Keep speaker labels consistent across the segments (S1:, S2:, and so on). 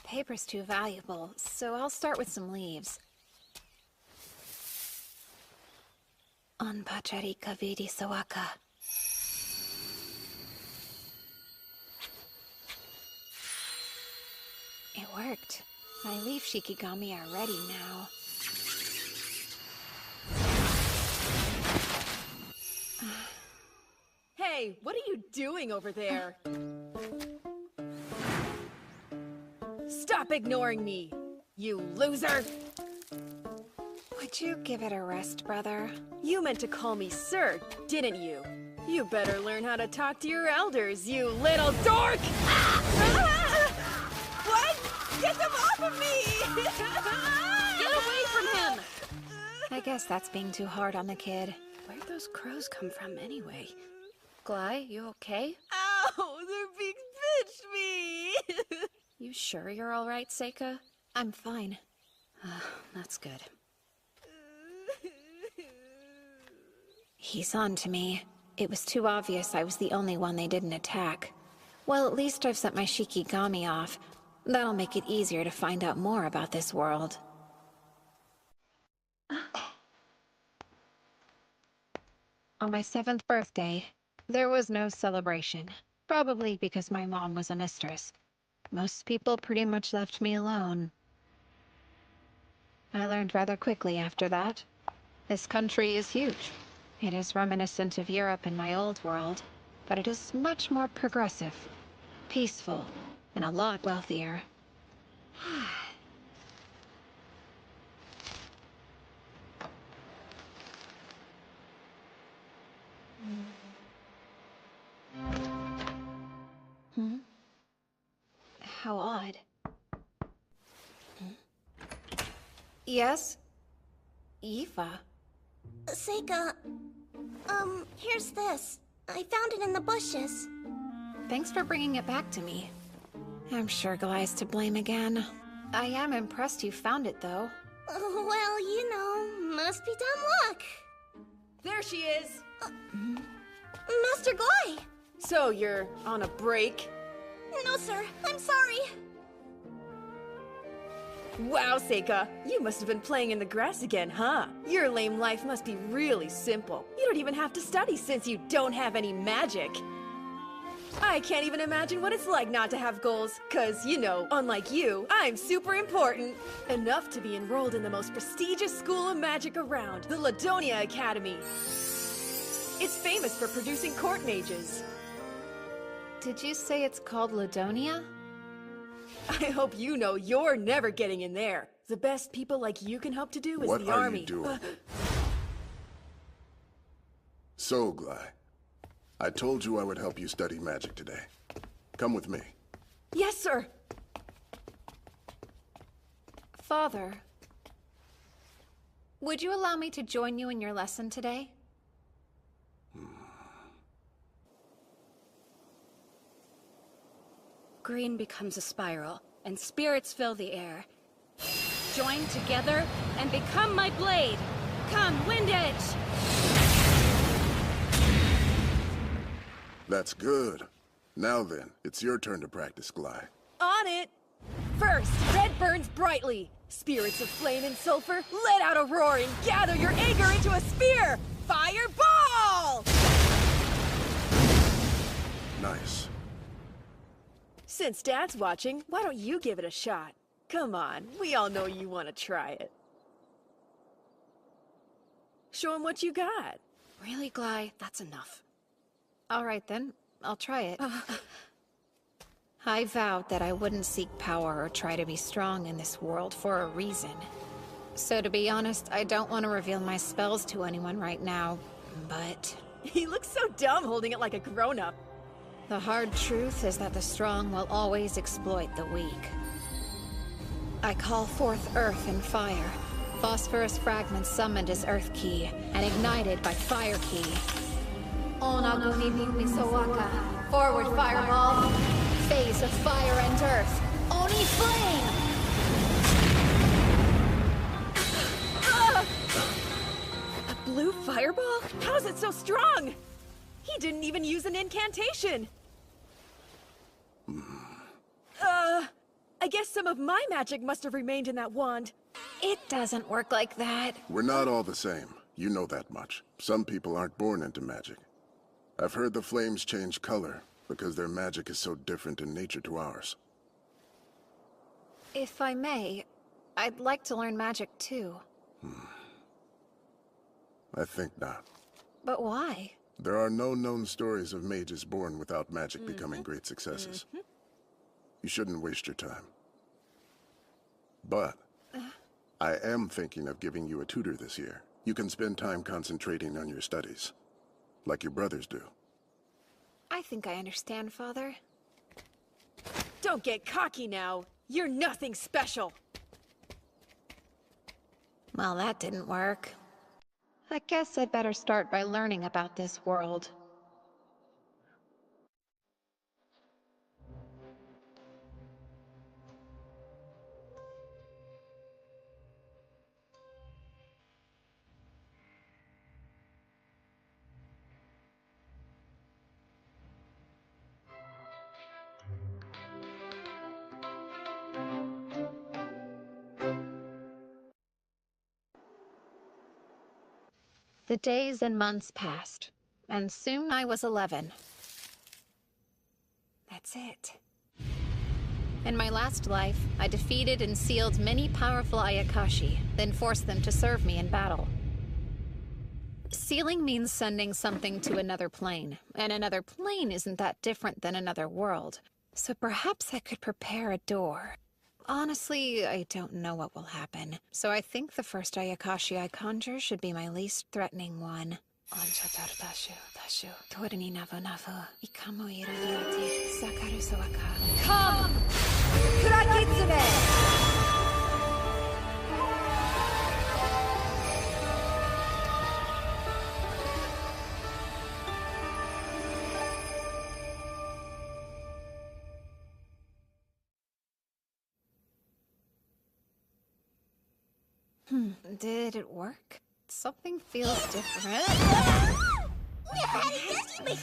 S1: paper's too valuable, so I'll start with some leaves. Onpacharika vidi sawaka. It worked. My leaf shikigami are ready now.
S2: Hey, what are you doing over there? Stop ignoring me, you loser!
S1: Would you give it a rest, brother?
S2: You meant to call me sir, didn't you? You better learn how to talk to your elders, you little dork! Ah! What? Get them off of me!
S3: Get away from him!
S1: I guess that's being too hard on the kid.
S3: Where'd those crows come from anyway? Glai, you okay?
S2: Ow! They're being pinched me!
S3: You sure you're all right, Seika?
S1: I'm fine.
S3: That's good.
S1: He's on to me. It was too obvious I was the only one they didn't attack. Well, at least I've sent my shikigami off. That'll make it easier to find out more about this world. On my 7th birthday, there was no celebration. Probably because my mom was a mistress. Most people pretty much left me alone. I learned rather quickly after that. This country is huge. It is reminiscent of Europe in my old world, but it is much more progressive, peaceful, and a lot wealthier. How odd. Yes? Aoife?
S4: Seika, here's this. I found it in the bushes.
S1: Thanks for bringing it back to me. I'm sure Glai's to blame again. I am impressed you found it, though.
S4: Well, you know, must be dumb luck.
S2: There she is!
S4: Master Glai!
S2: So you're on a break?
S4: No, sir. I'm sorry.
S2: Wow, Seika, you must have been playing in the grass again, huh? Your lame life must be really simple. You don't even have to study since you don't have any magic. I can't even imagine what it's like not to have goals, cause, you know, unlike you, I'm super important. Enough to be enrolled in the most prestigious school of magic around, the Ladonia Academy. It's famous for producing court mages.
S1: Did you say it's called Ladonia?
S2: I hope you know you're never getting in there. The best people like you can hope to do is
S5: What
S2: the
S5: are
S2: army.
S5: you doing? So, Glai, I told you I would help you study magic today. Come with me.
S2: Yes, sir.
S1: Father, would you allow me to join you in your lesson today?
S3: Green becomes a spiral, and spirits fill the air. Join together and become my blade! Come, Wind Edge!
S5: That's good. Now then, it's your turn to practice, Glai.
S2: On it! First, red burns brightly. Spirits of flame and sulfur, let out a roar and gather your anger into a spear! Fireball!
S5: Nice.
S2: Since Dad's watching, why don't you give it a shot? Come on, we all know you want to try it. Show him what you got.
S3: Really, Glai? That's enough.
S1: All right then, I'll try it. I vowed that I wouldn't seek power or try to be strong in this world for a reason. So to be honest, I don't want to reveal my spells to anyone right now, but...
S2: He looks so dumb holding it like a grown-up.
S1: The hard truth is that the strong will always exploit the weak. I call forth earth and fire. Phosphorus fragments summoned as Earth Key, and ignited by Fire Key. Onaguni Misawaka. Forward Fireball. Phase of Fire and Earth. Oni Flame!
S2: A blue fireball? How's it so strong? He didn't even use an incantation. I guess some of my magic must have remained in that wand.
S1: It doesn't work like that.
S5: We're not all the same. You know that much. Some people aren't born into magic. I've heard the flames change color because their magic is so different in nature to ours.
S1: If I may, I'd like to learn magic too.
S5: I think not.
S1: But why?
S5: There are no known stories of mages born without magic becoming great successes. You shouldn't waste your time. But I am thinking of giving you a tutor this year. You can spend time concentrating on your studies, like your brothers do.
S1: I think I understand, Father.
S2: Don't get cocky now. You're nothing special.
S1: Well, that didn't work. I guess I'd better start by learning about this world. The days and months passed, and soon I was 11. That's it. In my last life, I defeated and sealed many powerful Ayakashi, then forced them to serve me in battle. Sealing means sending something to another plane, and another plane isn't that different than another world, so perhaps I could prepare a door. Honestly, I don't know what will happen, so I think the first Ayakashi I conjure should be my least threatening one.
S2: Come! Kurakitsune!
S1: Did it work? Something feels different.
S4: Hariyoshi!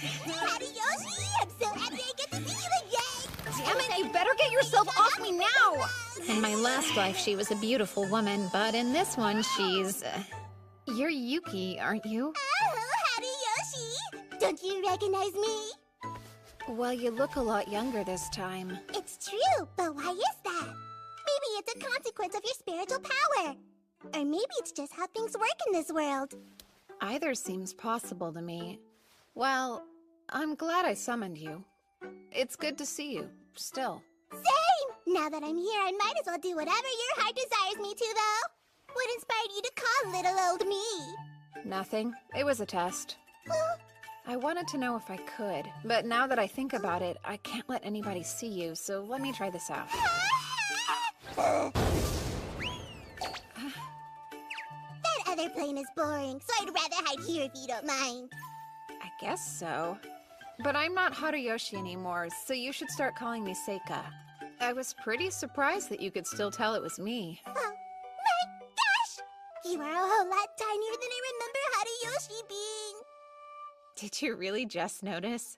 S4: I'm so happy I get to see you again!
S1: Damn it, you better get yourself off me now! In my last life, she was a beautiful woman, but in this one, she's... You're Yuki, aren't you?
S4: Oh, Hariyoshi! Don't you recognize me?
S1: Well, you look a lot younger this time.
S4: It's true, but why is that? Maybe it's a consequence of your spiritual power. Or maybe it's just how things work in this world.
S1: Either seems possible to me. Well, I'm glad I summoned you. It's good to see you, still.
S4: Same! Now that I'm here, I might as well do whatever your heart desires me to, though. What inspired you to call little old me?
S1: Nothing. It was a test. I wanted to know if I could, but now that I think about it, I can't let anybody see you, so let me try this out.
S4: That other plane is boring, so I'd rather hide here if you don't mind.
S1: I guess so. But I'm not Haruyoshi anymore, so you should start calling me Seika. I was pretty surprised that you could still tell it was me.
S4: Oh, my gosh! You are a whole lot tinier than I remember Haruyoshi being.
S1: Did you really just notice?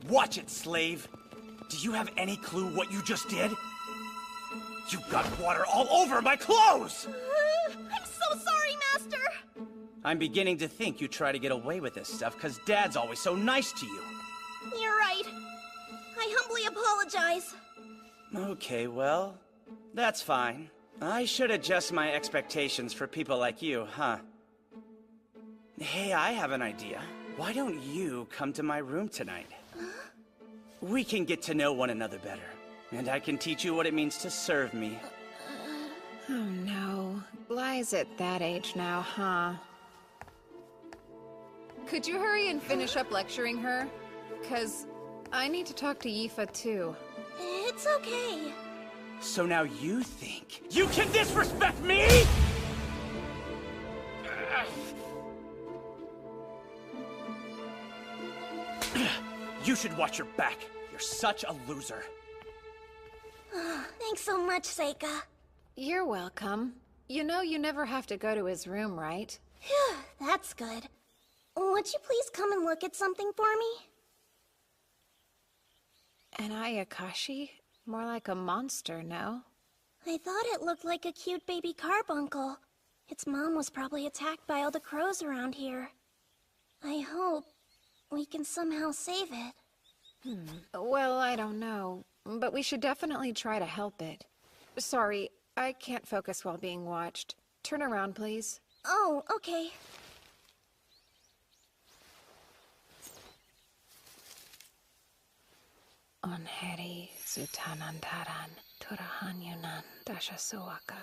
S6: Watch it, slave! Do you have any clue what you just did? You got water all over my clothes!
S2: I'm so sorry, Master!
S6: I'm beginning to think you try to get away with this stuff because Dad's always so nice to you.
S2: You're right. I humbly apologize.
S6: Okay, well, that's fine. I should adjust my expectations for people like you, huh? Hey, I have an idea. Why don't you come to my room tonight? We can get to know one another better, and I can teach you what it means to serve me.
S1: Oh no. Blai's at that age now, huh? Could you hurry and finish up lecturing her? 'Cause I need to talk to Yifa too.
S4: It's okay.
S6: So now you think you can disrespect me?! You should watch your back. You're such a loser.
S4: Thanks so much, Seika.
S1: You're welcome. You know you never have to go to his room, right?
S4: Phew, that's good. Would you please come and look at something for me?
S1: An Ayakashi? More like a monster, no?
S4: I thought it looked like a cute baby carbuncle. Its mom was probably attacked by all the crows around here. I hope we can somehow save it.
S1: Well, I don't know, but we should definitely try to help it. Sorry, I can't focus while being watched. Turn around, please.
S4: Oh, okay.
S1: Onheri Zutanantaran Turahanyunan Dashasuaka.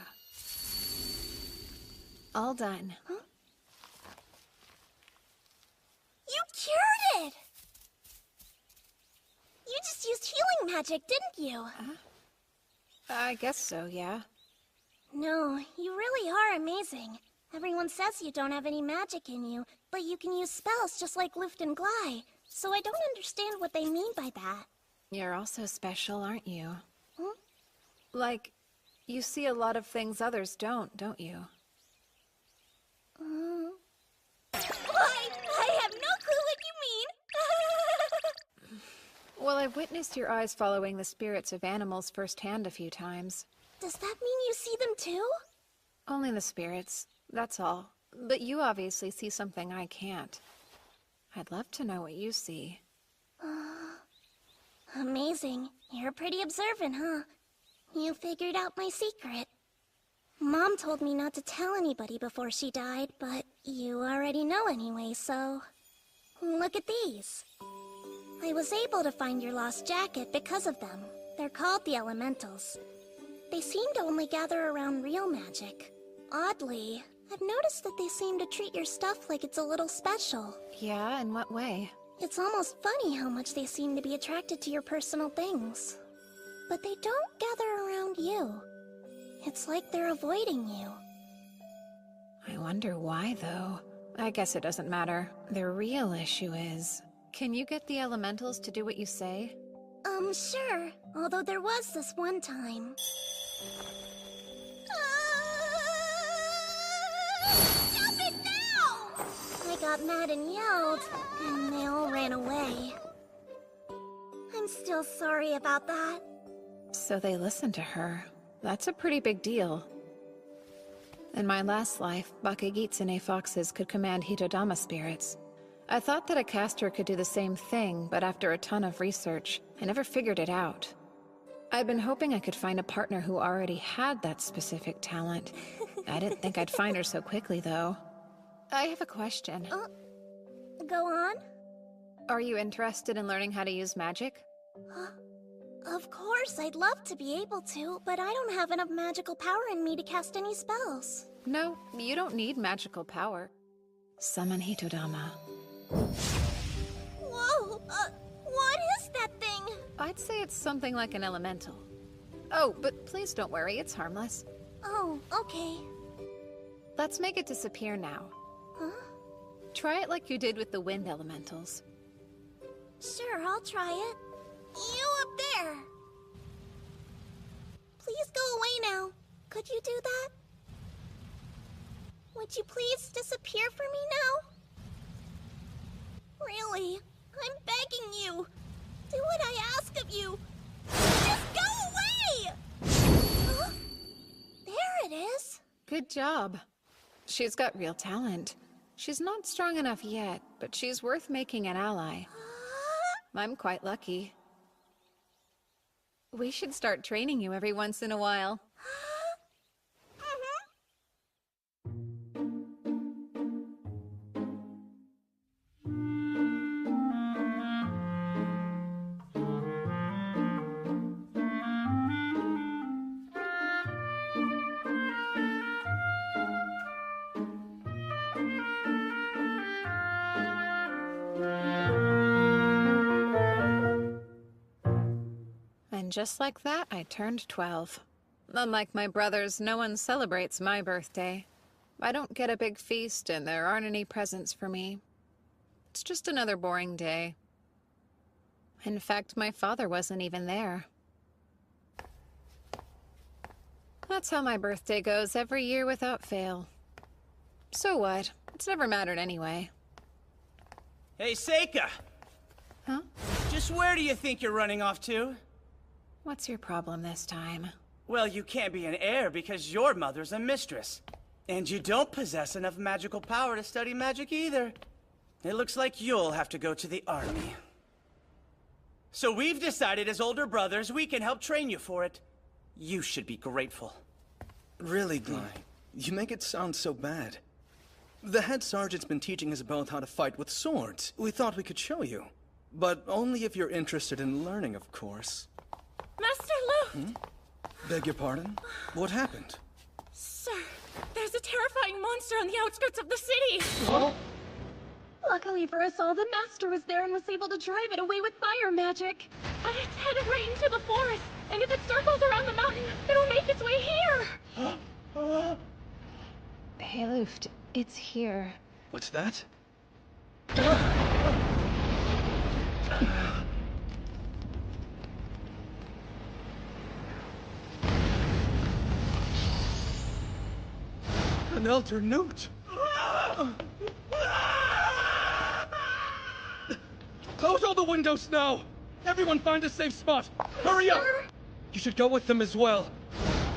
S1: All done.
S4: Huh? You cured it! You just used healing magic, didn't you?
S1: I guess so, yeah.
S4: No, you really are amazing. Everyone says you don't have any magic in you, but you can use spells just like Luft and Glide, so I don't understand what they mean by that.
S1: You're also special, aren't you?
S4: Huh?
S1: Like, you see a lot of things others don't you?
S4: I have no clue what you mean!
S1: Well, I've witnessed your eyes following the spirits of animals firsthand a few times.
S4: Does that mean you see them too?
S1: Only the spirits, that's all. But you obviously see something I can't. I'd love to know what you see.
S4: Amazing. You're pretty observant, huh? You figured out my secret. Mom told me not to tell anybody before she died, but you already know anyway, so... Look at these. I was able to find your lost jacket because of them. They're called the Elementals. They seem to only gather around real magic. Oddly, I've noticed that they seem to treat your stuff like it's a little special.
S1: Yeah, in what way?
S4: It's almost funny how much they seem to be attracted to your personal things. But they don't gather around you. It's like they're avoiding you.
S1: I wonder why, though. I guess it doesn't matter. The real issue is... Can you get the elementals to do what you say?
S4: Sure. Although there was this one time. Stop it now! I got mad and yelled, and they all ran away. I'm still sorry about that.
S1: So they listened to her. That's a pretty big deal. In my last life, Bakagitsune foxes could command Hitodama spirits. I thought that a caster could do the same thing, but after a ton of research, I never figured it out. I'd been hoping I could find a partner who already had that specific talent. I didn't think I'd find her so quickly, though. I have a question.
S4: Go on?
S1: Are you interested in learning how to use magic?
S4: Of course, I'd love to be able to, but I don't have enough magical power in me to cast any spells.
S1: No, you don't need magical power. Summon Hitodama.
S4: Whoa! What is that thing?
S1: I'd say it's something like an elemental. Oh, but please don't worry, it's harmless.
S4: Oh, okay.
S1: Let's make it disappear now.
S4: Huh?
S1: Try it like you did with the wind elementals.
S4: Sure, I'll try it. You up there! Please go away now. Could you do that? Would you please disappear for me now? Really? I'm begging you. Do what I ask of you. Just go away! Huh? There it is.
S1: Good job. She's got real talent. She's not strong enough yet, but she's worth making an ally. I'm quite lucky. We should start training you every once in a while. And just like that, I turned 12. Unlike my brothers, no one celebrates my birthday. I don't get a big feast, and there aren't any presents for me. It's just another boring day. In fact, my father wasn't even there. That's how my birthday goes every year without fail. So what? It's never mattered anyway.
S6: Hey, Seika!
S1: Huh?
S6: Just where do you think you're running off to?
S1: What's your problem this time?
S6: Well, you can't be an heir because your mother's a mistress. And you don't possess enough magical power to study magic either. It looks like you'll have to go to the army. So we've decided as older brothers we can help train you for it. You should be grateful.
S7: Really, Gly, you make it sound so bad. The head sergeant's been teaching us both how to fight with swords. We thought we could show you. But only if you're interested in learning, of course.
S3: Master Luft!
S7: Beg your pardon? What happened?
S3: Sir, there's a terrifying monster on the outskirts of the city! Luckily for us all, the Master was there and was able to drive it away with fire magic. But it's headed right into the forest, and if it circles around the mountain, it'll make its way here!
S1: Hey, Luft, it's here.
S7: What's that? An elder newt! Close all the windows now! Everyone find a safe spot! Hurry up! You should go with them as well.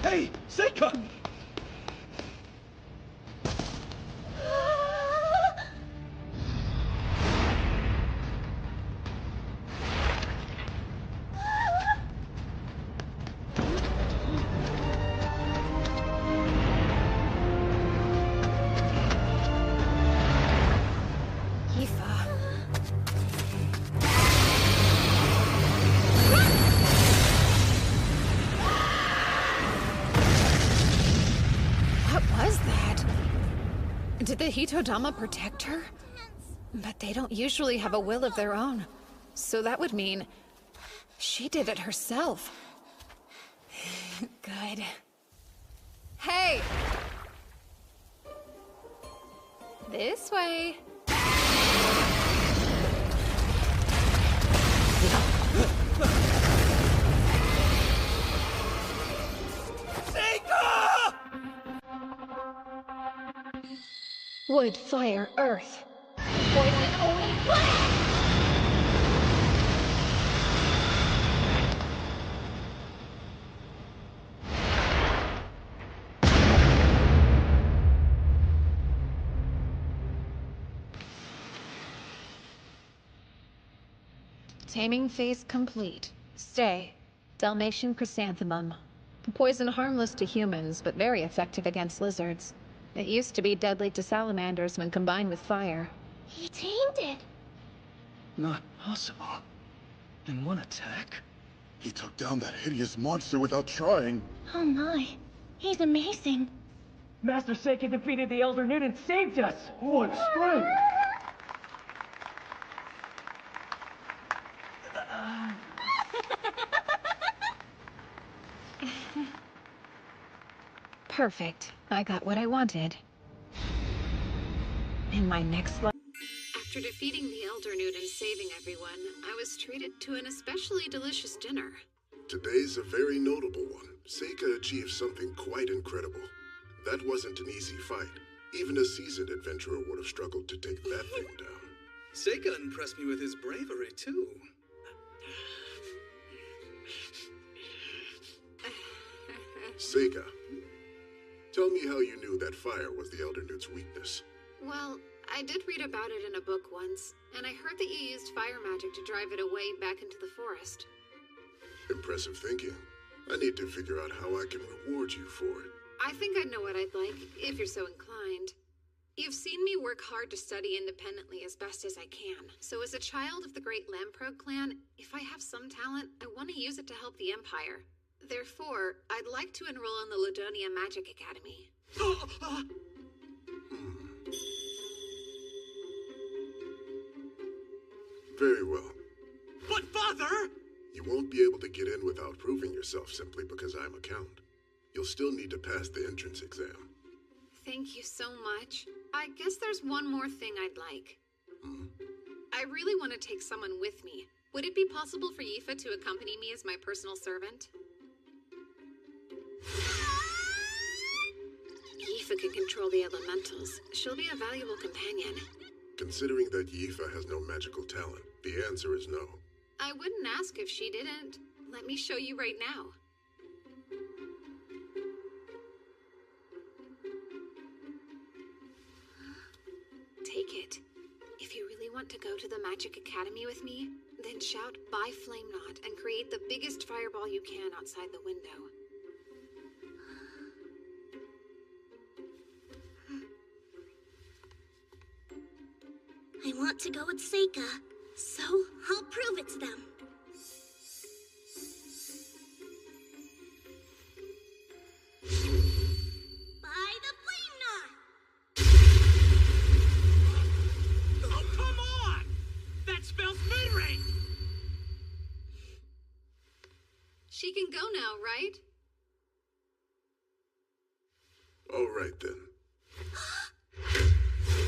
S7: Hey, Seika!
S1: Did the Hitodama protect her? But they don't usually have a will of their own. So that would mean she did it herself. Good. Hey! This way. Wood, fire, earth. Poison only flash! Taming phase complete. Stay. Dalmatian chrysanthemum. Poison harmless to humans, but very effective against lizards. It used to be deadly to salamanders when combined with fire.
S4: He tamed it.
S7: Not possible. In one attack?
S8: He took down that hideous monster without trying.
S4: Oh my. He's amazing.
S9: Master Seika defeated the Elder Newt and saved us!
S8: What strength!
S1: Perfect. I got what I wanted. In my next life.
S10: After defeating the Elder Newt and saving everyone, I was treated to an especially delicious dinner.
S5: Today's a very notable one. Seika achieved something quite incredible. That wasn't an easy fight. Even a seasoned adventurer would have struggled to take that thing down.
S7: Seika impressed me with his bravery, too.
S5: Seika, tell me how you knew that fire was the Elder Newt's weakness.
S10: Well, I did read about it in a book once, and I heard that you used fire magic to drive it away back into the forest.
S5: Impressive thinking. I need to figure out how I can reward you for it.
S10: I think I know what I'd like, if you're so inclined. You've seen me work hard to study independently as best as I can. So as a child of the great Lamprog clan, if I have some talent, I want to use it to help the Empire. Therefore, I'd like to enroll in the Ladonia Magic Academy.
S5: Very well.
S6: But father!
S5: You won't be able to get in without proving yourself simply because I'm a count. You'll still need to pass the entrance exam.
S10: Thank you so much. I guess there's one more thing I'd like. I really want to take someone with me. Would it be possible for Yifa to accompany me as my personal servant? Yifa can control the elementals. She'll be a valuable companion.
S5: Considering that Yifa has no magical talent, the answer is no.
S10: I wouldn't ask if she didn't. Let me show you right now. Take it. If you really want to go to the Magic Academy with me, then shout "By Flame Knot" and create the biggest fireball you can outside the window.
S4: I want to go with Seika, so I'll prove it to them. By the Flame Knot!
S11: Oh, come on! That spells mid-range!
S10: She can go now, right?
S5: All right, then.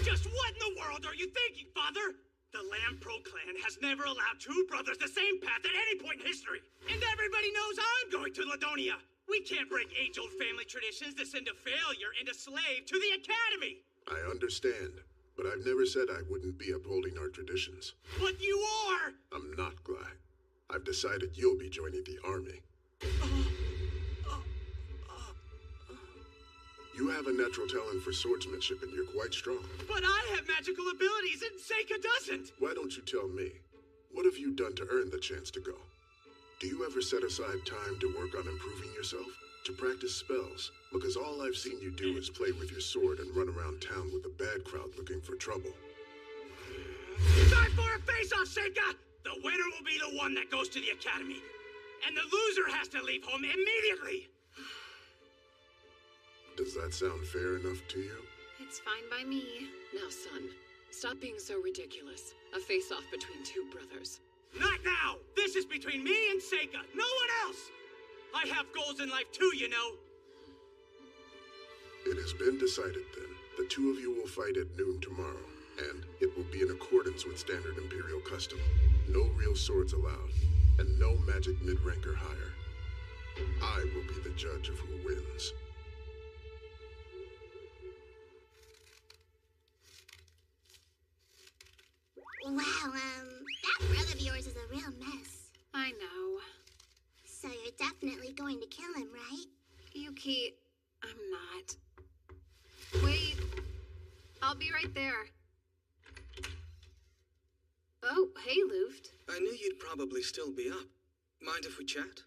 S11: Just what in the world are you thinking, Father? The Lampro clan has never allowed two brothers the same path at any point in history. And everybody knows I'm going to Ladonia. We can't break age-old family traditions that send a failure and a slave to the academy.
S5: I understand, but I've never said I wouldn't be upholding our traditions.
S11: But you are!
S5: I'm not, Glide. I've decided you'll be joining the army. You have a natural talent for swordsmanship and you're quite strong.
S11: But I have magical abilities and Seika doesn't!
S5: Why don't you tell me? What have you done to earn the chance to go? Do you ever set aside time to work on improving yourself? To practice spells? Because all I've seen you do is play with your sword and run around town with a bad crowd looking for trouble.
S11: Time for a face-off, Seika! The winner will be the one that goes to the academy. And the loser has to leave home immediately!
S5: Does that sound fair enough to you?
S10: It's fine by me.
S12: Now, son, stop being so ridiculous. A face-off between two brothers.
S11: Not now! This is between me and Seika, no one else! I have goals in life too, you know.
S5: It has been decided then. The two of you will fight at noon tomorrow, and it will be in accordance with standard Imperial custom. No real swords allowed, and no magic mid-rank or higher. I will be the judge of who wins.
S4: Wow, that brother of yours is a real mess.
S10: I know.
S4: So you're definitely going to kill him, right?
S10: Yuki, I'm not. Wait. I'll be right there. Oh, hey, Luft.
S7: I knew you'd probably still be up. Mind if we chat?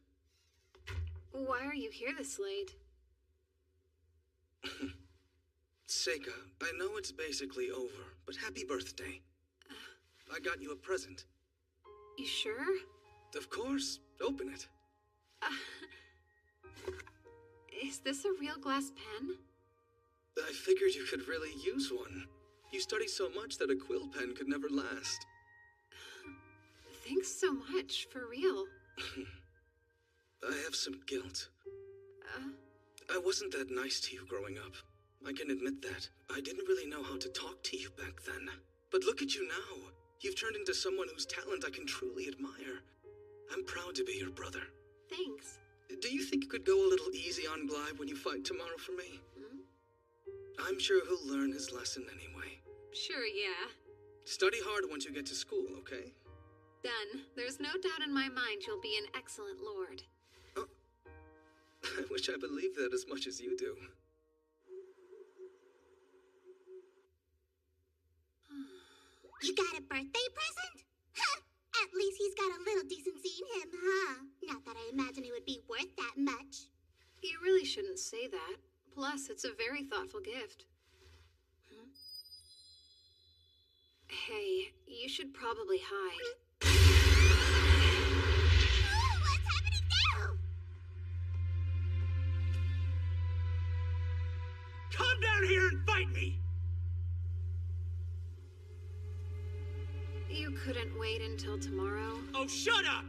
S10: Why are you here this late?
S7: Seika, I know it's basically over, but happy birthday. I got you a present.
S10: You sure?
S7: Of course. Open it.
S10: Is this a real glass pen?
S7: I figured you could really use one. You study so much that a quill pen could never last.
S10: Thanks so much, for real.
S7: I have some guilt. I wasn't that nice to you growing up. I can admit that. I didn't really know how to talk to you back then. But look at you now. You've turned into someone whose talent I can truly admire. I'm proud to be your brother.
S10: Thanks.
S7: Do you think you could go a little easy on Glide when you fight tomorrow for me? I'm sure he'll learn his lesson anyway.
S10: Sure, yeah.
S7: Study hard once you get to school, okay?
S10: Done. There's no doubt in my mind you'll be an excellent lord.
S7: Oh. I wish I believed that as much as you do.
S4: You got a birthday present? Huh! At least he's got a little decency in him, huh? Not that I imagine it would be worth that much.
S10: You really shouldn't say that. Plus, it's a very thoughtful gift. Hey, you should probably hide.
S4: Oh, what's happening now?
S11: Come down here and fight me!
S10: You couldn't wait until tomorrow?
S11: Oh, shut up!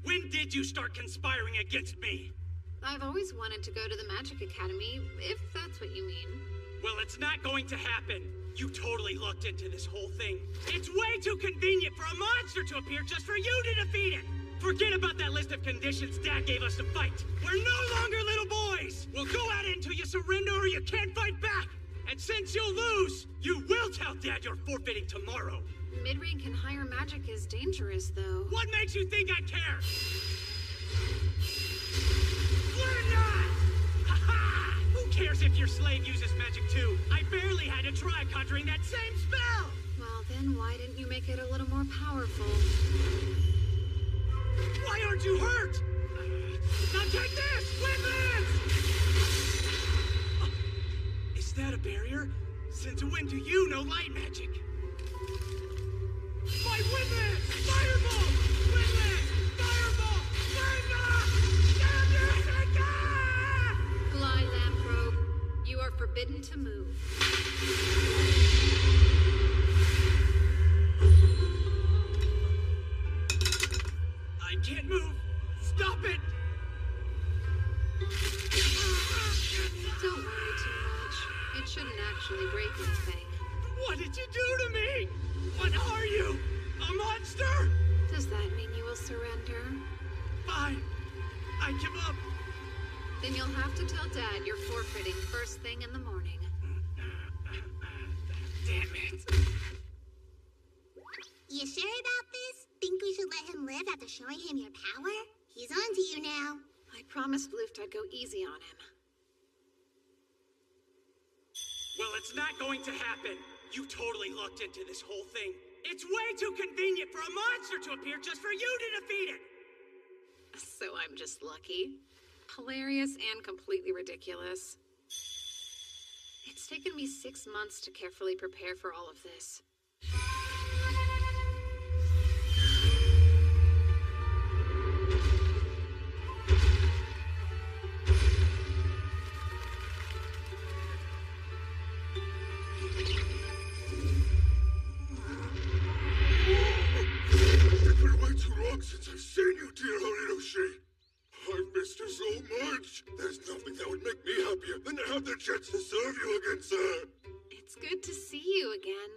S11: When did you start conspiring against me?
S10: I've always wanted to go to the Magic Academy, if that's what you mean.
S11: Well, it's not going to happen. You totally lucked into this whole thing. It's way too convenient for a monster to appear just for you to defeat it! Forget about that list of conditions Dad gave us to fight. We're no longer little boys! We'll go at it until you surrender or you can't fight back! And since you'll lose, you will tell Dad you're forfeiting tomorrow.
S10: Mid-rank and higher magic is dangerous, though.
S11: What makes you think I care? We're not! Ha-ha! Who cares if your slave uses magic too? I barely had to try conjuring that same spell!
S10: Well, then why didn't you make it a little more powerful?
S11: Why aren't you hurt? Now take this! Weapons! Is that a barrier? Since when do you know light magic? My weapons! Fireball! Weapons! Fireball! Fireball! Damn you, Seika!
S10: Fly, Lamprobe. You are forbidden to move.
S11: I can't move! Stop it!
S10: Don't worry too much. It shouldn't actually break anything.
S11: What did you do to me? What are you? A monster?
S10: Does that mean you will surrender?
S11: Fine. I give up.
S10: Then you'll have to tell Dad you're forfeiting first thing in the morning.
S11: Damn it.
S4: You sure about this? Think we should let him live after showing him your power? He's on to you now.
S10: I promised Luft I'd go easy on him.
S11: Well, it's not going to happen. You totally lucked into this whole thing. It's way too convenient for a monster to appear just for you to defeat it!
S10: So I'm just lucky. Hilarious and completely ridiculous. It's taken me 6 months to carefully prepare for all of this.
S8: Since I've seen you, dear Horinoshi. I've missed you so much. There's nothing that would make me happier than to have the chance to serve you again, sir.
S10: It's good to see you again.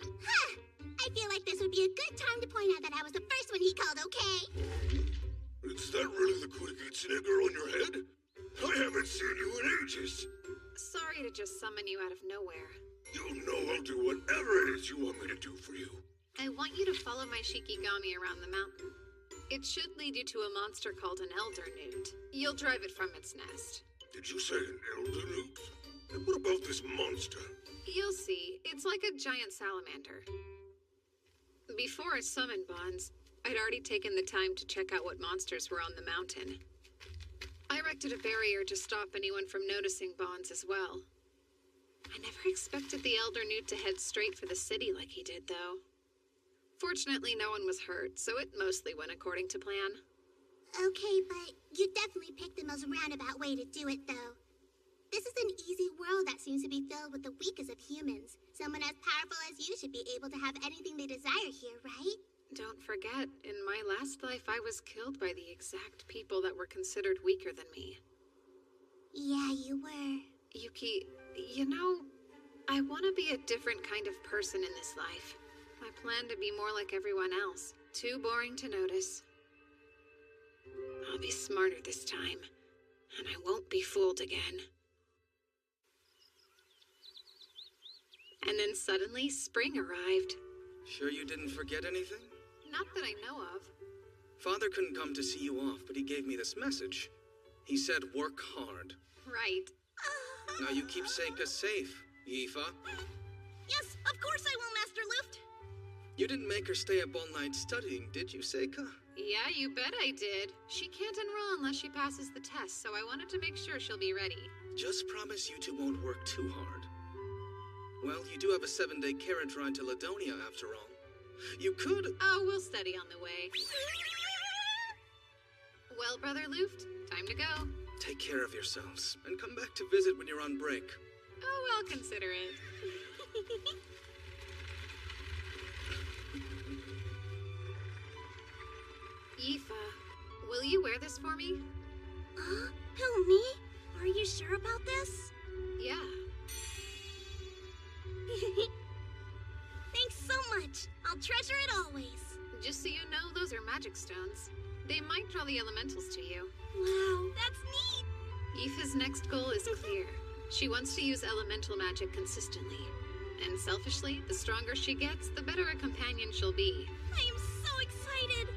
S4: Huh! I feel like this would be a good time to point out that I was the first one he called, okay?
S8: Is that really the Kurigitsune girl on your head? I haven't seen you in ages.
S10: Sorry to just summon you out of nowhere.
S8: You know I'll do whatever it is you want me to do for you.
S10: I want you to follow my Shikigami around the mountain. It should lead you to a monster called an elder newt. You'll drive it from its nest.
S8: Did you say an elder newt? And what about this monster?
S10: You'll see. It's like a giant salamander. Before I summoned Bonds, I'd already taken the time to check out what monsters were on the mountain. I erected a barrier to stop anyone from noticing Bonds as well. I never expected the elder newt to head straight for the city like he did, though. Fortunately, no one was hurt, so it mostly went according to plan.
S4: Okay, but you definitely picked the most roundabout way to do it, though. This is an easy world that seems to be filled with the weakest of humans. Someone as powerful as you should be able to have anything they desire here, right?
S10: Don't forget, in my last life, I was killed by the exact people that were considered weaker than me.
S4: Yeah, you were.
S10: Yuki, you know, I want to be a different kind of person in this life. I plan to be more like everyone else. Too boring to notice. I'll be smarter this time, and I won't be fooled again. And then suddenly, spring arrived.
S7: Sure you didn't forget anything?
S10: Not that I know of.
S7: Father couldn't come to see you off, but he gave me this message. He said work hard.
S10: Right.
S7: Now you keep Seika safe, Yifa.
S4: Yes, of course I will, Master Luft.
S7: You didn't make her stay up all night studying, did you, Seika?
S10: Yeah, you bet I did. She can't enroll unless she passes the test, so I wanted to make sure she'll be ready.
S7: Just promise you two won't work too hard. Well, you do have a 7-day carriage ride to Ladonia, after all. You could...
S10: Oh, we'll study on the way. Well, Brother Luft, time to go.
S7: Take care of yourselves, and come back to visit when you're on break.
S10: Oh, I'll consider it. Yifa, will you wear this for me?
S4: Who, me? Are you sure about this?
S10: Yeah.
S4: Thanks so much. I'll treasure it always.
S10: Just so you know, those are magic stones. They might draw the elementals to you.
S4: Wow, that's neat.
S10: Yifa's next goal is clear. She wants to use elemental magic consistently. And selfishly, the stronger she gets, the better a companion she'll be.
S4: I am so excited!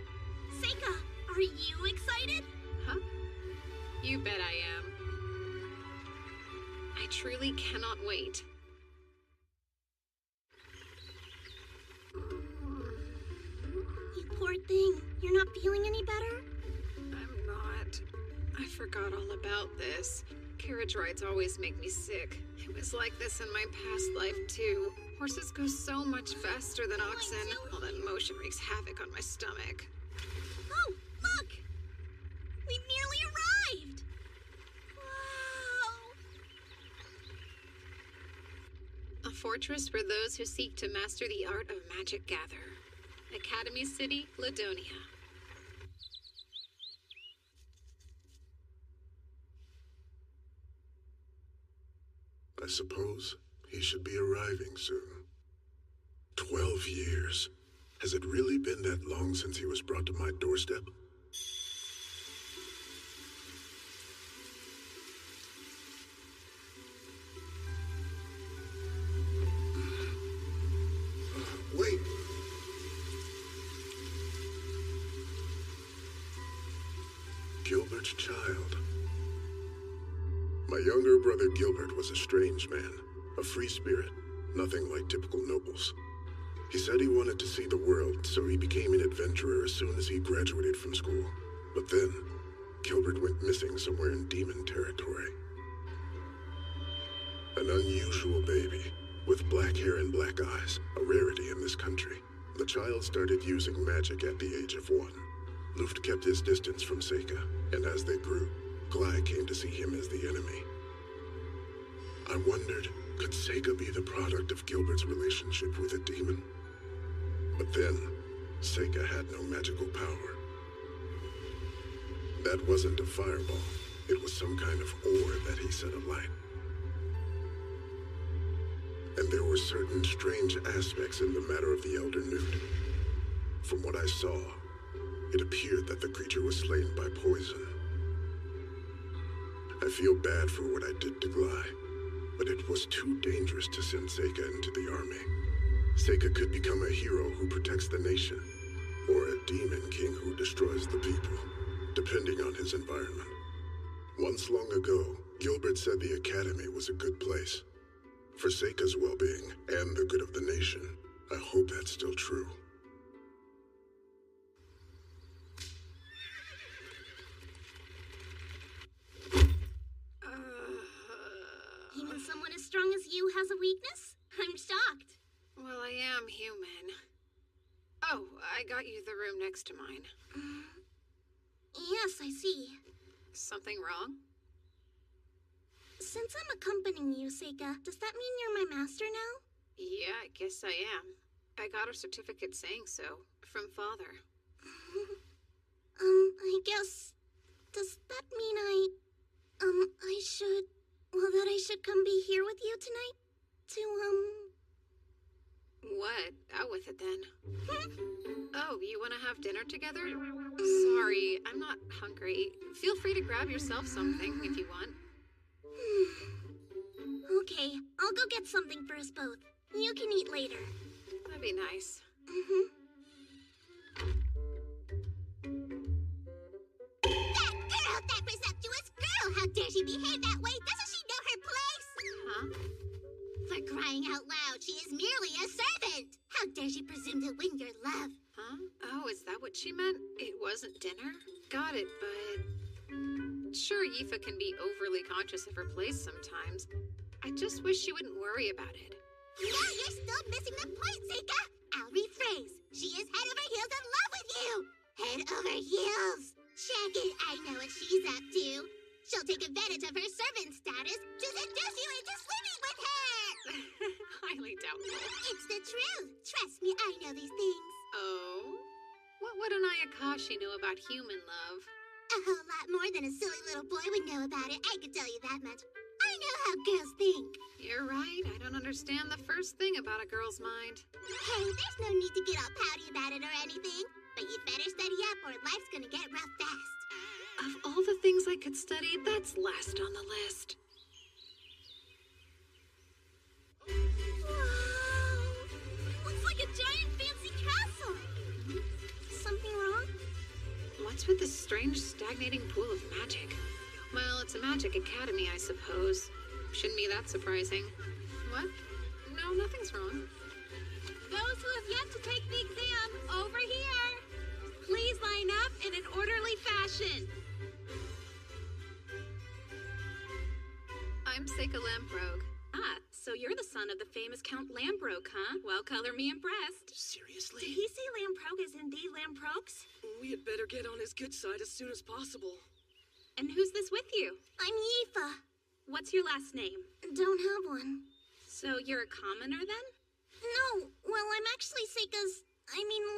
S4: Seika, are you excited?
S10: Huh? You bet I am. I truly cannot wait.
S4: You poor thing. You're not feeling any better?
S10: I'm not. I forgot all about this. Carriage rides always make me sick. It was like this in my past life, too. Horses go so much faster than oxen. All that motion wreaks havoc on my stomach.
S4: Oh, look! We nearly arrived! Wow!
S10: A fortress for those who seek to master the art of magic gather. Academy City, Ladonia.
S5: I suppose he should be arriving soon. 12 years. Has it really been that long since he was brought to my doorstep? Wait! Gilbert's child. My younger brother Gilbert was a strange man, a free spirit, nothing like typical nobles. He said he wanted to see the world, so he became an adventurer as soon as he graduated from school. But then, Gilbert went missing somewhere in demon territory. An unusual baby, with black hair and black eyes, a rarity in this country. The child started using magic at the age of 1. Luft kept his distance from Seika, and as they grew, Glai came to see him as the enemy. I wondered, could Seika be the product of Gilbert's relationship with a demon? But then, Seika had no magical power. That wasn't a fireball. It was some kind of ore that he set alight. And there were certain strange aspects in the matter of the Elder Newt. From what I saw, it appeared that the creature was slain by poison. I feel bad for what I did to Glai, but it was too dangerous to send Seika into the army. Seika could become a hero who protects the nation, or a demon king who destroys the people, depending on his environment. Once long ago, Gilbert said the Academy was a good place. For Seika's well-being and the good of the nation, I hope that's still true.
S4: Even someone as strong as you has a weakness? I'm shocked.
S10: Well, I am human. Oh, I got you the room next to mine.
S4: Yes, I see.
S10: Something wrong?
S4: Since I'm accompanying you, Seika, does that mean you're my master now?
S10: Yeah, I guess I am. I got a certificate saying so, from Father.
S4: I guess... Does that mean I should... Well, that I should come be here with you tonight?
S10: What? Out with it then. Oh, you want to have dinner together? Sorry, I'm not hungry. Feel free to grab yourself something if you want.
S4: Okay, I'll go get something for us both. You can eat later.
S10: That'd be nice.
S4: That girl! That presumptuous girl! How dare she behave that way? Doesn't she know her place?
S10: Huh?
S4: For crying out loud, she is merely a servant! How dare she presume to win your love?
S10: Huh? Oh, is that what she meant? It wasn't dinner? Got it, but... Sure, Yifa can be overly conscious of her place sometimes. I just wish she wouldn't worry about it.
S4: No, you're still missing the point, Seika! I'll rephrase. She is head over heels in love with you! Head over heels! Check it, I know what she's up to. She'll take advantage of her servant status to seduce you into sleeping with her!
S10: Highly doubtful.
S4: It's the truth. Trust me, I know these things.
S10: Oh? What would an Ayakashi know about human love?
S4: A whole lot more than a silly little boy would know about it, I can tell you that much. I know how girls think.
S10: You're right, I don't understand the first thing about a girl's mind.
S4: Hey, there's no need to get all pouty about it or anything. But you better study up or life's gonna get rough fast.
S10: Of all the things I could study, that's last on the list.
S4: Wow.
S10: What's with this strange, stagnating pool of magic? Well, it's a magic academy, I suppose. Shouldn't be that surprising. What? No, nothing's wrong.
S13: Those who have yet to take the exam, over here! Please line up in an orderly fashion.
S10: I'm Seika Lamprogue.
S13: Ah, so you're the son of the famous Count Lamprogue, huh? Well, color me impressed.
S11: Seriously?
S13: Did he say Lamprogue is indeed Lamprogues?
S12: We had better get on his good side as soon as possible.
S13: And who's this with you?
S4: I'm Yifa.
S13: What's your last name?
S4: Don't have one.
S13: So you're a commoner then?
S4: No, well, I'm actually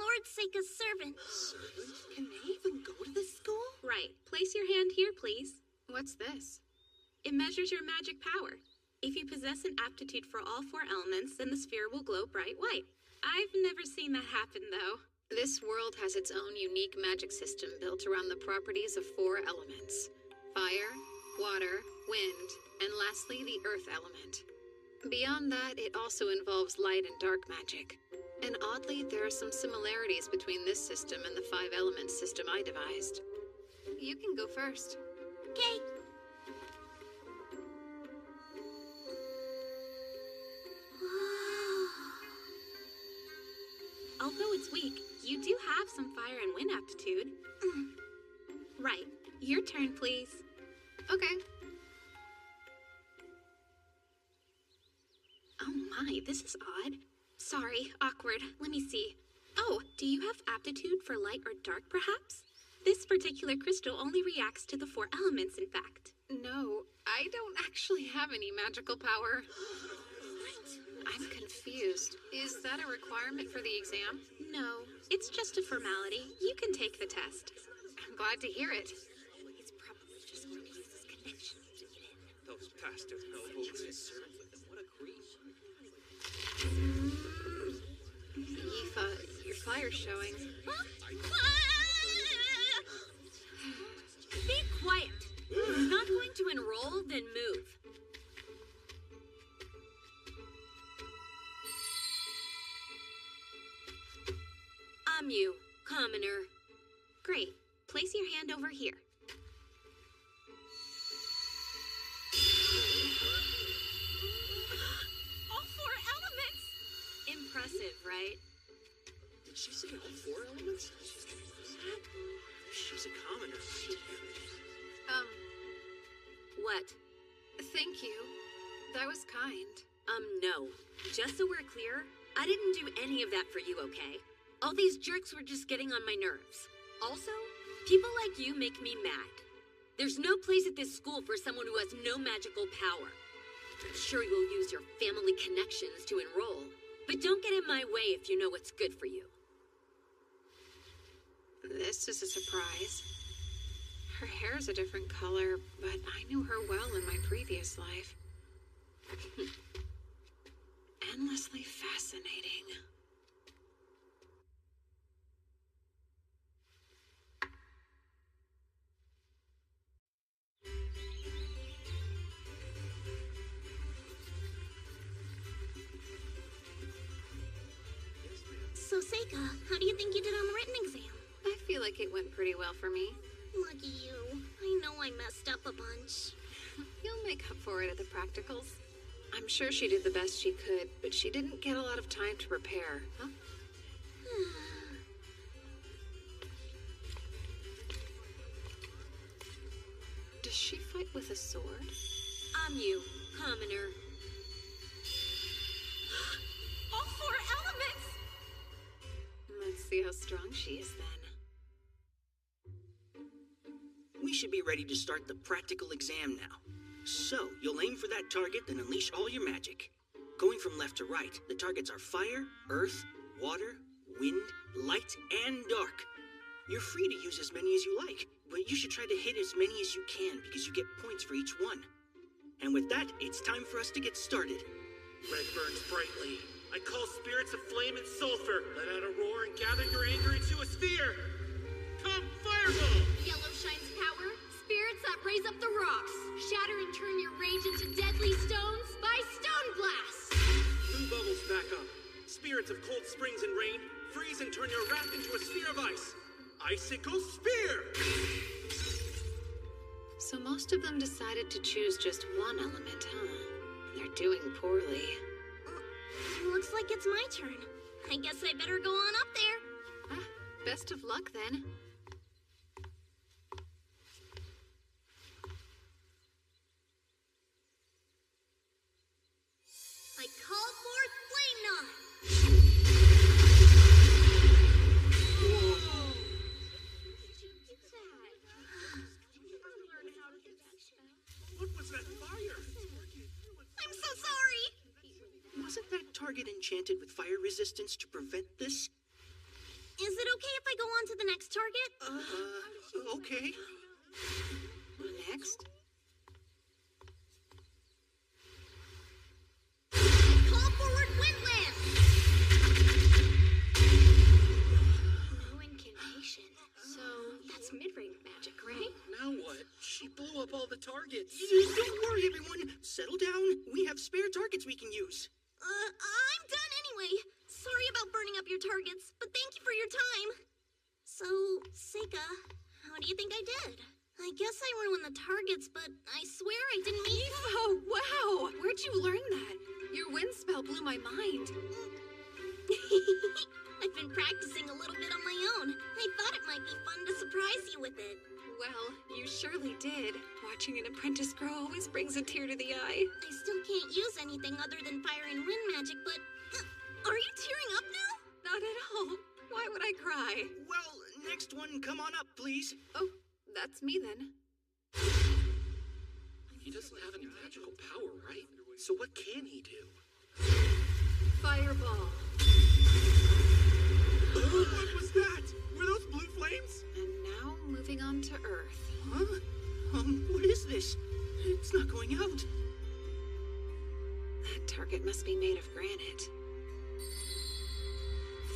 S4: Lord Seika's servant.
S12: Servant? Can they even go to this school?
S13: Right. Place your hand here, please.
S10: What's this?
S13: It measures your magic power. If you possess an aptitude for all 4 elements, then the sphere will glow bright white. I've never seen that happen, though.
S10: This world has its own unique magic system built around the properties of 4 elements. Fire, water, wind, and lastly, the earth element. Beyond that, it also involves light and dark magic. And oddly, there are some similarities between this system and the 5 elements system I devised. You can go first.
S4: Okay.
S13: Although it's weak, you do have some fire and wind aptitude. Right. Your turn, please.
S10: Okay.
S13: Oh my, this is odd. Sorry, awkward. Let me see. Oh, do you have aptitude for light or dark, perhaps? This particular crystal only reacts to the 4 elements, in fact.
S10: No, I don't actually have any magical power. I'm confused. Is that a requirement for the exam?
S13: No, it's just a formality. You can take the test.
S10: I'm glad to hear it.
S13: He's probably just going to use his connections to get in.
S11: Those bastard nobles. What a creep.
S10: Yifa, your fire's showing.
S13: Be quiet. If you're not going to enroll, then move. I'm you, commoner. Great. Place your hand over here. All 4 elements! Impressive, right?
S11: Did she say all 4 elements? She's a commoner.
S13: What?
S10: Thank you. That was kind.
S13: No. Just so we're clear, I didn't do any of that for you, okay? All these jerks were just getting on my nerves. Also, people like you make me mad. There's no place at this school for someone who has no magical power. I'm sure you'll use your family connections to enroll, but don't get in my way if you know what's good for you.
S10: This is a surprise. Her hair's a different color, but I knew her well in my previous life. Endlessly fascinating.
S4: So, Seika, how do you think you did on the written exam?
S10: I feel like it went pretty well for me.
S4: Lucky you. I know I messed up a bunch.
S10: You'll make up for it at the practicals. I'm sure she did the best she could, but she didn't get a lot of time to prepare, huh? Does she fight with a sword?
S13: I'm you, commoner. All 4 elements!
S10: Let's see how strong she is then.
S11: We should be ready to start the practical exam now. So, you'll aim for that target, then unleash all your magic. Going from left to right, the targets are fire, earth, water, wind, light, and dark. You're free to use as many as you like, but you should try to hit as many as you can because you get points for each one. And with that, it's time for us to get started.
S14: Red burns brightly. I call spirits of flame and sulfur. Let out a roar and gather your anger into a sphere. Come, fireball!
S13: Yellow shines power. Spirits that raise up the rocks. Shatter and turn your rage into deadly stones by stone blast.
S14: Blue bubbles back up. Spirits of cold springs and rain, freeze and turn your wrath into a sphere of ice. icicle sphere!
S10: So most of them decided to choose just one element, huh? They're doing poorly.
S4: Looks like it's my turn. I guess I better go on up there.
S10: Best of luck, then.
S4: I call forth Flame Knot!
S14: What was that fire?
S4: I'm so sorry!
S15: Wasn't that target enchanted with fire resistance to prevent this?
S4: Is it okay if I go on to the next target?
S15: Okay.
S10: Next?
S4: Call forward Windland!
S10: No incantation. So, that's mid-range magic, right?
S15: Now what? She blew up all the targets. Don't worry, everyone. Settle down. We have spare targets we can use.
S4: I'm done anyway. Sorry about burning up your targets, but thank you for your time. So, Seika, how do you think I did? I guess I ruined the targets, but I swear I didn't mean...
S10: Oh, wow! Where'd you learn that? Your wind spell blew my mind.
S4: I've been practicing a little bit on my own. I thought it might be fun to surprise you with it.
S10: Well, you surely did. Watching an apprentice grow always brings a tear to the eye.
S4: I still can't use anything other than fire and wind magic, but... are you tearing up now?
S10: Not at all. Why would I cry?
S15: Well, next one, come on up, please.
S10: Oh, that's me then.
S14: He doesn't have any magical power, right? So what can he do?
S10: Fireball.
S14: What was that? Were those blue flames?
S10: And now moving on to Earth.
S15: Huh? What is this? It's not going out.
S10: That target must be made of granite.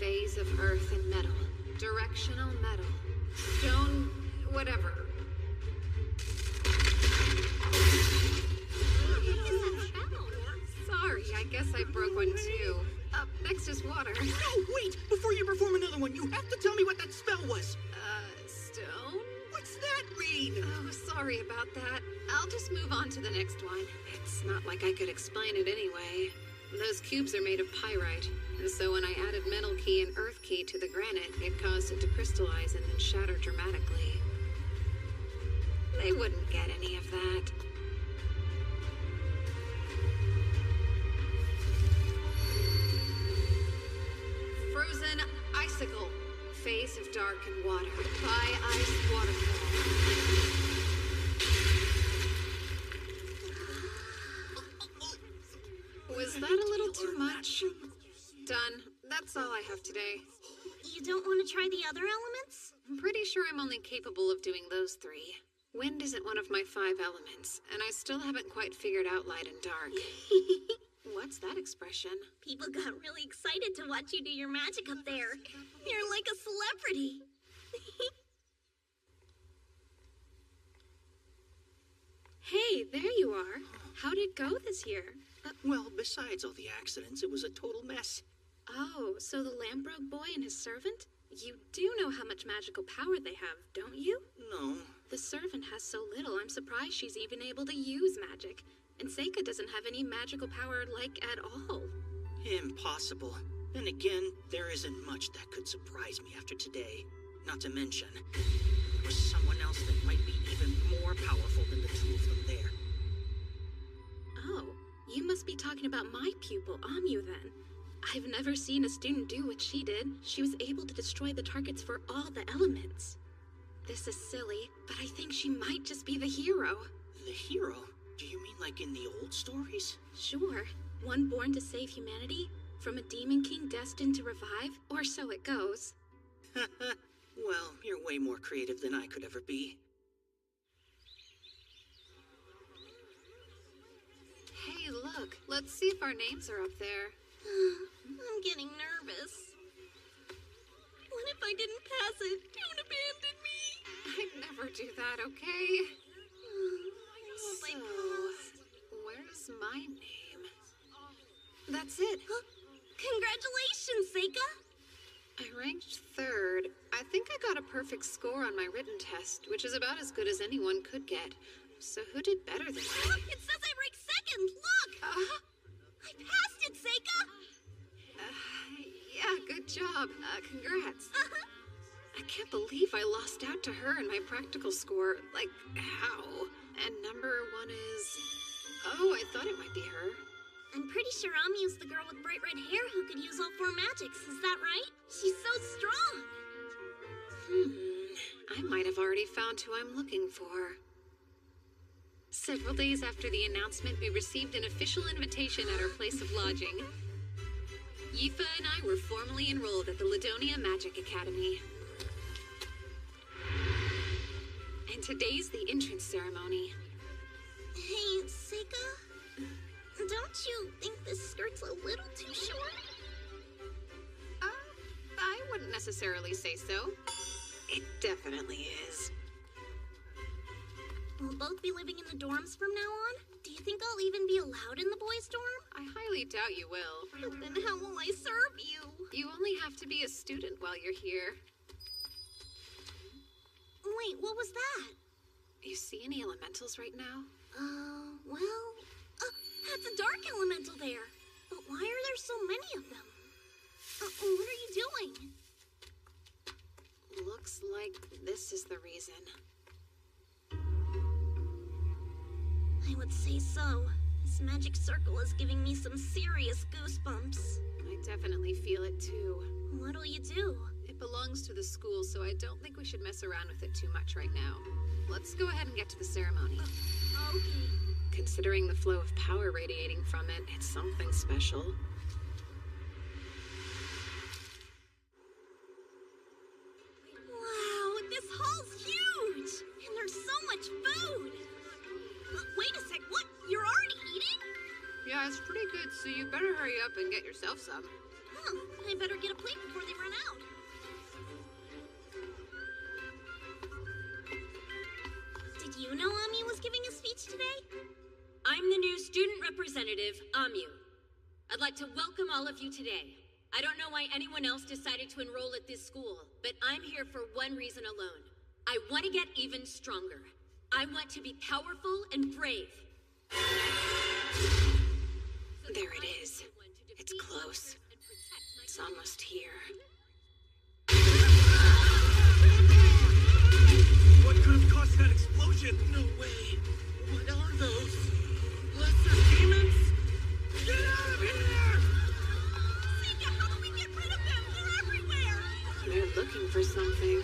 S10: Phase of Earth and metal. Directional metal. Stone... whatever. Sorry, I guess I broke one too. Up next is water.
S15: No, wait! Before you perform another one, you have to tell me what that spell was.
S10: Stone?
S15: What's that mean?
S10: Oh, sorry about that. I'll just move on to the next one. It's not like I could explain it anyway. Those cubes are made of pyrite, and so when I added metal key and earth key to the granite, it caused it to crystallize and then shatter dramatically. They wouldn't get any of that. Frozen icicle. Phase of dark and water. By ice waterfall. Was that a little too much? Done. That's all I have today.
S4: You don't want to try the other elements?
S10: I'm pretty sure I'm only capable of doing those three. Wind isn't one of my 5 elements, and I still haven't quite figured out light and dark. What's that expression?
S4: People got really excited to watch you do your magic up there. You're like a celebrity.
S10: Hey, there you are. How'd it go this year?
S15: Well, besides all the accidents, it was a total mess.
S10: Oh, so the Lambrogue boy and his servant? You do know how much magical power they have, don't you?
S15: No.
S10: The servant has so little, I'm surprised she's even able to use magic. And Seika doesn't have any magical power, like, at all.
S15: Impossible. Then again, there isn't much that could surprise me after today. Not to mention, there was someone else that might be even more powerful than the two of them there.
S10: Oh, you must be talking about my pupil, Amu, then. I've never seen a student do what she did. She was able to destroy the targets for all the elements. This is silly, but I think she might just be the hero.
S15: The hero? Do you mean like in the old stories?
S10: Sure. One born to save humanity, from a demon king destined to revive, or so it goes.
S15: Well, you're way more creative than I could ever be.
S10: Hey, look. Let's see if our names are up there.
S4: I'm getting nervous. What if I didn't pass it? Don't abandon me.
S10: I'd never do that, okay? So, where's my name? That's it.
S4: Congratulations, Seika.
S10: I ranked 3rd. I think I got a perfect score on my written test, which is about as good as anyone could get. So who did better than me?
S13: It says I ranked 2nd! Look! I passed it, Seika!
S10: Yeah, good job. Congrats. I can't believe I lost out to her in my practical score. Like, how? And number 1 is... Oh, I thought it might be her.
S4: I'm pretty sure Amyu's the girl with bright red hair who could use all 4 magics, is that right? She's so strong!
S10: I might have already found who I'm looking for. Several days after the announcement, we received an official invitation at our place of lodging. Yifa and I were formally enrolled at the Ladonia Magic Academy. And today's the entrance ceremony.
S4: Hey, Seika? Don't you think this skirt's a little too short?
S10: I wouldn't necessarily say so. It definitely is.
S4: We'll both be living in the dorms from now on? Do you think I'll even be allowed in the boys' dorm?
S10: I highly doubt you will.
S4: But then how will I serve you?
S10: You only have to be a student while you're here.
S4: Wait, what was that?
S10: You see any elementals right now?
S4: Well... that's a dark elemental there. But why are there so many of them? What are you doing?
S10: Looks like this is the reason.
S4: I would say so. This magic circle is giving me some serious goosebumps.
S10: I definitely feel it too.
S4: What'll you do?
S10: It belongs to the school, so I don't think we should mess around with it too much right now. Let's go ahead and get to the ceremony.
S4: Okay.
S10: Considering the flow of power radiating from it, it's something special.
S4: Wow, this hall's huge! And there's so much food! Wait a sec, what? You're already eating?
S10: Yeah, it's pretty good, so you better hurry up and get yourself some.
S4: I better get a plate before they run out. Did you know Amyu was giving a speech today?
S13: I'm the new student representative, Amyu. I'd like to welcome all of you today. I don't know why anyone else decided to enroll at this school, but I'm here for one reason alone. I want to get even stronger. I want to be powerful and brave.
S10: There it is. It's close. It's almost here.
S14: What could have caused that explosion? No way. What are those? Lesser demons? Get out of here!
S4: Seika, how do we get rid of them? They're everywhere!
S10: They're looking for something.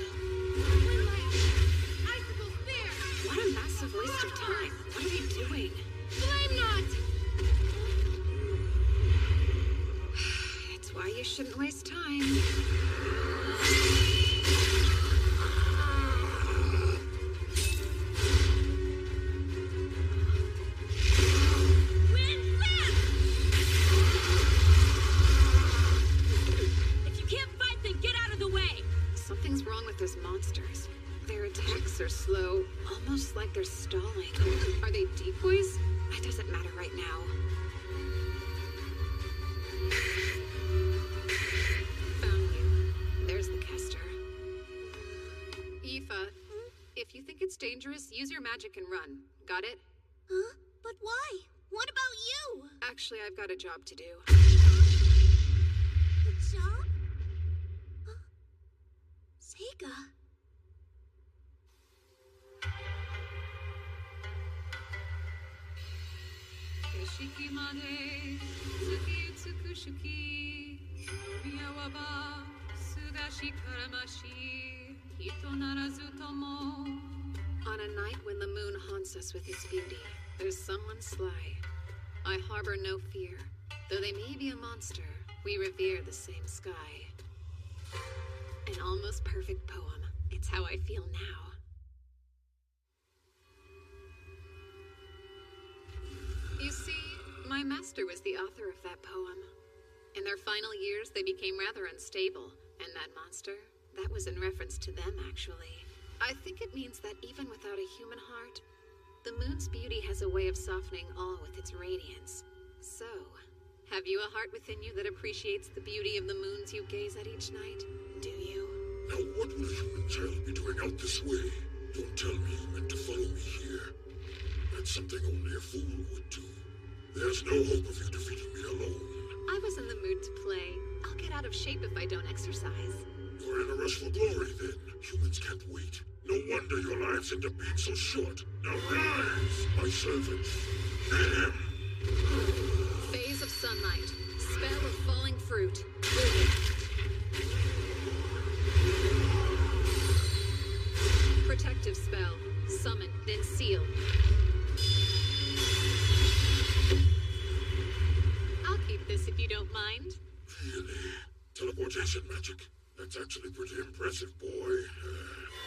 S3: Icicle spear!
S10: What a massive waste of time. What are they doing?
S3: Flame knot!
S10: It's why you shouldn't waste time. Something's wrong with those monsters. Their attacks are slow, almost like they're stalling. Are they decoys? It doesn't matter right now. Found you. There's the caster. Yifa, if you think it's dangerous, use your magic and run. Got it?
S4: Huh? But why? What about you?
S10: Actually, I've got a job to do.
S4: A job? Seika.
S10: On a night when the moon haunts us with its beauty, there's someone sly. I harbor no fear. Though they may be a monster, we revere the same sky. An almost perfect poem. It's how I feel now. You see, my master was the author of that poem. In their final years, they became rather unstable, and that monster, that was in reference to them, actually. I think it means that even without a human heart, the moon's beauty has a way of softening all with its radiance. So, have you a heart within you that appreciates the beauty of the moons you gaze at each night?
S13: do you?
S8: Now what would a human child be doing out this way? Don't tell me you meant to follow me here. That's something only a fool would do. There's no hope of you defeating me alone.
S10: I was in the mood to play. I'll get out of shape if I don't exercise.
S8: You're in a rush for glory, then. Humans can't wait. No wonder your lives end up being so short. Now rise, my servants. Hit him!
S10: Phase of sunlight. Spell of falling fruit. Protective spell. Summon, then seal. I'll keep this if you don't mind.
S8: Really? Teleportation magic? That's actually pretty impressive, boy.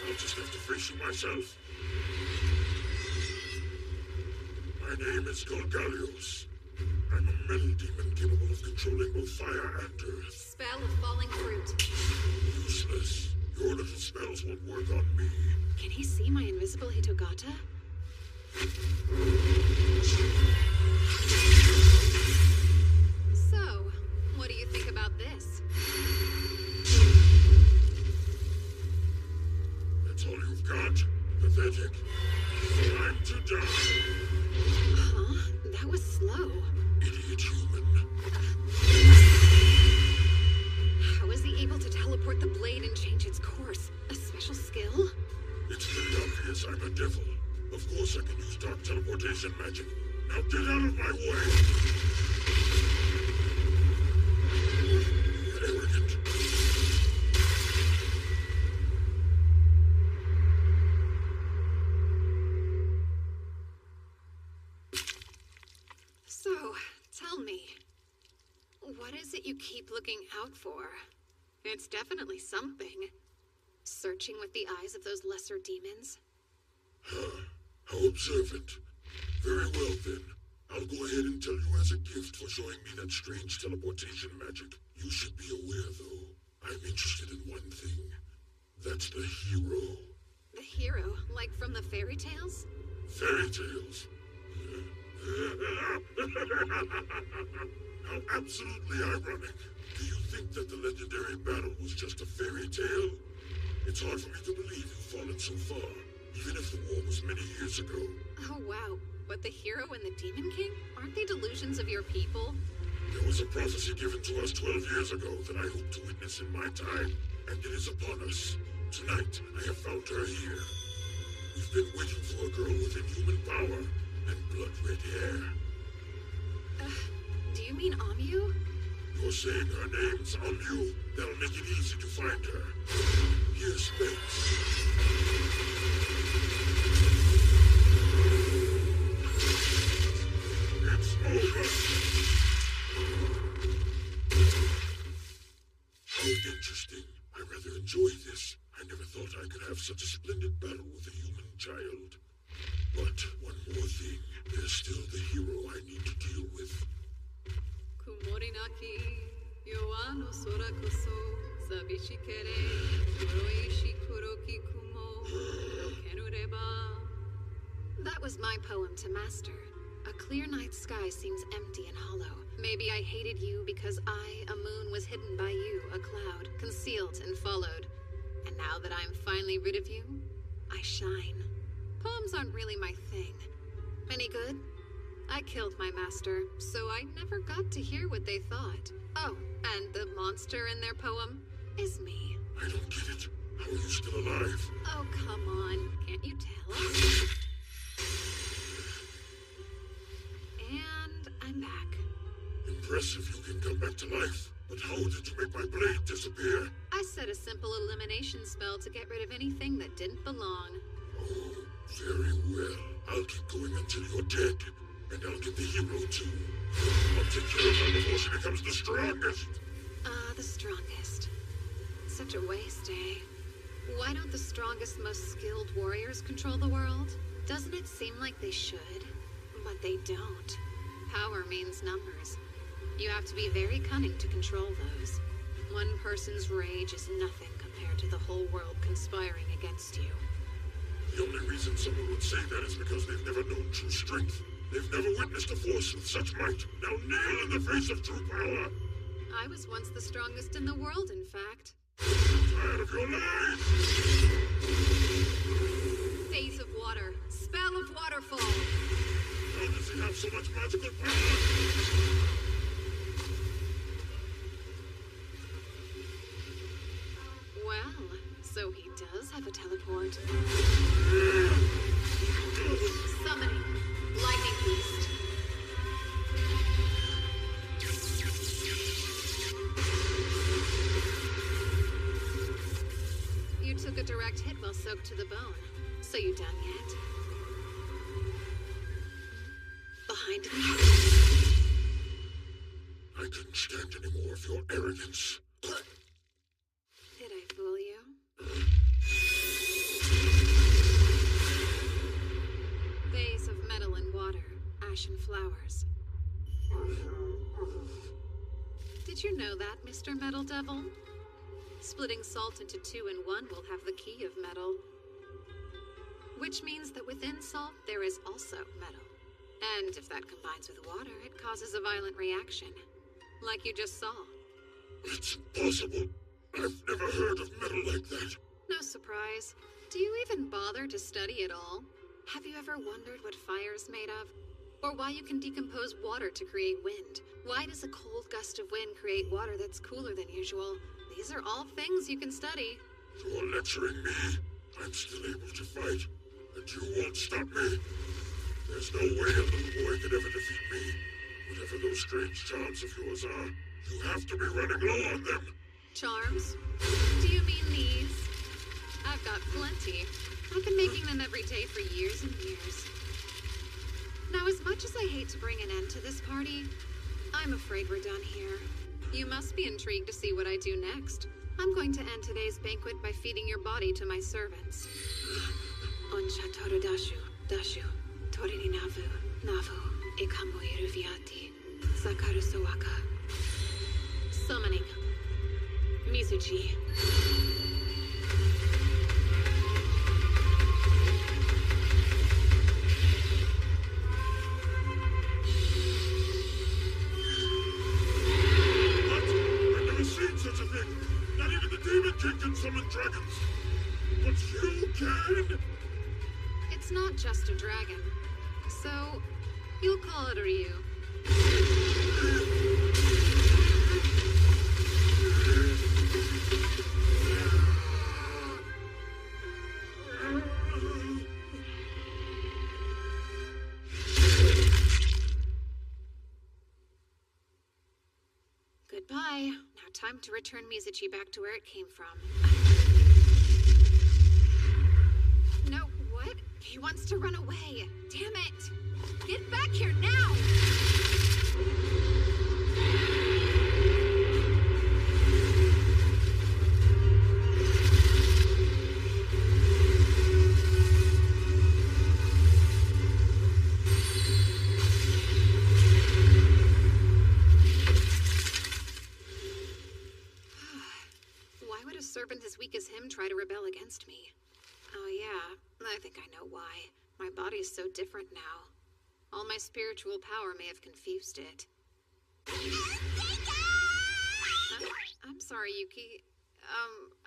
S8: I'll just have to face you myself. My name is Golgalios. I'm a metal demon capable of controlling both fire and earth.
S10: Spell of falling fruit.
S8: Useless. Your little spells won't work on me.
S10: Can he see my invisible Hitogata? So, what do you think about this?
S8: That's all you've got? Pathetic. Time to die.
S10: Huh? That was slow.
S8: Idiot human.
S10: How is he able to teleport the blade and change its course? A special skill?
S8: It's pretty obvious I'm a devil. Of course I can use dark teleportation magic. Now get out of my way! Arrogant.
S10: So, tell me, what is it you keep looking out for? It's definitely something. Searching with the eyes of those lesser demons?
S8: How observant. Very well then. I'll go ahead and tell you as a gift for showing me that strange teleportation magic. You should be aware, though, I'm interested in one thing. That's the hero.
S10: The hero? Like from the fairy tales?
S8: Fairy tales? How absolutely ironic. Do you think that the legendary battle was just a fairy tale? It's hard for me to believe you've fallen so far, even if the war was many years ago.
S10: Oh wow, but the hero and the Demon King? Aren't they delusions of your people?
S8: There was a prophecy given to us 12 years ago that I hope to witness in my time, and it is upon us. Tonight, I have found her here. We've been waiting for a girl with inhuman power and blood-red hair.
S10: Do you mean Amu?
S8: You're saying her name's Amu? That'll make it easy to find her. Here's space. It's over. How interesting. I rather enjoy this. I never thought I could have such a splendid battle with a human child. But one more thing. There's still the hero I need to deal with.
S10: Kumorinaki, Yoano Sorakoso, Sabishikere, Kuroishi Kuroki Kumo, no Kenureba. That was my poem to Master. A clear night sky seems empty and hollow. Maybe I hated you because I, a moon, was hidden by you, a cloud, concealed and followed. And now that I'm finally rid of you, I shine. Poems aren't really my thing. Any good? I killed my master, so I never got to hear what they thought. Oh, and the monster in their poem is me.
S8: I don't get it. How are you still alive?
S10: Oh, come on. Can't you tell us? And I'm back.
S8: Impressive you can come back to life. But how did you make my blade disappear?
S10: I set a simple elimination spell to get rid of anything that didn't belong.
S8: Oh, very well. I'll keep going until you're dead. And I'll get the hero too. I'll take care of her before she becomes the strongest.
S10: The strongest. Such a waste, eh? Why don't the strongest, most skilled warriors control the world? Doesn't it seem like they should? But they don't. Power means numbers. You have to be very cunning to control those. One person's rage is nothing compared to the whole world conspiring against you.
S8: The only reason someone would say that is because they've never known true strength. They've never witnessed a force with such might. Now kneel in the face of true power!
S10: I was once the strongest in the world, in fact.
S8: I'm tired of your lies!
S10: Phase of water. Spell of waterfall.
S8: How does he have so much magical power?
S10: Well, so he does have a teleport. Summoning. Lightning Beast. You took a direct hit while soaked to the bone. So you done yet? Behind me?
S8: I couldn't stand any more of your arrogance.
S10: Did I fool you? Vase of metal and water, ashen flowers. Did you know that, Mr. Metal Devil? Splitting salt into 2 and 1 will have the key of metal. Which means that within salt, there is also metal. And if that combines with water, it causes a violent reaction. Like you just saw.
S8: It's impossible. I've never heard of metal like that.
S10: No surprise. Do you even bother to study at all? Have you ever wondered what fire's made of? Or why you can decompose water to create wind? Why does a cold gust of wind create water that's cooler than usual? These are all things you can study.
S8: You're lecturing me. I'm still able to fight, and you won't stop me. There's no way a little boy could ever defeat me. Whatever those strange charms of yours are, you have to be running low on them.
S10: Charms? Do you mean these? I've got plenty. I've been making them every day for years and years. Now, as much as I hate to bring an end to this party, I'm afraid we're done here. You must be intrigued to see what I do next. I'm going to end today's banquet by feeding your body to my servants. Oncha toru dashu, torini navu, ikamu iruviati, sakaru sawaka. Summoning. Mizuchi.
S8: Such a thing. Not even the Demon King can summon dragons. But you can?
S10: It's not just a dragon. So, you'll call it a Ryu. Goodbye. Now time to return Mizuchi back to where it came from. No, what? He wants to run away. Damn it! Get back here now! Why would a servant as weak as him try to rebel against me? Oh yeah, I think I know why. My body's so different now. All my spiritual power may have confused it. I'm sorry, Yuki.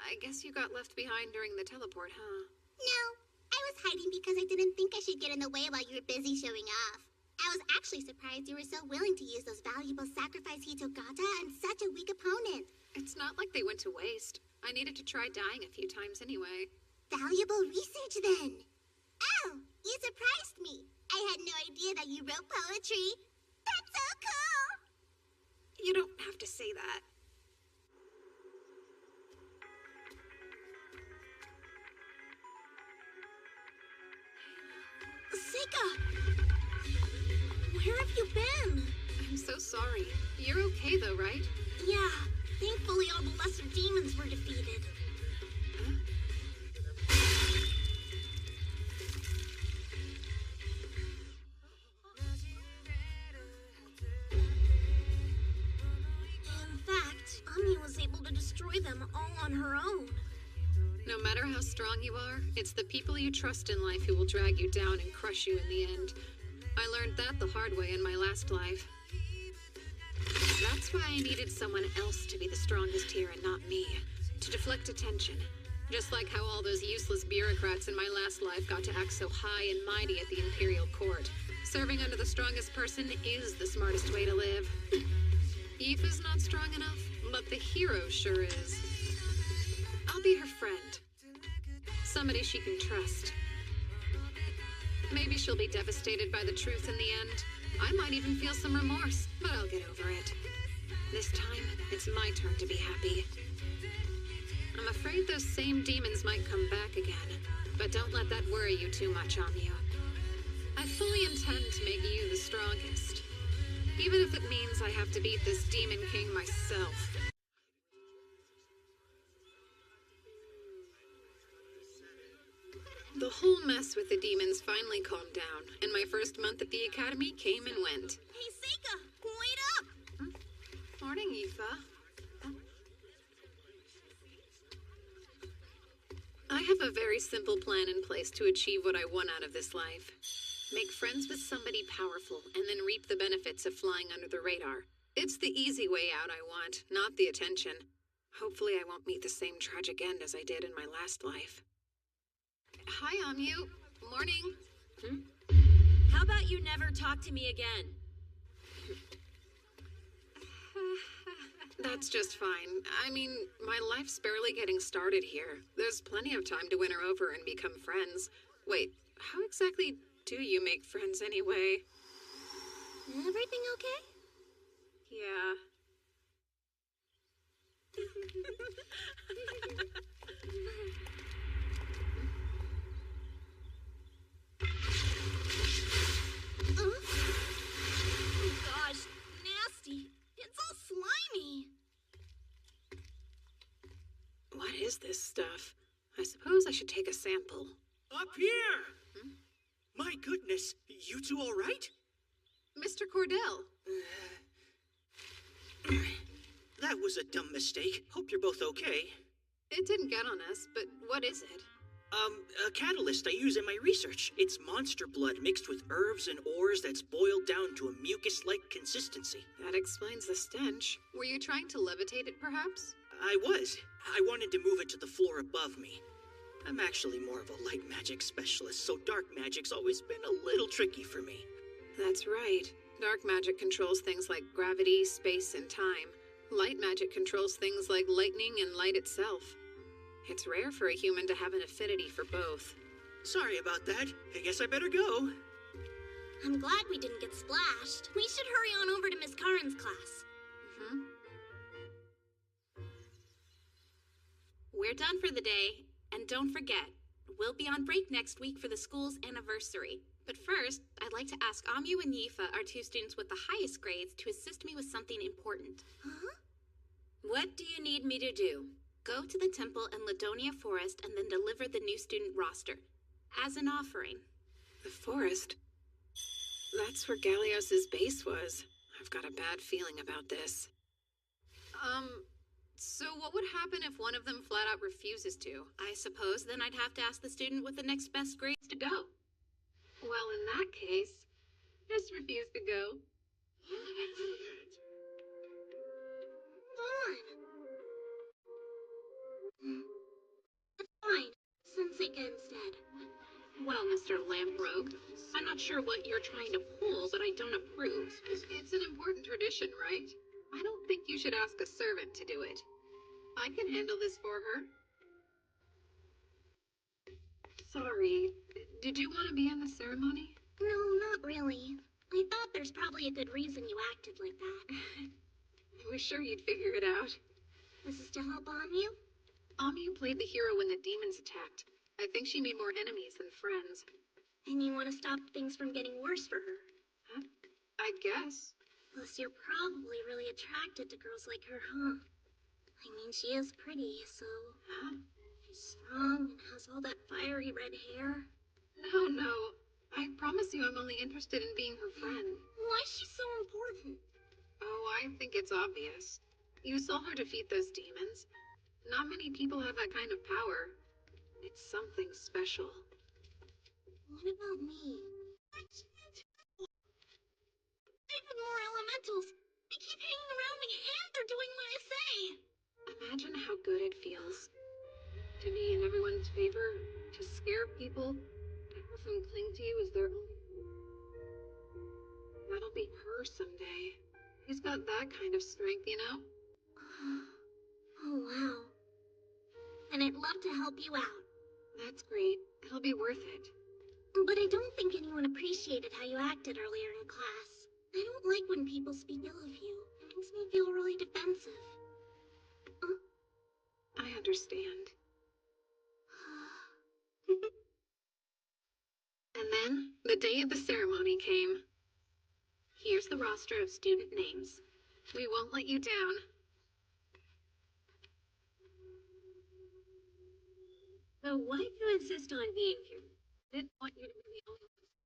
S10: I guess you got left behind during the teleport, huh?
S16: No, I was hiding because I didn't think I should get in the way while you were busy showing off. I was actually surprised you were so willing to use those valuable sacrifice Hitogata on such a weak opponent.
S10: It's not like they went to waste. I needed to try dying a few times anyway.
S16: Valuable research, then. Oh, you surprised me. I had no idea that you wrote poetry. That's so cool!
S10: You don't have to say that.
S4: Seika! Where have you been?
S10: I'm so sorry. You're okay though, right?
S4: Yeah, thankfully all the lesser demons were defeated.
S10: Huh?
S4: In fact, Ami was able to destroy them all on her own.
S10: No matter how strong you are, it's the people you trust in life who will drag you down and crush you in the end. I learned that the hard way in my last life. That's why I needed someone else to be the strongest here and not me. To deflect attention. Just like how all those useless bureaucrats in my last life got to act so high and mighty at the Imperial Court. Serving under the strongest person is the smartest way to live. Aoife's not strong enough, but the hero sure is. I'll be her friend. Somebody she can trust. Maybe she'll be devastated by the truth in the end. I might even feel some remorse, but I'll get over it. This time, it's my turn to be happy. I'm afraid those same demons might come back again, but don't let that worry you too much, Amyu. I fully intend to make you the strongest, even if it means I have to beat this Demon King myself. The whole mess with the demons finally calmed down, and my first month at the academy came and went.
S16: Hey, Seika, wait up!
S10: Morning, Aoife. I have a very simple plan in place to achieve what I want out of this life. Make friends with somebody powerful, and then reap the benefits of flying under the radar. It's the easy way out I want, not the attention. Hopefully I won't meet the same tragic end as I did in my last life. Hi, Amyu. Morning.
S13: How about you never talk to me again?
S10: That's just fine. I mean, my life's barely getting started here. There's plenty of time to win her over and become friends. Wait, how exactly do you make friends anyway?
S4: Everything okay?
S10: Yeah.
S16: Oh gosh, nasty. It's all slimy.
S10: What is this stuff? I suppose I should take a sample.
S15: Up here! My goodness, you two all right?
S10: Mr. Cordell.
S15: That was a dumb mistake. Hope you're both okay.
S10: It didn't get on us, but what is it?
S15: A catalyst I use in my research. It's monster blood mixed with herbs and ores that's boiled down to a mucus-like consistency.
S10: That explains the stench. Were you trying to levitate it, perhaps?
S15: I was. I wanted to move it to the floor above me. I'm actually more of a light magic specialist, so dark magic's always been a little tricky for me.
S10: That's right. Dark magic controls things like gravity, space, and time. Light magic controls things like lightning and light itself. It's rare for a human to have an affinity for both.
S15: Sorry about that. I guess I better go.
S16: I'm glad we didn't get splashed. We should hurry on over to Miss Karen's class.
S13: We're done for the day. And don't forget, we'll be on break next week for the school's anniversary. But first, I'd like to ask Amyu and Yifa, our two students with the highest grades, to assist me with something important.
S16: Huh?
S13: What do you need me to do? Go to the temple in Ladonia Forest and then deliver the new student roster. As an offering.
S10: The forest? That's where Galios's base was. I've got a bad feeling about this. So what would happen if one of them flat out refuses to?
S13: I suppose then I'd have to ask the student with the next best grades to go.
S10: Well, in that case, just refuse to go.
S16: Fine. Send Seika instead.
S3: Well, Mr. Lamprogue, I'm not sure what you're trying to pull, but I don't approve.
S10: It's an important tradition, right? I don't think you should ask a servant to do it. I can handle this for her. Sorry, did you want to be in the ceremony?
S16: No, not really. I thought there's probably a good reason you acted like that.
S10: I was sure you'd figure it out.
S16: This is to help Amyu?
S10: Amyu played the hero when the demons attacked. I think she made more enemies than friends.
S16: And you want to stop things from getting worse for her?
S10: Huh? I guess.
S16: Plus, you're probably really attracted to girls like her, huh? I mean, she is pretty, so...
S10: Huh?
S16: She's strong and has all that fiery red hair.
S10: No. I promise you I'm only interested in being her friend.
S16: Why is she so important?
S10: Oh, I think it's obvious. You saw her defeat those demons. Not many people have that kind of power. It's something special.
S16: What about me? Even more elementals. They keep hanging around me and they're doing what I say.
S10: Imagine how good it feels to be in everyone's favor, to scare people, to have them cling to you as their own. That'll be her someday. He's got that kind of strength, you know?
S16: Oh, wow. And I'd love to help you out.
S10: That's great. It'll be worth it.
S16: But I don't think anyone appreciated how you acted earlier in class. I don't like when people speak ill of you. It makes me feel really defensive.
S10: I understand. And then, the day of the ceremony came. Here's the roster of student names. We won't let you down.
S13: So why do you insist on being here?
S10: I didn't want you to be the only one.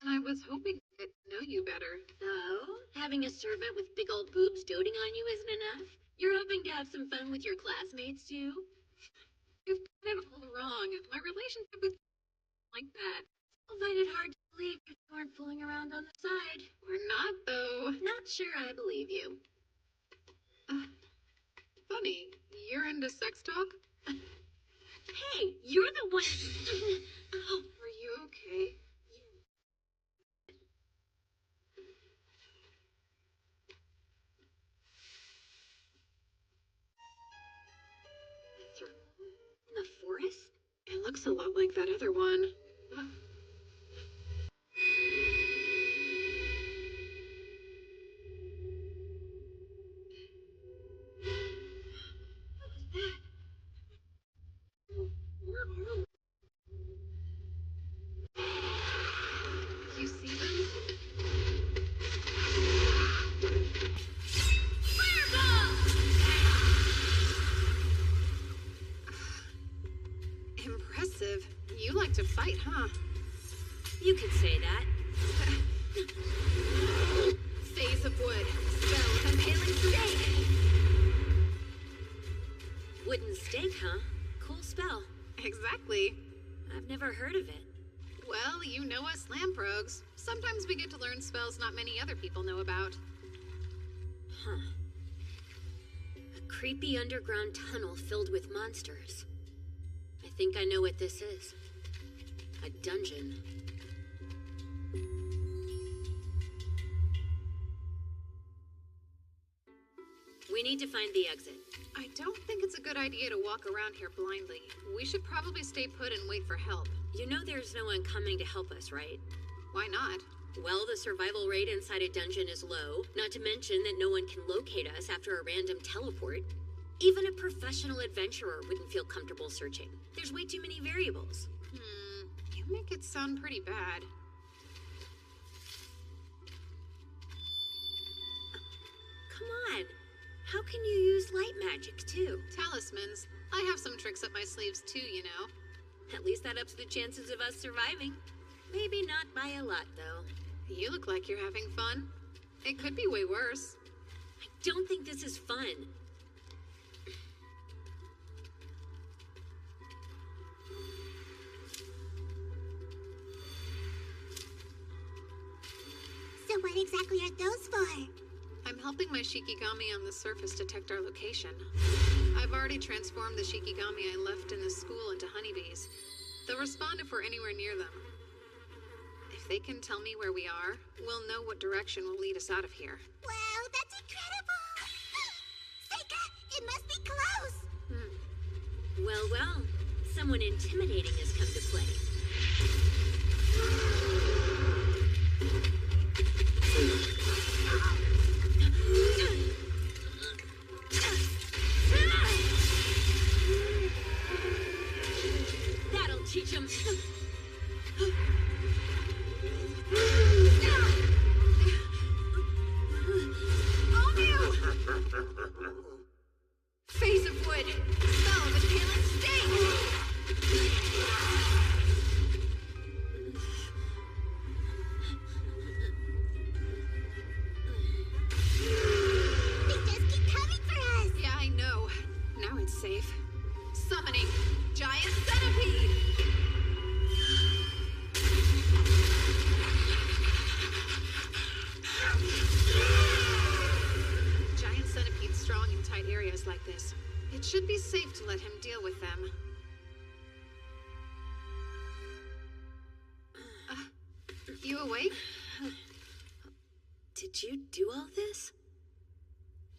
S10: And I was hoping to get to know you better.
S13: Oh, having a servant with big old boobs doting on you isn't enough? You're hoping to have some fun with your classmates, too?
S10: You've got it all wrong. My relationship with like that.
S13: I'll find it hard to believe if you aren't fooling around on the side.
S10: We're not, though.
S13: Not sure I believe you.
S10: Funny, you're into sex talk?
S13: Hey, you're the one.
S10: Oh, are you okay?
S13: In the forest?
S10: It looks a lot like that other one. You see them? Impressive. You like to fight, huh?
S13: You could say that.
S10: Phase of wood. Spell with impaling stake.
S13: Wooden stake, huh? Cool spell.
S10: Exactly.
S13: I've never heard of it.
S10: Well, you know us lamprogues. Sometimes we get to learn spells not many other people know about.
S13: Huh. A creepy underground tunnel filled with monsters. I think I know what this is. A dungeon. We need to find the exit.
S10: I don't think it's a good idea to walk around here blindly. We should probably stay put and wait for help.
S13: You know there's no one coming to help us, right?
S10: Why not?
S13: Well, the survival rate inside a dungeon is low, not to mention that no one can locate us after a random teleport. Even a professional adventurer wouldn't feel comfortable searching. There's way too many variables.
S10: You make it sound pretty bad.
S13: Come on. How can you use light magic, too?
S10: Talismans. I have some tricks up my sleeves, too, you know.
S13: At least that ups the chances of us surviving. Maybe not by a lot, though.
S10: You look like you're having fun. It could be way worse.
S13: I don't think this is fun.
S16: So what exactly are those for?
S10: I'm helping my Shikigami on the surface detect our location. I've already transformed the Shikigami I left in the school into honeybees. They'll respond if we're anywhere near them. If they can tell me where we are, we'll know what direction will lead us out of here.
S16: Wow, that's incredible! Seika, it must be close!
S13: Well, well. Someone intimidating has come to play. That'll teach him.
S10: Phase of wood. Smell of impaling stake.
S16: They just keep coming for us!
S10: Yeah, I know. Now it's safe. Summoning Giant Centipede! let him deal with them. You awake?
S13: Did you do all this?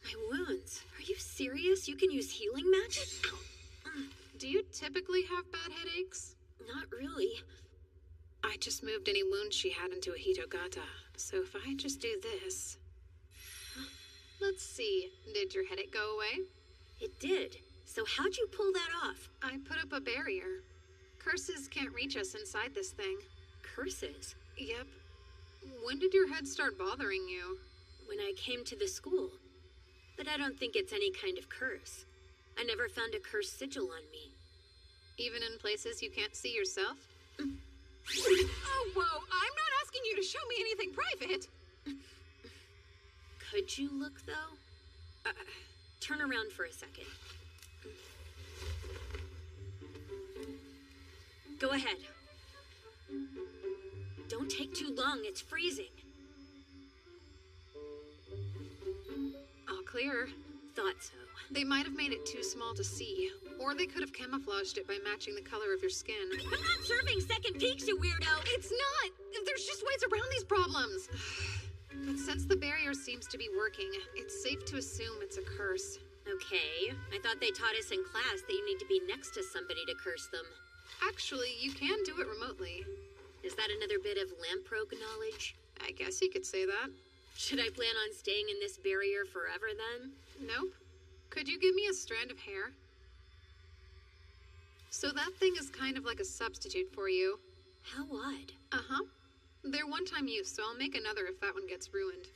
S13: My wounds. Are you serious? You can use healing magic?
S10: Do you typically have bad headaches?
S13: Not really.
S10: I just moved any wounds she had into a hitogata, so if I just do this... Let's see, did your headache go away?
S13: It did. So how'd you pull that off?
S10: I put up a barrier. Curses can't reach us inside this thing.
S13: Curses?
S10: Yep. When did your head start bothering you?
S13: When I came to the school. But I don't think it's any kind of curse. I never found a curse sigil on me.
S10: Even in places you can't see yourself? Oh, whoa! I'm not asking you to show me anything private!
S13: Could you look, though? Turn around for a second. Go ahead. Don't take too long, it's freezing.
S10: All clear.
S13: Thought so.
S10: They might have made it too small to see, or they could have camouflaged it by matching the color of your skin.
S13: I'm not serving second peeks, you weirdo!
S10: It's not! There's just ways around these problems! But since the barrier seems to be working, it's safe to assume it's a curse.
S13: Okay, I thought they taught us in class that you need to be next to somebody to curse them.
S10: Actually, you can do it remotely.
S13: Is that another bit of lamprogue knowledge?
S10: I guess you could say that.
S13: Should I plan on staying in this barrier forever then?
S10: Nope. Could you give me a strand of hair? So that thing is kind of like a substitute for you.
S13: How odd.
S10: Uh-huh. They're one-time use, so I'll make another if that one gets ruined.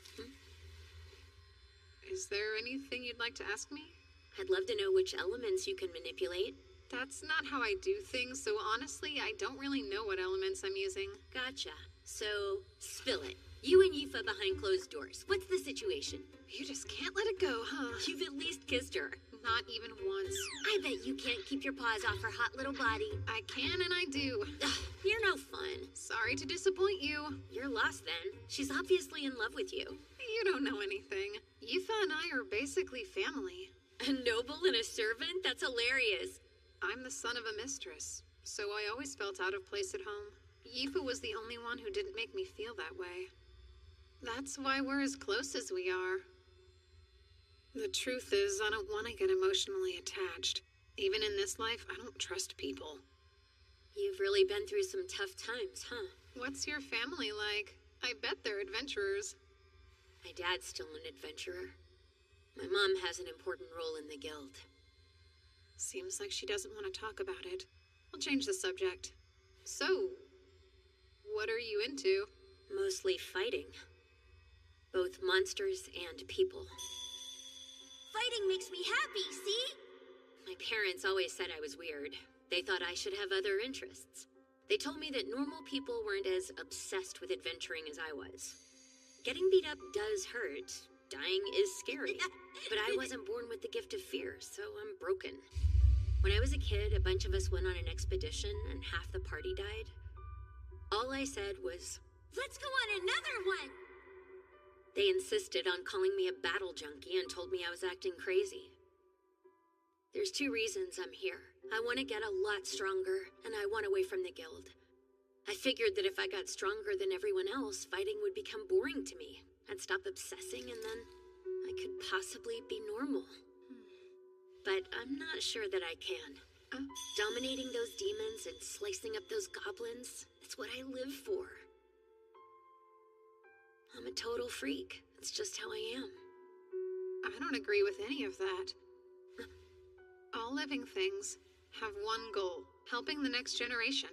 S10: Is there anything you'd like to ask me?
S13: I'd love to know which elements you can manipulate.
S10: That's not how I do things, so honestly, I don't really know what elements I'm using.
S13: Gotcha. So, spill it. You and Yifa behind closed doors. What's the situation?
S10: You just can't let it go, huh?
S13: You've at least kissed her.
S10: Not even once.
S13: I bet you can't keep your paws off her hot little body.
S10: I can and I do.
S13: Ugh, you're no fun.
S10: Sorry to disappoint you.
S13: You're lost then. She's obviously in love with you.
S10: You don't know anything. Yifa and I are basically family.
S13: A noble and a servant? That's hilarious.
S10: I'm the son of a mistress, so I always felt out of place at home. Yifa was the only one who didn't make me feel that way. That's why we're as close as we are. The truth is, I don't want to get emotionally attached. Even in this life, I don't trust people.
S13: You've really been through some tough times, huh?
S10: What's your family like? I bet they're adventurers.
S13: My dad's still an adventurer. My mom has an important role in the guild.
S10: Seems like she doesn't want to talk about it. I'll change the subject. So, what are you into?
S13: Mostly fighting. Both monsters and people.
S4: Fighting makes me happy, see?
S13: My parents always said I was weird. They thought I should have other interests. They told me that normal people weren't as obsessed with adventuring as I was. Getting beat up does hurt. Dying is scary. But I wasn't born with the gift of fear, so I'm broken. When I was a kid, a bunch of us went on an expedition and half the party died. All I said was,
S4: "Let's go on another one!"
S13: They insisted on calling me a battle junkie and told me I was acting crazy. There's 2 reasons I'm here. I want to get a lot stronger, and I want away from the guild. I figured that if I got stronger than everyone else, fighting would become boring to me. I'd stop obsessing, and then I could possibly be normal. But I'm not sure that I can. Dominating those demons and slicing up those goblins, that's what I live for. I'm a total freak. That's just how I am.
S10: I don't agree with any of that. All living things have one goal, helping the next generation.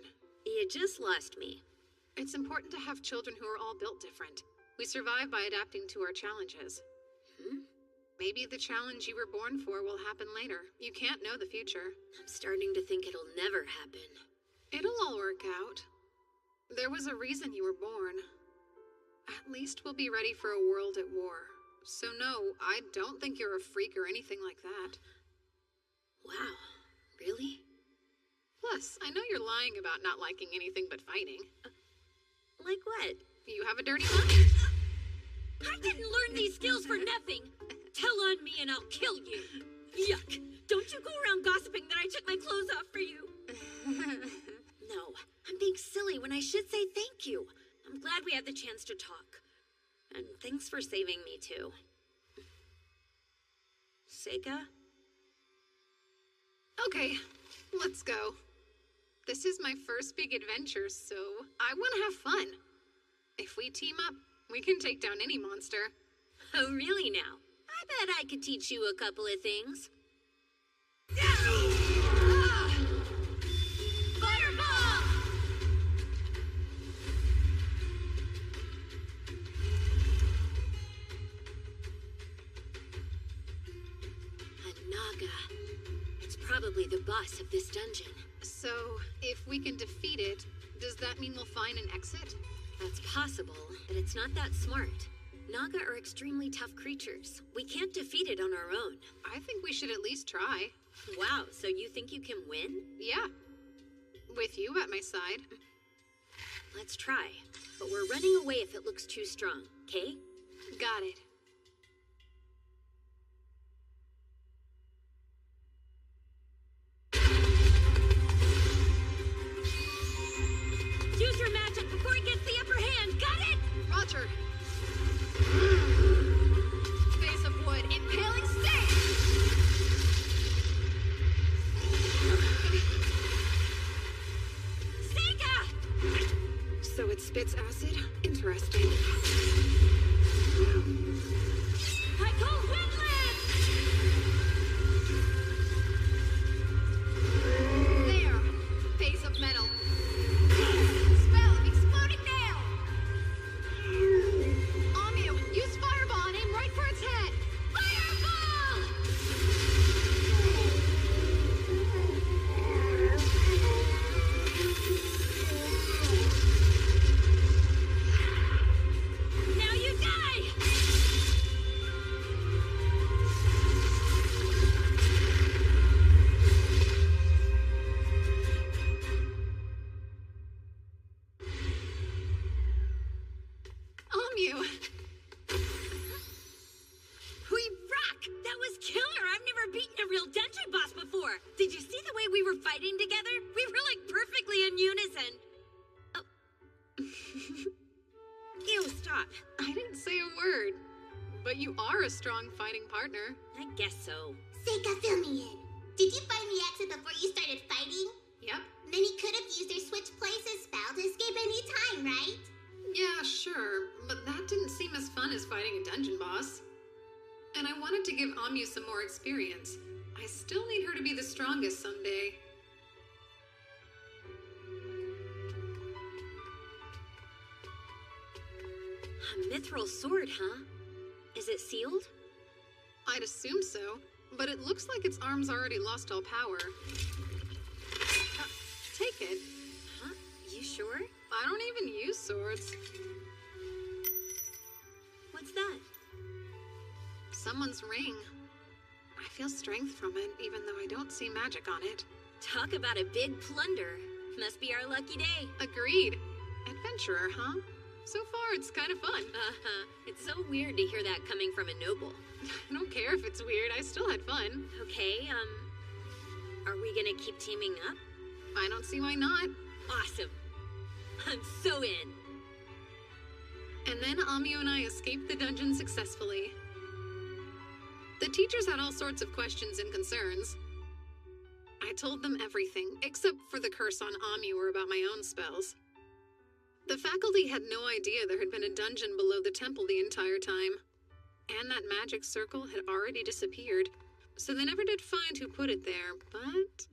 S13: You just lost me.
S10: It's important to have children who are all built different. We survive by adapting to our challenges. Maybe the challenge you were born for will happen later. You can't know the future.
S13: I'm starting to think it'll never happen.
S10: It'll all work out. There was a reason you were born. At least we'll be ready for a world at war. So no, I don't think you're a freak or anything like that.
S13: Wow, really?
S10: Plus, I know you're lying about not liking anything but fighting.
S13: Like what?
S10: You have a dirty mind.
S13: I didn't learn these skills for nothing. Tell on me and I'll kill you. Yuck! Don't you go around gossiping that I took my clothes off for you. No, I'm being silly when I should say thank you. I'm glad we had the chance to talk. And thanks for saving me, too. Seika?
S10: Okay, let's go. This is my first big adventure, so I want to have fun. If we team up, we can take down any monster.
S13: Oh, really now? I bet I could teach you a couple of things. Fireball! A Naga. It's probably the boss of this dungeon.
S10: So, if we can defeat it, does that mean we'll find an exit?
S13: That's possible, but it's not that smart. Naga are extremely tough creatures. We can't defeat it on our own.
S10: I think we should at least try.
S13: Wow, so you think you can win?
S10: Yeah. With you at my side.
S13: Let's try. But we're running away if it looks too strong, okay?
S10: Got it.
S13: Use your magic before it gets the upper hand. Got it?
S10: Roger. Face of wood, impaling stake!
S13: Seika!
S10: So it spits acid? Interesting.
S13: I call Windland!
S10: There! Face of metal. Spell of exploding nail! Amu, use fireball and aim right for its head!
S13: Fireball! Now you die!
S10: Amu!
S13: We rock! That was killer! I've never beaten a real dungeon boss before! Did you see the way we were fighting together? We were like perfectly in unison! Oh. Ew, stop.
S10: I didn't say a word. But you are a strong fighting partner.
S13: I guess so.
S16: Seika, fill me in. Did you find the exit before you started fighting?
S10: Yep.
S16: Then he could have used their switch places spell to escape any time, right?
S10: Yeah, sure. But that didn't seem as fun as fighting a dungeon boss. And I wanted to give Amu some more experience. I still need her to be the strongest someday.
S13: A mithril sword, huh? Is it sealed?
S10: I'd assume so, but it looks like its arms already lost all power. Take it.
S13: Huh? You sure?
S10: I don't even use swords.
S13: What's that?
S10: Someone's ring. I feel strength from it, even though I don't see magic on it.
S13: Talk about a big plunder. Must be our lucky day.
S10: Agreed. Adventurer, huh? So far, it's kind of fun.
S13: It's so weird to hear that coming from a noble.
S10: I don't care if it's weird, I still had fun.
S13: Okay, are we gonna keep teaming up?
S10: I don't see why not.
S13: Awesome. I'm so in.
S10: And then Amu and I escaped the dungeon successfully. The teachers had all sorts of questions and concerns. I told them everything, except for the curse on Amu or about my own spells. The faculty had no idea there had been a dungeon below the temple the entire time. And that magic circle had already disappeared, so they never did find who put it there, but...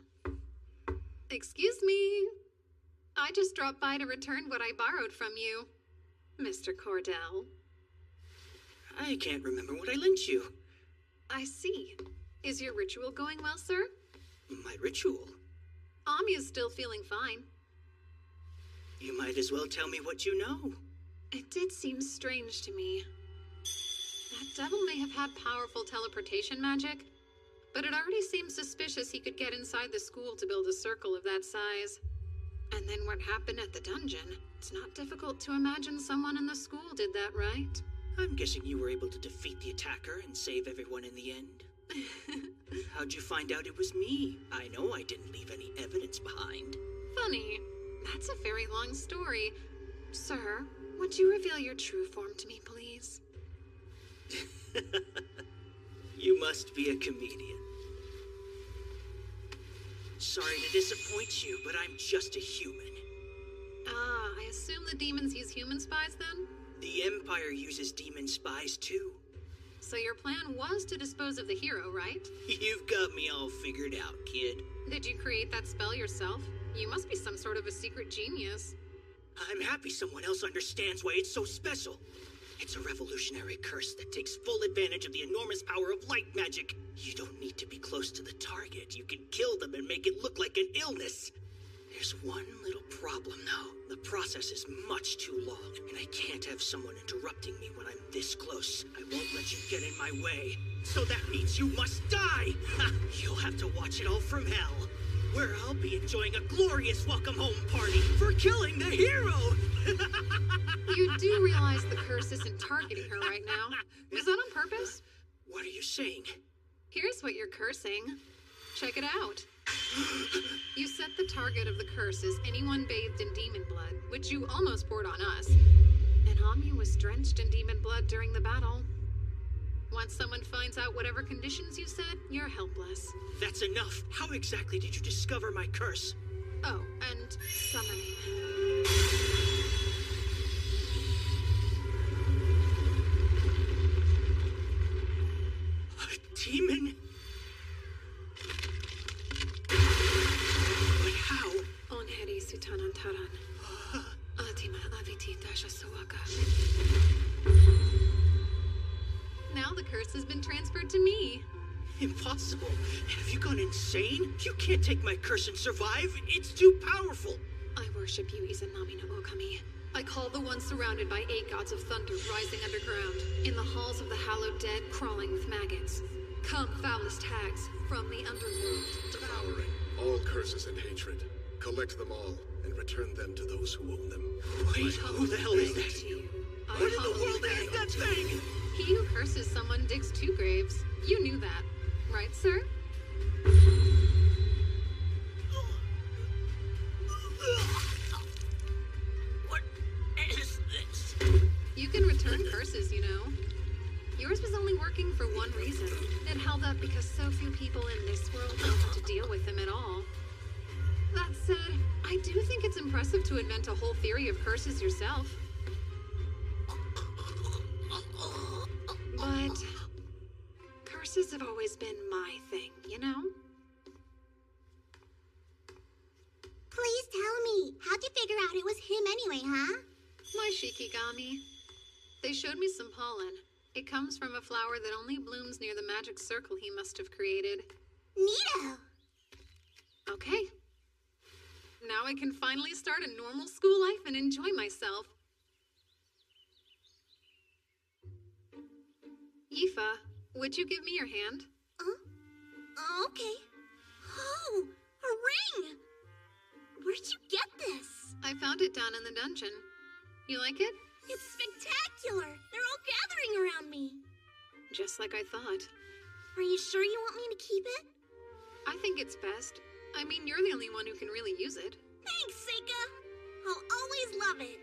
S10: Excuse me. I just dropped by to return what I borrowed from you, Mr. Cordell.
S15: I can't remember what I lent you.
S10: I see. Is your ritual going well, sir?
S15: My ritual?
S10: Amu's still feeling fine.
S15: You might as well tell me what you know.
S10: It did seem strange to me. That devil may have had powerful teleportation magic, but it already seemed suspicious he could get inside the school to build a circle of that size. And then what happened at the dungeon? It's not difficult to imagine someone in the school did that, right?
S15: I'm guessing you were able to defeat the attacker and save everyone in the end. How'd you find out it was me? I know I didn't leave any evidence behind.
S10: Funny. That's a very long story. Sir, would you reveal your true form to me, please?
S15: You must be a comedian. Sorry to disappoint you, but I'm just a human.
S10: Ah, I assume the demons use human spies then?
S15: The Empire uses demon spies too.
S10: So your plan was to dispose of the hero, right?
S15: You've got me all figured out, kid.
S10: Did you create that spell yourself? You must be some sort of a secret genius.
S15: I'm happy someone else understands why it's so special. It's a revolutionary curse that takes full advantage of the enormous power of light magic. You don't need to be close to the target. You can kill them and make it look like an illness. There's one little problem, though. The process is much too long, and I can't have someone interrupting me when I'm this close. I won't let you get in my way. So that means you must die! Ha! You'll have to watch it all from hell, where I'll be enjoying a glorious welcome home party for killing the hero!
S10: You do realize the curse isn't targeting her right now. Was that on purpose?
S15: What are you saying?
S10: Here's what you're cursing. Check it out. You set the target of the curse as anyone bathed in demon blood, which you almost poured on us. And Amyu was drenched in demon blood during the battle. Once someone finds out whatever conditions you set, you're helpless.
S15: That's enough. How exactly did you discover my curse?
S10: Oh, and summoning.
S15: A demon? But how?
S10: Onheri sutanantaran. Atima aviti dashasawaka. Now the curse has been transferred to me.
S15: Impossible. Have you gone insane? You can't take my curse and survive. It's too powerful.
S10: I worship you, Izanami no Okami. I call the one surrounded by 8 gods of thunder rising underground, in the halls of the hallowed dead crawling with maggots. Come, foulest hags, from the underworld.
S5: Devouring all curses and hatred. Collect them all, and return them to those who own them.
S15: Wait, who the hell is that? What in the world is that thing?
S10: He who curses someone digs 2 graves. You knew that, right, sir?
S15: What is this?
S10: You can return curses, you know. Yours was only working for one reason. It held up because so few people in this world know how to deal with them at all. That said, I do think it's impressive to invent a whole theory of curses yourself. But curses have always been my thing, you know?
S16: Please tell me, how'd you figure out it was him anyway, huh?
S10: My Shikigami. They showed me some pollen. It comes from a flower that only blooms near the magic circle he must have created.
S16: Neato!
S10: Okay. Now I can finally start a normal school life and enjoy myself. Aoife, would you give me your hand?
S16: Okay. Oh, a ring! Where'd you get this?
S10: I found it down in the dungeon. You like it?
S16: It's spectacular! They're all gathering around me.
S10: Just like I thought.
S16: Are you sure you want me to keep it?
S10: I think it's best. I mean, you're the only one who can really use it.
S16: Thanks, Seika! I'll always love it.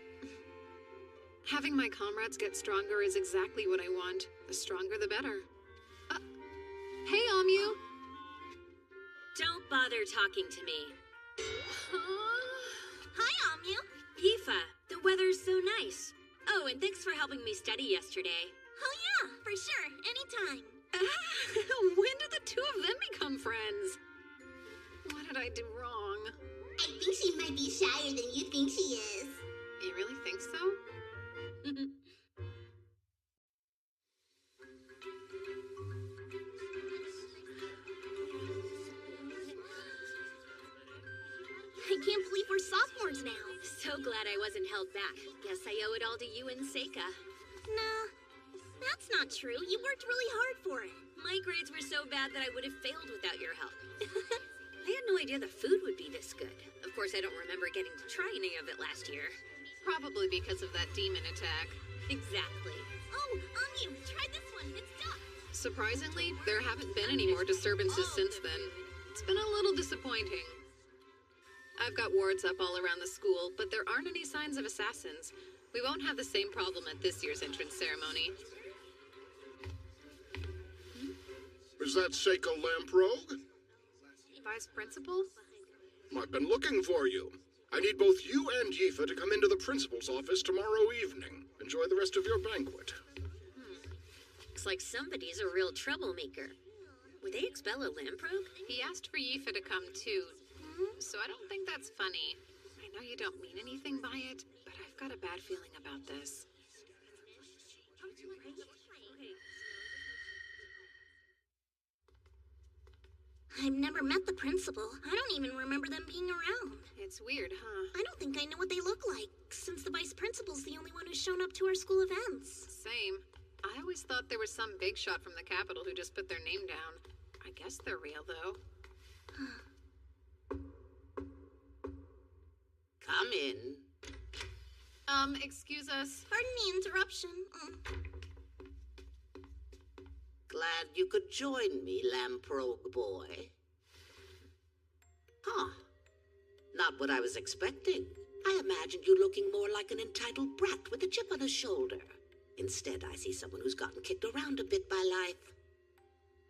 S10: Having my comrades get stronger is exactly what I want. The stronger, the better. Hey, Amyu!
S13: Don't bother talking to me.
S16: Hi, Amyu!
S13: Aoife, the weather's so nice. Oh, and thanks for helping me study yesterday.
S16: Oh yeah, for sure, anytime.
S10: When did the 2 of them become friends? What did I do wrong?
S16: I think she might be shyer than you think she is.
S10: You really think so?
S16: I can't believe we're sophomores now.
S13: So glad I wasn't held back. Guess I owe it all to you and Seika.
S16: Nah, that's not true. You worked really hard for it.
S13: My grades were so bad that I would have failed without your help. I had no idea the food would be this good. Of course, I don't remember getting to try any of it last year.
S10: Probably because of that demon attack.
S13: Exactly.
S16: Oh, Amyu, try this one. It's duck.
S10: Surprisingly, there haven't been any more disturbances since then. It's been a little disappointing. I've got wards up all around the school, but there aren't any signs of assassins. We won't have the same problem at this year's entrance ceremony.
S8: Is that Seiko Lamprogue?
S10: Vice Principal?
S8: I've been looking for you. I need both you and Yifa to come into the principal's office tomorrow evening. Enjoy the rest of your banquet.
S13: Looks like somebody's a real troublemaker. Would they expel a Lamprogue?
S10: He asked for Yifa to come too, so I don't think that's funny. I know you don't mean anything by it, but I've got a bad feeling about this.
S4: I've never met the principal. I don't even remember them being around.
S10: It's weird, huh?
S4: I don't think I know what they look like, since the vice principal's the only one who's shown up to our school events.
S10: Same. I always thought there was some big shot from the Capitol who just put their name down. I guess they're real, though.
S17: Come in.
S10: Excuse us.
S4: Pardon the interruption.
S17: Glad you could join me, Lamprogue boy. Huh. Not what I was expecting. I imagined you looking more like an entitled brat with a chip on his shoulder. Instead, I see someone who's gotten kicked around a bit by life.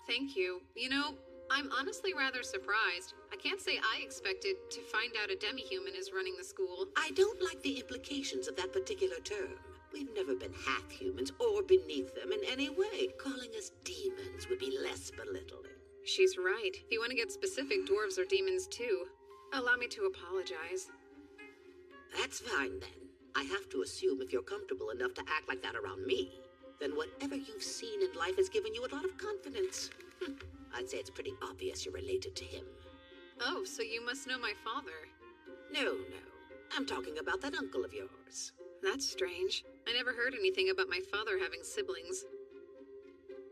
S10: Thank you. You know, I'm honestly rather surprised. I can't say I expected to find out a demi-human is running the school.
S17: I don't like the implications of that particular term. We've never been half-humans or beneath them in any way. Calling us demons would be less belittling.
S10: She's right. If you want to get specific, dwarves are demons too. Allow me to apologize.
S17: That's fine then. I have to assume if you're comfortable enough to act like that around me, then whatever you've seen in life has given you a lot of confidence. I'd say it's pretty obvious you're related to him.
S10: Oh, so you must know my father.
S17: No. I'm talking about that uncle of yours.
S10: That's strange. I never heard anything about my father having siblings.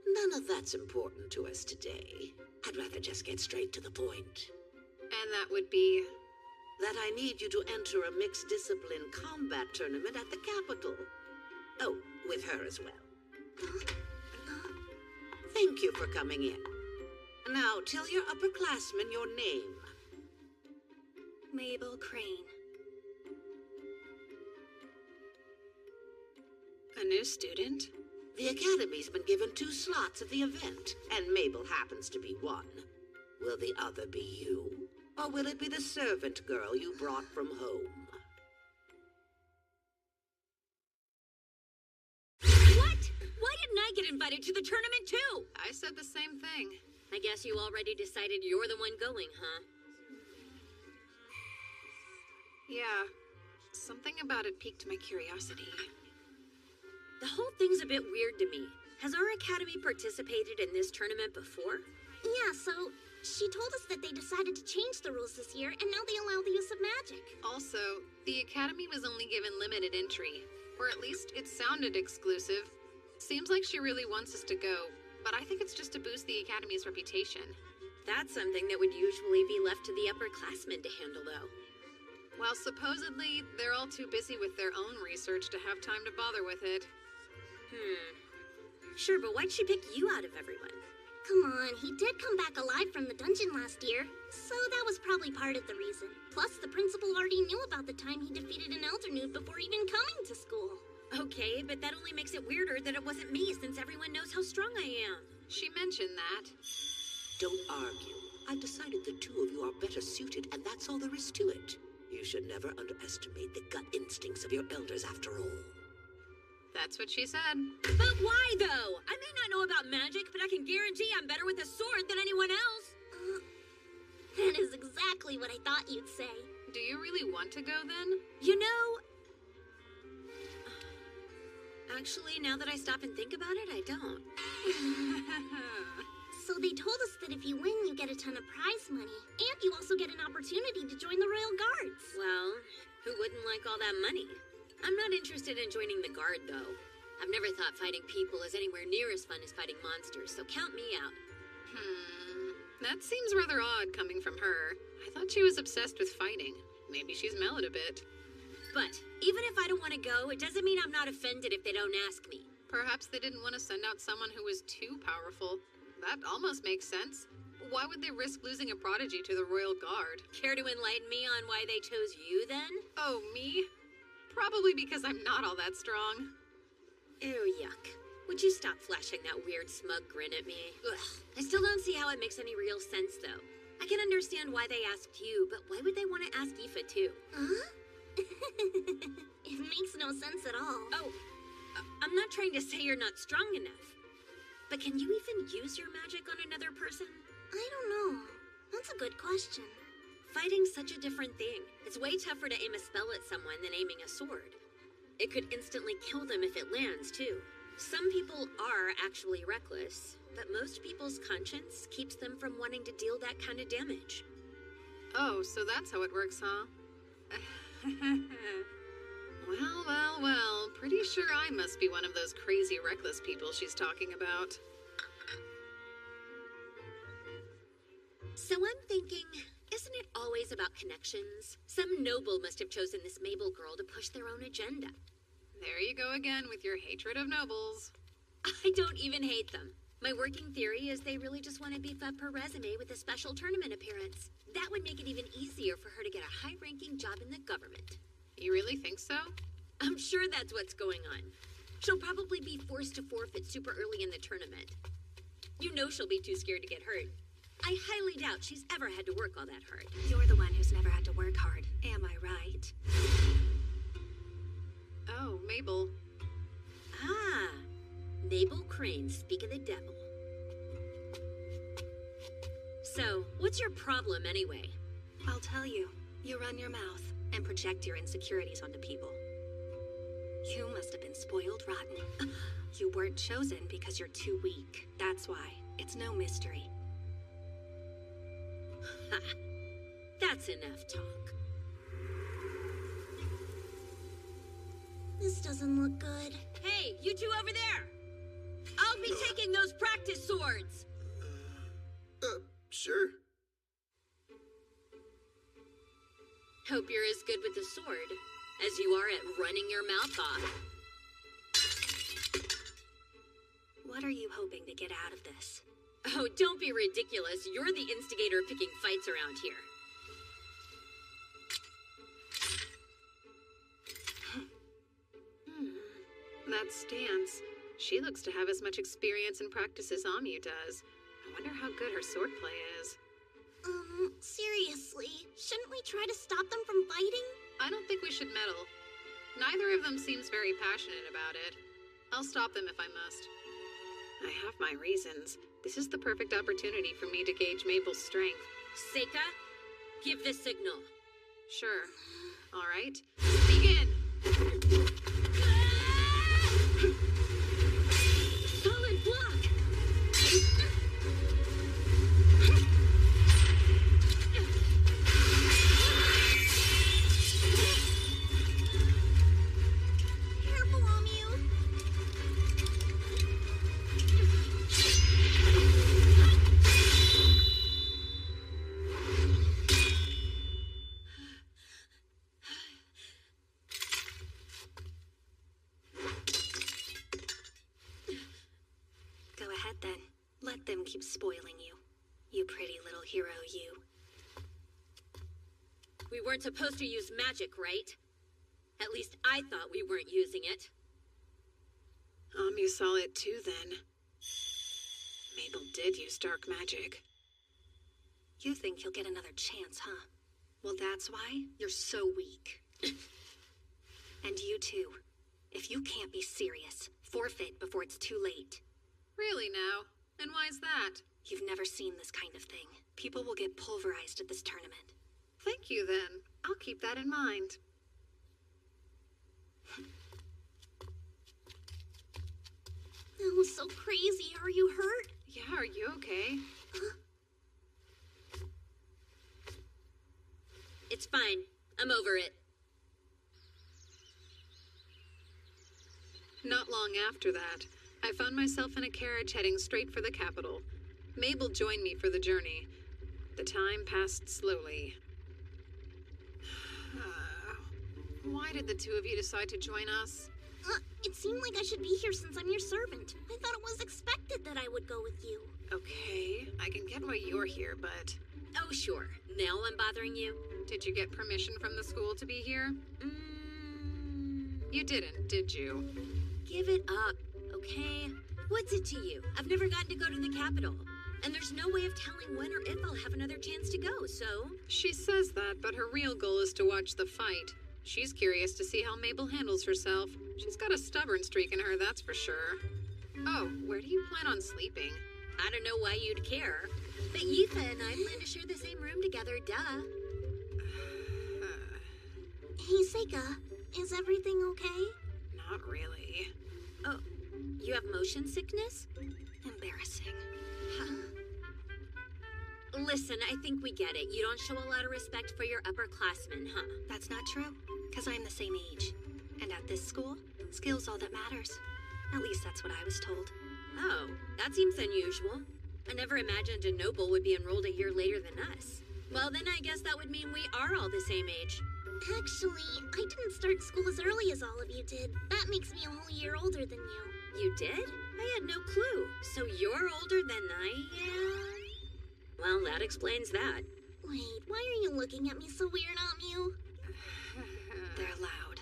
S17: None of that's important to us today. I'd rather just get straight to the point.
S10: And that would be?
S17: That I need you to enter a mixed-discipline combat tournament at the Capitol. Oh, with her as well. Thank you for coming in. Now, tell your upperclassmen your name.
S4: Mabel Crane.
S10: A new student?
S17: The Academy's been given 2 slots at the event, and Mabel happens to be one. Will the other be you? Or will it be the servant girl you brought from home?
S13: What? Why didn't I get invited to the tournament too?
S10: I said the same thing.
S13: I guess you already decided you're the one going, huh?
S10: Yeah. Something about it piqued my curiosity.
S13: The whole thing's a bit weird to me. Has our academy participated in this tournament before?
S4: Yeah, so she told us that they decided to change the rules this year, and now they allow the use of magic.
S10: Also, the academy was only given limited entry, or at least it sounded exclusive. Seems like she really wants us to go, but I think it's just to boost the academy's reputation.
S13: That's something that would usually be left to the upperclassmen to handle, though.
S10: Well, supposedly, they're all too busy with their own research to have time to bother with it.
S13: Sure, but why'd she pick you out of everyone?
S4: Come on, he did come back alive from the dungeon last year, so that was probably part of the reason. Plus, the principal already knew about the time he defeated an elder nude before even coming to school.
S13: Okay, but that only makes it weirder that it wasn't me, since everyone knows how strong I am.
S10: She mentioned that.
S17: Don't argue. I've decided the 2 of you are better suited, and that's all there is to it. You should never underestimate the gut instincts of your elders, after all.
S10: That's what she said.
S13: But why, though? I may not know about magic, but I can guarantee I'm better with a sword than anyone else.
S4: That is exactly what I thought you'd say.
S10: Do you really want to go, then?
S13: You know... Actually, now that I stop and think about it, I don't.
S4: So they told us that if you win, you get a ton of prize money, and you also get an opportunity to join the Royal Guards.
S13: Well, who wouldn't like all that money? I'm not interested in joining the Guard, though. I've never thought fighting people is anywhere near as fun as fighting monsters, so count me out.
S10: That seems rather odd coming from her. I thought she was obsessed with fighting. Maybe she's mellowed a bit.
S13: But even if I don't want to go, it doesn't mean I'm not offended if they don't ask me.
S10: Perhaps they didn't want to send out someone who was too powerful. That almost makes sense. Why would they risk losing a prodigy to the Royal Guard?
S13: Care to enlighten me on why they chose you, then?
S10: Oh, me? Probably because I'm not all that strong.
S13: Ew, yuck. Would you stop flashing that weird smug grin at me? Ugh. I still don't see how it makes any real sense, though. I can understand why they asked you, but why would they want to ask Aoife, too?
S4: Huh? It makes no sense at all.
S13: Oh, I'm not trying to say you're not strong enough. But can you even use your magic on another person?
S4: I don't know. That's a good question.
S13: Fighting's such a different thing. It's way tougher to aim a spell at someone than aiming a sword. It could instantly kill them if it lands, too. Some people are actually reckless, but most people's conscience keeps them from wanting to deal that kind of damage.
S10: Oh, so that's how it works, huh? Well, pretty sure I must be one of those crazy reckless people she's talking about.
S13: So I'm thinking, isn't it always about connections? Some noble must have chosen this Mabel girl to push their own agenda.
S10: There you go again with your hatred of nobles.
S13: I don't even hate them. My working theory is they really just want to beef up her resume with a special tournament appearance. That would make it even easier for her to get a high-ranking job in the government.
S10: You really think so?
S13: I'm sure that's what's going on. She'll probably be forced to forfeit super early in the tournament. You know she'll be too scared to get hurt. I highly doubt she's ever had to work all that hard.
S18: You're the one who's never had to work hard, am I right?
S10: Oh, Mabel.
S13: Ah, Mabel Crane, speak of the devil. So, what's your problem anyway?
S18: I'll tell you. You run your mouth and project your insecurities onto people. You must have been spoiled rotten. You weren't chosen because you're too weak. That's why. It's no mystery.
S13: Ha! That's enough talk.
S4: This doesn't look good.
S13: Hey, you two over there! I'll be taking those practice swords!
S7: Sure.
S13: Hope you're as good with the sword as you are at running your mouth off.
S18: What are you hoping to get out of this?
S13: Oh, don't be ridiculous. You're the instigator of picking fights around here.
S10: That stance. She looks to have as much experience and practice as Amu does. I wonder how good her swordplay is.
S4: Seriously, shouldn't we try to stop them from fighting?
S10: I don't think we should meddle. Neither of them seems very passionate about it. I'll stop them if I must. I have my reasons. This is the perfect opportunity for me to gauge Mabel's strength.
S13: Seika, give the signal.
S10: Sure. All right. Begin!
S13: Solid block!
S4: Careful, Amu.
S18: Go ahead then. Let them keep spoiling you. You pretty little hero, you.
S13: We weren't supposed to use magic, right? At least I thought we weren't using it.
S10: Amu saw it too, then. Mabel did use dark magic.
S18: You think you'll get another chance, huh? Well, that's why you're so weak. And you too. If you can't be serious, forfeit before it's too late.
S10: Really now? And why's that?
S18: You've never seen this kind of thing. People will get pulverized at this tournament.
S10: Thank you, then. I'll keep that in mind.
S4: That was so crazy. Are you hurt?
S10: Yeah, are you okay?
S13: It's fine. I'm over it.
S10: Not long after that, I found myself in a carriage heading straight for the capital. Mabel joined me for the journey. The time passed slowly. Why did the two of you decide to join us?
S4: It seemed like I should be here since I'm your servant. I thought it was expected that I would go with you.
S10: Okay, I can get why you're here, but...
S13: Oh, sure. Now I'm bothering you?
S10: Did you get permission from the school to be here? You didn't, did you?
S13: Give it up, okay? What's it to you? I've never gotten to go to the Capitol. And there's no way of telling when or if I'll have another chance to go, so...
S10: She says that, but her real goal is to watch the fight. She's curious to see how Mabel handles herself. She's got a stubborn streak in her, that's for sure. Oh, where do you plan on sleeping?
S13: I don't know why you'd care. But Yifa and I plan to share the same room together, duh.
S4: Hey, Seika, is everything okay?
S10: Not really.
S13: Oh, you have motion sickness?
S10: Embarrassing.
S13: Listen, I think we get it. You don't show a lot of respect for your upperclassmen, huh?
S18: That's not true, because I'm the same age. And at this school, skill's all that matters. At least that's what I was told.
S13: Oh, that seems unusual. I never imagined a noble would be enrolled a year later than us. Well, then I guess that would mean we are all the same age.
S4: Actually, I didn't start school as early as all of you did. That makes me a whole year older than you.
S13: You did? I had no clue. So you're older than I am? Well, that explains that.
S4: Wait, why are you looking at me so weird, Aunt Mew?
S18: They're loud.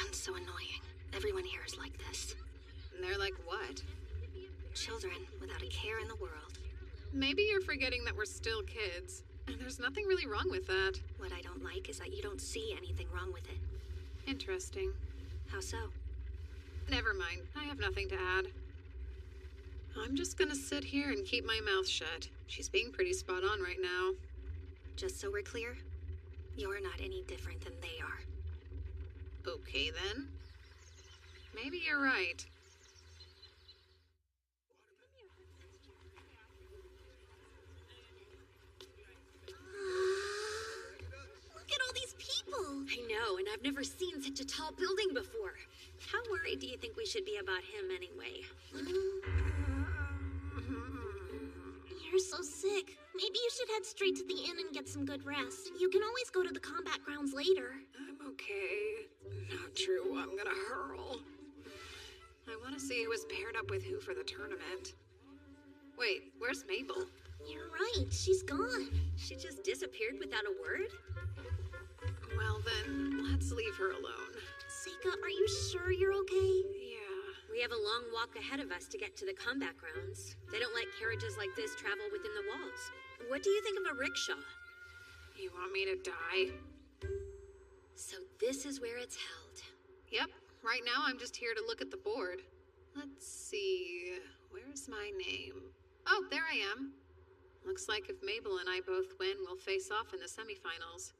S18: And so annoying. Everyone here is like this.
S10: They're like what?
S18: Children without a care in the world.
S10: Maybe you're forgetting that we're still kids. And there's nothing really wrong with that.
S18: What I don't like is that you don't see anything wrong with it.
S10: Interesting.
S18: How so?
S10: Never mind. I have nothing to add. I'm just gonna sit here and keep my mouth shut. She's being pretty spot on right now.
S18: Just so we're clear, you're not any different than they are.
S10: Okay, then. Maybe you're right.
S4: Look at all these people!
S13: I know, and I've never seen such a tall building before. How worried do you think we should be about him anyway?
S4: You're so sick. Maybe you should head straight to the inn and get some good rest. You can always go to the combat grounds later.
S10: I'm okay. Not true. I'm gonna hurl. I want to see who was paired up with who for the tournament. Wait, where's Mabel?
S4: You're right. She's gone.
S13: She just disappeared without a word?
S10: Well then, let's leave her alone.
S4: Seika, are you sure you're okay?
S10: Yeah.
S13: We have a long walk ahead of us to get to the combat grounds. They don't let carriages like this travel within the walls. What do you think of a rickshaw?
S10: You want me to die?
S13: So this is where it's held.
S10: Yep. Right now I'm just here to look at the board. Let's see. Where's my name? Oh, there I am. Looks like if Mabel and I both win, we'll face off in the semifinals.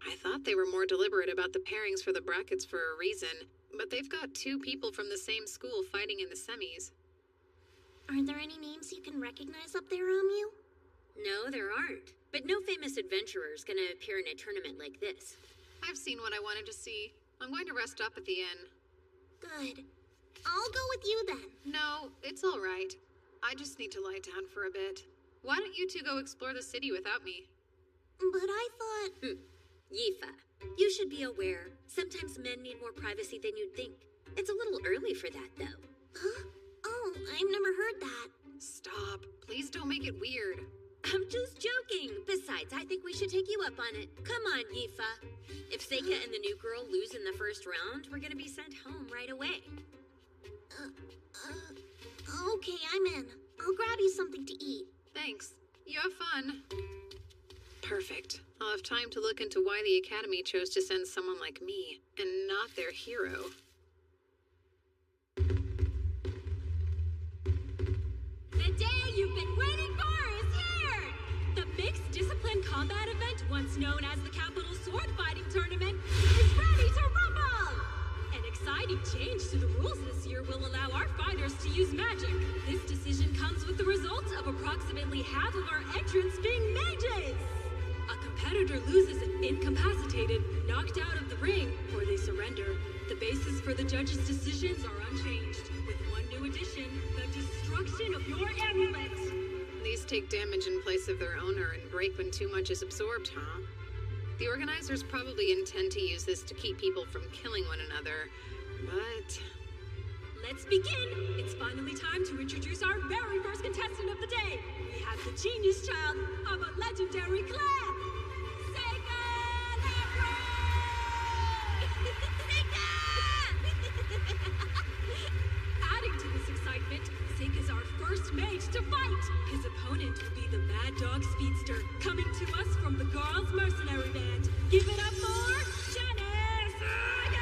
S10: I thought they were more deliberate about the pairings for the brackets for a reason, but they've got two people from the same school fighting in the semis.
S4: Are there any names you can recognize up there, Amu?
S13: No, there aren't. But no famous adventurer's gonna appear in a tournament like this.
S10: I've seen what I wanted to see. I'm going to rest up at the inn.
S4: Good. I'll go with you then.
S10: No, it's all right. I just need to lie down for a bit. Why don't you two go explore the city without me?
S4: But I thought...
S13: Yifa, you should be aware. Sometimes men need more privacy than you'd think. It's a little early for that, though.
S4: Huh? Oh, I've never heard that.
S10: Stop. Please don't make it weird.
S13: I'm just joking. Besides, I think we should take you up on it. Come on, Yifa. If Seika and the new girl lose in the first round, we're gonna be sent home right away.
S4: Okay, I'm in. I'll grab you something to eat.
S10: Thanks. You have fun. Perfect. I'll have time to look into why the Academy chose to send someone like me, and not their hero.
S19: The day you've been waiting for is here! The Mixed Discipline Combat event, once known as the Capital Sword Fighting Tournament, is ready to rumble! An exciting change to the rules this year will allow our fighters to use magic. This decision comes with the result of approximately half of our entrants being mages! A competitor loses incapacitated, knocked out of the ring, or they surrender. The basis for the judges' decisions are unchanged, with one new addition, the destruction of your amulet.
S10: These take damage in place of their owner and break when too much is absorbed, huh? The organizers probably intend to use this to keep people from killing one another, but...
S19: Let's begin! It's finally time to introduce our very first contestant of the day. We have the genius child of a legendary clan, Seika Labro! Adding to this excitement, Seika's our first mage to fight. His opponent will be the Mad Dog Speedster, coming to us from the Girls' Mercenary Band. Give it up for Janice Sagan!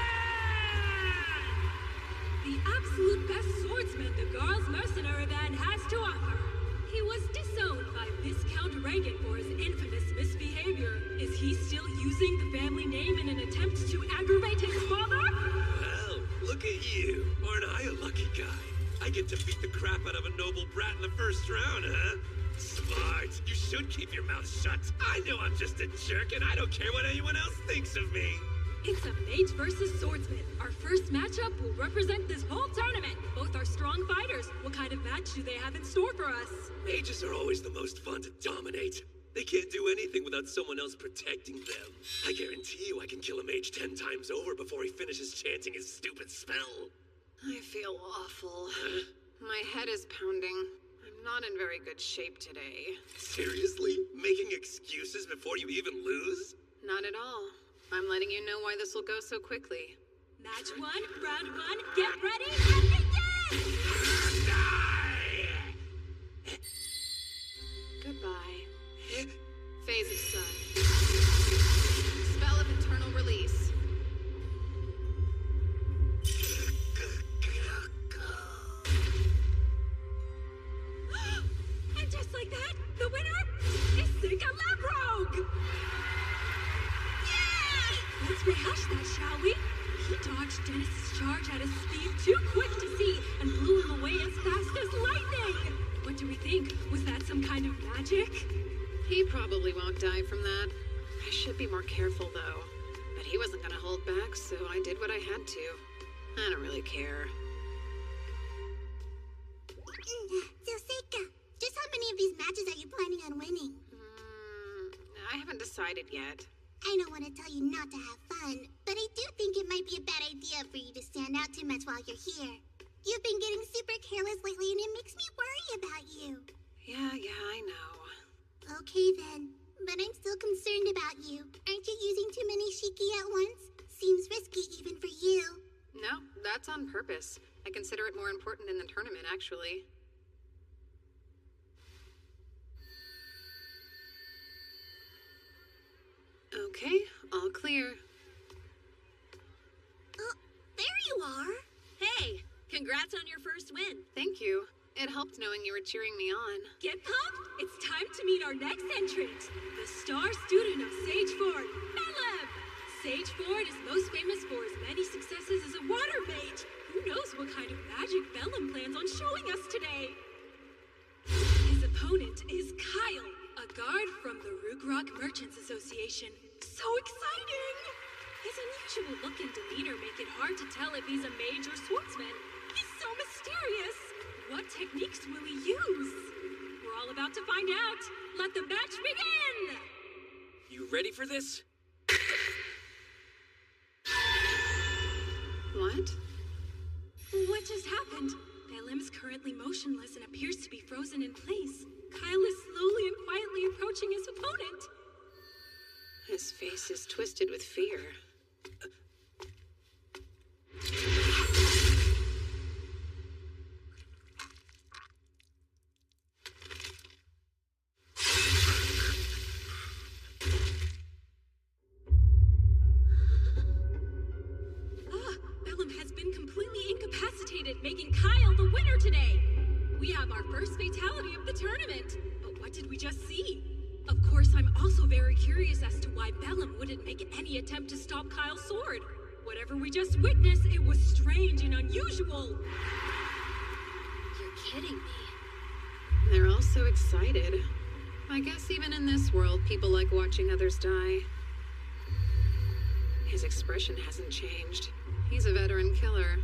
S19: The absolute best swordsman the Girls' Mercenary Band has to offer. He was disowned by Viscount Reagan for his infamous misbehavior. Is he still using the family name in an attempt to aggravate his father?
S20: Well, look at you. Aren't I a lucky guy? I get to beat the crap out of a noble brat in the first round, huh? Smart. You should keep your mouth shut. I know I'm just a jerk, and I don't care what anyone else thinks of me.
S19: It's a mage versus swordsman. Our first matchup will represent this whole tournament. Both are strong fighters. What kind of match do they have in store for us?
S20: Mages are always the most fun to dominate. They can't do anything without someone else protecting them. I guarantee you I can kill a mage 10 times over before he finishes chanting his stupid spell.
S10: I feel awful. My head is pounding. I'm not in very good shape today.
S20: Seriously? Making excuses before you even lose?
S10: Not at all. I'm letting you know why this will go so quickly.
S19: Match 1, round 1, get ready, and begin!
S10: Goodbye. Phase of sun. Spell of internal release.
S19: And just like that, the winner is Seika Labro! Let's rehash that, shall we? He dodged Dennis's charge at a speed too quick to see and blew him away as fast as lightning! What do we think? Was that some kind of magic?
S10: He probably won't die from that. I should be more careful, though. But he wasn't gonna hold back, so I did what I had to. I don't really care.
S16: So, Seika, just how many of these matches are you planning on winning?
S10: I haven't decided yet.
S16: I don't want to tell you not to have fun, but I do think it might be a bad idea for you to stand out too much while you're here. You've been getting super careless lately, and it makes me worry about you.
S10: Yeah, I know.
S16: Okay then, but I'm still concerned about you. Aren't you using too many shiki at once? Seems risky even for you.
S10: No, that's on purpose. I consider it more important than the tournament, actually. Okay, all clear.
S16: Oh, there you are.
S13: Hey, congrats on your first win.
S10: Thank you. It helped knowing you were cheering me on.
S19: Get pumped! It's time to meet our next entrant, the star student of Sage Ford, Bellum! Sage Ford is most famous for his many successes as a water mage. Who knows what kind of magic Bellum plans on showing us today? His opponent is Kyle, a guard from the Rugrock Merchants Association. So exciting! His unusual look and demeanor make it hard to tell if he's a mage or swordsman. He's so mysterious! What techniques will he use? We're all about to find out. Let the match begin!
S20: You ready for this?
S10: What?
S19: What just happened? Bellum is currently motionless and appears to be frozen in place. Kyle is slowly and quietly approaching his opponent.
S10: His face is twisted with fear.
S19: Bellum has been completely incapacitated, making Kyle the winner today. We have our first fatality of the tournament. But what did we just see? Of course, I'm also very curious as to why Bellum wouldn't make any attempt to stop Kyle's sword. Whatever we just witnessed, it was strange and unusual.
S10: You're kidding me. They're all so excited. I guess even in this world, people like watching others die. His expression hasn't changed. He's a veteran killer.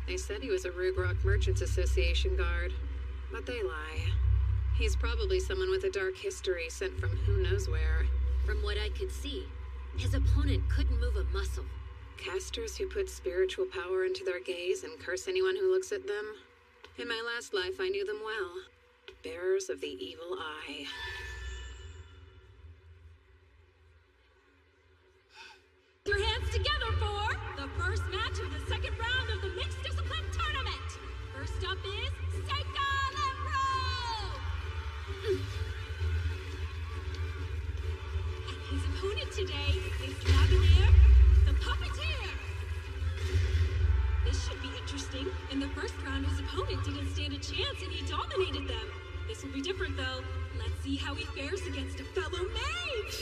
S10: They said he was a Rugrock Merchants Association guard, but they lie. He's probably someone with a dark history sent from who knows where.
S13: From what I could see, his opponent couldn't move a muscle.
S10: Casters who put spiritual power into their gaze and curse anyone who looks at them. In my last life, I knew them well. Bearers of the evil eye.
S19: Your hands together for the first match of the second round of the Mixed Discipline Tournament. First up is Seika Lemro! And his opponent today is Lavenir, the Puppeteer. This should be interesting. In the first round, his opponent didn't stand a chance and he dominated them. This will be different though. Let's see how he fares against a fellow mage.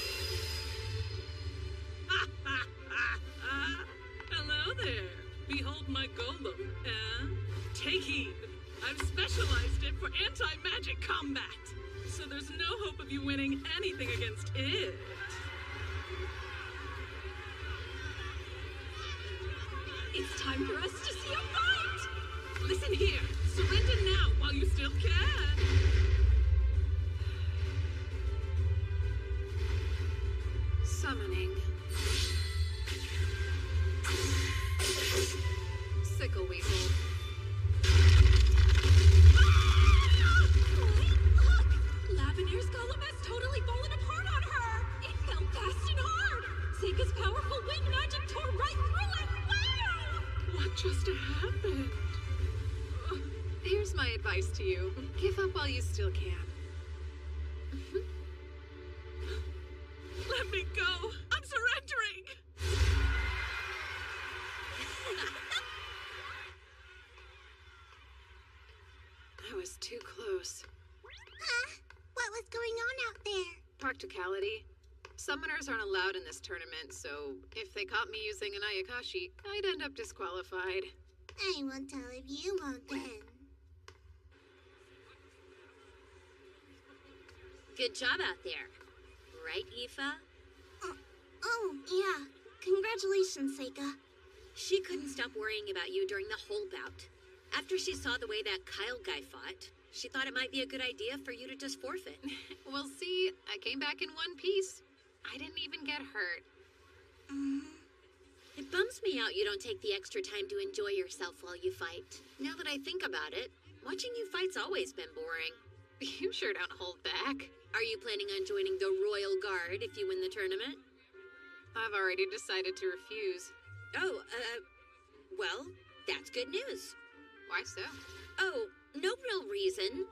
S12: Hello there. Behold my golem, eh? Take heed. I've specialized it for anti-magic combat. So there's no hope of you winning anything against it.
S19: It's time for us to see a fight!
S12: Listen here. Surrender now while you still can.
S10: Summoning. Sickle Weasel.
S19: Look! Lavenir's golem has totally fallen apart on her! It fell fast and hard! Seika's powerful wind magic tore right through it! Wow!
S12: What just happened?
S10: Here's my advice to you. Give up while you still can.
S12: Let me go! I'm surrendering!
S10: I was too close.
S16: What was going on out there?
S10: Practicality. Summoners aren't allowed in this tournament, so if they caught me using an Ayakashi, I'd end up disqualified.
S16: I won't tell if you won't then.
S13: Good job out there. Right, Aoife?
S4: Oh, yeah. Congratulations, Seika.
S13: She couldn't stop worrying about you during the whole bout. After she saw the way that Kyle guy fought, she thought it might be a good idea for you to just forfeit.
S10: Well, see, I came back in one piece. I didn't even get hurt.
S13: It bums me out you don't take the extra time to enjoy yourself while you fight. Now that I think about it, watching you fight's always been boring.
S10: You sure don't hold back.
S13: Are you planning on joining the Royal Guard if you win the tournament?
S10: I've already decided to refuse.
S13: Oh, well, that's good news.
S10: Why so?
S13: Oh, no real reason.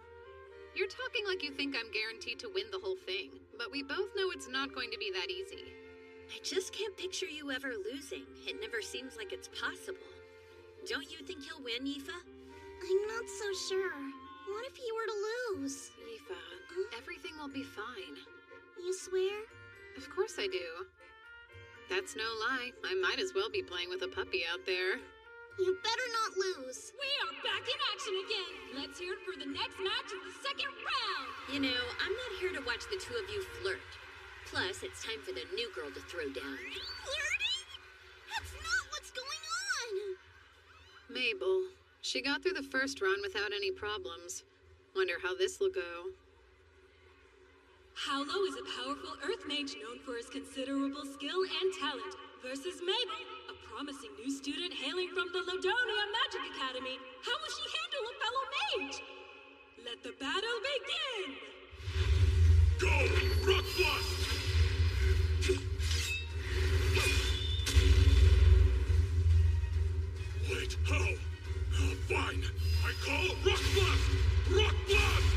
S10: You're talking like you think I'm guaranteed to win the whole thing, but we both know it's not going to be that easy.
S13: I just can't picture you ever losing. It never seems like it's possible. Don't you think he'll win, Aoife?
S4: I'm not so sure. What if he were to lose?
S10: Aoife, everything will be fine.
S4: You swear?
S10: Of course I do. That's no lie. I might as well be playing with a puppy out there.
S4: You better not lose.
S19: We are back in action again. Let's hear it for the next match of the second round.
S13: You know, I'm not here to watch the two of you flirt. Plus, it's time for the new girl to throw down.
S4: Flirting? That's not what's going on.
S10: Mabel. She got through the first round without any problems. Wonder how this will go.
S19: Howlo is a powerful earth mage known for his considerable skill and talent, versus Mabel, a promising new student hailing from the Lodonia Magic Academy. How will she handle a fellow mage? Let the battle begin!
S8: Go! Rock Blast! Wait, how? Fine. I call Rock Blast! Rock Blast!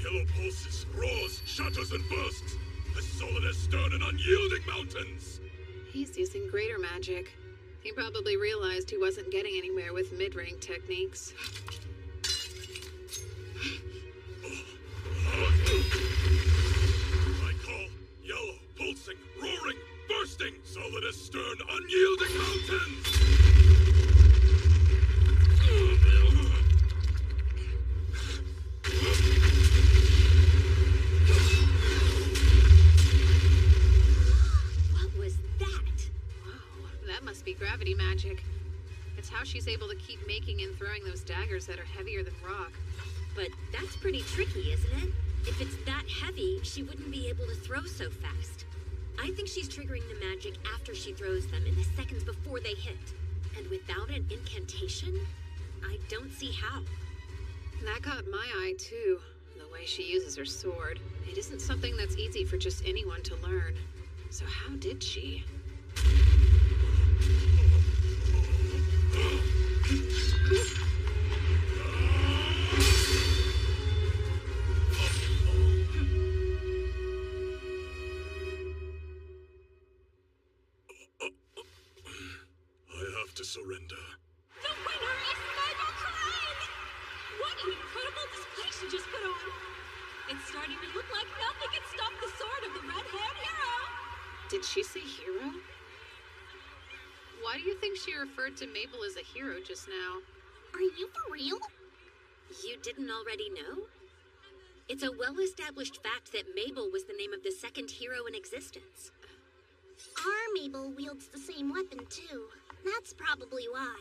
S8: Yellow pulses, roars, shatters, and bursts. As solid as stone and unyielding mountains.
S10: He's using greater magic. He probably realized he wasn't getting anywhere with mid-range techniques.
S8: I call yellow, pulsing, roaring, bursting, solid as stern, unyielding mountains!
S10: What was that? Whoa, that must be gravity magic. It's how she she's able to keep making and throwing those daggers that are heavier than rock.
S13: But that's pretty tricky, isn't it? If it's that heavy, she wouldn't be able to throw so fast. I think she's triggering the magic after she throws them in the seconds before they hit. And without an incantation, I don't see how.
S10: That caught my eye, too. The way she uses her sword. It isn't something that's easy for just anyone to learn. So how did she?
S8: I have to surrender.
S19: The winner is Mabel Crane! What an incredible display she just put on! It's starting to look like nothing can stop the sword of the red-haired hero!
S10: Did she say hero? Why do you think she referred to Mabel as a hero just now?
S16: Are you for real?
S13: You didn't already know? It's a well-established fact that Mabel was the name of the second hero in existence.
S16: Our Mabel wields the same weapon, too. That's probably why.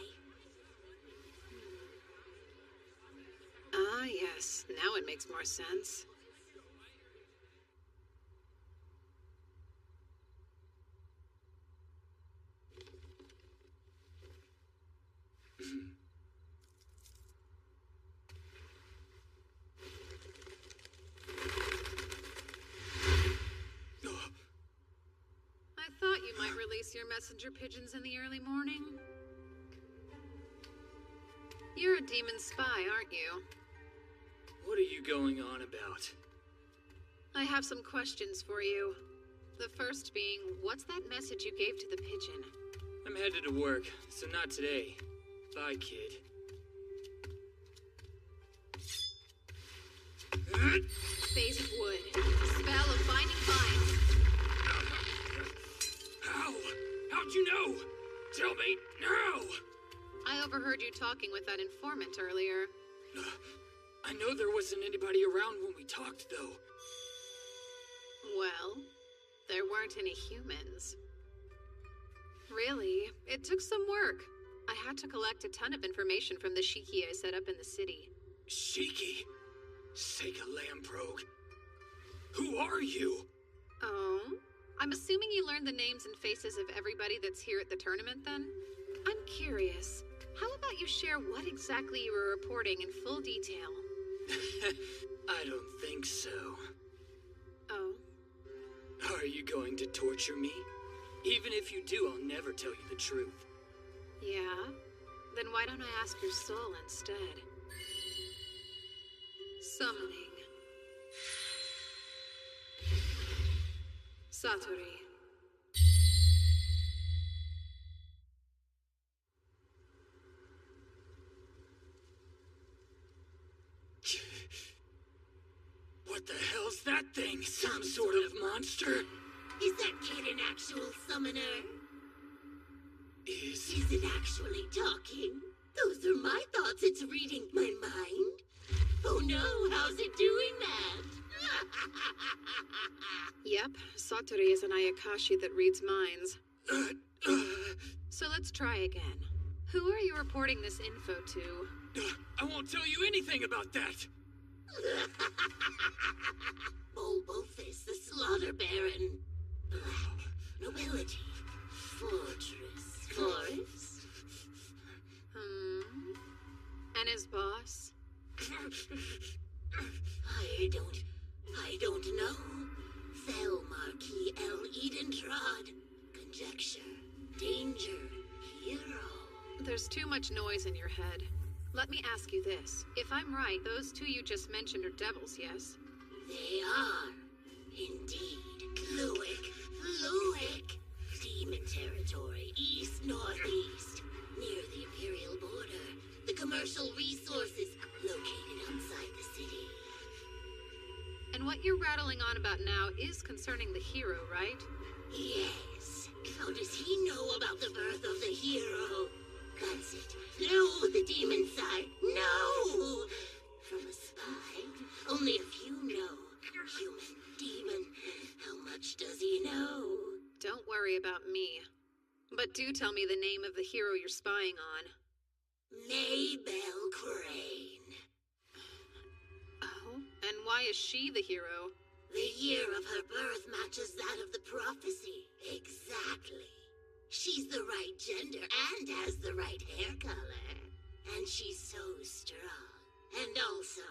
S10: Ah, yes. Now it makes more sense. I thought you might release your messenger pigeons in the early morning. You're a demon spy, aren't you?
S11: What are you going on about?
S10: I have some questions for you. The first being, what's that message you gave to the pigeon?
S11: I'm headed to work, so not today. Bye, kid.
S10: Phase of wood. Spell of binding vines.
S11: How? How'd you know? Tell me now!
S10: I overheard you talking with that informant earlier.
S11: I know there wasn't anybody around when we talked, though.
S10: Well, there weren't any humans. Really, it took some work. I had to collect a ton of information from the Shiki I set up in the city.
S11: Shiki? Sega Lamprogue. Who are you?
S10: Oh? I'm assuming you learned the names and faces of everybody that's here at the tournament, then? I'm curious. How about you share what exactly you were reporting in full detail?
S11: I don't think so.
S10: Oh?
S11: Are you going to torture me? Even if you do, I'll never tell you the truth.
S10: Yeah? Then why don't I ask your soul instead? Summoning. Satori.
S11: What the hell's that thing? Some sort of monster?
S21: Is that kid an actual summoner?
S11: Is
S21: it actually talking? Those are my thoughts. It's reading my mind. Oh no, how's it doing that?
S10: Yep, Satori is an Ayakashi that reads minds. So let's try again. Who are you reporting this info to?
S11: I won't tell you anything about that!
S21: Bulbofus, the Slaughter Baron. Nobility. Fortress. Forest.
S10: And his boss?
S21: I don't know. Fell Marquis L. Edentrod. Conjecture. Danger. Hero.
S10: There's too much noise in your head. Let me ask you this. If I'm right, those two you just mentioned are devils, yes?
S21: They are. Indeed. Fluic. Demon territory. East-northeast. Near the Imperial border. The commercial resources located outside the city.
S10: And what you're rattling on about now is concerning the hero, right?
S21: Yes. How does he know about the birth of the hero? Guts it. No, the demon side. No! From a spy, only a few know. Human, demon, how much does he know?
S10: Don't worry about me. But do tell me the name of the hero you're spying on.
S21: Maybelle Crane.
S13: Oh? And why is she the hero?
S21: The year of her birth matches that of the prophecy. Exactly. She's the right gender and has the right hair color. And she's so strong. And also,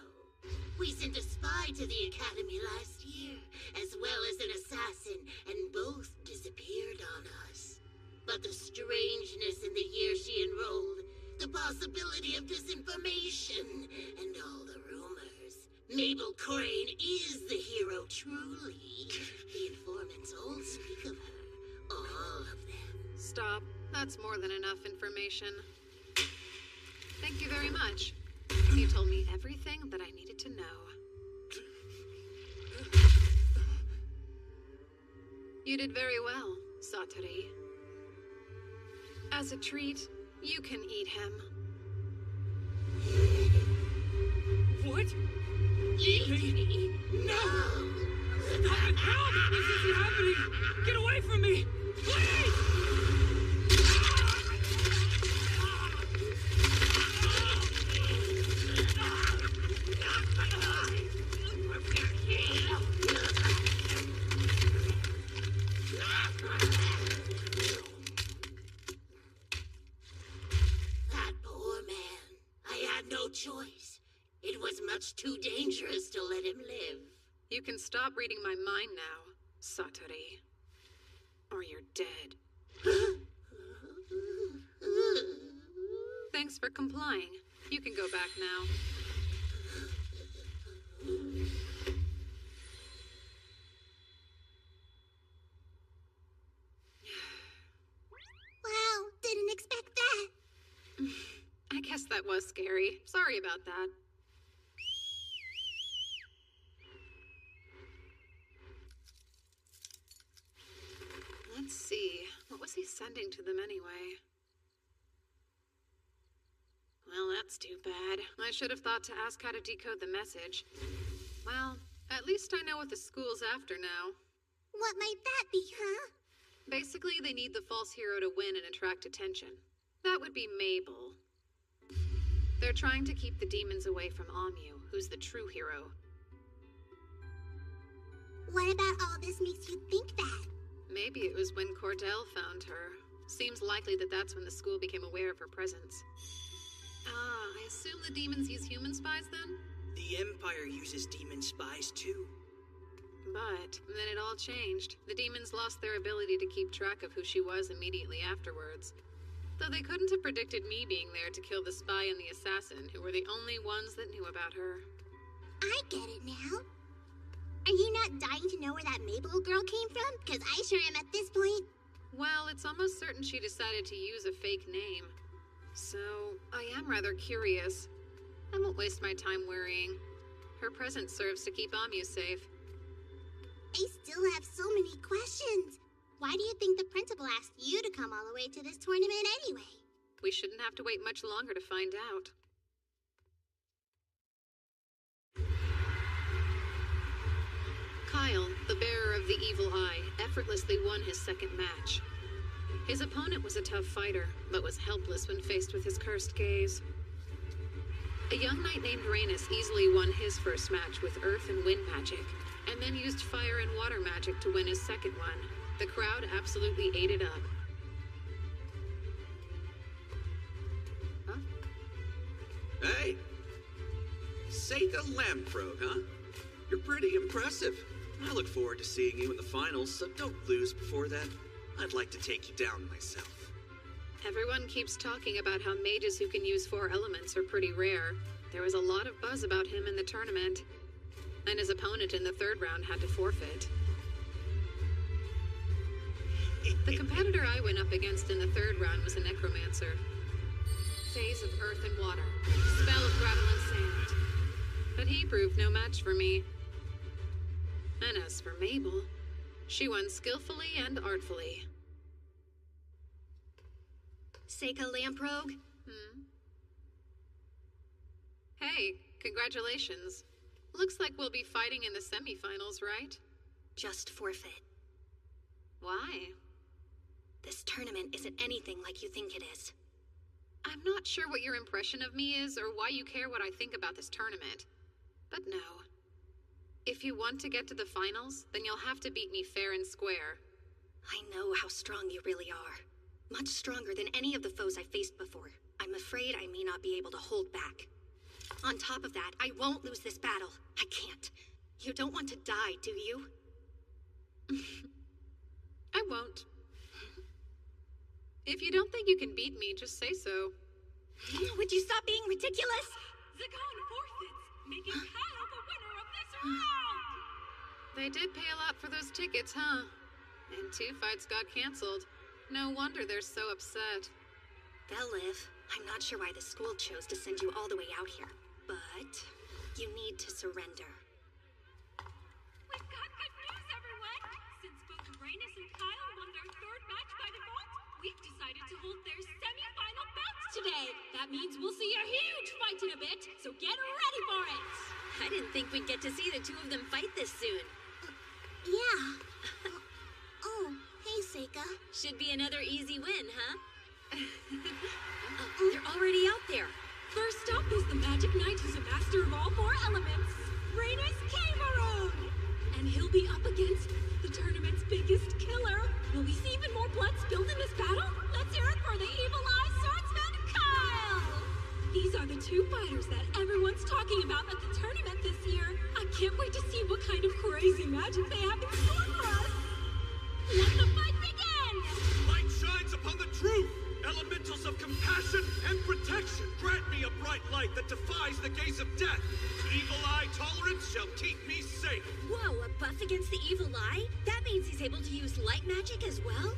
S21: we sent a spy to the Academy last year, as well as an assassin, and both disappeared on us. But the strangeness in the year she enrolled, the possibility of disinformation, and all the rumors. Mabel Crane is the hero, truly. The informants all speak of her. All of them.
S10: Stop. That's more than enough information. Thank you very much. You told me everything that I needed to know. You did very well, Satori. As a treat, you can eat him.
S11: What?
S21: Eat me? No!
S11: Help! This isn't happening! Get away from me! Please!
S21: That poor man. I had no choice. It was much too dangerous to let him live.
S10: You can stop reading my mind now, Satori. Or you're dead. Thanks for complying. You can go back now.
S16: Wow, didn't expect that.
S10: I guess that was scary. Sorry about that. Let's see. What was he sending to them anyway? Well, that's too bad. I should have thought to ask how to decode the message. Well, at least I know what the school's after now.
S16: What might that be, huh?
S10: Basically, they need the false hero to win and attract attention. That would be Mabel. They're trying to keep the demons away from Amu, who's the true hero.
S16: What about all this makes you think that?
S10: Maybe it was when Cordell found her. Seems likely that that's when the school became aware of her presence. I assume the demons use human spies then?
S15: The Empire uses demon spies too.
S10: But then it all changed. The demons lost their ability to keep track of who she was immediately afterwards. Though they couldn't have predicted me being there to kill the spy and the assassin, who were the only ones that knew about her.
S16: I get it now. Are you not dying to know where that Mabel girl came from? Because I sure am at this point.
S10: Well, it's almost certain she decided to use a fake name. So, I am rather curious. I won't waste my time worrying. Her presence serves to keep Amu safe.
S16: I still have so many questions. Why do you think the principal asked you to come all the way to this tournament anyway?
S10: We shouldn't have to wait much longer to find out. Kyle, the bearer of the evil eye, effortlessly won his second match. His opponent was a tough fighter, but was helpless when faced with his cursed gaze. A young knight named Rhaenys easily won his first match with earth and wind magic, and then used fire and water magic to win his second one. The crowd absolutely ate it up. Huh?
S2: Hey! Seika Lamprogue, huh? You're pretty impressive. I look forward to seeing you in the finals, so don't lose before then. I'd like to take you down myself.
S10: Everyone keeps talking about how mages who can use 4 elements are pretty rare. There was a lot of buzz about him in the tournament, and his opponent in the third round had to forfeit. The competitor I went up against in the third round was a necromancer. Phase of earth and water, spell of gravel and sand. But he proved no match for me. And as for Mabel, she won skillfully and artfully.
S13: Seika Lamprogue?
S10: Hey, congratulations. Looks like we'll be fighting in the semifinals, right?
S18: Just forfeit.
S10: Why?
S18: This tournament isn't anything like you think it is.
S10: I'm not sure what your impression of me is or why you care what I think about this tournament. But no. If you want to get to the finals, then you'll have to beat me fair and square.
S18: I know how strong you really are. Much stronger than any of the foes I've faced before. I'm afraid I may not be able to hold back. On top of that, I won't lose this battle. I can't. You don't want to die, do you?
S10: I won't. If you don't think you can beat me, just say so.
S18: Would you stop being ridiculous?
S12: Zagon forfeits, making Kyle the winner of this round!
S10: They did pay a lot for those tickets, huh? And 2 fights got canceled. No wonder they're so upset.
S18: They'll live. I'm not sure why the school chose to send you all the way out here. But you need to surrender.
S12: We've got good news, everyone! Since both Rhaenys and Kyle won their 3rd match by default, we've decided to hold their semi-final bouts today. That means we'll see a huge fight in a bit, so get ready for it!
S13: I didn't think we'd get to see the 2 of them fight this soon.
S16: Yeah. Oh, hey, Seika.
S13: Should be another easy win, huh? They're already out there.
S12: First up is the Magic Knight who's a master of all 4 elements, Rhaenys Cameron! And he'll be up against the tournament's biggest killer. Will we see even more blood spilled in this battle? Let's hear it for the Evil Eye Swordsman, Kyle! These are the 2 fighters that everyone's talking about at the tournament this year. I can't wait to see what kind of crazy magic they have in store for us. Let the fight begin!
S20: Light shines upon the truth! Elementals of compassion and protection, grant me a bright light that defies the gaze of death. Evil eye tolerance shall keep me safe.
S13: Whoa, a buff against the evil eye? That means he's able to use light magic as well?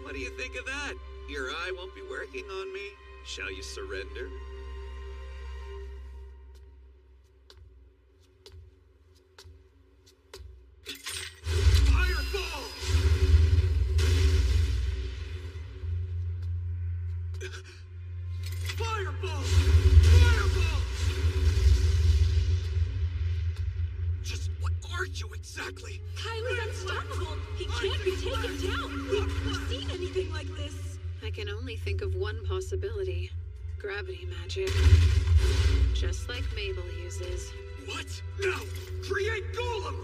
S2: What do you think of that? Your eye won't be working on me. Shall you surrender?
S20: Fireball! Fireball! Fireball! Just what are you exactly?
S12: Kyle is unstoppable! He can't be taken down! We've never seen anything like this!
S10: I can only think of one possibility. Gravity magic. Just like Mabel uses.
S20: What? Now! Create Golem!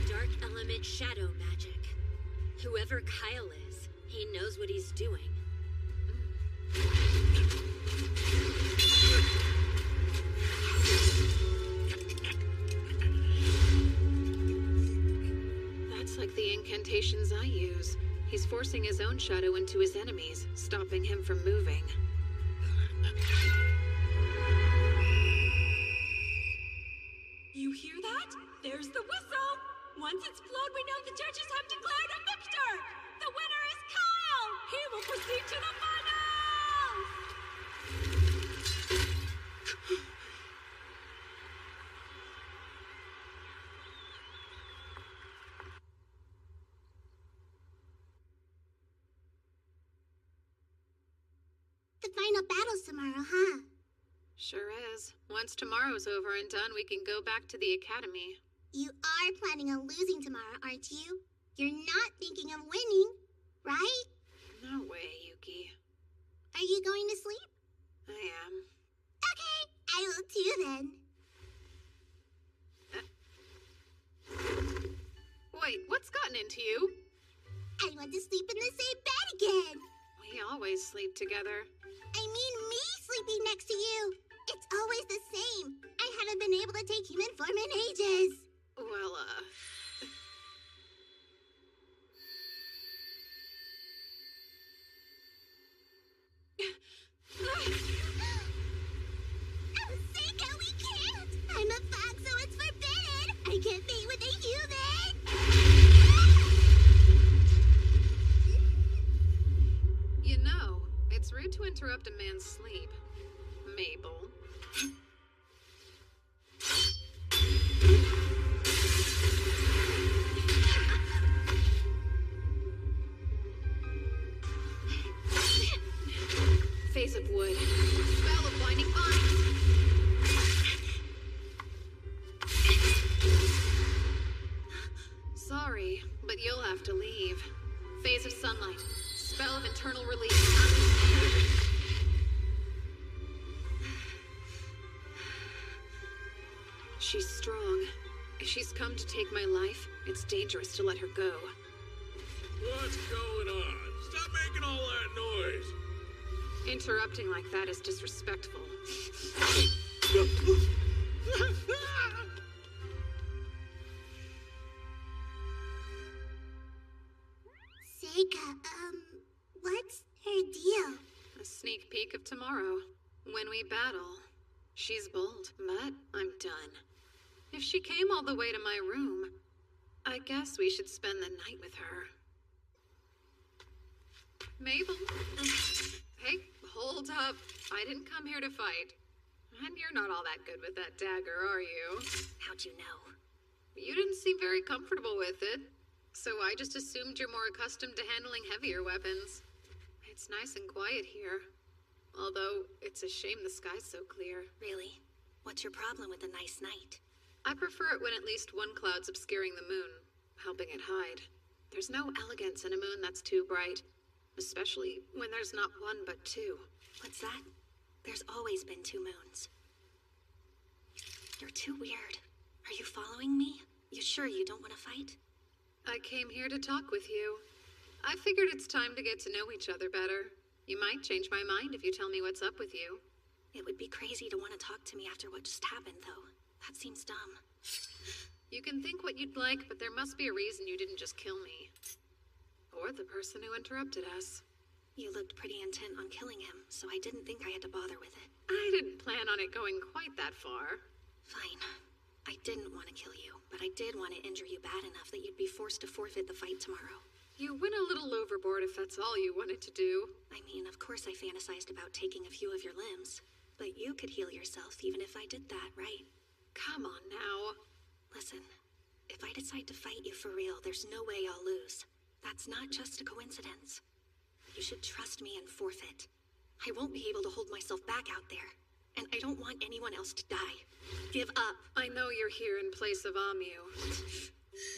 S13: Dark element shadow magic. Whoever Kyle is, he knows what he's doing.
S10: That's like the incantations I use. He's forcing his own shadow into his enemies, stopping him from moving.
S12: You hear that? There's the whistle! Once it's blown, we know the judges have declared a victor! The winner is Kyle! He will proceed to the finals!
S16: The final battle's tomorrow, huh?
S10: Sure is. Once tomorrow's over and done, we can go back to the academy.
S16: You are planning on losing tomorrow, aren't you? You're not thinking of winning, right?
S10: No way, Yuki.
S16: Are you going to sleep?
S10: I am.
S16: Okay, I will too then.
S10: Wait, what's gotten into you?
S16: I want to sleep in the same bed again.
S10: We always sleep together.
S16: I mean me sleeping next to you. It's always the same. I haven't been able to take human form in ages.
S10: Well,
S16: Oh, Seika, we can't! I'm a fox, so it's forbidden! I can't mate with a human!
S10: You know, it's rude to interrupt a man's sleep. Mabel. Face of wood. eternal release. She's strong. If she's come to take my life, it's dangerous to let her go.
S20: What's going on? Stop making all that noise!
S10: Interrupting like that is disrespectful.
S16: Seika, what's her deal?
S10: A sneak peek of tomorrow. When we battle. She's bold, but I'm done. If she came all the way to my room, I guess we should spend the night with her. Mabel. Hey, hold up. I didn't come here to fight. And you're not all that good with that dagger, are you?
S18: How'd you know?
S10: You didn't seem very comfortable with it. So I just assumed you're more accustomed to handling heavier weapons. It's nice and quiet here. Although, it's a shame the sky's so clear.
S18: Really? What's your problem with a nice night?
S10: I prefer it when at least one cloud's obscuring the moon, helping it hide. There's no elegance in a moon that's too bright. Especially when there's not one but two.
S18: What's that? There's always been two moons. You're too weird. Are you following me? You sure you don't want to fight?
S10: I came here to talk with you. I figured it's time to get to know each other better. You might change my mind if you tell me what's up with you.
S18: It would be crazy to want to talk to me after what just happened, though. That seems dumb.
S10: You can think what you'd like, but there must be a reason you didn't just kill me. Or the person who interrupted us.
S18: You looked pretty intent on killing him, so I didn't think I had to bother with it.
S10: I didn't plan on it going quite that far.
S18: Fine. I didn't want to kill you, but I did want to injure you bad enough that you'd be forced to forfeit the fight tomorrow.
S10: You went a little overboard if that's all you wanted to do.
S18: I mean, of course I fantasized about taking a few of your limbs, but you could heal yourself even if I did that, right?
S10: Come on now.
S18: Listen, if I decide to fight you for real, there's no way I'll lose. That's not just a coincidence. You should trust me and forfeit. I won't be able to hold myself back out there, and I don't want anyone else to die. Give up.
S10: I know you're here in place of Amu.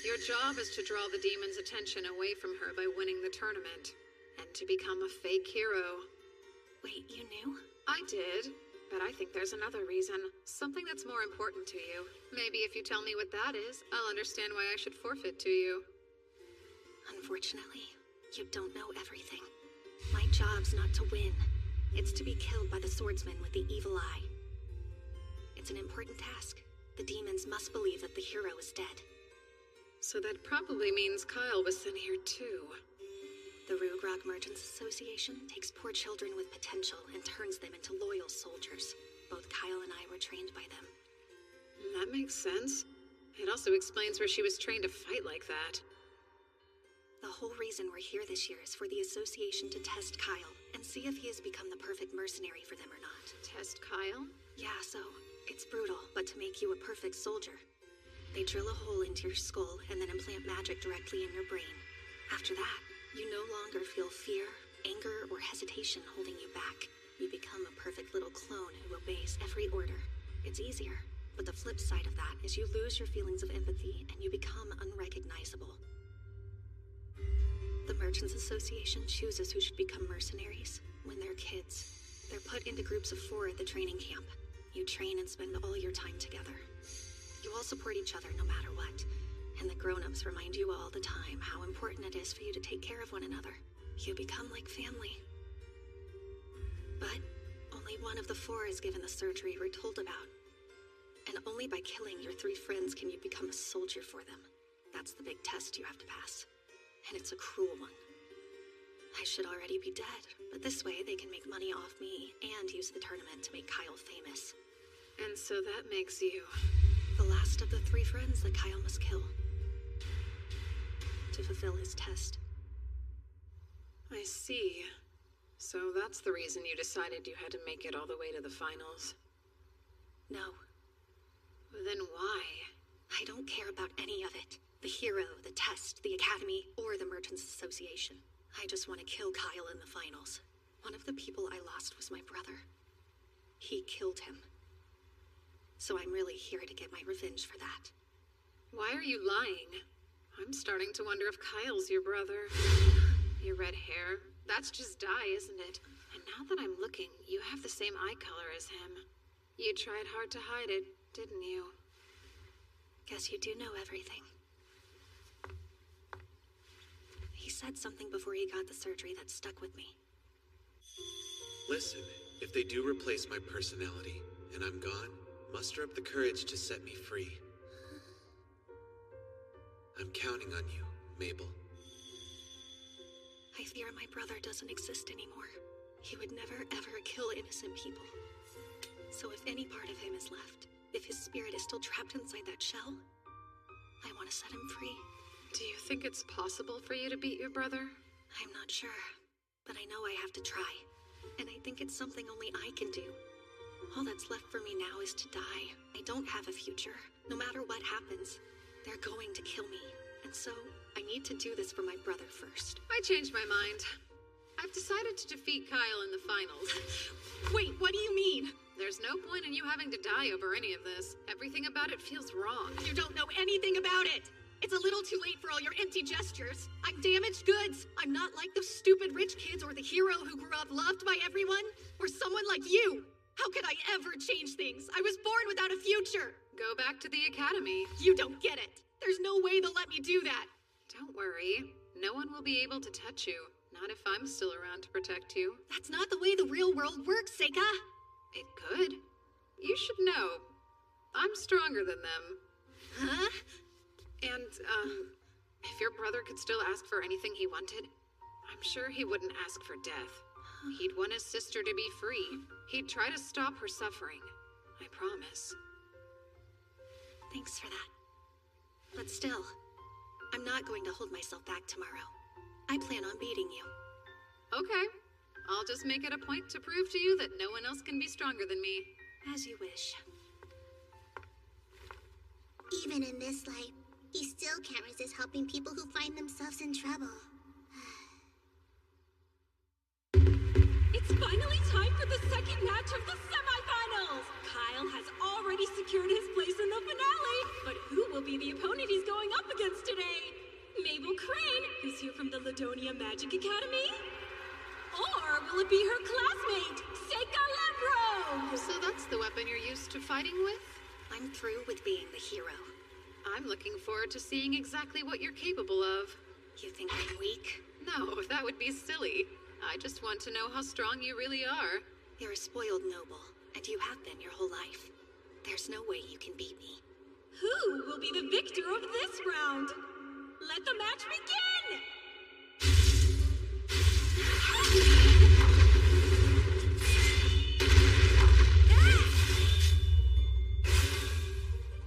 S10: Your job is to draw the demon's attention away from her by winning the tournament, and to become a fake hero.
S18: Wait, you knew?
S10: I did, but I think there's another reason. Something that's more important to you. Maybe if you tell me what that is, I'll understand why I should forfeit to you.
S18: Unfortunately, you don't know everything. My job's not to win. It's to be killed by the swordsman with the evil eye. It's an important task. The demons must believe that the hero is dead.
S10: So that probably means Kyle was sent here too.
S18: The Rugrog Merchants Association takes poor children with potential and turns them into loyal soldiers. Both Kyle and I were trained by them.
S10: That makes sense. It also explains where she was trained to fight like that.
S18: The whole reason we're here this year is for the association to test Kyle and see if he has become the perfect mercenary for them or not.
S10: Test Kyle?
S18: Yeah, so it's brutal, but to make you a perfect soldier. They drill a hole into your skull and then implant magic directly in your brain. After that, you no longer feel fear, anger, or hesitation holding you back. You become a perfect little clone who obeys every order. It's easier, but the flip side of that is you lose your feelings of empathy and you become unrecognizable. The Merchants Association chooses who should become mercenaries when they're kids. They're put into groups of 4 at the training camp. You train and spend all your time together. You all support each other no matter what. And the grown-ups remind you all the time how important it is for you to take care of one another. You become like family. But only one of the 4 is given the surgery we're told about. And only by killing your 3 friends can you become a soldier for them. That's the big test you have to pass. And it's a cruel one. I should already be dead, but this way they can make money off me and use the tournament to make Kyle famous.
S10: And so that makes you
S18: the last of the 3 friends that Kyle must kill to fulfill his test.
S10: I see. So that's the reason you decided you had to make it all the way to the finals.
S18: No.
S10: Then why?
S18: I don't care about any of it. The hero, the test, the academy, or the Merchants Association. I just want to kill Kyle in the finals. One of the people I lost was my brother. He killed him. So I'm really here to get my revenge for that.
S10: Why are you lying? I'm starting to wonder if Kyle's your brother. Your red hair, That's just dye, isn't it? And now that I'm looking, you have the same eye color as him. You tried hard to hide it, didn't you?
S18: Guess you do know everything. He said something before he got the surgery that stuck with me.
S2: Listen, if they do replace my personality, and I'm gone, muster up the courage to set me free. I'm counting on you, Mabel.
S18: I fear my brother doesn't exist anymore. He would never, ever kill innocent people. So if any part of him is left, if his spirit is still trapped inside that shell, I want to set him free.
S10: Do you think it's possible for you to beat your brother?
S18: I'm not sure, but I know I have to try. And I think it's something only I can do. All that's left for me now is to die. I don't have a future. No matter what happens, they're going to kill me. And so, I need to do this for my brother first.
S10: I changed my mind. I've decided to defeat Kyle in the finals.
S18: Wait, what do you mean?
S10: There's no point in you having to die over any of this. Everything about it feels wrong.
S18: You don't know anything about it! It's a little too late for all your empty gestures. I'm damaged goods. I'm not like those stupid rich kids or the hero who grew up loved by everyone. Or someone like you. How could I ever change things? I was born without a future.
S10: Go back to the academy.
S18: You don't get it. There's no way they'll let me do that.
S10: Don't worry. No one will be able to touch you. Not if I'm still around to protect you.
S18: That's not the way the real world works, Seika.
S10: It could. You should know. I'm stronger than them.
S18: Huh?
S10: And, if your brother could still ask for anything he wanted, I'm sure he wouldn't ask for death. He'd want his sister to be free. He'd try to stop her suffering. I promise.
S18: Thanks for that. But still, I'm not going to hold myself back tomorrow. I plan on beating you.
S10: Okay. I'll just make it a point to prove to you that no one else can be stronger than me.
S18: As you wish.
S16: Even in this life, he still can't resist helping people who find themselves in trouble.
S19: It's finally time for the second match of the semifinals! Kyle has already secured his place in the finale, but who will be the opponent he's going up against today? Mabel Crane, who's here from the Ladonia Magic Academy? Or will it be her classmate, Seika Lembro?
S10: So that's the weapon you're used to fighting with?
S18: I'm through with being the hero.
S10: I'm looking forward to seeing exactly what you're capable of.
S18: You think I'm weak?
S10: No, that would be silly. I just want to know how strong you really are.
S18: You're a spoiled noble, and you have been your whole life. There's no way you can beat me.
S19: Who will be the victor of this round? Let the match begin!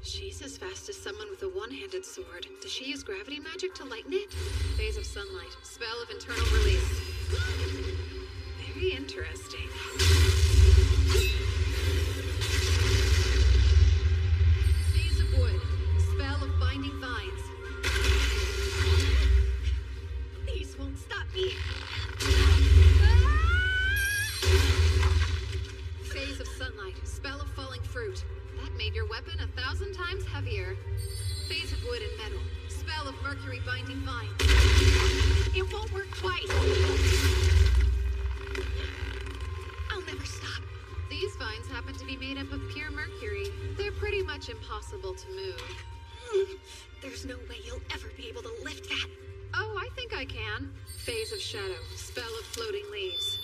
S10: She's as fast as someone with a one-handed sword. Does she use gravity magic to lighten it? Phase of sunlight. Spell of internal release. Very interesting. Phase of wood. Spell of binding vines.
S18: These won't stop me.
S10: Phase of sunlight. Spell of falling fruit. That made your weapon 1,000 times heavier. Phase of wood and metal. Spell of mercury binding vine.
S18: It won't work twice. I'll never stop.
S10: These vines happen to be made up of pure mercury. They're pretty much impossible to move.
S18: There's no way you'll ever be able to lift that.
S10: Oh, I think I can. Phase of shadow. Spell of floating leaves.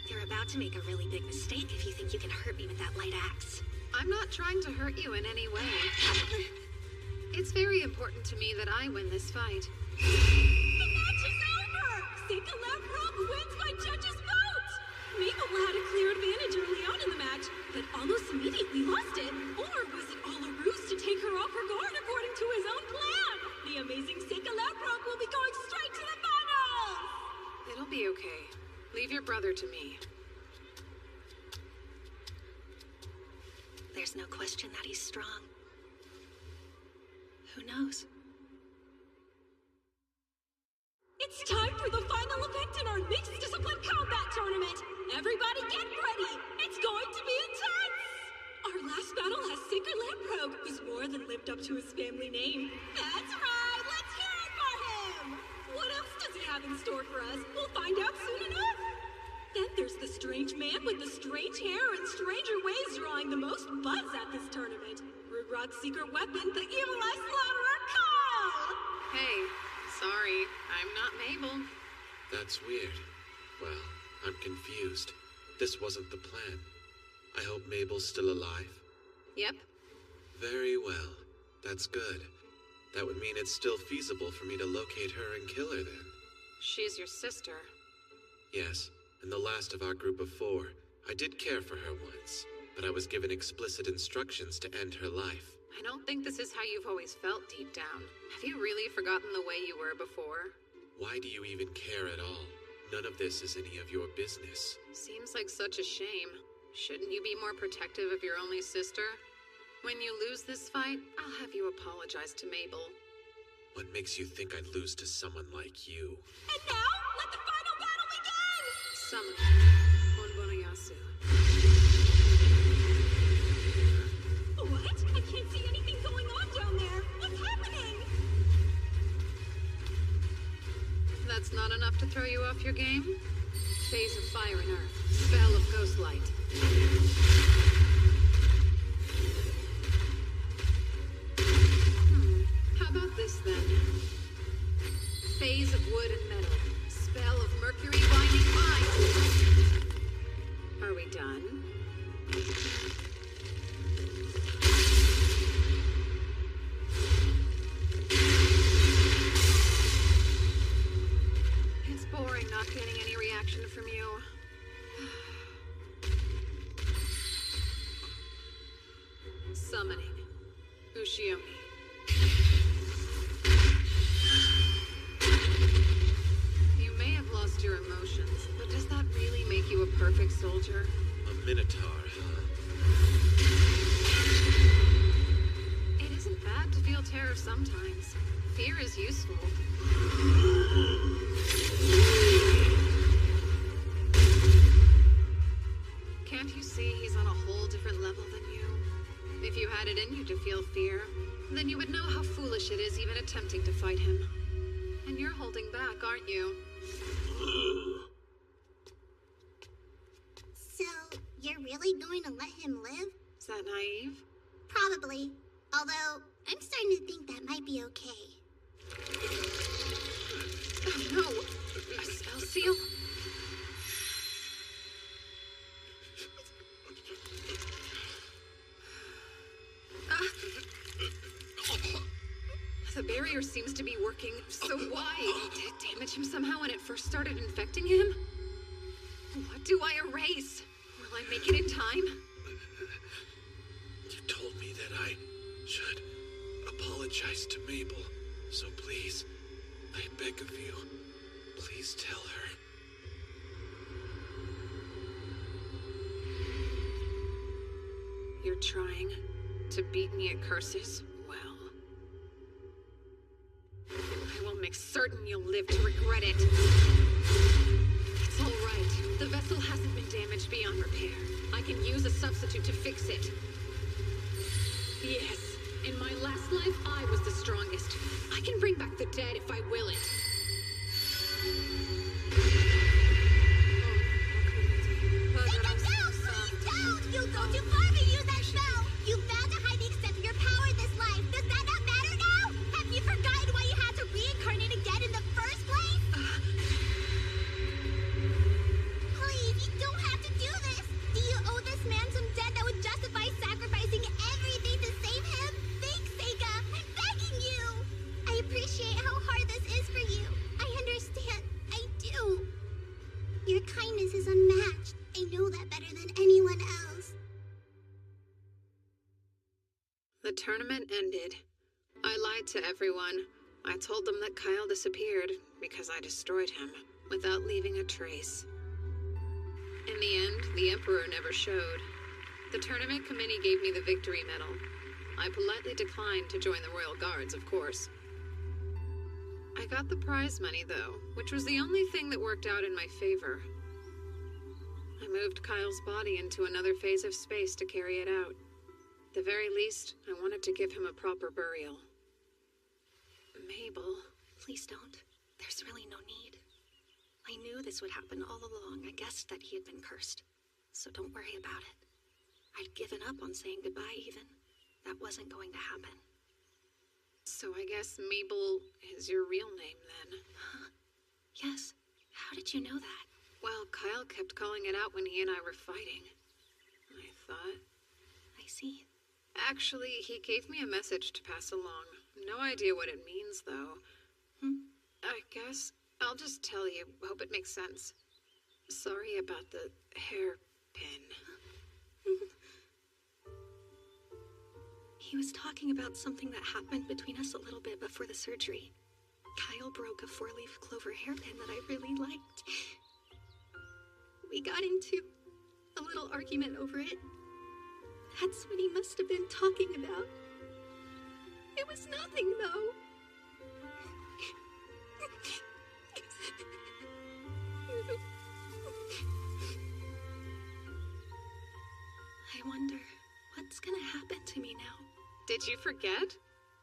S18: You're about to make a really big mistake if you think you can hurt me with that light axe.
S10: I'm not trying to hurt you in any way. It's very important to me that I win this fight.
S19: The match is over! Seika Lembro wins by judges' vote! Mabel had a clear advantage early on in the match, but almost immediately lost it. Or was it all a ruse to take her off her guard according to his own plan? The amazing Seika Lembro will be going straight to the finals!
S10: It'll be okay. Leave your brother to me.
S18: There's no question that he's strong. Who knows?
S19: It's time for the final event in our mixed discipline combat tournament! Everybody get ready! It's going to be intense! Our last battle has Seika Lembro, who's more than lived up to his family name. That's right! Let's hear it for him! What else does he have have in store for us. We'll find out soon enough. Then there's the strange man with the strange hair and stranger ways drawing the most buzz at this tournament. Rugrod's secret weapon, the evil eye slaughterer, Kyle!
S10: Hey, sorry, I'm not Mabel.
S2: That's weird. Well, I'm confused. This wasn't the plan. I hope Mabel's still alive.
S10: Yep.
S2: Very well. That's good. That would mean it's still feasible for me to locate her and kill her then.
S10: She's your sister.
S2: Yes, and the last of our group of 4. I did care for her once, but I was given explicit instructions to end her life.
S10: I don't think this is how you've always felt deep down. Have you really forgotten the way you were before?
S2: Why do you even care at all? None of this is any of your business.
S10: Seems like such a shame. Shouldn't you be more protective of your only sister? When you lose this fight, I'll have you apologize to Mabel.
S2: What makes you think I'd lose to someone like you?
S19: And now, let the final battle begin!
S10: Summon Onbonayasu.
S19: What? I can't see anything going on down there. What's happening?
S10: That's not enough to throw you off your game? Phase of fire and earth. Spell of ghost light. How about this then? Phase of wood and metal. Spell of mercury binding mind. Are we done? It's boring not getting any reaction from you. Summoning. Ushiomi. You may have lost your emotions, but does that really make you a perfect soldier?
S2: A minotaur, huh?
S10: It isn't bad to feel terror sometimes. Fear is useful. Can't you see he's on a whole different level than you? If you had it in you to feel fear, then you would know how foolish it is even attempting to fight him. And you're holding back, aren't you?
S16: So, you're really going to let him live?
S10: Is that naive?
S16: Probably. Although, I'm starting to think that might be okay.
S10: Oh no! A spell seal? The barrier seems to be working, so why? Did it damage him somehow when it first started infecting him? What do I erase? Will I make it in time?
S2: You told me that I should apologize to Mabel, so please, I beg of you, please tell her.
S10: You're trying to beat me at curses? Well, I will make certain you'll live to regret it. It's all right. The vessel hasn't been damaged beyond repair. I can use a substitute to fix it. Yes, in my last life, I was the strongest. I can bring back the dead if I will it.
S16: Don't! You'll go too far if you use that spell! You failed to hide the extent of your power this life! Does that not matter now? Have you forgotten why you had to reincarnate again in the first place? Please, you don't have to do this! Do you owe this man some debt that would justify sacrificing everything to save him? Think, Sega! I'm begging you! I appreciate how hard this is for you. I understand. I do. Your kindness is unmatched. I know that better than anyone else.
S10: The tournament ended. I lied to everyone. I told them that Kyle disappeared because I destroyed him without leaving a trace. In the end, the Emperor never showed. The tournament committee gave me the victory medal. I politely declined to join the Royal Guards, of course. I got the prize money, though, which was the only thing that worked out in my favor. I moved Kyle's body into another phase of space to carry it out. At the very least, I wanted to give him a proper burial. Mabel,
S18: Please don't. There's really no need. I knew this would happen all along. I guessed that he had been cursed. So don't worry about it. I'd given up on saying goodbye even. That wasn't going to happen.
S10: So I guess Mabel is your real name then?
S18: Huh? Yes. How did you know that?
S10: Well, Kyle kept calling it out when he and I were fighting. I thought...
S18: I see.
S10: Actually, he gave me a message to pass along. No idea what it means, though. I guess I'll just tell you. Hope it makes sense. Sorry about the hairpin.
S18: He was talking about something that happened between us a little bit before the surgery. Kyle broke a 4-leaf clover hairpin that I really liked. We got into a little argument over it. That's what he must have been talking about. It was nothing, though. I wonder what's gonna happen to me now.
S10: Did you forget?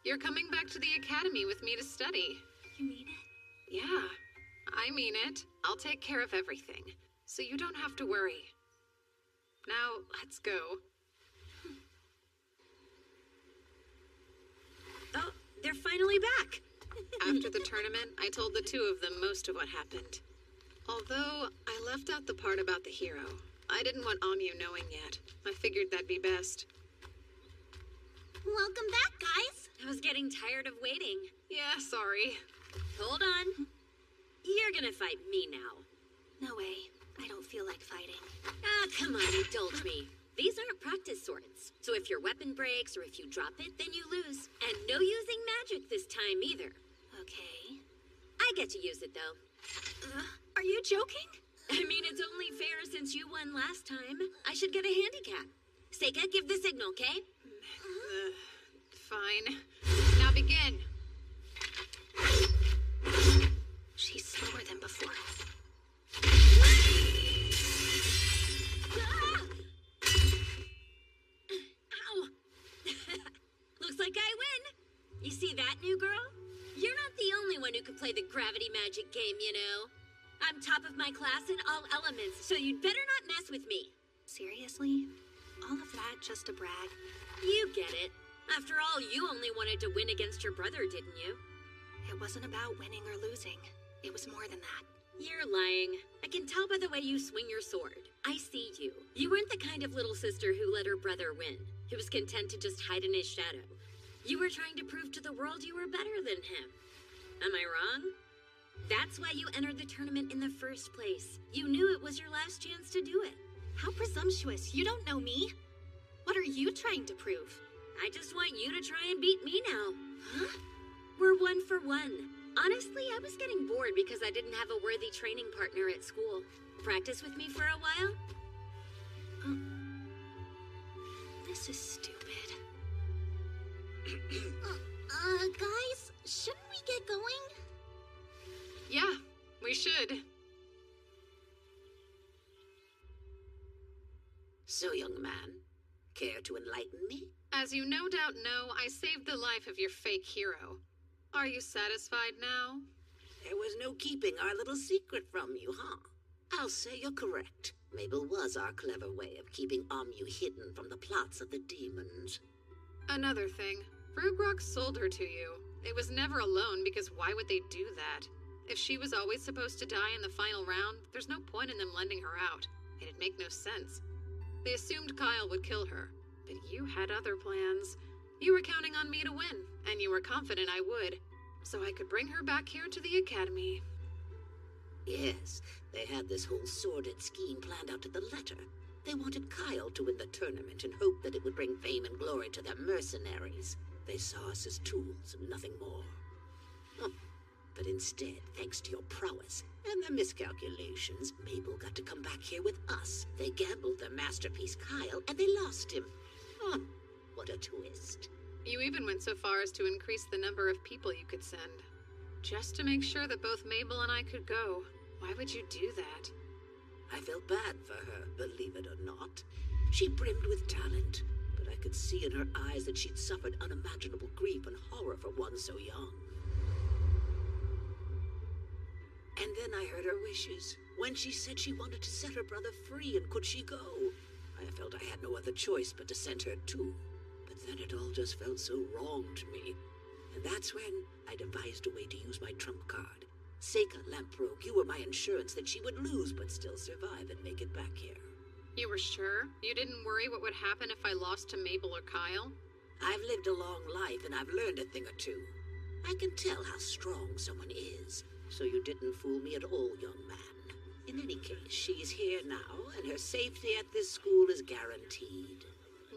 S10: You're coming back to the academy with me to study.
S18: You mean it?
S10: Yeah, I mean it. I'll take care of everything, so you don't have to worry. Now, let's go.
S13: Oh, they're finally back.
S10: After the tournament, I told the two of them most of what happened. Although, I left out the part about the hero. I didn't want Amu knowing yet. I figured that'd be best.
S16: Welcome back, guys.
S13: I was getting tired of waiting.
S10: Yeah, sorry.
S13: Hold on. You're gonna fight me now.
S18: No way. I don't feel like fighting.
S13: Ah, come on, indulge me. These aren't practice swords, so if your weapon breaks or if you drop it, then you lose. And no using magic this time either.
S18: Okay.
S13: I get to use it, though.
S18: Are you joking?
S13: I mean, it's only fair since you won last time. I should get a handicap. Seika, give the signal, okay?
S10: Fine. Now begin.
S18: She's slower than before.
S13: Ow! Looks like I win. You see that, new girl? You're not the only one who can play the gravity magic game, you know. I'm top of my class in all elements, so you'd better not mess with me.
S18: Seriously? All of that just to brag?
S13: You get it. After all, you only wanted to win against your brother, didn't you?
S18: It wasn't about winning or losing. It was more than that.
S13: You're lying. I can tell by the way you swing your sword. I see you. You weren't the kind of little sister who let her brother win, who was content to just hide in his shadow. You were trying to prove to the world you were better than him. Am I wrong? That's why you entered the tournament in the first place. You knew it was your last chance to do it.
S18: How presumptuous. You don't know me. What are you trying to prove?
S13: I just want you to try and beat me now.
S18: Huh?
S13: We're 1 for 1. Honestly, I was getting bored because I didn't have a worthy training partner at school. Practice with me for a while?
S18: This is stupid.
S16: Guys, shouldn't we get going?
S10: Yeah, we should.
S17: So, young man, care to enlighten me?
S10: As you no doubt know, I saved the life of your fake hero. Are you satisfied now?
S17: There was no keeping our little secret from you, huh? I'll say you're correct. Mabel was our clever way of keeping Amu hidden from the plots of the demons.
S10: Another thing, Rugrok sold her to you. It was never alone, because why would they do that? If she was always supposed to die in the final round, there's no point in them lending her out. It'd make no sense. They assumed Kyle would kill her, but you had other plans. You were counting on me to win, and you were confident I would, so I could bring her back here to the academy.
S17: Yes, they had this whole sordid scheme planned out to the letter. They wanted Kyle to win the tournament and hoped that it would bring fame and glory to their mercenaries. They saw us as tools and nothing more. But instead, thanks to your prowess and their miscalculations, Mabel got to come back here with us. They gambled their masterpiece, Kyle, and they lost him. What a twist.
S10: You even went so far as to increase the number of people you could send. Just to make sure that both Mabel and I could go. Why would you do that?
S17: I felt bad for her, believe it or not. She brimmed with talent, but I could see in her eyes that she'd suffered unimaginable grief and horror for one so young. And then I heard her wishes. When she said she wanted to set her brother free, and could she go? I felt I had no other choice but to send her too. But then it all just felt so wrong to me. And that's when I devised a way to use my trump card. Seika Lamprogue, you were my insurance that she would lose but still survive and make it back here.
S10: You were sure? You didn't worry what would happen if I lost to Mabel or Kyle?
S17: I've lived a long life and I've learned a thing or two. I can tell how strong someone is, so you didn't fool me at all, young man. In any case, she's here now, and her safety at this school is guaranteed.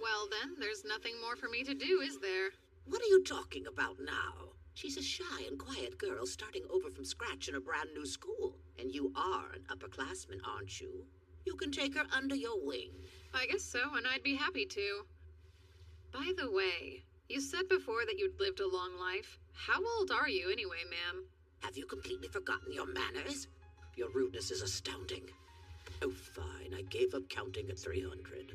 S10: Well then, there's nothing more for me to do, is there?
S17: What are you talking about now? She's a shy and quiet girl starting over from scratch in a brand new school. And you are an upperclassman, aren't you? You can take her under your wing.
S10: I guess so, and I'd be happy to. By the way, you said before that you'd lived a long life. How old are you anyway, ma'am?
S17: Have you completely forgotten your manners? Your rudeness is astounding. Oh, fine. I gave up counting at 300.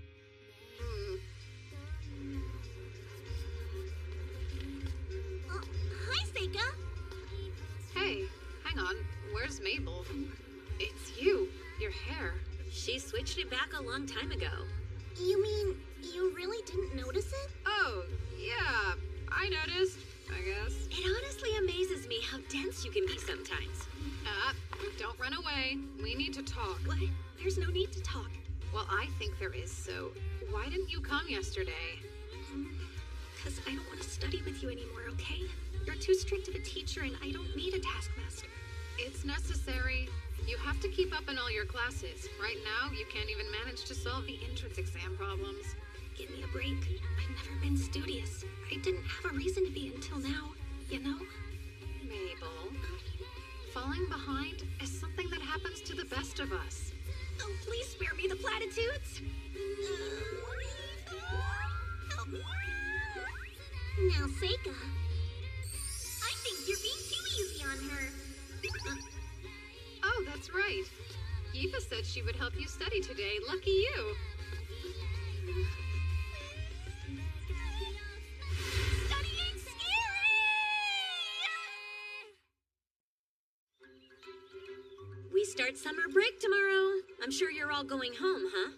S16: Hi, Seika.
S10: Hey, hang on. Where's Mabel? It's you. Your hair.
S13: She switched it back a long time ago.
S16: You mean you really didn't notice it?
S10: Oh, yeah. I noticed, I guess.
S13: It honestly amazes me how dense you can be sometimes.
S10: Don't run away. We need to talk.
S13: What? There's no need to talk.
S10: Well, I think there is, so why didn't you come yesterday?
S13: Because I don't want to study with you anymore, okay? You're too strict of a teacher and I don't need a taskmaster.
S10: It's necessary. You have to keep up in all your classes. Right now, you can't even manage to solve the entrance exam problems.
S13: Give me a break. I've never been studious. I didn't have a reason to be until now, you know?
S10: Mabel, falling behind is something that happens to the best of us.
S13: Oh, please spare me the platitudes.
S16: Now, Seika, I think you're being too easy on her.
S10: Oh, that's right. Eva said she would help you study today. Lucky you.
S16: Studying scary!
S13: We start summer break tomorrow. I'm sure you're all going home, huh?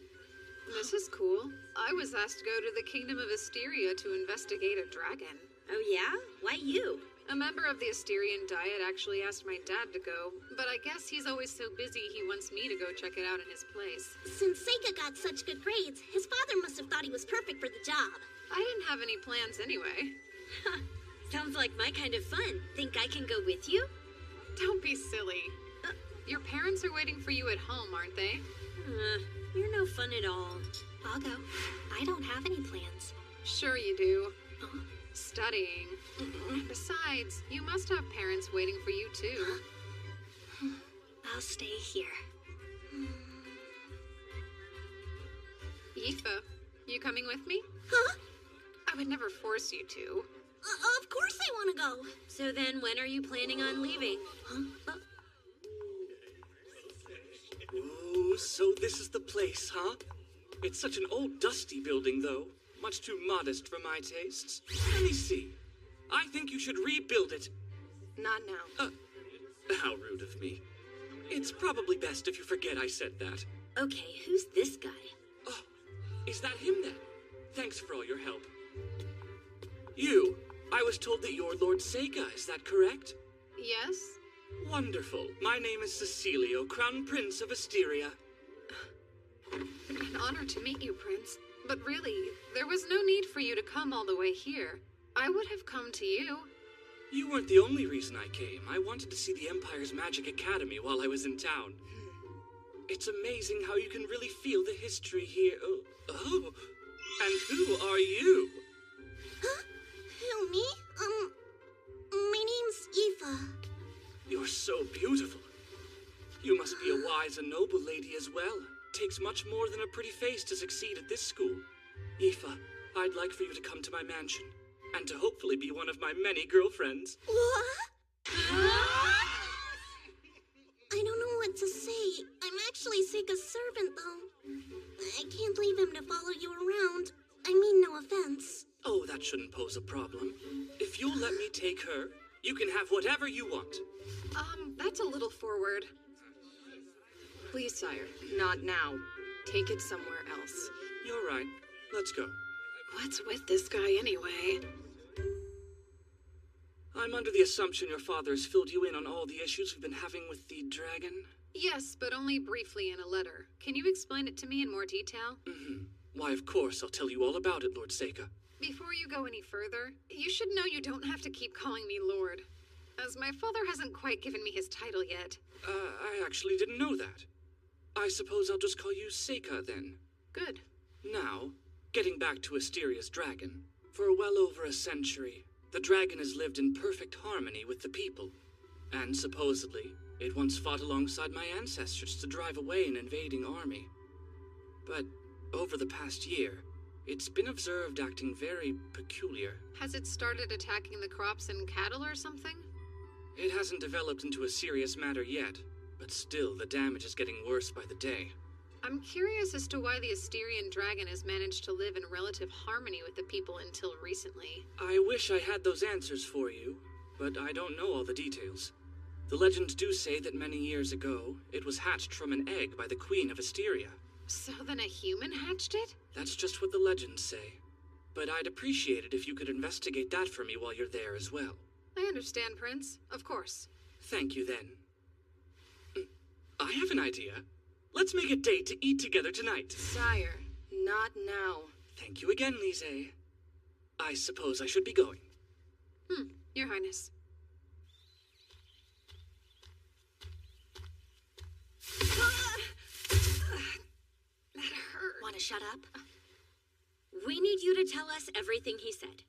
S10: This is cool. I was asked to go to the Kingdom of Asteria to investigate a dragon.
S13: Oh yeah? Why you?
S10: A member of the Asterian Diet actually asked my dad to go, but I guess he's always so busy he wants me to go check it out in his place.
S16: Since Seika got such good grades, his father must have thought he was perfect for the job.
S10: I didn't have any plans anyway.
S13: Sounds like my kind of fun. Think I can go with you?
S10: Don't be silly. Your parents are waiting for you at home, aren't they?
S13: You're no fun at all. I'll go. I don't have any plans.
S10: Sure you do. Studying. Besides, you must have parents waiting for you too.
S13: I'll stay here.
S10: Aoife, you coming with me?
S16: Huh?
S10: I would never force you to.
S16: Of course I want to go.
S13: So then when are you planning on leaving?
S14: Oh, so this is the place, huh? It's such an old, dusty building, though. Much too modest for my tastes. Let me see. I think you should rebuild it.
S10: Not now.
S14: How rude of me. It's probably best if you forget I said that.
S13: Okay, who's this guy?
S14: Oh, is that him then? Thanks for all your help. You, I was told that you're Lord Seika, is that correct?
S10: Yes.
S14: Wonderful. My name is Cecilio, Crown Prince of Asteria.
S10: An honor to meet you, Prince. But really, there was no need for you to come all the way here. I would have come to you.
S14: You weren't the only reason I came. I wanted to see the Empire's Magic Academy while I was in town. It's amazing how you can really feel the history here. Oh. And who are you?
S16: Huh? Who, me? My name's Aoife.
S14: You're so beautiful. You must be a wise and noble lady as well. Takes much more than a pretty face to succeed at this school. Aoife, I'd like for you to come to my mansion, and to hopefully be one of my many girlfriends.
S16: What? I don't know what to say. I'm actually Seika's servant, though. I can't leave him to follow you around. I mean, no offense.
S14: Oh, that shouldn't pose a problem. If you'll let me take her, you can have whatever you want.
S10: That's a little forward.
S9: Please, sire, not now. Take it somewhere else.
S14: You're right. Let's go.
S9: What's with this guy anyway?
S14: I'm under the assumption your father has filled you in on all the issues we've been having with the dragon?
S10: Yes, but only briefly in a letter. Can you explain it to me in more detail?
S14: Why, of course, I'll tell you all about it, Lord Seika.
S10: Before you go any further, you should know you don't have to keep calling me Lord, as my father hasn't quite given me his title yet.
S14: I actually didn't know that. I suppose I'll just call you Seika, then.
S10: Good.
S14: Now, getting back to Asteria's dragon. For well over a century, the dragon has lived in perfect harmony with the people. And supposedly, it once fought alongside my ancestors to drive away an invading army. But over the past year, it's been observed acting very peculiar.
S10: Has it started attacking the crops and cattle or something?
S14: It hasn't developed into a serious matter yet, but still the damage is getting worse by the day.
S10: I'm curious as to why the Asterian dragon has managed to live in relative harmony with the people until recently.
S14: I wish I had those answers for you, but I don't know all the details. The legends do say that many years ago, it was hatched from an egg by the Queen of Asteria.
S10: So then a human hatched it?
S14: That's just what the legends say. But I'd appreciate it if you could investigate that for me while you're there as well.
S10: I understand, Prince. Of course.
S14: Thank you, then. I have an idea. Let's make a date to eat together tonight.
S9: Sire, not now.
S14: Thank you again, Lise. I suppose I should be going.
S10: Your Highness. That hurt.
S13: Want to shut up? We need you to tell us everything he said.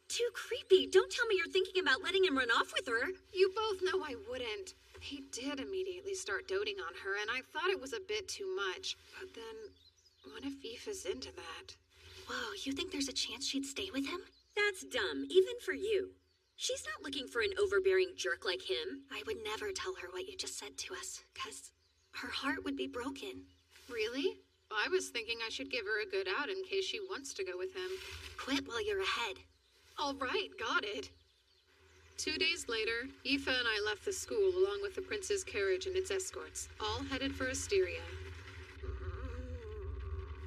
S13: Too creepy. Don't tell me you're thinking about letting him run off with her.
S10: You both know I wouldn't. He did immediately start doting on her, and I thought it was a bit too much. But then, what if Aoife's into that?
S13: Whoa, you think there's a chance she'd stay with him? That's dumb, even for you. She's not looking for an overbearing jerk like him.
S4: I would never tell her what you just said to us, 'cause her heart would be broken.
S10: Really? I was thinking I should give her a good out in case she wants to go with him.
S4: Quit while you're ahead.
S10: All right, got it. 2 days later, Aoife and I left the school along with the prince's carriage and its escorts, all headed for Asteria.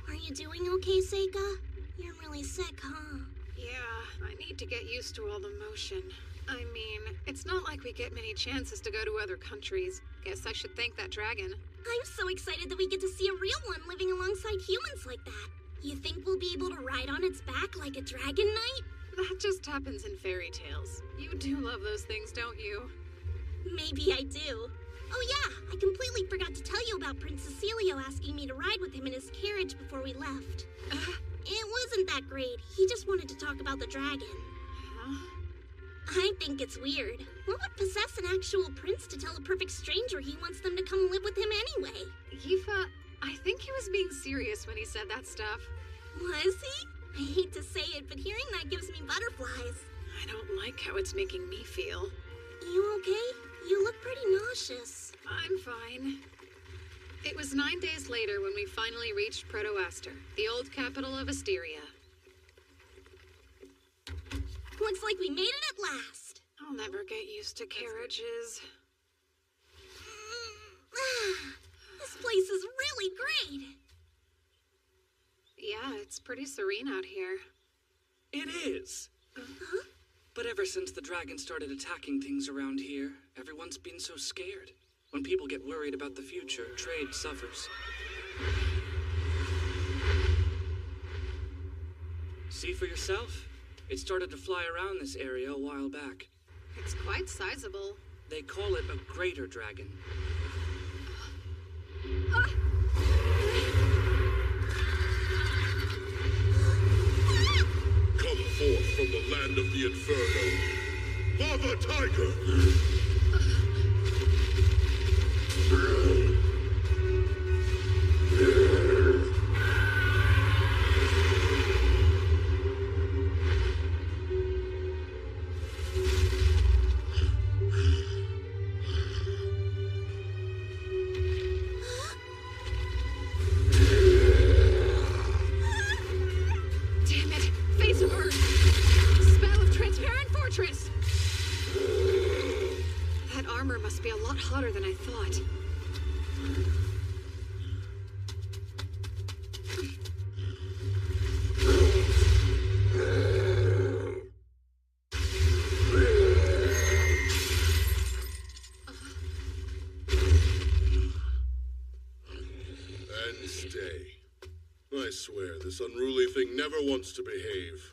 S4: Are you doing okay, Seika? You're really sick, huh?
S10: Yeah, I need to get used to all the motion. I mean, it's not like we get many chances to go to other countries. Guess I should thank that dragon.
S4: I'm so excited that we get to see a real one living alongside humans like that. You think we'll be able to ride on its back like a dragon knight?
S10: That just happens in fairy tales. You do love those things, don't you?
S4: Maybe I do. Oh yeah, I completely forgot to tell you about Prince Cecilio asking me to ride with him in his carriage before we left. It wasn't that great. He just wanted to talk about the dragon. I think it's weird. What would possess an actual prince to tell a perfect stranger he wants them to come live with him anyway?
S10: Aoife, I think he was being serious when he said that stuff.
S4: Was he? I hate to say it, but hearing that gives me butterflies.
S10: I don't like how it's making me feel.
S4: You okay? You look pretty nauseous.
S10: I'm fine. It was 9 days later when we finally reached Proto-Aster, the old capital of Asteria.
S4: Looks like we made it at last.
S10: I'll never get used to carriages.
S4: This place is really great.
S10: Yeah, it's pretty serene out here.
S14: It is. But ever since the dragon started attacking things around here, everyone's been so scared. When people get worried about the future, trade suffers. See for yourself. It started to fly around this area a while back.
S10: It's quite sizable.
S14: They call it a greater dragon.
S8: Come forth from the land of the Inferno. Lava Tiger!
S10: Damn it! Face of Earth! Spell of Transparent Fortress! armor must be a lot hotter than I thought.
S5: And stay. I swear, this unruly thing never wants to behave.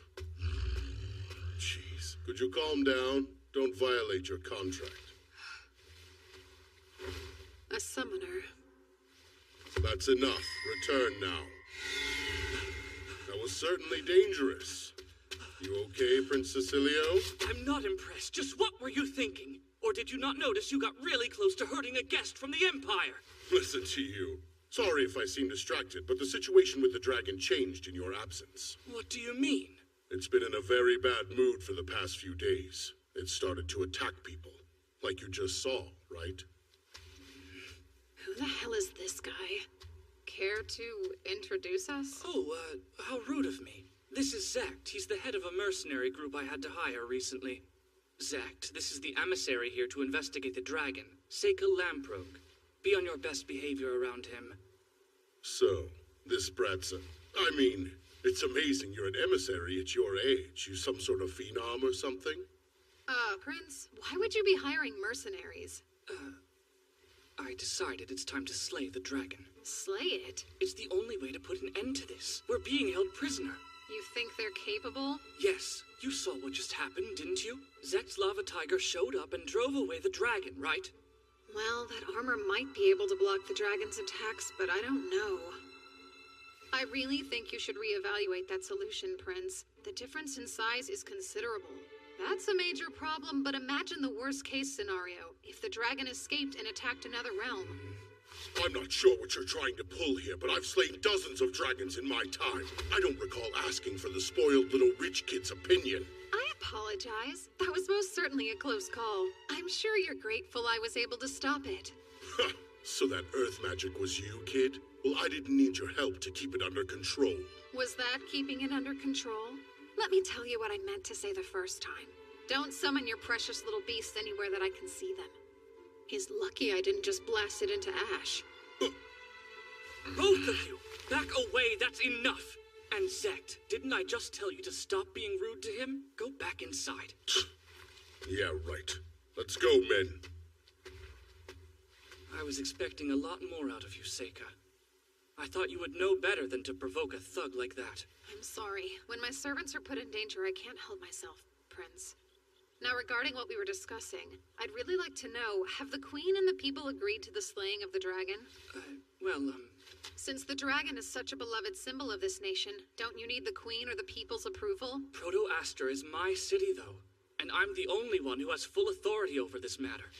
S5: Jeez, could you calm down? Don't violate your contract.
S10: A summoner.
S5: That's enough. Return now. That was certainly dangerous. You okay, Prince Cecilio?
S14: I'm not impressed. Just what were you thinking? Or did you not notice you got really close to hurting a guest from the Empire?
S5: Listen to you. Sorry if I seem distracted, but the situation with the dragon changed in your absence.
S14: What do you mean?
S5: It's been in a very bad mood for the past few days. It started to attack people, like you just saw, right?
S10: Who the hell is this guy? Care to introduce us?
S14: Oh, how rude of me. This is Zect. He's the head of a mercenary group I had to hire recently. Zect, this is the emissary here to investigate the dragon, Seika Lamprogue. Be on your best behavior around him.
S5: So, this brat's I mean, it's amazing you're an emissary at your age. You some sort of phenom or something?
S10: Prince, why would you be hiring mercenaries?
S14: I decided it's time to slay the dragon.
S10: Slay it?
S14: It's the only way to put an end to this. We're being held prisoner.
S10: You think they're capable?
S14: Yes. You saw what just happened, didn't you? Zekt's lava tiger showed up and drove away the dragon, right?
S10: Well, that armor might be able to block the dragon's attacks, but I don't know. I really think you should reevaluate that solution, Prince. The difference in size is considerable. That's a major problem, but imagine the worst-case scenario. If the dragon escaped and attacked another realm.
S5: I'm not sure what you're trying to pull here, but I've slain dozens of dragons in my time. I don't recall asking for the spoiled little rich kid's opinion.
S10: I apologize. That was most certainly a close call. I'm sure you're grateful I was able to stop it.
S5: So that earth magic was you, kid? Well, I didn't need your help to keep it under control.
S10: Was that keeping it under control? Let me tell you what I meant to say the first time. Don't summon your precious little beasts anywhere that I can see them. He's lucky I didn't just blast it into ash.
S14: Both of you! Back away, that's enough! And Zect, didn't I just tell you to stop being rude to him? Go back inside.
S5: Yeah, right. Let's go, men.
S14: I was expecting a lot more out of you, Seika. I thought you would know better than to provoke a thug like that.
S10: I'm sorry. When my servants are put in danger, I can't help myself, Prince. Now, regarding what we were discussing, I'd really like to know, have the Queen and the people agreed to the slaying of the dragon? Since the dragon is such a beloved symbol of this nation, don't you need the Queen or the people's approval?
S14: Proto-Aster is my city, though, and I'm the only one who has full authority over this matter.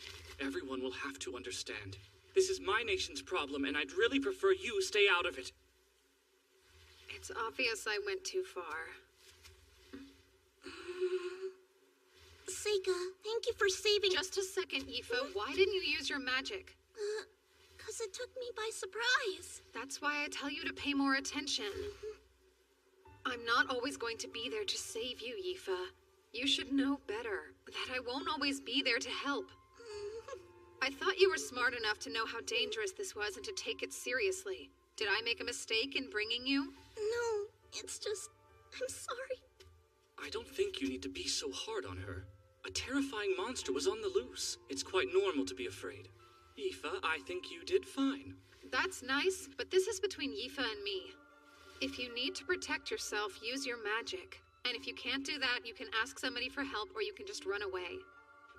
S14: Everyone will have to understand. This is my nation's problem, and I'd really prefer you stay out of it.
S10: It's obvious I went too far.
S4: Seika, thank you for saving—
S10: Just a second, Yifa. Why didn't you use your magic?
S4: 'Cause it took me by surprise.
S10: That's why I tell you to pay more attention. I'm not always going to be there to save you, Yifa. You should know better, that I won't always be there to help. I thought you were smart enough to know how dangerous this was and to take it seriously. Did I make a mistake in bringing you?
S4: No, it's just— I'm sorry.
S14: I don't think you need to be so hard on her. A terrifying monster was on the loose. It's quite normal to be afraid. Yifa, I think you did fine.
S10: That's nice, but this is between Yifa and me. If you need to protect yourself, use your magic. And if you can't do that, you can ask somebody for help or you can just run away.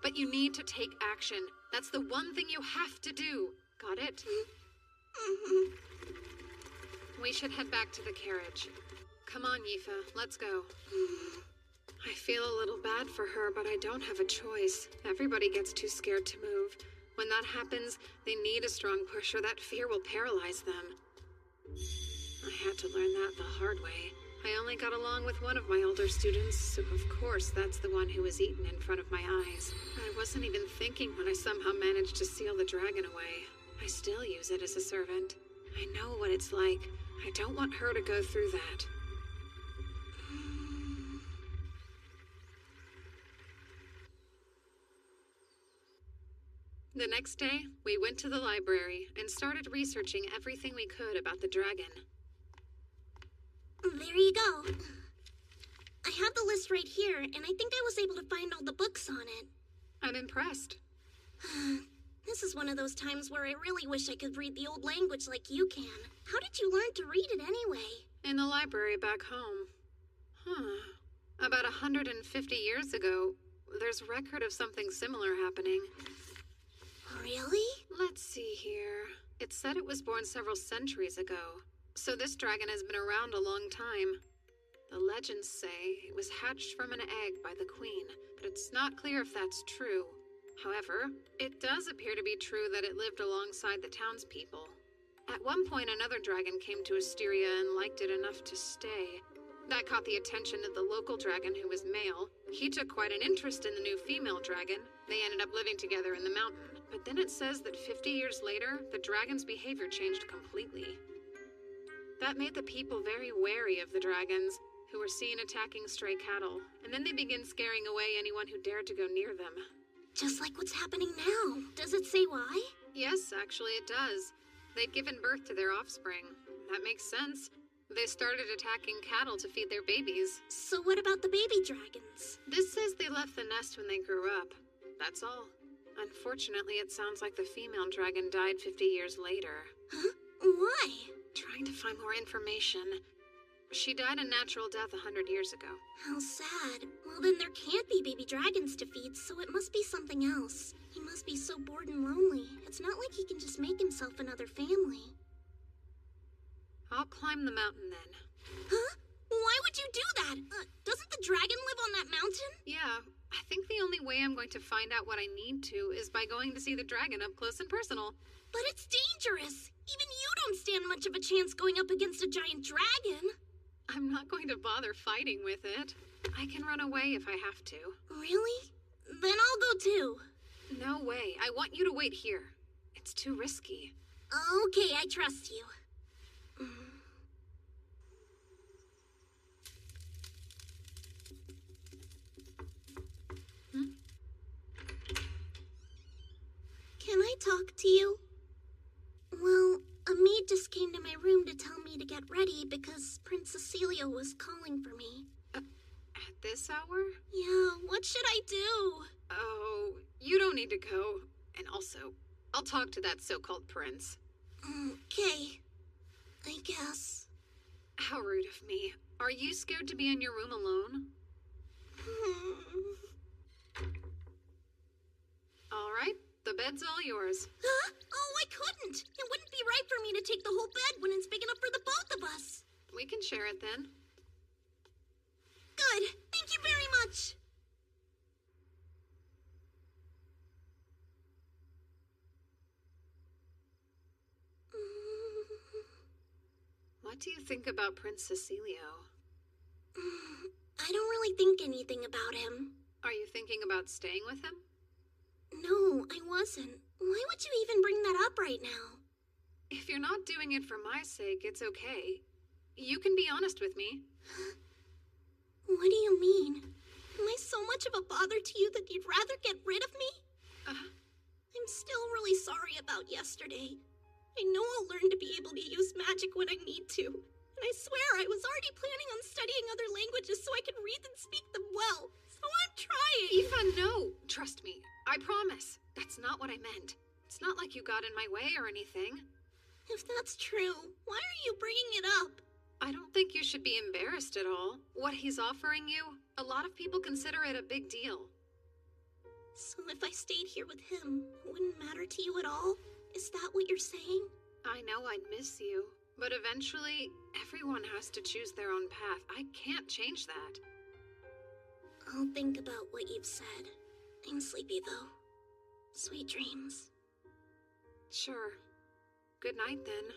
S10: But you need to take action. That's the one thing you have to do. Got it? We should head back to the carriage. Come on, Yifa, let's go. I feel a little bad for her, but I don't have a choice. Everybody gets too scared to move. When that happens, they need a strong push or that fear will paralyze them. I had to learn that the hard way. I only got along with one of my older students, so of course that's the one who was eaten in front of my eyes. I wasn't even thinking when I somehow managed to seal the dragon away. I still use it as a servant. I know what it's like. I don't want her to go through that. The next day, we went to the library and started researching everything we could about the dragon.
S4: There you go. I have the list right here, and I think I was able to find all the books on it.
S10: I'm impressed.
S4: This is one of those times where I really wish I could read the old language like you can. How did you learn to read it anyway?
S10: In the library back home. About 150 years ago, there's record of something similar happening.
S4: Really?
S10: Let's see here. It said it was born several centuries ago, so this dragon has been around a long time. The legends say it was hatched from an egg by the queen, but it's not clear if that's true. However, it does appear to be true that it lived alongside the townspeople. At one point, another dragon came to Asteria and liked it enough to stay. That caught the attention of the local dragon, who was male. He took quite an interest in the new female dragon. They ended up living together in the mountain. But then it says that 50 years later, the dragon's behavior changed completely. That made the people very wary of the dragons, who were seen attacking stray cattle, and then they began scaring away anyone who dared to go near them.
S4: Just like what's happening now. Does it say why?
S10: Yes, actually it does. They'd given birth to their offspring. That makes sense. They started attacking cattle to feed their babies.
S4: So what about the baby dragons?
S10: This says they left the nest when they grew up. That's all. Unfortunately, it sounds like the female dragon died 50 years later.
S4: Huh? Why?
S10: Trying to find more information. She died a natural death 100 years ago.
S4: How sad. Well, then there can't be baby dragons to feed, so it must be something else. He must be so bored and lonely. It's not like he can just make himself another family.
S10: I'll climb the mountain then.
S4: Huh? Why would you do that? Doesn't the dragon live on that mountain?
S10: Yeah, I think the only way I'm going to find out what I need to is by going to see the dragon up close and personal.
S4: But it's dangerous. Even you don't stand much of a chance going up against a giant dragon.
S10: I'm not going to bother fighting with it. I can run away if I have to.
S4: Really? Then I'll go too.
S10: No way. I want you to wait here. It's too risky.
S4: Okay, I trust you. Can I talk to you? Well, a maid just came to my room to tell me to get ready because Prince Cecilia was calling for me.
S10: At this hour?
S4: Yeah, what should I do?
S10: Oh, you don't need to go. And also, I'll talk to that so-called prince.
S4: Okay. I guess.
S10: How rude of me. Are you scared to be in your room alone? All right, the bed's all yours.
S4: Huh? Oh, I couldn't. It wouldn't be right for me to take the whole bed when it's big enough for the both of us.
S10: We can share it then.
S4: Good. Thank you very much.
S10: What do you think about Prince Cecilio?
S4: I don't really think anything about him.
S10: Are you thinking about staying with him?
S4: No, I wasn't. Why would you even bring that up right now?
S10: If you're not doing it for my sake, it's okay. You can be honest with me.
S4: What do you mean? Am I so much of a bother to you that you'd rather get rid of me? I'm still really sorry about yesterday. I know I'll learn to be able to use magic when I need to. And I swear I was already planning on studying other languages so I could read and speak them well. So I'm trying.
S10: Aoife, no. Trust me. I promise. That's not what I meant. It's not like you got in my way or anything.
S4: If that's true, why are you bringing it up?
S10: I don't think you should be embarrassed at all. What he's offering you, a lot of people consider it a big deal.
S4: So if I stayed here with him, it wouldn't matter to you at all? Is that what you're saying?
S10: I know I'd miss you, but eventually, everyone has to choose their own path. I can't change that.
S4: I'll think about what you've said. I'm sleepy, though. Sweet dreams.
S10: Sure. Good night, then.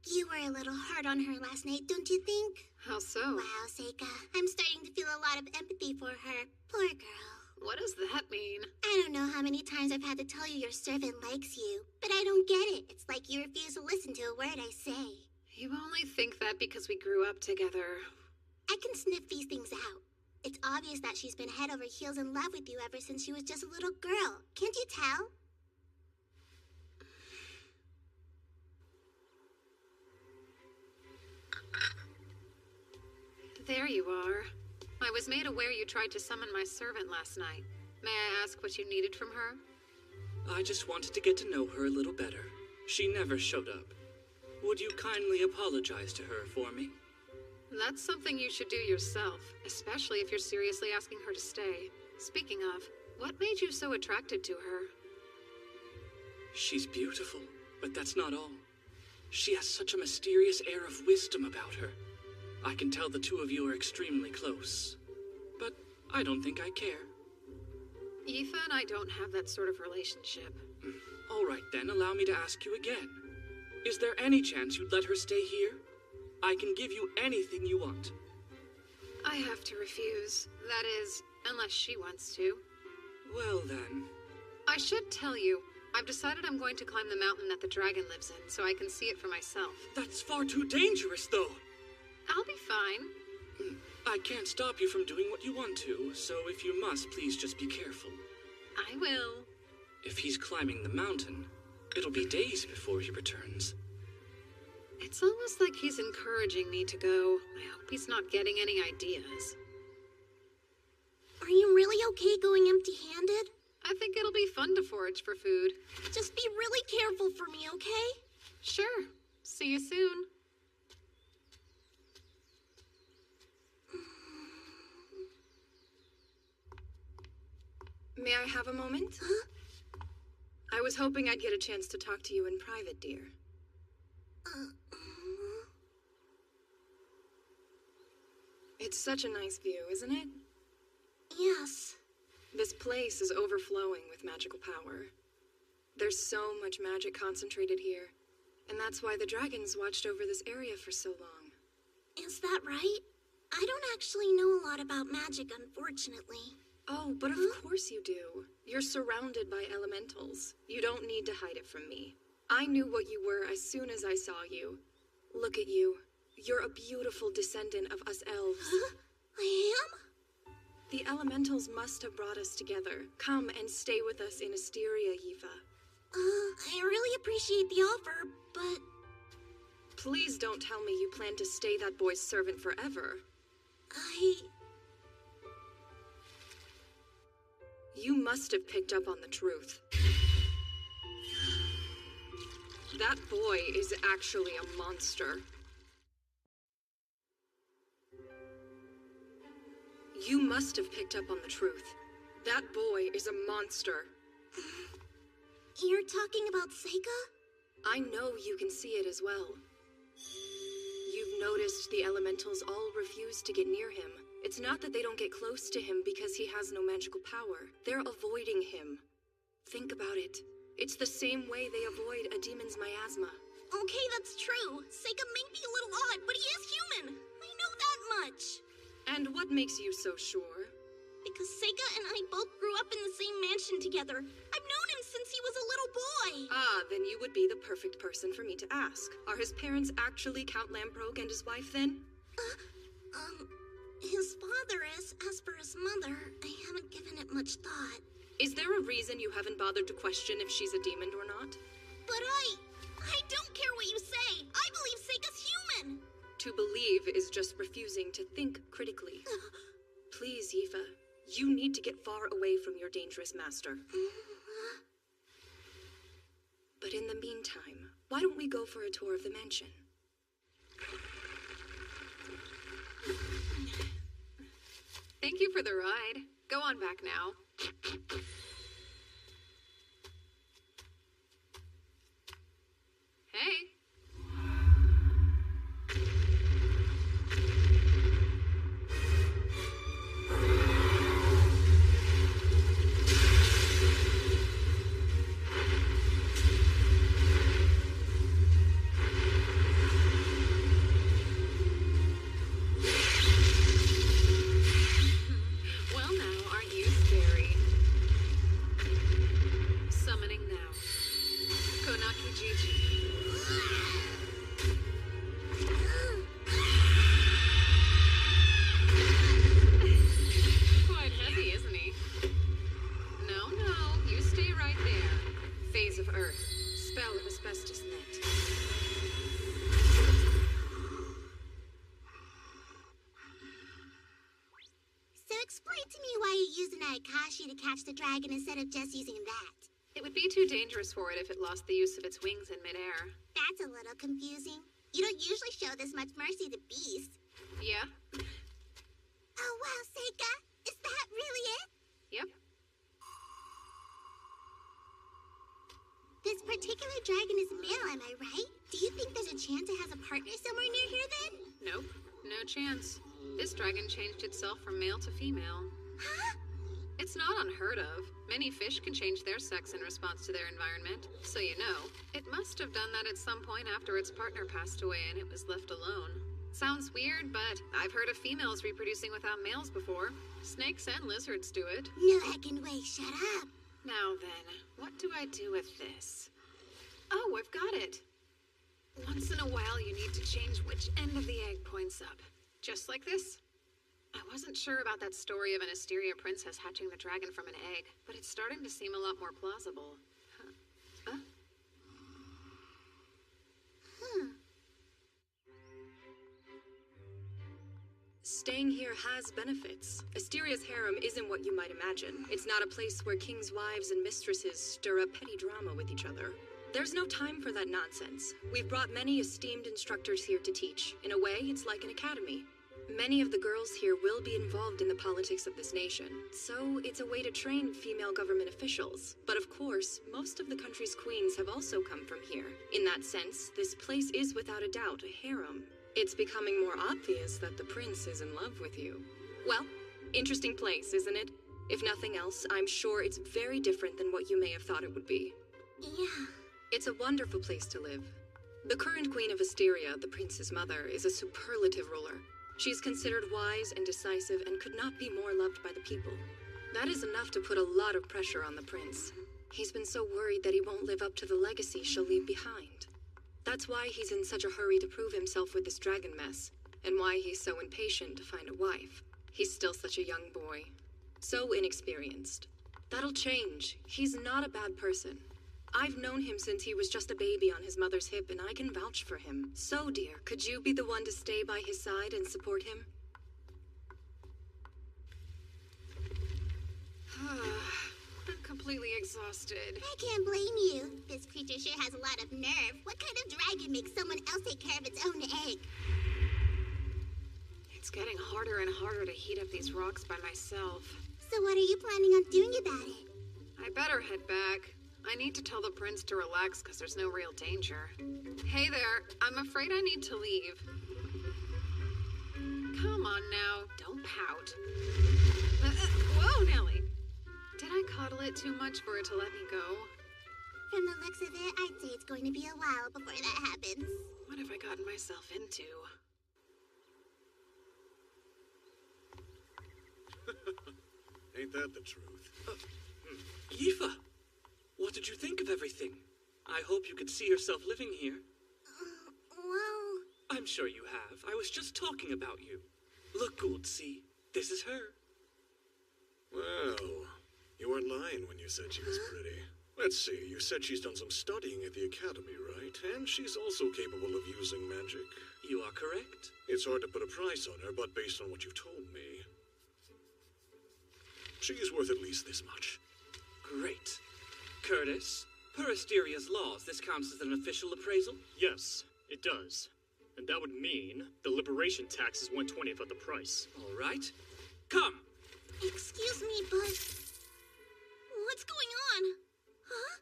S16: You were a little hard on her last night, don't you think?
S10: How so?
S16: Wow, Seika. I'm starting to feel a lot of empathy for her. Poor girl.
S10: What does that mean?
S16: I don't know how many times I've had to tell you your servant likes you, but I don't get it. It's like you refuse to listen to a word I say.
S10: You only think that because we grew up together.
S16: I can sniff these things out. It's obvious that she's been head over heels in love with you ever since she was just a little girl. Can't you tell?
S10: There you are. I was made aware you tried to summon my servant last night. May I ask what you needed from her?
S14: I just wanted to get to know her a little better. She never showed up. Would you kindly apologize to her for me?
S10: That's something you should do yourself, especially if you're seriously asking her to stay. Speaking of, what made you so attracted to her?
S14: She's beautiful, but that's not all. She has such a mysterious air of wisdom about her. I can tell the two of you are extremely close, but I don't think I care.
S10: Aoife and I don't have that sort of relationship.
S14: All right then, allow me to ask you again. Is there any chance you'd let her stay here? I can give you anything you want.
S10: I have to refuse. That is, unless she wants to.
S14: Well then.
S10: I should tell you, I've decided I'm going to climb the mountain that the dragon lives in, so I can see it for myself.
S14: That's far too dangerous, though.
S10: I'll be fine.
S14: I can't stop you from doing what you want to, so if you must, please just be careful.
S10: I will.
S14: If he's climbing the mountain, it'll be days before he returns.
S10: It's almost like he's encouraging me to go. I hope he's not getting any ideas.
S16: Are you really okay going empty-handed?
S10: I think it'll be fun to forage for food.
S16: Just be really careful for me, okay?
S10: Sure. See you soon.
S1: May I have a moment?
S16: Huh?
S1: I was hoping I'd get a chance to talk to you in private, dear. It's such a nice view, isn't it?
S16: Yes.
S1: This place is overflowing with magical power. There's so much magic concentrated here, and that's why the dragons watched over this area for so long.
S16: Is that right? I don't actually know a lot about magic, unfortunately.
S1: Oh, but of course you do. You're surrounded by elementals. You don't need to hide it from me. I knew what you were as soon as I saw you. Look at you. You're a beautiful descendant of us elves.
S16: I am?
S1: The elementals must have brought us together. Come and stay with us in Asteria, Aoife.
S16: I really appreciate the offer, but...
S1: Please don't tell me you plan to stay that boy's servant forever. You must have picked up on the truth. That boy is actually a monster. You must have picked up on the truth. That boy is a monster.
S16: You're talking about Seika?
S1: I know you can see it as well. You've noticed the elementals all refuse to get near him. It's not that they don't get close to him because he has no magical power. They're avoiding him. Think about it. It's the same way they avoid a demon's miasma.
S16: Okay, that's true. Seika may be a little odd, but he is human. I know that much.
S1: And what makes you so sure?
S16: Because Seika and I both grew up in the same mansion together. I've known him since he was a little boy.
S1: Ah, then you would be the perfect person for me to ask. Are his parents actually Count Lamprogue and his wife, then?
S16: His father is. As for his mother, I haven't given it much thought.
S1: Is there a reason you haven't bothered to question if she's a demon or not?
S16: But I don't care what you say. I believe Seika's human.
S1: To believe is just refusing to think critically. Please, Aoife, you need to get far away from your dangerous master. But in the meantime, why don't we go for a tour of the mansion?
S10: Thank you for the ride. Go on back now. Hey. Well now, aren't you scary?
S16: Kashi to catch the dragon instead of just using that.
S10: It would be too dangerous for it if it lost the use of its wings in midair.
S16: That's a little confusing. You don't usually show this much mercy to beasts.
S10: Yeah?
S16: Oh wow, Seika! Is that really it?
S10: Yep.
S16: This particular dragon is male, am I right? Do you think there's a chance it has a partner somewhere near here then?
S10: Nope. No chance. This dragon changed itself from male to female.
S16: Huh?
S10: It's not unheard of. Many fish can change their sex in response to their environment. So you know, it must have done that at some point after its partner passed away and it was left alone. Sounds weird, but I've heard of females reproducing without males before. Snakes and lizards do it.
S16: No heckin' way, shut up.
S10: Now then, what do I do with this? Oh, I've got it. Once in a while, you need to change which end of the egg points up. Just like this. I wasn't sure about that story of an Asteria princess hatching the dragon from an egg, but it's starting to seem a lot more plausible. Huh?
S1: Staying here has benefits. Asteria's harem isn't what you might imagine. It's not a place where kings' wives and mistresses stir up petty drama with each other. There's no time for that nonsense. We've brought many esteemed instructors here to teach. In a way, it's like an academy. Many of the girls here will be involved in the politics of this nation, so it's a way to train female government officials. But of course, most of the country's queens have also come from here. In that sense, this place is without a doubt a harem. It's becoming more obvious that the prince is in love with you. Well, interesting place, isn't it? If nothing else, I'm sure it's very different than what you may have thought it would be.
S16: Yeah.
S1: It's a wonderful place to live. The current queen of Asteria, the prince's mother, is a superlative ruler. She's considered wise and decisive and could not be more loved by the people. That is enough to put a lot of pressure on the prince. He's been so worried that he won't live up to the legacy she'll leave behind. That's why he's in such a hurry to prove himself with this dragon mess, and why he's so impatient to find a wife. He's still such a young boy. So inexperienced. That'll change. He's not a bad person. I've known him since he was just a baby on his mother's hip, and I can vouch for him. So, dear, could you be the one to stay by his side and support him?
S10: I'm completely exhausted.
S16: I can't blame you. This creature sure has a lot of nerve. What kind of dragon makes someone else take care of its own egg?
S10: It's getting harder and harder to heat up these rocks by myself.
S16: So what are you planning on doing about it?
S10: I better head back. I need to tell the prince to relax because there's no real danger. Hey there, I'm afraid I need to leave. Come on now, don't pout. Whoa, Nellie. Did I coddle it too much for it to let me go?
S16: From the looks of it, I'd say it's going to be a while before that happens.
S10: What have I gotten myself into?
S20: Ain't that the truth?
S14: Aoife! What did you think of everything? I hope you could see yourself living here.
S16: Well...
S14: I'm sure you have. I was just talking about you. Look, Gould, see? This is her.
S20: Well, you weren't lying when you said she was pretty. Let's see, you said she's done some studying at the academy, right? And she's also capable of using magic.
S14: You are correct.
S20: It's hard to put a price on her, but based on what you've told me, she's worth at least this much.
S14: Great. Curtis, per Asteria's laws, this counts as an official appraisal?
S6: Yes, it does. And that would mean the liberation tax is 1/20th of the price.
S14: All right. Come!
S16: Excuse me, but... what's going on? Huh?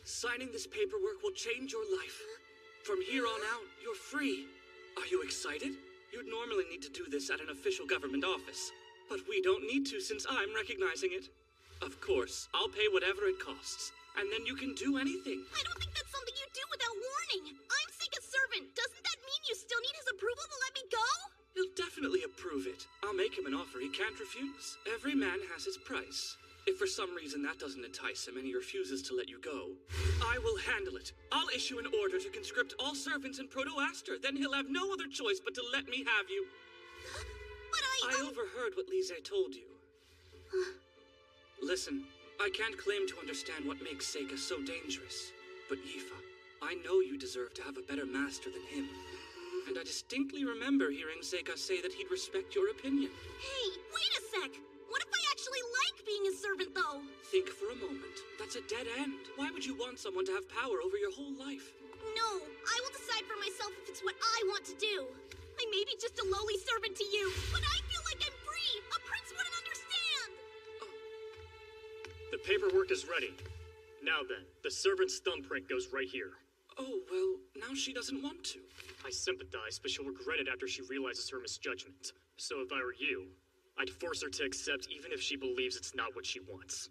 S14: Signing this paperwork will change your life. From here on out, you're free. Are you excited? You'd normally need to do this at an official government office. But we don't need to since I'm recognizing it. Of course, I'll pay whatever it costs. And then you can do anything.
S19: I don't think that's something you do without warning. I'm Seika's servant. Doesn't that mean you still need his approval to let me go?
S14: He'll definitely approve it. I'll make him an offer he can't refuse. Every man has his price. If for some reason that doesn't entice him and he refuses to let you go, I will handle it. I'll issue an order to conscript all servants in Proto-Aster. Then he'll have no other choice but to let me have you.
S19: But
S14: I overheard what Lise told you. Listen, I can't claim to understand what makes Seika so dangerous. But Aoife, I know you deserve to have a better master than him. And I distinctly remember hearing Seika say that he'd respect your opinion.
S19: Hey, wait a sec! What if I actually like
S3: being a servant, though.
S14: Think for a moment. That's a dead end. Why would you want someone to have power over your whole life?
S3: No, I will decide for myself if it's what I want to do. I may be just a lowly servant to you, but I feel like I'm free. A prince wouldn't understand.
S6: The paperwork is ready. Now then, the servant's thumbprint goes right here.
S14: Oh, well, now she doesn't want to.
S6: I sympathize, but she'll regret it after she realizes her misjudgment. So if I were you, I'd force her to accept even if she believes it's not what she wants.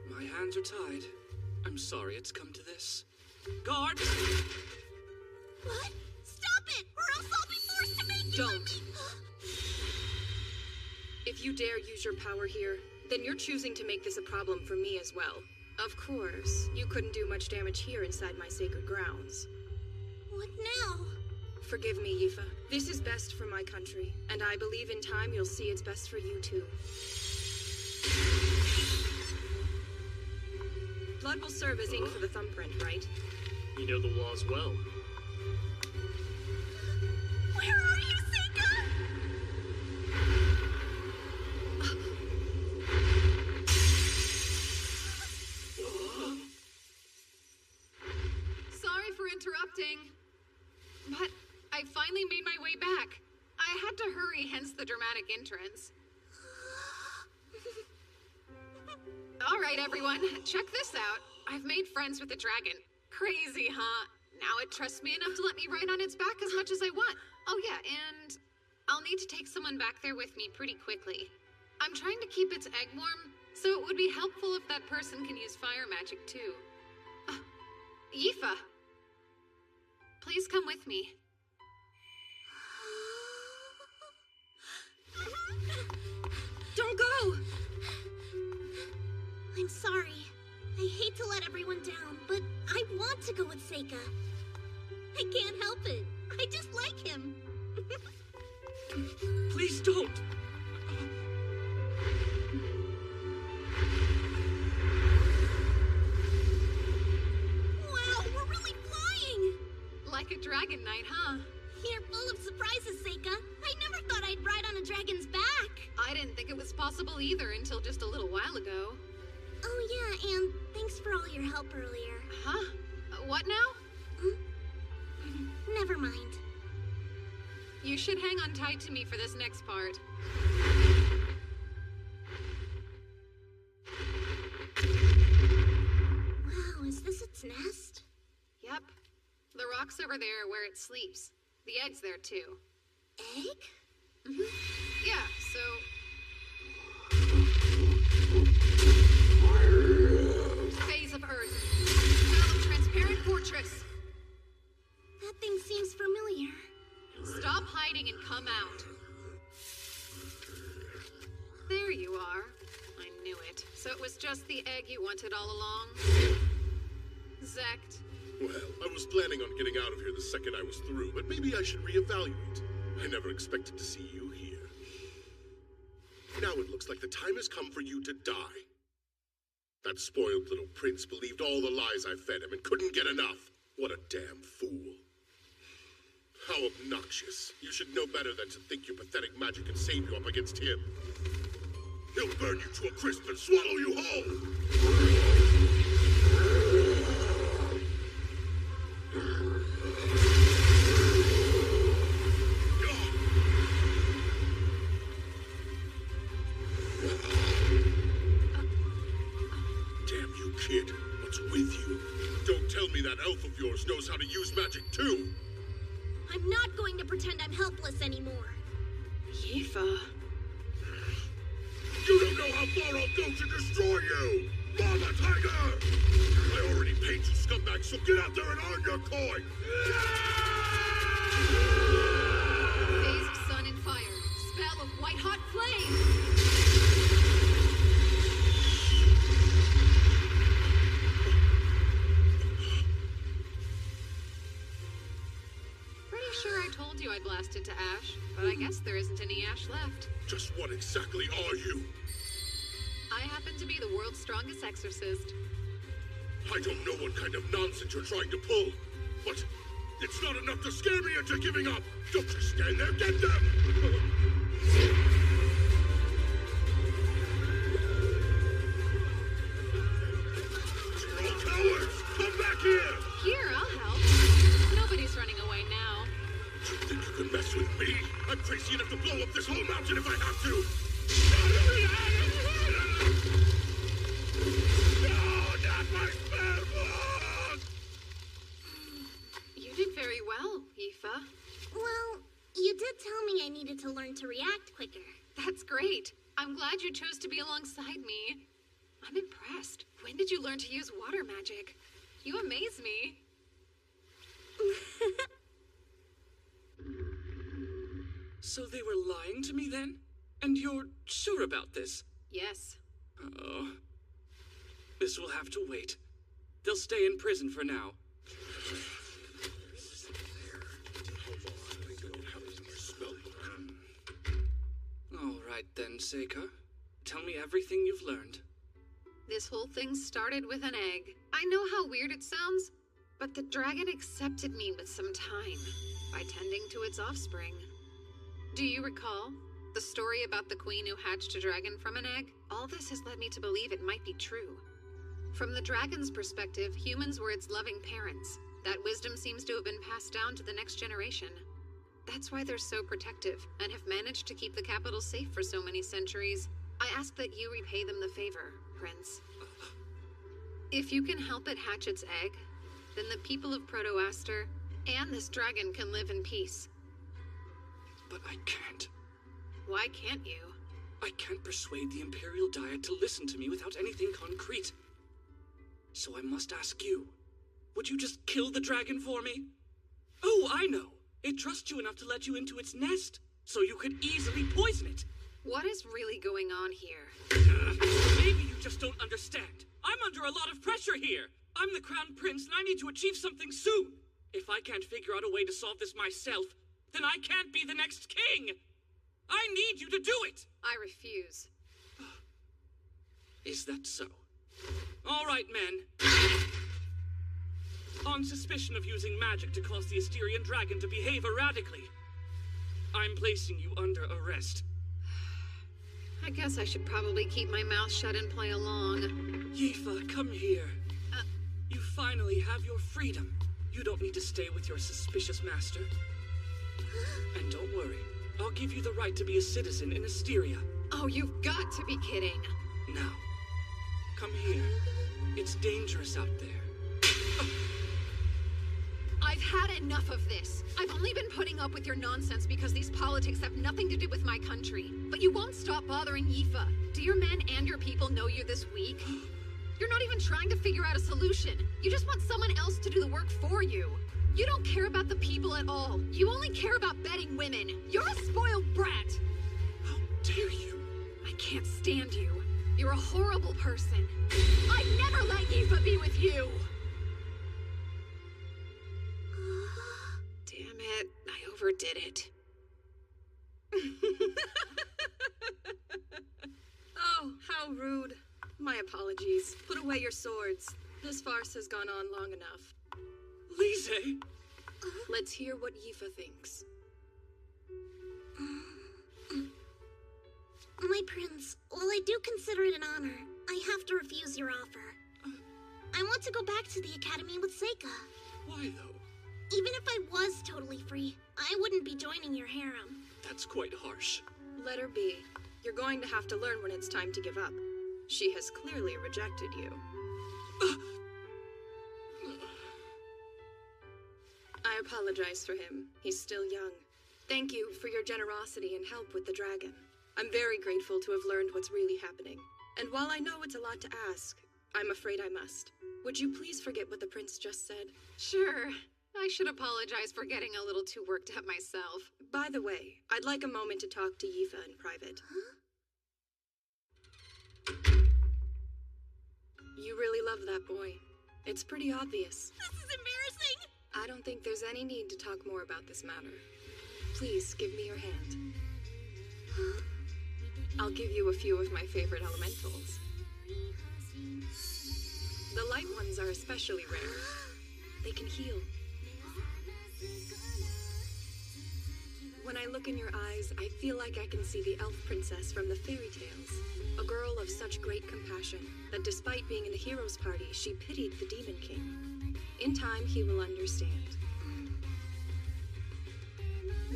S14: My hands are tied. I'm sorry it's come to this. Guards!
S3: What? Stop it, or else I'll be forced to make you.
S1: Don't. If you dare use your power here, then you're choosing to make this a problem for me as well. Of course, you couldn't do much damage here inside my sacred grounds.
S3: What now?
S1: Forgive me, Yifa. This is best for my country, and I believe in time you'll see it's best for you too. Blood will serve as ink for the thumbprint, right?
S6: You know the laws well.
S3: Where are you, Seika?
S10: Sorry for interrupting, but I finally made my way back. I had to hurry, hence the dramatic entrance. All right, everyone, check this out. I've made friends with the dragon. Crazy, huh? Now it trusts me enough to let me ride on its back as much as I want. Oh yeah, and I'll need to take someone back there with me pretty quickly. I'm trying to keep its egg warm, so it would be helpful if that person can use fire magic too. Yifa, please come with me.
S1: Don't go!
S3: I'm sorry. I hate to let everyone down, but I want to go with Seika. I can't help it. I just like him.
S14: Please don't!
S3: Wow, we're really flying!
S10: Like a dragon knight, huh?
S3: You're full of surprises, Seika. I never thought I'd ride on a dragon's back.
S10: I didn't think it was possible either until just a little while ago.
S3: Oh yeah, and thanks for all your help earlier.
S10: Huh? What now?
S3: Never mind.
S10: You should hang on tight to me for this next part.
S3: Wow, is this its nest?
S10: Yep. The rock's over there where it sleeps. The egg's there too.
S3: Egg?
S10: Yeah, so... Phase of Earth. Smell of transparent fortress.
S3: That thing seems familiar.
S10: Stop hiding and come out. There you are. I knew it. So it was just the egg you wanted all along? Zect.
S5: Well, I was planning on getting out of here the second I was through, but maybe I should reevaluate. I never expected to see you here. Now it looks like the time has come for you to die. That spoiled little prince believed all the lies I fed him and couldn't get enough. What a damn fool. How obnoxious. You should know better than to think your pathetic magic can save you up against him. He'll burn you to a crisp and swallow you whole! Damn you, kid. What's with you? Don't tell me that elf of yours knows how to use magic too!
S3: I'm not going to pretend I'm helpless anymore.
S1: Yifa.
S5: You don't know how far I'll go to destroy you! Mama Tiger! I already paid you, scumbag, so get out there and earn your coin!
S10: Phase of sun and fire. Spell of white-hot flame. Pretty sure I told you I blasted to ash, but I guess there isn't any ash left.
S5: Just what exactly are you?
S10: I happen to be the world's strongest exorcist.
S5: I don't know what kind of nonsense you're trying to pull, but it's not enough to scare me into giving up! Don't just stand there, get them!
S8: can mess with me. I'm crazy enough to blow up this whole mountain if I have to. No, not my spell book!
S10: You did very well, Aoife.
S3: Well, you did tell me I needed to learn to react quicker.
S10: That's great. I'm glad you chose to be alongside me. I'm impressed. When did you learn to use water magic? You amaze me.
S14: So they were lying to me then? And you're sure about this?
S10: Yes.
S14: Oh. This will have to wait. They'll stay in prison for now. All right then, Seika. Tell me everything you've learned.
S10: This whole thing started with an egg. I know how weird it sounds, but the dragon accepted me with some time by tending to its offspring. Do you recall the story about the queen who hatched a dragon from an egg? All this has led me to believe it might be true. From the dragon's perspective, humans were its loving parents. That wisdom seems to have been passed down to the next generation. That's why they're so protective and have managed to keep the capital safe for so many centuries. I ask that you repay them the favor, Prince. If you can help it hatch its egg, then the people of Proto-Aster and this dragon can live in peace.
S14: But I can't.
S10: Why can't you?
S14: I can't persuade the Imperial Diet to listen to me without anything concrete. So I must ask you, would you just kill the dragon for me? Oh, I know. It trusts you enough to let you into its nest, so you could easily poison it.
S10: What is really going on here?
S14: Maybe you just don't understand. I'm under a lot of pressure here. I'm the Crown Prince and I need to achieve something soon. If I can't figure out a way to solve this myself, then I can't be the next king. I need you to do it.
S10: I refuse.
S14: Is that so? All right, men. On suspicion of using magic to cause the Asterian dragon to behave erratically, I'm placing you under arrest.
S10: I guess I should probably keep my mouth shut and play along.
S14: Aoife, come here. You finally have your freedom. You don't need to stay with your suspicious master. And don't worry, I'll give you the right to be a citizen in Asteria.
S10: Oh, you've got to be kidding.
S14: Now, come here. It's dangerous out there.
S10: I've had enough of this. I've only been putting up with your nonsense because these politics have nothing to do with my country. But you won't stop bothering Aoife. Do your men and your people know you're this weak? You're not even trying to figure out a solution. You just want someone else to do the work for you. You don't care about the people at all. You only care about betting women. You're a spoiled brat.
S14: How dare you?
S10: I can't stand you. You're a horrible person. I'd never let Aoife be with you. Damn it, I overdid it.
S1: Oh, how rude. My apologies. Put away your swords. This farce has gone on long enough.
S14: Lise!
S1: Let's hear what Aoife thinks.
S3: My prince, while I do consider it an honor, I have to refuse your offer. I want to go back to the academy with Seika.
S14: Why, though?
S3: Even if I was totally free, I wouldn't be joining your harem.
S14: That's quite harsh.
S1: Let her be. You're going to have to learn when it's time to give up. She has clearly rejected you. I apologize for him. He's still young. Thank you for your generosity and help with the dragon. I'm very grateful to have learned what's really happening. And while I know it's a lot to ask, I'm afraid I must. Would you please forget what the prince just said?
S10: Sure. I should apologize for getting a little too worked up myself.
S1: By the way, I'd like a moment to talk to Aoife in private. You really love that boy. It's pretty obvious.
S3: This is embarrassing!
S1: I don't think there's any need to talk more about this matter. Please, give me your hand. I'll give you a few of my favorite elementals. The light ones are especially rare. They can heal. When I look in your eyes, I feel like I can see the elf princess from the fairy tales. A girl of such great compassion that despite being in the hero's party, she pitied the demon king. In time, he will understand.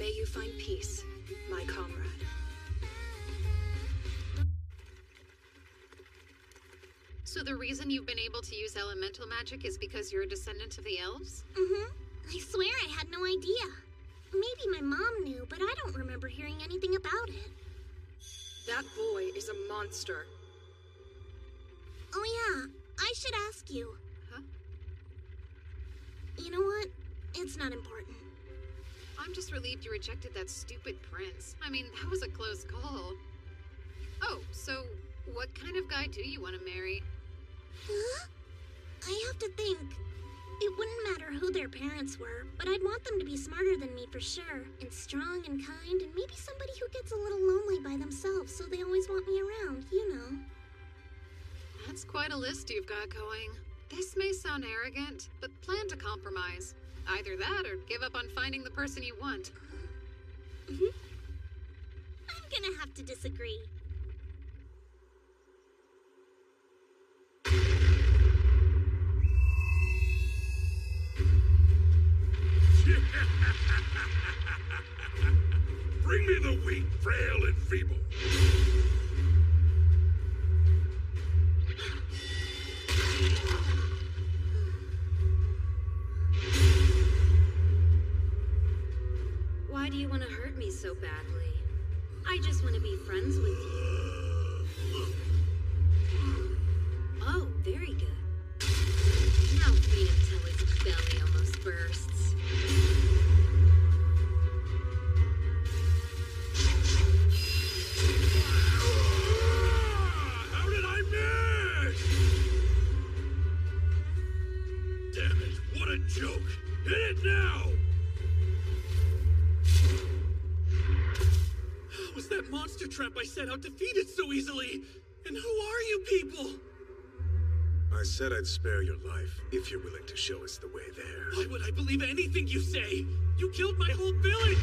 S1: May you find peace, my comrade.
S10: So the reason you've been able to use elemental magic is because you're a descendant of the elves?
S3: Mm-hmm. I swear I had no idea. Maybe my mom knew, but I don't remember hearing anything about it.
S1: That boy is a monster.
S3: Oh yeah, I should ask you.
S10: Huh?
S3: You know what? It's not important.
S10: I'm just relieved you rejected that stupid prince. I mean, that was a close call. Oh, so what kind of guy do you want to marry?
S3: Huh? I have to think. It wouldn't matter who their parents were, but I'd want them to be smarter than me for sure, and strong and kind, and maybe somebody who gets a little lonely by themselves, so they always want me around, you know.
S10: That's quite a list you've got going. This may sound arrogant, but plan to compromise. Either that or give up on finding the person you want.
S3: I'm gonna have to disagree.
S8: Bring me the weak, frail, and feeble.
S13: Why do you want to hurt me so badly? I just want to be friends with you. Oh, very good. Now feed him till his belly almost bursts.
S8: How did I miss? Damn it, what a joke! Hit it now!
S11: Was that monster trap I set out defeated so easily? And who are you people?
S5: I said I'd spare your life if you're willing to show us the way there.
S11: Why would I believe anything you say? You killed my whole village!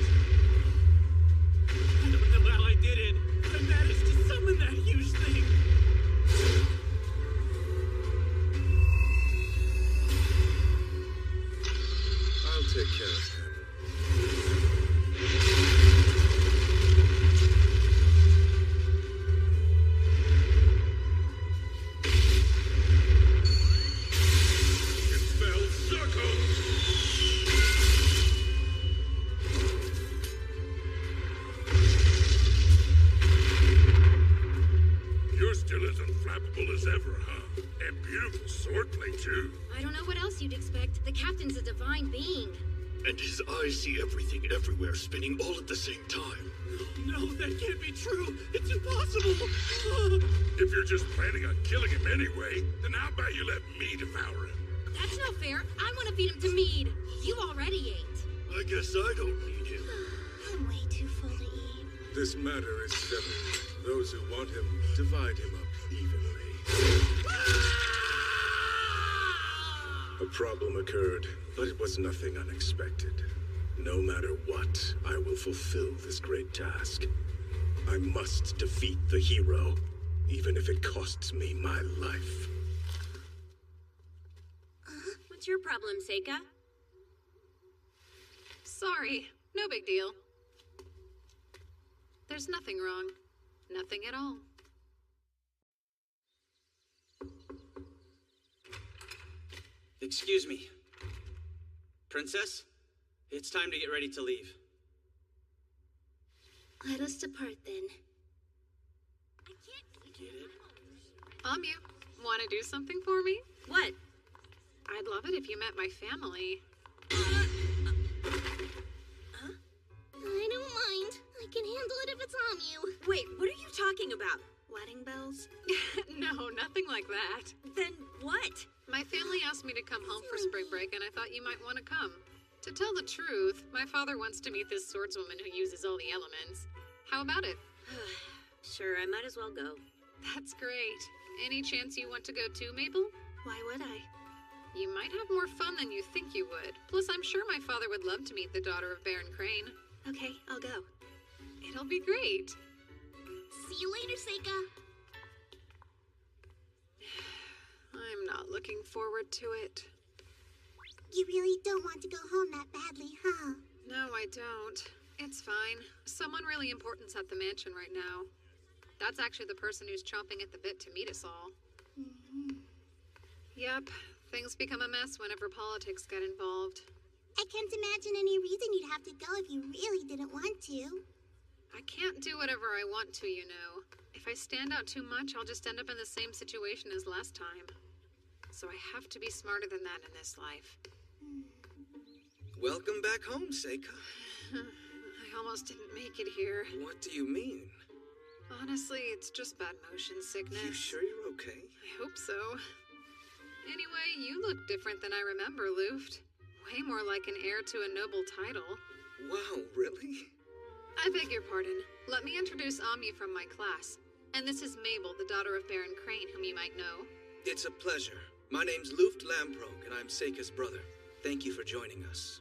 S11: I don't know how I did it, but I managed to summon that huge thing.
S5: I'll take care of him.
S8: You're still as unflappable as ever, huh? And beautiful swordplay, too.
S13: I don't know what else you'd expect. The captain's a divine being.
S20: And his eyes see everything everywhere, spinning all at the same time.
S11: No, that can't be true. It's impossible.
S8: If you're just planning on killing him anyway, then how about you let me devour him?
S13: That's no fair. I want to feed him to Mead. You already ate.
S20: I guess I don't need him.
S3: I'm way too full to eat.
S5: This matter is settled. Those who want him, divide him up evenly. A problem occurred, but it was nothing unexpected. No matter what, I will fulfill this great task. I must defeat the hero, even if it costs me my life.
S13: What's your problem, Seika?
S10: Sorry, no big deal. There's nothing wrong. Nothing at all.
S15: Excuse me. Princess, it's time to get ready to leave.
S3: Let us depart then.
S10: Amyu, want to do something for me?
S13: What?
S10: I'd love it if you met my family.
S3: I don't mind. I can handle it if it's on you.
S13: Wait, what are you talking about? Wedding bells?
S10: No, nothing like that.
S13: Then what?
S10: My family asked me to come home for spring break, and I thought you might want to come. To tell the truth, my father wants to meet this swordswoman who uses all the elements. How about it?
S13: Sure, I might as well go.
S10: That's great. Any chance you want to go too, Mabel?
S13: Why would I?
S10: You might have more fun than you think you would. Plus, I'm sure my father would love to meet the daughter of Baron Crane.
S13: Okay, I'll go.
S10: It'll be great.
S3: See you later, Seika.
S10: I'm not looking forward to it.
S16: You really don't want to go home that badly, huh?
S10: No, I don't. It's fine. Someone really important's at the mansion right now. That's actually the person who's chomping at the bit to meet us all. Yep, things become a mess whenever politics get involved.
S16: I can't imagine any reason you'd have to go if you really didn't want to.
S10: I can't do whatever I want to, you know. If I stand out too much, I'll just end up in the same situation as last time. So I have to be smarter than that in this life.
S2: Welcome back home, Seika.
S10: I almost didn't make it here.
S2: What do you mean?
S10: Honestly, it's just bad motion sickness.
S2: You sure you're okay?
S10: I hope so. Anyway, you look different than I remember, Luft. Way more like an heir to a noble title.
S2: Wow, really?
S10: I beg your pardon. Let me introduce Ami from my class. And this is Mabel, the daughter of Baron Crane, whom you might know.
S2: It's a pleasure. My name's Luft Lamprogue, and I'm Seika's brother. Thank you for joining us.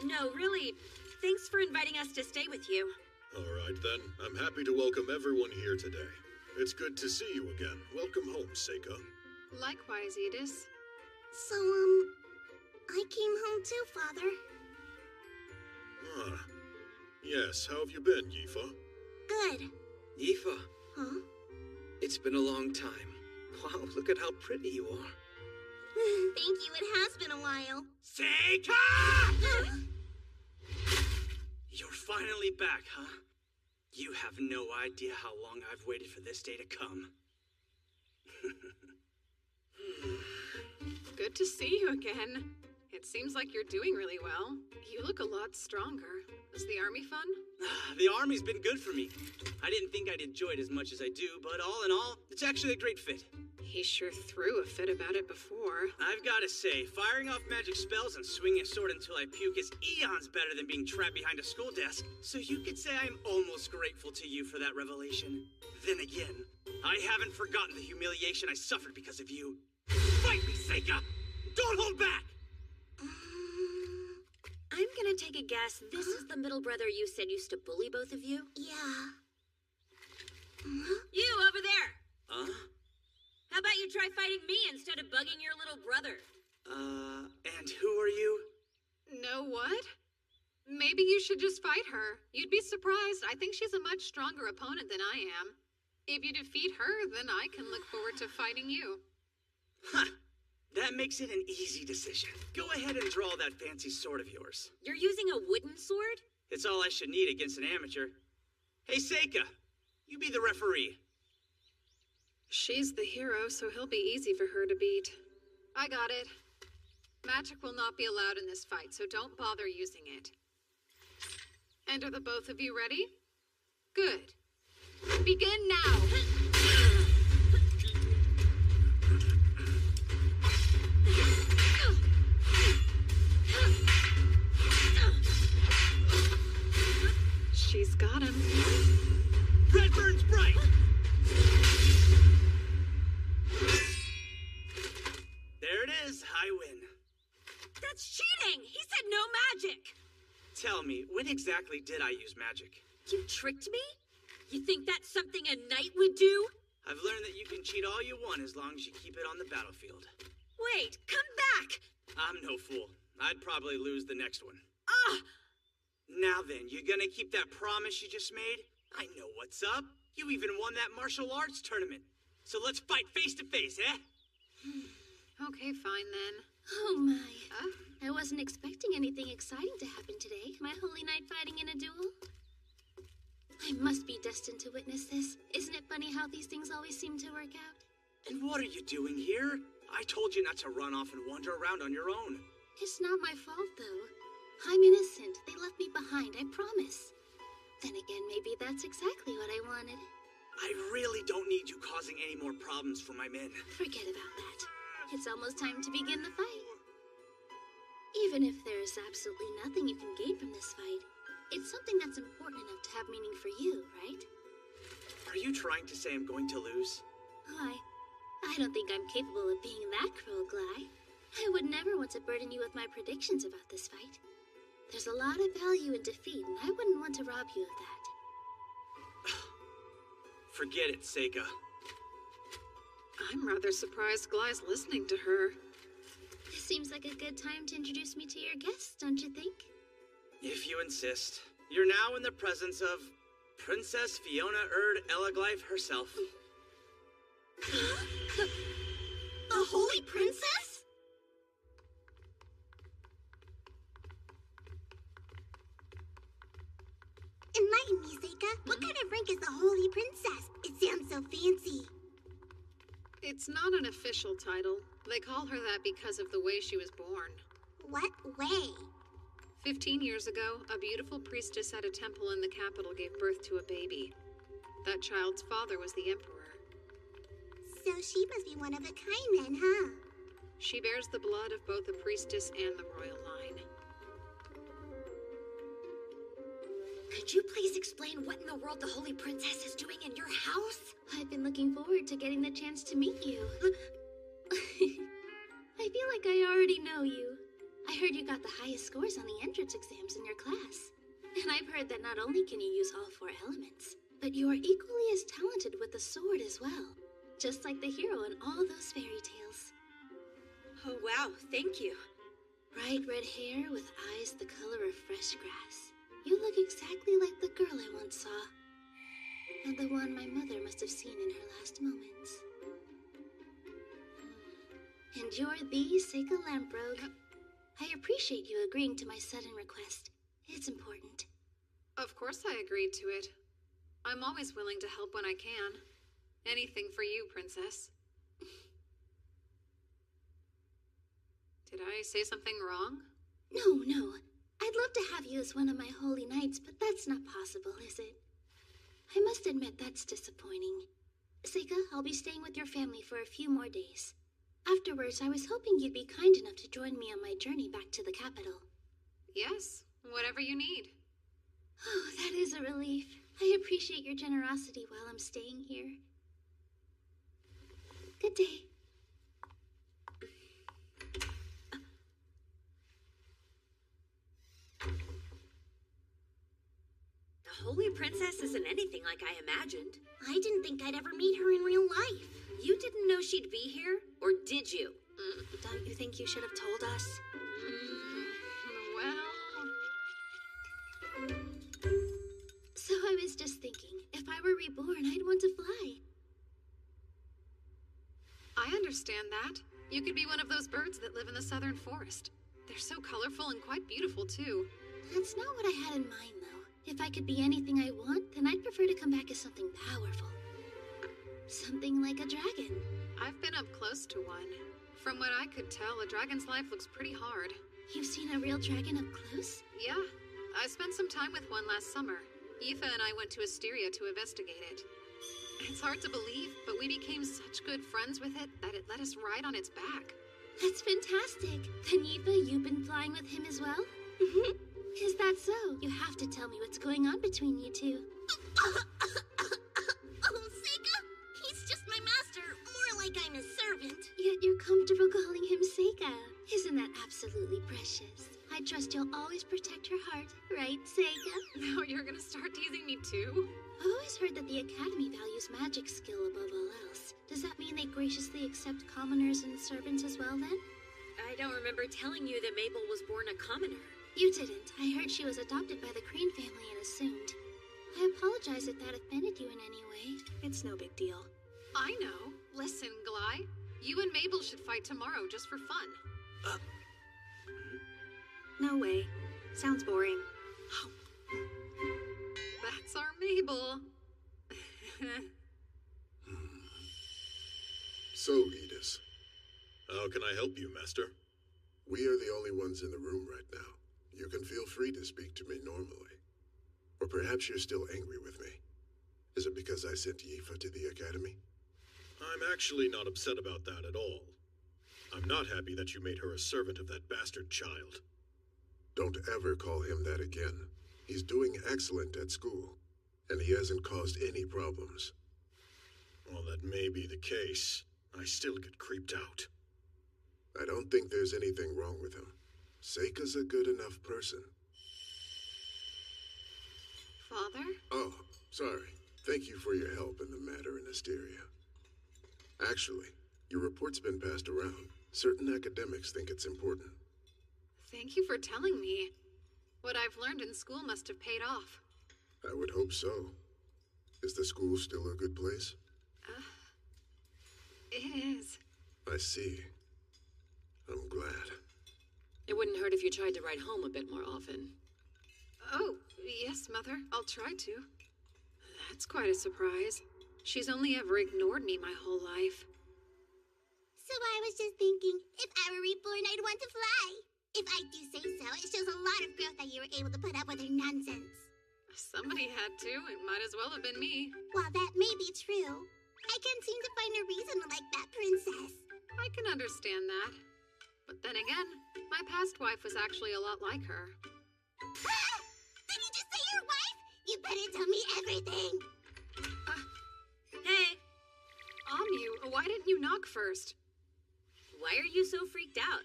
S13: No, really. Thanks for inviting us to stay with you.
S5: All right, then. I'm happy to welcome everyone here today. It's good to see you again. Welcome home, Seika.
S10: Likewise, Edis.
S3: So, I came home too, Father.
S5: Ah. Yes, how have you been, Yifa?
S3: Good.
S2: Yifa.
S3: Huh?
S2: It's been a long time. Wow, look at how pretty you are.
S3: Thank you, it has been a while.
S11: Seika! You're finally back, huh? You have no idea how long I've waited for this day to come.
S10: Good to see you again. It seems like you're doing really well. You look a lot stronger. Was the army fun?
S11: The army's been good for me. I didn't think I'd enjoy it as much as I do, but all in all, it's actually a great fit.
S10: He sure threw a fit about it before.
S11: I've gotta say, firing off magic spells and swinging a sword until I puke is eons better than being trapped behind a school desk, so you could say I'm almost grateful to you for that revelation. Then again, I haven't forgotten the humiliation I suffered because of you. Fight me, Seika! Don't hold back!
S13: I'm gonna take a guess. This is the middle brother you said used to bully both of you?
S3: Yeah.
S13: You over there!
S11: Huh?
S13: How about you try fighting me instead of bugging your little brother?
S11: And who are you?
S10: No what? Maybe you should just fight her. You'd be surprised. I think she's a much stronger opponent than I am. If you defeat her, then I can look forward to fighting you.
S11: Huh. That makes it an easy decision. Go ahead and draw that fancy sword of yours.
S13: You're using a wooden sword?
S11: It's all I should need against an amateur. Hey, Seika, you be the referee.
S10: She's the hero, so he'll be easy for her to beat. I got it. Magic will not be allowed in this fight, so don't bother using it. And are the both of you ready? Good. Begin now! She's got him.
S11: Red burns bright! There it is, I win.
S13: That's cheating! He said no magic!
S11: Tell me, when exactly did I use magic?
S13: You tricked me? You think that's something a knight would do?
S11: I've learned that you can cheat all you want as long as you keep it on the battlefield.
S13: Wait, come back!
S11: I'm no fool. I'd probably lose the next one.
S13: Ah!
S11: Now then, you gonna keep that promise you just made? I know what's up. You even won that martial arts tournament. So let's fight face to face, eh?
S10: Okay, fine then.
S3: Oh my. I wasn't expecting anything exciting to happen today. My holy knight fighting in a duel? I must be destined to witness this. Isn't it funny how these things always seem to work out?
S11: And what are you doing here? I told you not to run off and wander around on your own.
S3: It's not my fault, though. I'm innocent. They left me behind, I promise. Then again, maybe that's exactly what I wanted.
S11: I really don't need you causing any more problems for my men.
S3: Forget about that. It's almost time to begin the fight. Even if there is absolutely nothing you can gain from this fight, it's something that's important enough to have meaning for you, right?
S11: Are you trying to say I'm going to lose?
S3: Why, I don't think I'm capable of being that cruel, Gly. I would never want to burden you with my predictions about this fight. There's a lot of value in defeat, and I wouldn't want to rob you of that.
S11: Forget it, Seika.
S10: I'm rather surprised Gly's listening to her.
S3: This seems like a good time to introduce me to your guests, don't you think?
S11: If you insist. You're now in the presence of Princess Fiona Erd Elaglyph herself.
S3: The Holy Princess? Enlighten me, Seika. What kind of rank is the Holy Princess? It sounds so fancy.
S10: It's not an official title. They call her that because of the way she was born.
S3: What way?
S10: 15 years ago, a beautiful priestess at a temple in the capital gave birth to a baby. That child's father was the emperor.
S3: So she must be one of a kind then, huh?
S10: She bears the blood of both the priestess and the royal line.
S13: Could you please explain what in the world the Holy Princess is doing in your house?
S3: I've been looking forward to getting the chance to meet you. I feel like I already know you. I heard you got the highest scores on the entrance exams in your class. And I've heard that not only can you use all 4 elements, but you are equally as talented with the sword as well. Just like the hero in all those fairy tales.
S13: Oh, wow, thank you.
S3: Bright red hair with eyes the color of fresh grass. You look exactly like the girl I once saw. And the one my mother must have seen in her last moments. And you're the Seika Lamprogue. I appreciate you agreeing to my sudden request. It's important.
S10: Of course I agreed to it. I'm always willing to help when I can. Anything for you, Princess. Did I say something wrong?
S3: No. I'd love to have you as one of my holy knights, but that's not possible, is it? I must admit that's disappointing. Seika, I'll be staying with your family for a few more days. Afterwards, I was hoping you'd be kind enough to join me on my journey back to the capital.
S10: Yes, whatever you need.
S3: Oh, that is a relief. I appreciate your generosity while I'm staying here. Good day.
S13: The Holy Princess isn't anything like I imagined.
S3: I didn't think I'd ever meet her in real life.
S13: You didn't know she'd be here? Or did you?
S3: Don't you think you should have told us?
S10: Well...
S3: So I was just thinking, if I were reborn, I'd want to fly.
S10: I understand that. You could be one of those birds that live in the southern forest. They're so colorful and quite beautiful, too.
S3: That's not what I had in mind, though. If I could be anything I want, then I'd prefer to come back as something powerful. Something like a dragon.
S10: I've been up close to one. From what I could tell, a dragon's life looks pretty hard.
S3: You've seen a real dragon up close?
S10: Yeah. I spent some time with one last summer. Aoife and I went to Asteria to investigate it. It's hard to believe, but we became such good friends with it that it let us ride on its back.
S3: That's fantastic. Then Aoife, you've been flying with him as well? Is that so? You have to tell me what's going on between you two. Oh, Seika? He's just my master. More like I'm his servant. Yet you're comfortable calling him Seika. Isn't that absolutely precious? I trust you'll always protect her heart, right, Seika?
S10: Now you're gonna start teasing me too?
S3: I've always heard that the Academy values magic skill above all else. Does that mean they graciously accept commoners and servants as well, then?
S13: I don't remember telling you that Mabel was born a commoner.
S3: You didn't. I heard she was adopted by the Crane family and assumed. I apologize if that offended you in any way. It's no big deal.
S10: I know. Listen, Gly. You and Mabel should fight tomorrow just for fun.
S18: No way. Sounds boring.
S10: That's our Mabel.
S5: So, Edis.
S7: How can I help you, Master?
S5: We are the only ones in the room right now. You can feel free to speak to me normally. Or perhaps you're still angry with me. Is it because I sent Aoife to the Academy?
S7: I'm actually not upset about that at all. I'm not happy that you made her a servant of that bastard child.
S5: Don't ever call him that again. He's doing excellent at school, and he hasn't caused any problems.
S7: Well, that may be the case. I still get creeped out.
S5: I don't think there's anything wrong with him. Seika's a good enough person.
S10: Father?
S5: Oh, sorry. Thank you for your help in the matter in Asteria. Actually, your report's been passed around. Certain academics think it's important.
S10: Thank you for telling me. What I've learned in school must have paid off.
S5: I would hope so. Is the school still a good place?
S10: It is.
S5: I see. I'm glad.
S9: It wouldn't hurt if you tried to ride home a bit more often.
S10: Oh, yes, Mother. I'll try to. That's quite a surprise. She's only ever ignored me my whole life.
S16: So I was just thinking, if I were reborn, I'd want to fly. If I do say so, it shows a lot of growth that you were able to put up with her nonsense.
S10: Somebody had to. It might as well have been me.
S16: While that may be true, I can't seem to find a reason to like that princess.
S10: I can understand that. But then again, my past wife was actually a lot like her.
S16: Ah! Did you just say your wife? You better tell me everything.
S13: Hey!
S10: Amu, why didn't you knock first?
S13: Why are you so freaked out?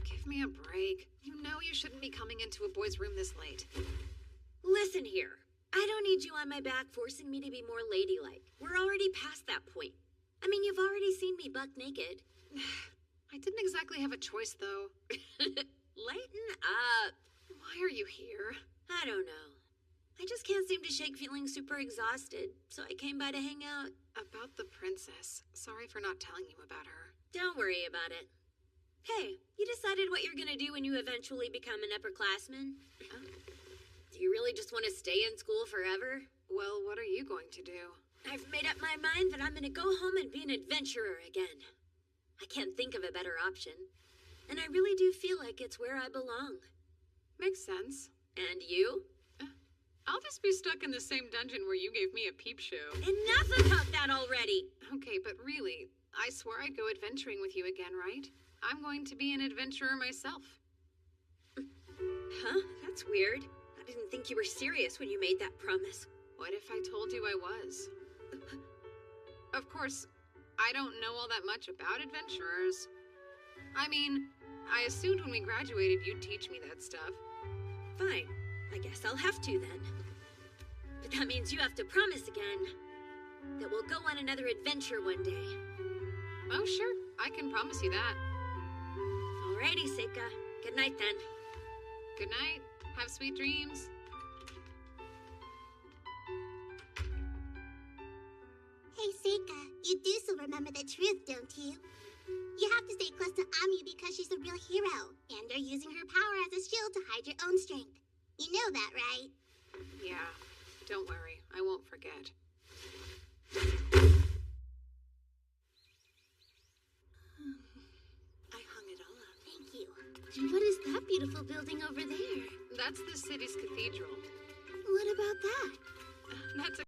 S10: Give me a break. You know you shouldn't be coming into a boy's room this late.
S13: Listen here. I don't need you on my back forcing me to be more ladylike. We're already past that point. I mean, you've already seen me buck naked.
S10: I didn't exactly have a choice, though.
S13: Lighten up.
S10: Why are you here?
S13: I don't know. I just can't seem to shake feeling super exhausted, so I came by to hang out.
S10: About the princess. Sorry for not telling you about her.
S13: Don't worry about it. Hey, you decided what you're gonna do when you eventually become an upperclassman? Do you really just want to stay in school forever?
S10: Well, what are you going to do?
S13: I've made up my mind that I'm gonna go home and be an adventurer again. I can't think of a better option. And I really do feel like it's where I belong.
S10: Makes sense.
S13: And you?
S10: I'll just be stuck in the same dungeon where you gave me a peep show.
S13: Enough about that already!
S10: Okay, but really, I swore I'd go adventuring with you again, right? I'm going to be an adventurer myself.
S13: Huh? That's weird. I didn't think you were serious when you made that promise.
S10: What if I told you I was? Of course, I don't know all that much about adventurers. I mean, I assumed when we graduated you'd teach me that stuff.
S13: Fine. I guess I'll have to then. But that means you have to promise again that we'll go on another adventure one day.
S10: Oh, sure. I can promise you that.
S13: Alrighty, Seika. Good night then.
S10: Good night. Have sweet dreams.
S16: Hey, Seika, you do still remember the truth, don't you? You have to stay close to Ami because she's a real hero, and you're using her power as a shield to hide your own strength. You know that, right?
S10: Yeah. Don't worry. I won't forget.
S13: I hung it all up.
S16: Thank you.
S13: And what is that beautiful building over there?
S10: That's the city's cathedral.
S13: What about that?
S10: That's a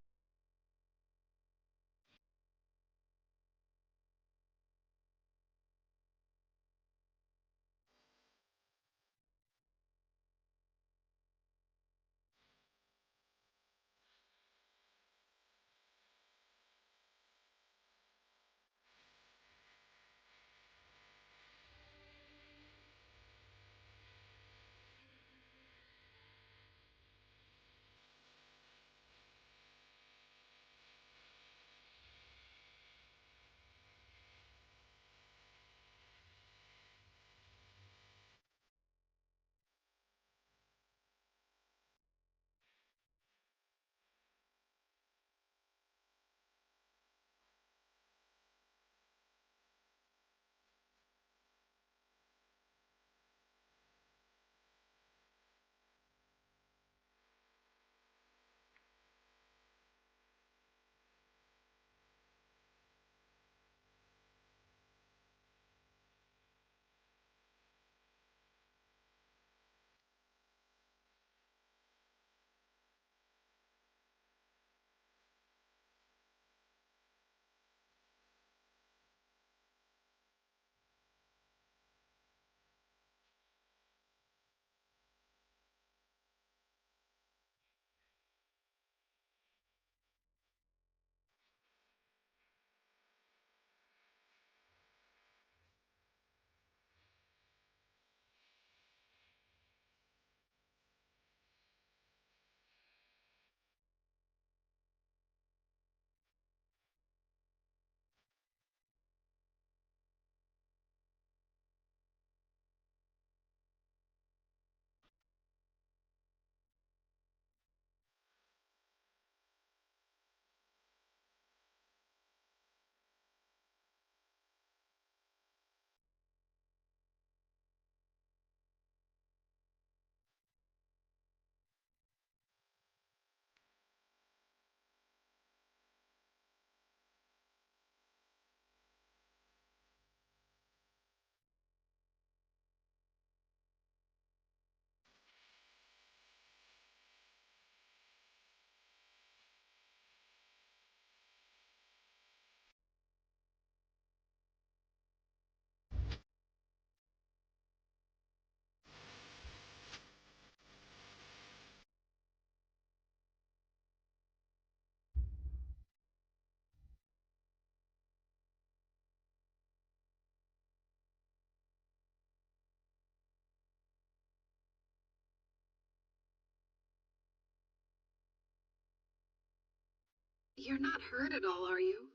S10: You're not hurt at all, are you?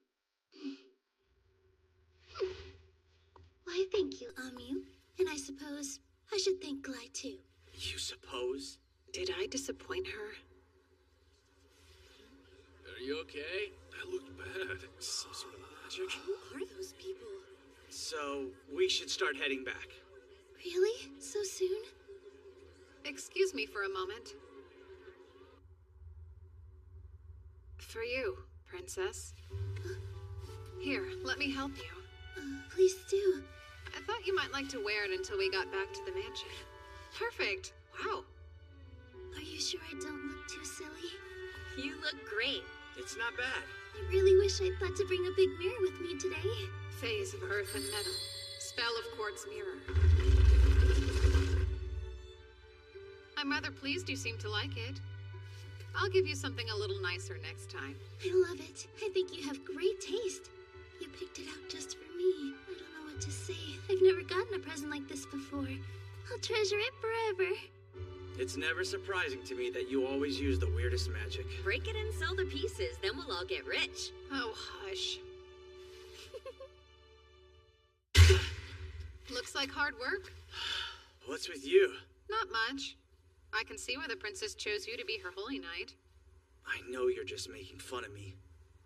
S3: Why, thank you, Amu. And I suppose I should thank Glide too.
S11: You suppose?
S10: Did I disappoint her?
S11: Are you okay?
S7: That looked bad. Some sort of magic.
S13: Who are those people?
S11: So, we should start heading back.
S3: Really? So soon?
S10: Excuse me for a moment. For you, Princess. Here, let me help you.
S3: Please do.
S10: I thought you might like to wear it until we got back to the mansion. Perfect. Wow.
S3: Are you sure I don't look too silly?
S13: You look great.
S11: It's not bad.
S3: I really wish I'd thought to bring a big mirror with me today.
S10: Phase of earth and metal. Spell of quartz mirror. I'm rather pleased you seem to like it. I'll give you something a little nicer next time.
S3: I love it. I think you have great taste. You picked it out just for me. I don't know what to say. I've never gotten a present like this before. I'll treasure it forever.
S11: It's never surprising to me that you always use the weirdest magic.
S13: Break it and sell the pieces, then we'll all get rich.
S10: Oh, hush. Looks like hard work.
S11: What's with you?
S10: Not much. I can see why the princess chose you to be her holy knight.
S11: I know you're just making fun of me.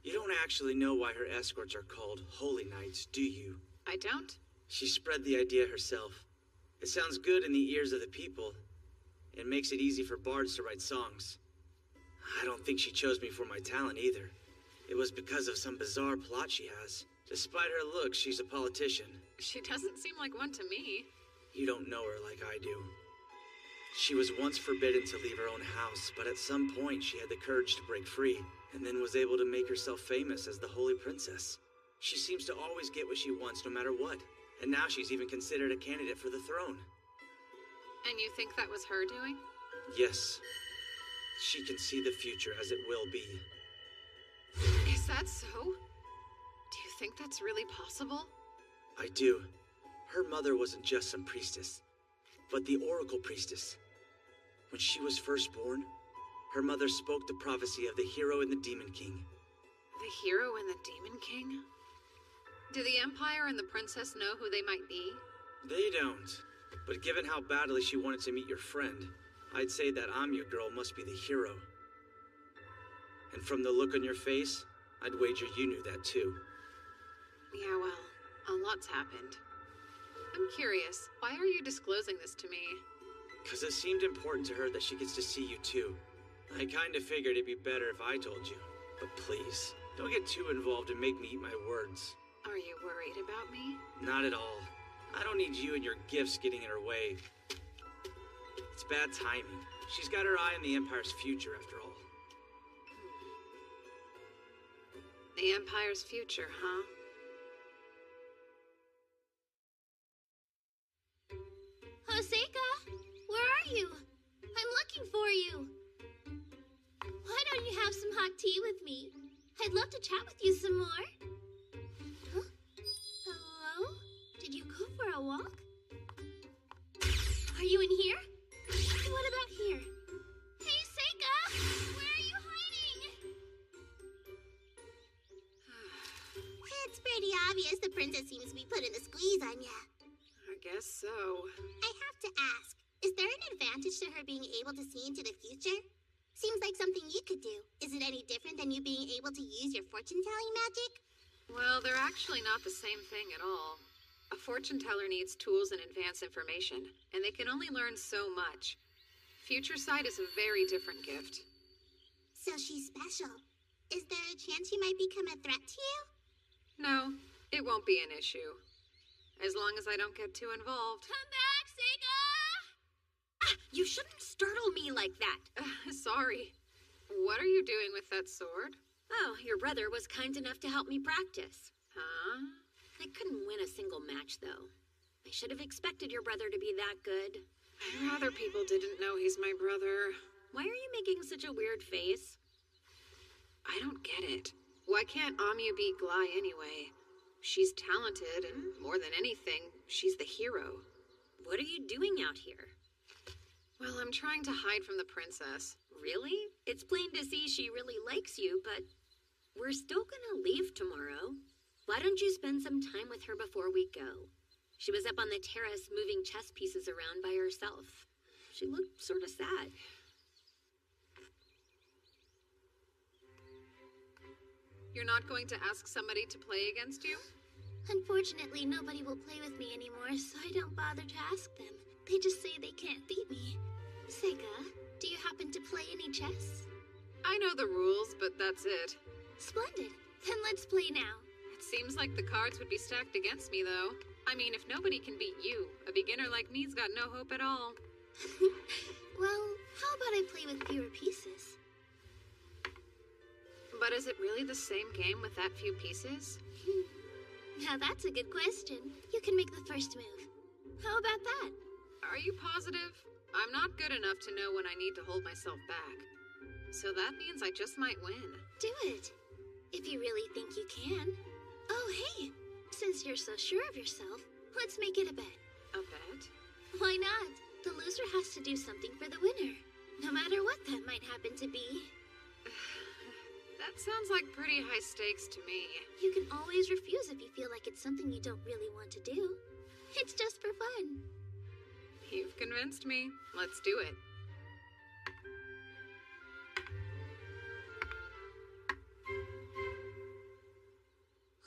S11: You don't actually know why her escorts are called holy knights, do you?
S10: I don't?
S11: She spread the idea herself. It sounds good in the ears of the people. It makes it easy for bards to write songs. I don't think she chose me for my talent either. It was because of some bizarre plot she has. Despite her looks, she's a politician.
S10: She doesn't seem like one to me.
S11: You don't know her like I do. She was once forbidden to leave her own house, but at some point she had the courage to break free, and then was able to make herself famous as the Holy Princess. She seems to always get what she wants no matter what, and now she's even considered a candidate for the throne.
S10: And you think that was her doing?
S11: Yes. She can see the future as it will be.
S10: Is that so? Do you think that's really possible?
S11: I do. Her mother wasn't just some priestess, but the Oracle Priestess. When she was first born, her mother spoke the prophecy of the hero and the Demon King.
S10: The hero and the Demon King? Do the Empire and the princess know who they might be?
S11: They don't. But given how badly she wanted to meet your friend, I'd say that Amu girl must be the hero. And from the look on your face, I'd wager you knew that too.
S10: Yeah, well, a lot's happened. I'm curious, why are you disclosing this to me?
S11: Because it seemed important to her that she gets to see you too. I kinda figured it'd be better if I told you. But please, don't get too involved and make me eat my words.
S10: Are you worried about me?
S11: Not at all. I don't need you and your gifts getting in her way. It's bad timing. She's got her eye on the Empire's future, after all.
S10: The Empire's future, huh?
S3: Hoseika, where are you? I'm looking for you. Why don't you have some hot tea with me? I'd love to chat with you some more. Huh? Hello? Did you go for a walk? Are you in here? What about here? Hey, Seika! Where are you hiding? It's pretty obvious the princess seems to be putting the squeeze on ya.
S10: I guess so.
S3: I have to ask, is there an advantage to her being able to see into the future? Seems like something you could do. Is it any different than you being able to use your fortune-telling magic?
S10: Well, they're actually not the same thing at all. A fortune teller needs tools and advance information, and they can only learn so much. Future sight is a very different gift.
S3: So she's special. Is there a chance she might become a threat to you?
S10: No, it won't be an issue. As long as I don't get too involved.
S3: Come back, Seika!
S13: You shouldn't startle me like that.
S10: Sorry. What are you doing with that sword?
S13: Oh, your brother was kind enough to help me practice.
S10: Huh?
S13: I couldn't win a single match, though. I should have expected your brother to be that good.
S10: I'd rather people didn't know he's my brother.
S13: Why are you making such a weird face?
S10: I don't get it. Why can't Amu beat Glai anyway? She's talented, and more than anything, she's the hero.
S13: What are you doing out here?
S10: Well, I'm trying to hide from the princess.
S13: Really? It's plain to see she really likes you, but we're still gonna leave tomorrow. Why don't you spend some time with her before we go? She was up on the terrace moving chess pieces around by herself. She looked sort of sad.
S10: You're not going to ask somebody to play against you?
S3: Unfortunately, nobody will play with me anymore, so I don't bother to ask them. They just say they can't beat me. Sega, do you happen to play any chess?
S10: I know the rules, but that's it.
S3: Splendid. Then let's play now.
S10: It seems like the cards would be stacked against me, though. I mean, if nobody can beat you, a beginner like me's got no hope at all.
S3: Well, how about I play with fewer pieces?
S10: But is it really the same game with that few pieces?
S3: Now that's a good question. You can make the first move. How about that?
S10: Are you positive? I'm not good enough to know when I need to hold myself back. So that means I just might win.
S3: Do it. If you really think you can. Oh, hey. Since you're so sure of yourself, let's make it a bet.
S10: A bet?
S3: Why not? The loser has to do something for the winner. No matter what that might happen to be.
S10: That sounds like pretty high stakes to me.
S3: You can always refuse if you feel like it's something you don't really want to do. It's just for fun.
S10: You've convinced me. Let's do it.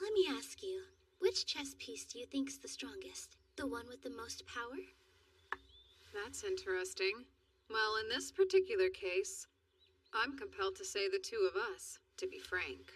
S3: Let me ask you, which chess piece do you think's the strongest? The one with the most power?
S10: That's interesting. Well, in this particular case, I'm compelled to say the two of us, to be frank.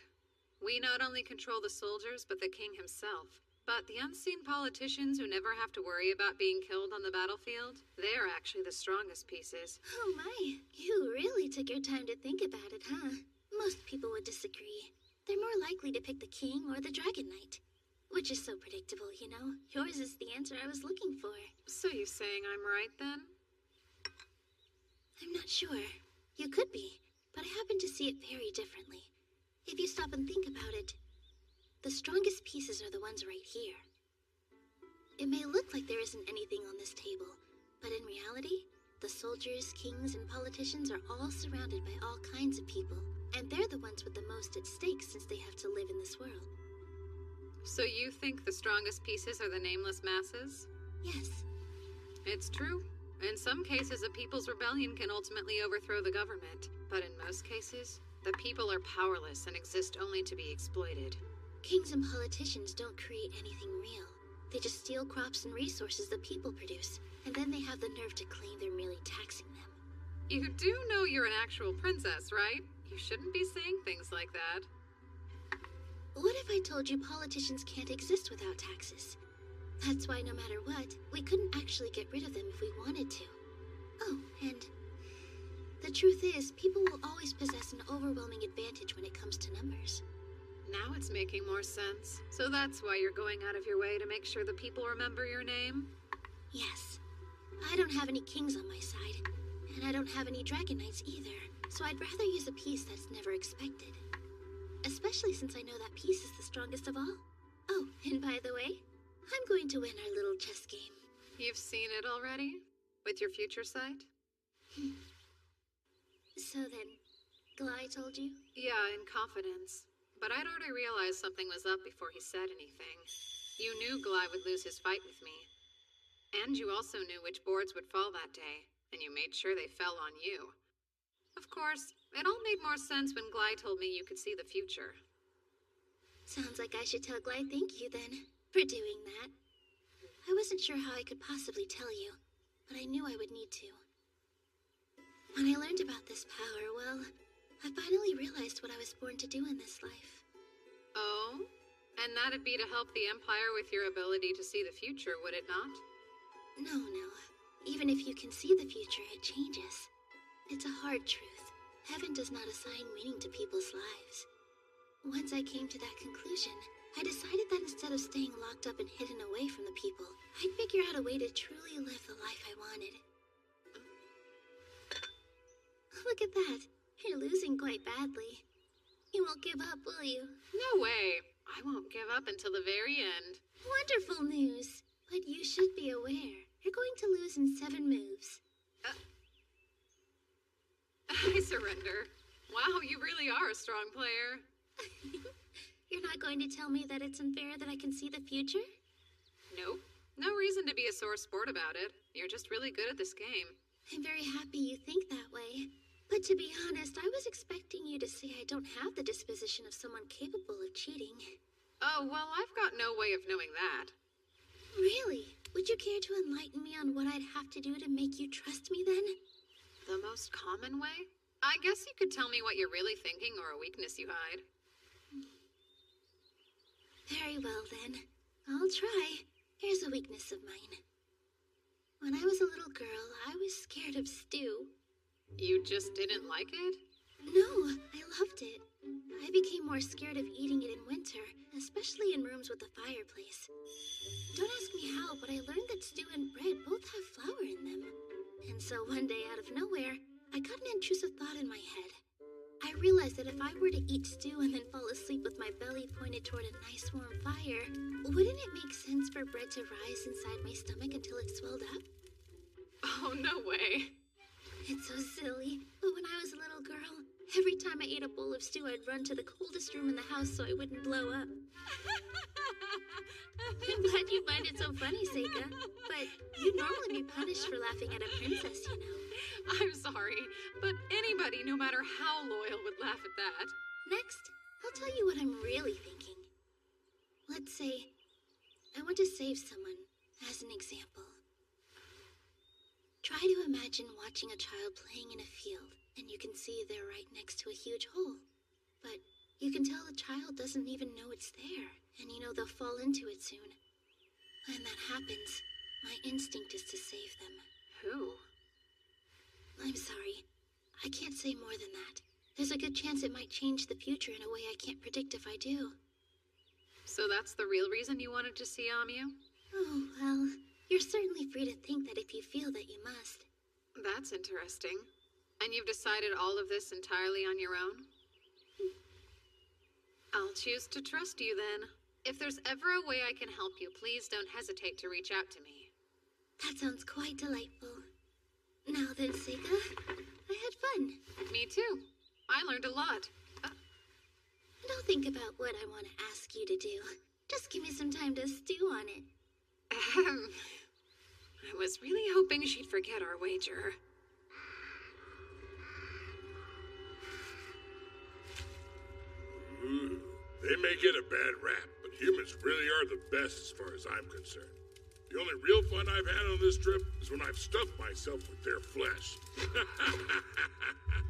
S10: We not only control the soldiers, but the king himself. But the unseen politicians who never have to worry about being killed on the battlefield, they're actually the strongest pieces.
S3: Oh my, you really took your time to think about it, huh? Most people would disagree. They're more likely to pick the king or the dragon knight. Which is so predictable, you know? Yours is the answer I was looking for.
S10: So you're saying I'm right, then?
S3: I'm not sure. You could be, but I happen to see it very differently. If you stop and think about it, the strongest pieces are the ones right here. It may look like there isn't anything on this table, but in reality, the soldiers, kings, and politicians are all surrounded by all kinds of people, and they're the ones with the most at stake since they have to live in this world.
S10: So you think the strongest pieces are the nameless masses?
S3: Yes.
S10: It's true. In some cases, a people's rebellion can ultimately overthrow the government. But in most cases, the people are powerless and exist only to be exploited.
S3: Kings and politicians don't create anything real. They just steal crops and resources the people produce, and then they have the nerve to claim they're merely taxing them.
S10: You do know you're an actual princess, right? You shouldn't be saying things like that.
S3: What if I told you politicians can't exist without taxes? That's why no matter what, we couldn't actually get rid of them if we wanted to. Oh, and the truth is, people will always possess an overwhelming advantage when it comes to numbers.
S10: Now it's making more sense. So that's why you're going out of your way to make sure the people remember your name?
S3: Yes. I don't have any kings on my side, and I don't have any dragon knights either, so I'd rather use a piece that's never expected. Especially since I know that piece is the strongest of all. Oh, and by the way, I'm going to win our little chess game.
S10: You've seen it already? With your future sight?
S3: So then, Glai told you?
S10: Yeah, in confidence. But I'd already realized something was up before he said anything. You knew Glai would lose his fight with me. And you also knew which boards would fall that day, and you made sure they fell on you. Of course, it all made more sense when Glai told me you could see the future.
S3: Sounds like I should tell Glai thank you then, for doing that. I wasn't sure how I could possibly tell you, but I knew I would need to. When I learned about this power, well, I finally realized what I was born to do in this life.
S10: Oh? And that'd be to help the Empire with your ability to see the future, would it not?
S3: No. Even if you can see the future, it changes. It's a hard truth. Heaven does not assign meaning to people's lives. Once I came to that conclusion, I decided that instead of staying locked up and hidden away from the people, I'd figure out a way to truly live the life I wanted. Look at that. You're losing quite badly. You won't give up, will you?
S10: No way. I won't give up until the very end.
S3: Wonderful news. But you should be aware. You're going to lose in 7 moves.
S10: I surrender. Wow, you really are a strong player.
S3: You're not going to tell me that it's unfair that I can see the future?
S10: Nope. No reason to be a sore sport about it. You're just really good at this game.
S3: I'm very happy you think that way. But to be honest, I was expecting you to say I don't have the disposition of someone capable of cheating.
S10: Oh, well, I've got no way of knowing that.
S3: Really? Would you care to enlighten me on what I'd have to do to make you trust me then?
S10: The most common way? I guess you could tell me what you're really thinking or a weakness you hide.
S3: Very well then. I'll try. Here's a weakness of mine. When I was a little girl, I was scared of stew.
S10: You just didn't like it?
S3: No, I loved it. I became more scared of eating it in winter, especially in rooms with a fireplace. Don't ask me how, but I learned that stew and bread both have flour in them. And so one day, out of nowhere, I got an intrusive thought in my head. I realized that if I were to eat stew and then fall asleep with my belly pointed toward a nice warm fire, wouldn't it make sense for bread to rise inside my stomach until it swelled up?
S10: Oh, no way.
S3: It's so silly, but when I was a little girl, every time I ate a bowl of stew, I'd run to the coldest room in the house so I wouldn't blow up. I'm glad you find it so funny, Seika, but you'd normally be punished for laughing at a princess, you know.
S10: I'm sorry, but anybody, no matter how loyal, would laugh at that.
S3: Next, I'll tell you what I'm really thinking. Let's say I want to save someone, as an example. Try to imagine watching a child playing in a field, and you can see they're right next to a huge hole. But you can tell the child doesn't even know it's there, and you know they'll fall into it soon. When that happens, my instinct is to save them.
S10: Who?
S3: I'm sorry. I can't say more than that. There's a good chance it might change the future in a way I can't predict if I do.
S10: So that's the real reason you wanted to see Amu?
S3: Oh, well, you're certainly free to think that if you feel that you must.
S10: That's interesting. And you've decided all of this entirely on your own? I'll choose to trust you then. If there's ever a way I can help you, please don't hesitate to reach out to me.
S3: That sounds quite delightful. Now then, Seika, I had fun.
S10: Me too. I learned a lot.
S3: Don't think about what I want to ask you to do. Just give me some time to stew on it.
S10: I was really hoping she'd forget our wager.
S8: Ooh, they may get a bad rap, but humans really are the best as far as I'm concerned. The only real fun I've had on this trip is when I've stuffed myself with their flesh.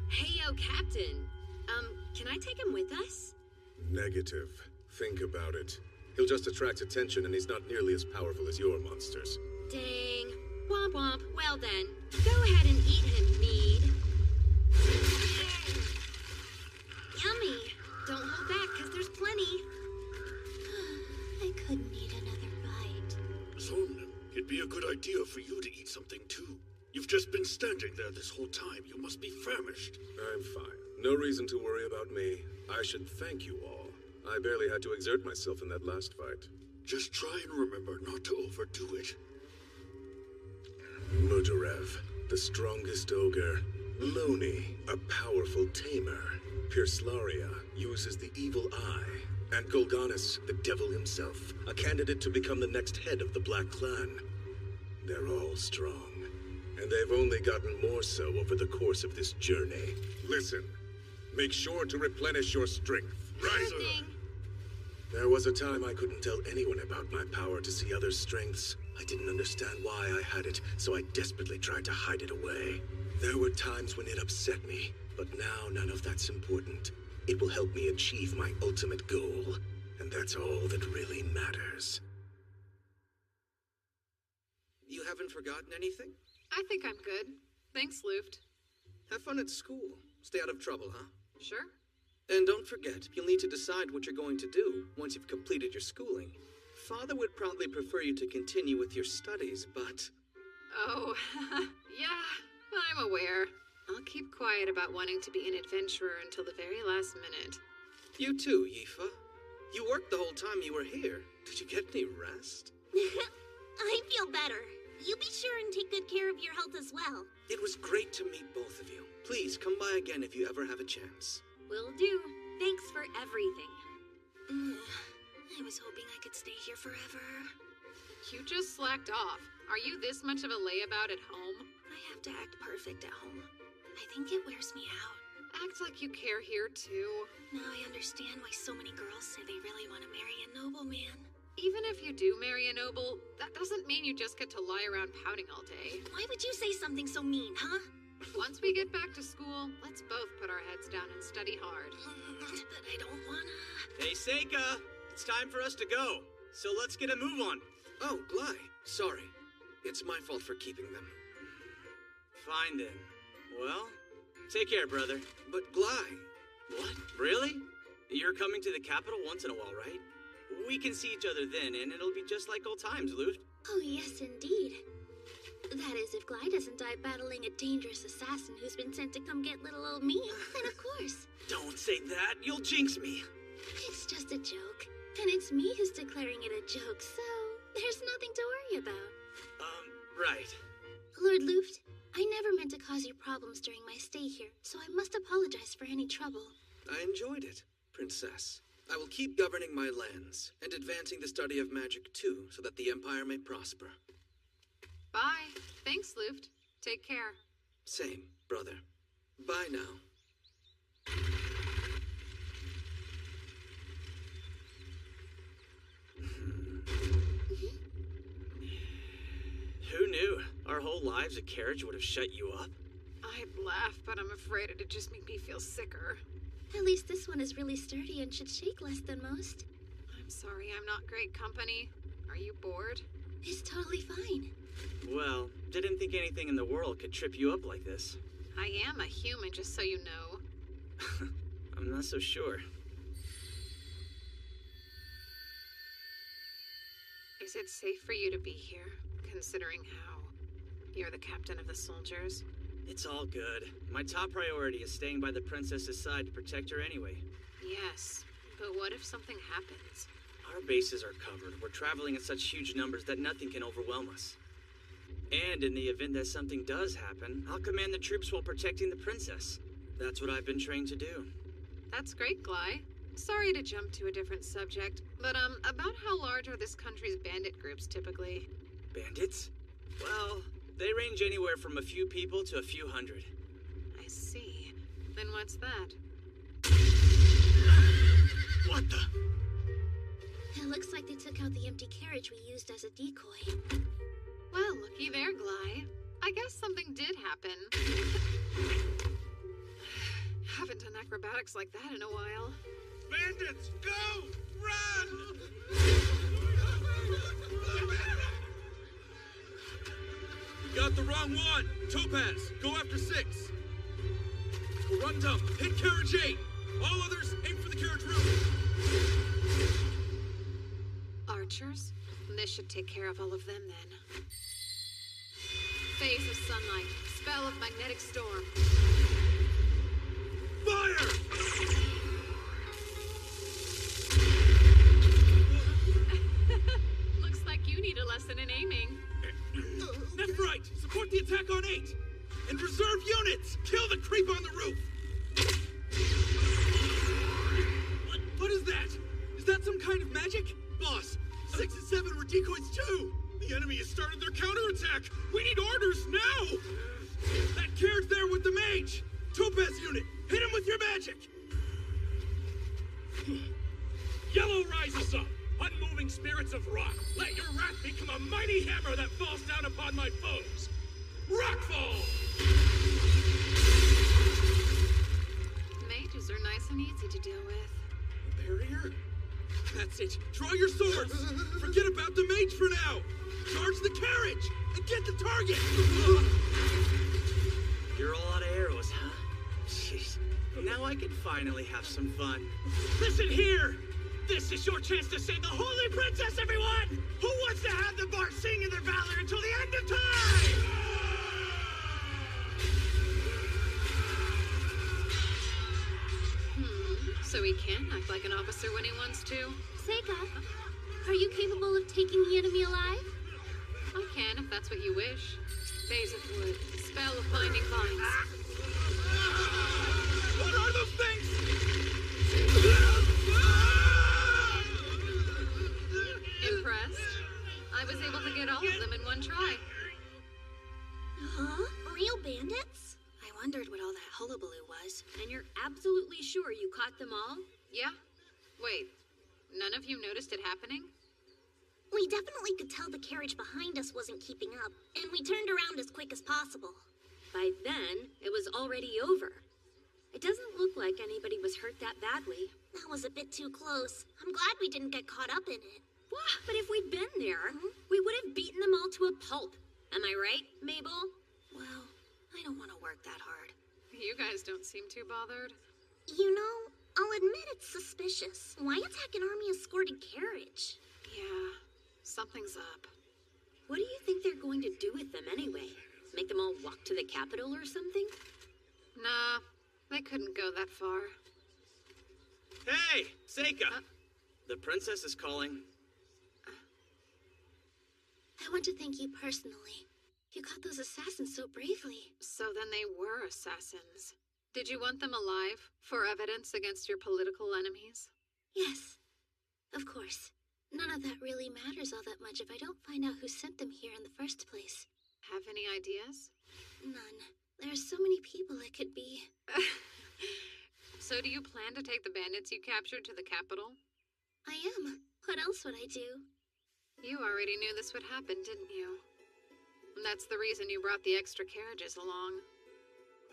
S13: Hey, yo, Captain. Can I take him with us?
S5: Negative. Think about it. He'll just attract attention, and he's not nearly as powerful as your monsters.
S13: Dang. Womp womp. Well then, go ahead and eat him, Mead.
S3: Yummy.
S13: Don't hold back, because there's plenty.
S3: I couldn't eat another bite.
S8: Zon, it'd be a good idea for you to eat something too. You've just been standing there this whole time. You must be famished.
S5: I'm fine. No reason to worry about me. I should thank you all. I barely had to exert myself in that last fight.
S8: Just try and remember not to overdo it.
S5: Mudarev, the strongest ogre. Loni, a powerful tamer. Pirslaria uses the evil eye. And Golganis, the devil himself, a candidate to become the next head of the Black Clan. They're all strong, and they've only gotten more so over the course of this journey. Listen, make sure to replenish your strength.
S8: Right.
S5: There was a time I couldn't tell anyone about my power to see others' strengths. I didn't understand why I had it, so I desperately tried to hide it away. There were times when it upset me, but now none of that's important. It will help me achieve my ultimate goal, and that's all that really matters.
S2: You haven't forgotten anything?
S10: I think I'm good. Thanks, Luft.
S2: Have fun at school. Stay out of trouble, huh?
S10: Sure.
S2: And don't forget, you'll need to decide what you're going to do once you've completed your schooling. Father would probably prefer you to continue with your studies, but...
S10: Oh, yeah, I'm aware. I'll keep quiet about wanting to be an adventurer until the very last minute.
S2: You too, Yifa. You worked the whole time you were here. Did you get any rest?
S3: I feel better. You be sure and take good care of your health as well.
S2: It was great to meet both of you. Please come by again if you ever have a chance.
S13: Will do. Thanks for everything.
S3: I was hoping I could stay here forever.
S10: You just slacked off. Are you this much of a layabout at home?
S3: I have to act perfect at home. I think it wears me out.
S10: Act like you care here, too.
S3: Now I understand why so many girls say they really want to marry a nobleman.
S10: Even if you do marry a noble, that doesn't mean you just get to lie around pouting all day.
S3: Why would you say something so mean, huh?
S10: Once we get back to school, let's both put our heads down and study hard.
S3: But I don't wanna...
S11: Hey, Seika! It's time for us to go. So let's get a move on.
S2: Oh, Gly. Sorry. It's my fault for keeping them.
S11: Fine then. Well, take care, brother.
S2: But Gly...
S11: What? Really? You're coming to the capital once in a while, right? We can see each other then, and it'll be just like old times, Luft.
S3: Oh, yes, indeed. That is, if Gly doesn't die battling a dangerous assassin who's been sent to come get little old me, then of course.
S11: Don't say that. You'll jinx me.
S3: It's just a joke. And it's me who's declaring it a joke, so there's nothing to worry about.
S11: Right.
S3: Lord Luft, I never meant to cause you problems during my stay here, so I must apologize for any trouble.
S2: I enjoyed it, Princess. I will keep governing my lands and advancing the study of magic too, so that the Empire may prosper.
S10: Bye. Thanks, Luft. Take care.
S2: Same, brother. Bye now.
S11: Who knew? Our whole lives a carriage would have shut you up?
S10: I'd laugh, but I'm afraid it'd just make me feel sicker.
S3: At least this one is really sturdy and should shake less than most.
S10: I'm sorry I'm not great company. Are you bored?
S3: It's totally fine.
S11: Well, didn't think anything in the world could trip you up like this.
S10: I am a human, just so you know.
S11: I'm not so sure.
S10: Is it safe for you to be here, considering how you're the captain of the soldiers?
S11: It's all good. My top priority is staying by the princess's side to protect her anyway.
S10: Yes, but what if something happens?
S11: Our bases are covered. We're traveling in such huge numbers that nothing can overwhelm us. And in the event that something does happen, I'll command the troops while protecting the princess. That's what I've been trained to do.
S10: That's great, Gly. Sorry to jump to a different subject, but about how large are this country's bandit groups typically?
S11: Bandits? Well, they range anywhere from a few people to a few hundred.
S10: I see. Then what's that?
S11: What the?
S3: It looks like they took out the empty carriage we used as a decoy.
S10: Well, looky there, Gly. I guess something did happen. Haven't done acrobatics like that in a while.
S20: Bandits, go! Run!
S21: You got the wrong one! Topaz, go after 6. Corundum, hit carriage 8. All others, aim for the carriage roof.
S10: Archers? This should take care of all of them then. Phase of sunlight. Spell of magnetic storm.
S21: Fire!
S10: Looks like you need a lesson in aiming.
S21: Left, right, support the attack on 8. And reserve units, kill the creep on the roof. What is that? Is that some kind of magic? Boss, 6 and 7 were decoys too. The enemy has started their counterattack. We need orders now. That carriage there with the mage. Topaz unit, hit him with your magic.
S20: Yellow rises up. Unmoving spirits of rock. Let your wrath become a mighty hammer that falls down upon my foes. Rockfall!
S10: Mages are nice and easy to deal with.
S21: Barrier? That's it. Draw your swords. Forget about the mage for now. Charge the carriage and get the target. You're all out of arrows, huh? Jeez. Now I can finally have some fun.
S11: Listen here! This is your chance to save the Holy Princess, everyone! Who wants to have the bard sing in their valor until the end of time?
S10: So he can act like an officer when he wants to.
S3: Seika, are you capable of taking the enemy alive?
S10: I can, if that's what you wish. Phase of wood. Spell of binding vines.
S21: What are those things?
S13: absolutely sure you caught them all?
S10: Yeah? Wait, none of you noticed it happening?
S3: We definitely could tell the carriage behind us wasn't keeping up, and we turned around as quick as possible.
S13: By then, it was already over. It doesn't look like anybody was hurt that badly.
S3: That was a bit too close. I'm glad we didn't get caught up in it.
S13: But if we'd been there, we would have beaten them all to a pulp. Am I right, Mabel?
S18: Well, I don't want to work that hard.
S10: You guys don't seem too bothered.
S3: You know, I'll admit it's suspicious. Why attack an army-escorted carriage?
S10: Yeah, something's up.
S13: What do you think they're going to do with them anyway? Make them all walk to the Capitol or something?
S10: Nah, they couldn't go that far.
S11: Hey, Seika! The princess is calling.
S3: I want to thank you personally. You caught those assassins so bravely.
S10: So then they were assassins. Did you want them alive for evidence against your political enemies?
S3: Yes, of course. None of that really matters all that much if I don't find out who sent them here in the first place.
S10: Have any ideas?
S3: None. There are so many people it could be.
S10: So do you plan to take the bandits you captured to the Capitol?
S3: I am. What else would I do?
S10: You already knew this would happen, didn't you? And that's the reason you brought the extra carriages along.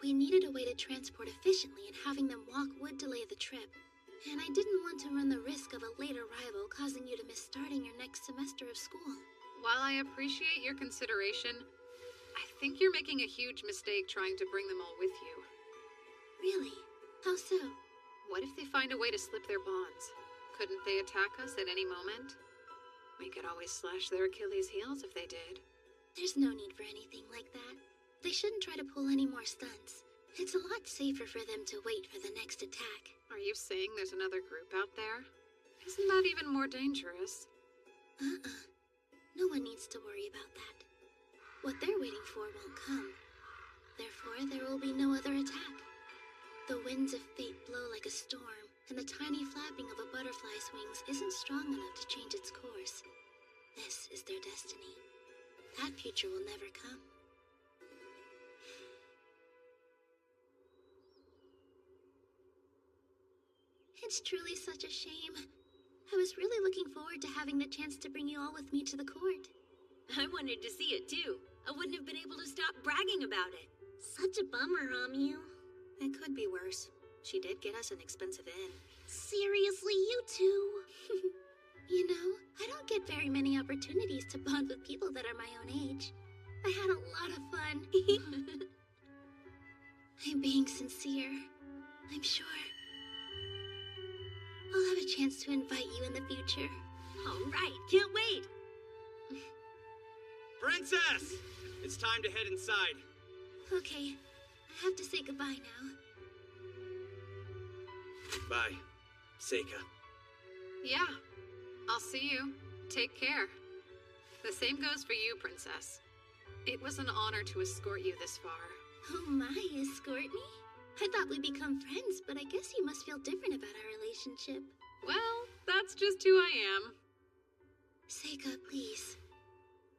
S3: We needed a way to transport efficiently, and having them walk would delay the trip. And I didn't want to run the risk of a late arrival causing you to miss starting your next semester of school.
S10: While I appreciate your consideration, I think you're making a huge mistake trying to bring them all with you.
S3: Really? How so?
S10: What if they find a way to slip their bonds? Couldn't they attack us at any moment? We could always slash their Achilles' heels if they did.
S3: There's no need for anything like that. They shouldn't try to pull any more stunts. It's a lot safer for them to wait for the next attack.
S10: Are you saying there's another group out there? Isn't that even more dangerous?
S3: No one needs to worry about that. What they're waiting for won't come. Therefore, there will be no other attack. The winds of fate blow like a storm, and the tiny flapping of a butterfly's wings isn't strong enough to change its course. This is their destiny. That future will never come. It's truly such a shame. I was really looking forward to having the chance to bring you all with me to the court.
S13: I wanted to see it too. I wouldn't have been able to stop bragging about it.
S3: Such a bummer, Amu.
S18: It could be worse. She did get us an expensive inn.
S3: Seriously, you two? You know, I don't get very many opportunities to bond with people that are my own age. I had a lot of fun. I'm being sincere. I'm sure. I'll have a chance to invite you in the future.
S13: All right, can't wait.
S11: Princess! It's time to head inside.
S3: Okay, I have to say goodbye now.
S11: Bye, Seika.
S10: Yeah, I'll see you. Take care. The same goes for you, Princess. It was an honor to escort you this far.
S3: Oh my, escort me? I thought we'd become friends, but I guess you must feel different about our relationship.
S10: Well, that's just who I am.
S3: Seika, please.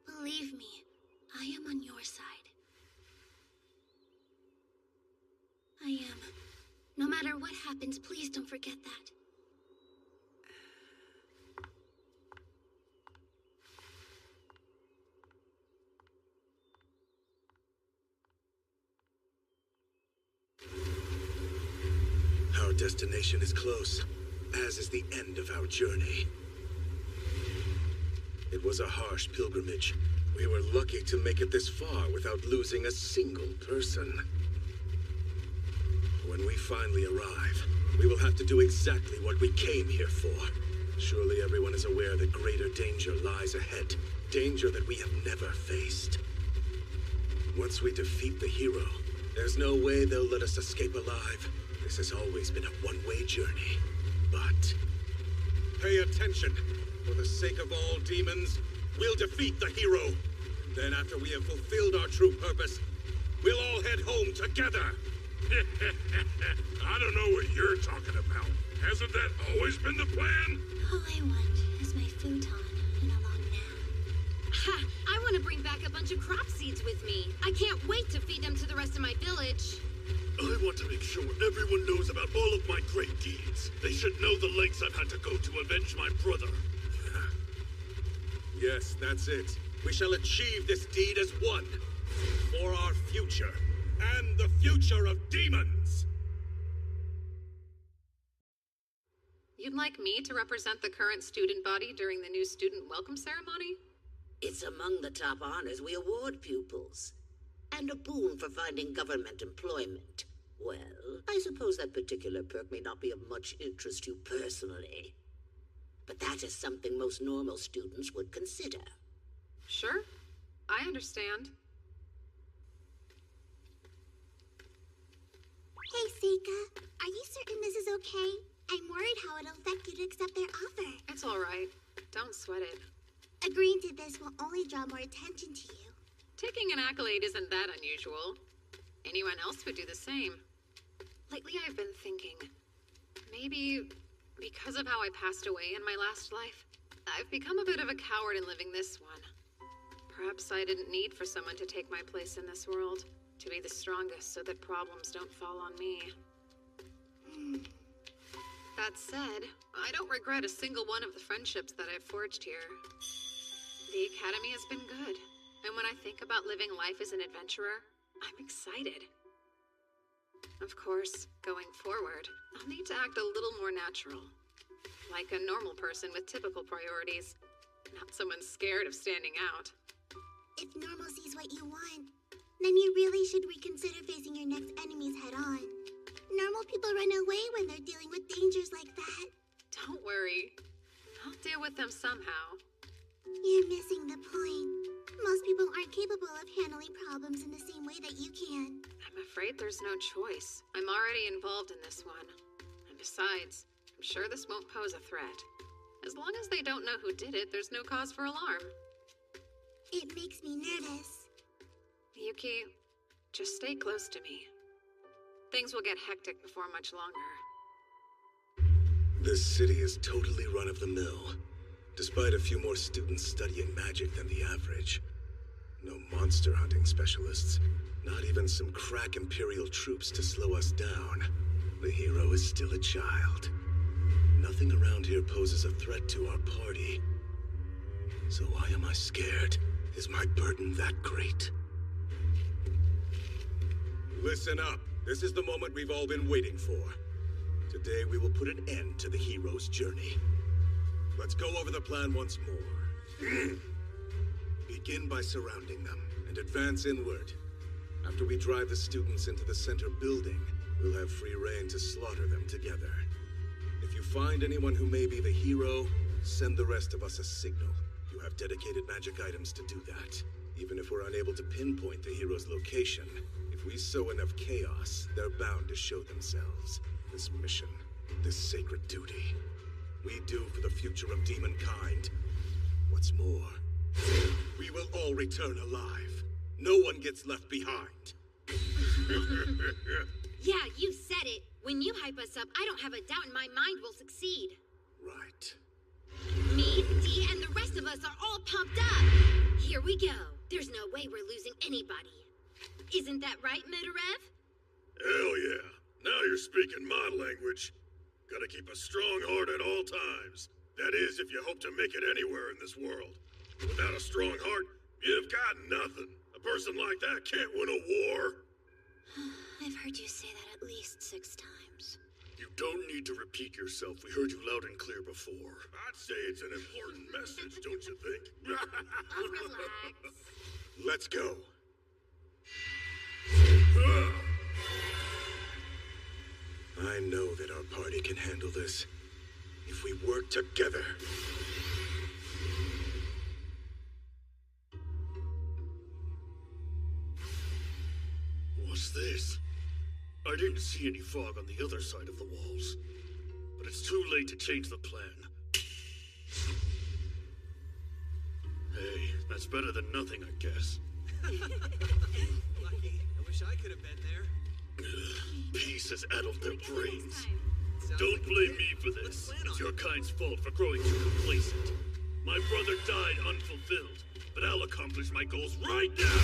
S3: Believe me, I am on your side. I am. No matter what happens, please don't forget that.
S5: Our destination is close, as is the end of our journey. It was a harsh pilgrimage. We were lucky to make it this far without losing a single person. When we finally arrive, we will have to do exactly what we came here for. Surely everyone is aware that greater danger lies ahead. Danger that we have never faced. Once we defeat the hero, there's no way they'll let us escape alive. This has always been a one-way journey. But pay attention. For the sake of all demons, we'll defeat the hero. Then after we have fulfilled our true purpose, we'll all head home together.
S8: I don't know what you're talking about. Hasn't that always been the plan?
S3: All I want is my futon and a long nap.
S13: Ha! I want to bring back a bunch of crop seeds with me. I can't wait to feed them to the rest of my village.
S8: I want to make sure everyone knows about all of my great deeds. They should know the lengths I've had to go to avenge my brother.
S12: Yes, that's it. We shall achieve this deed as one. For our future. And the future of demons!
S10: You'd like me to represent the current student body during the new student welcome ceremony?
S17: It's among the top honors we award pupils. And a boon for finding government employment. Well, I suppose that particular perk may not be of much interest to you personally. But that is something most normal students would consider.
S10: Sure. I understand.
S16: Hey, Seika. Are you certain this is okay? I'm worried how it'll affect you to accept their offer.
S10: It's all right. Don't sweat it.
S16: Agreeing to this will only draw more attention to you.
S10: Taking an accolade isn't that unusual. Anyone else would do the same. Lately, I've been thinking, maybe because of how I passed away in my last life, I've become a bit of a coward in living this one. Perhaps I didn't need for someone to take my place in this world, to be the strongest so that problems don't fall on me. That said, I don't regret a single one of the friendships that I've forged here. The Academy has been good, and when I think about living life as an adventurer, I'm excited. Of course, going forward, I'll need to act a little more natural. Like a normal person with typical priorities, not someone scared of standing out.
S16: If normalcy is what you want, then you really should reconsider facing your next enemies head on. Normal people run away when they're dealing with dangers like that.
S10: Don't worry. I'll deal with them somehow.
S16: You're missing the point. Most people aren't capable of handling problems in the same way that you can.
S10: I'm afraid there's no choice. I'm already involved in this one. And besides, I'm sure this won't pose a threat. As long as they don't know who did it, there's no cause for alarm.
S16: It makes me nervous.
S10: Yuki, just stay close to me. Things will get hectic before much longer.
S12: This city is totally run-of-the-mill. Despite a few more students studying magic than the average. No monster hunting specialists. Not even some crack Imperial troops to slow us down. The hero is still a child. Nothing around here poses a threat to our party. So why am I scared? Is my burden that great? Listen up. This is the moment we've all been waiting for. Today we will put an end to the hero's journey. Let's go over the plan once more. Begin by surrounding them and advance inward. After we drive the students into the center building, we'll have free rein to slaughter them together. If you find anyone who may be the hero, send the rest of us a signal. You have dedicated magic items to do that. Even if we're unable to pinpoint the hero's location, if we sow enough chaos, they're bound to show themselves. This mission, this sacred duty, we do for the future of demonkind. What's more, we will all return alive. No one gets left behind.
S18: Yeah, you said it. When you hype us up, I don't have a doubt in my mind we'll succeed.
S12: Right.
S18: Me, Dee, and the rest of us are all pumped up. Here we go. There's no way we're losing anybody. Isn't that right, Medarev?
S8: Hell yeah. Now you're speaking my language. Gotta keep a strong heart at all times. That is, if you hope to make it anywhere in this world. Without a strong heart, you've got nothing. A person like that can't win a war.
S16: I've heard you say that at least 6 times.
S8: You don't need to repeat yourself. We heard you loud and clear before. I'd say it's an important message, don't you think?
S18: Relax.
S12: Let's go. I know that our party can handle this if we work together.
S8: What's this? I didn't see any fog on the other side of the walls, but it's too late to change the plan. Hey, that's better than nothing, I guess.
S11: Lucky. I wish I could have been there.
S8: Peace has addled their brains. Don't blame me for this. It's your kind's fault for growing too complacent. My brother died unfulfilled, but I'll accomplish my goals right now!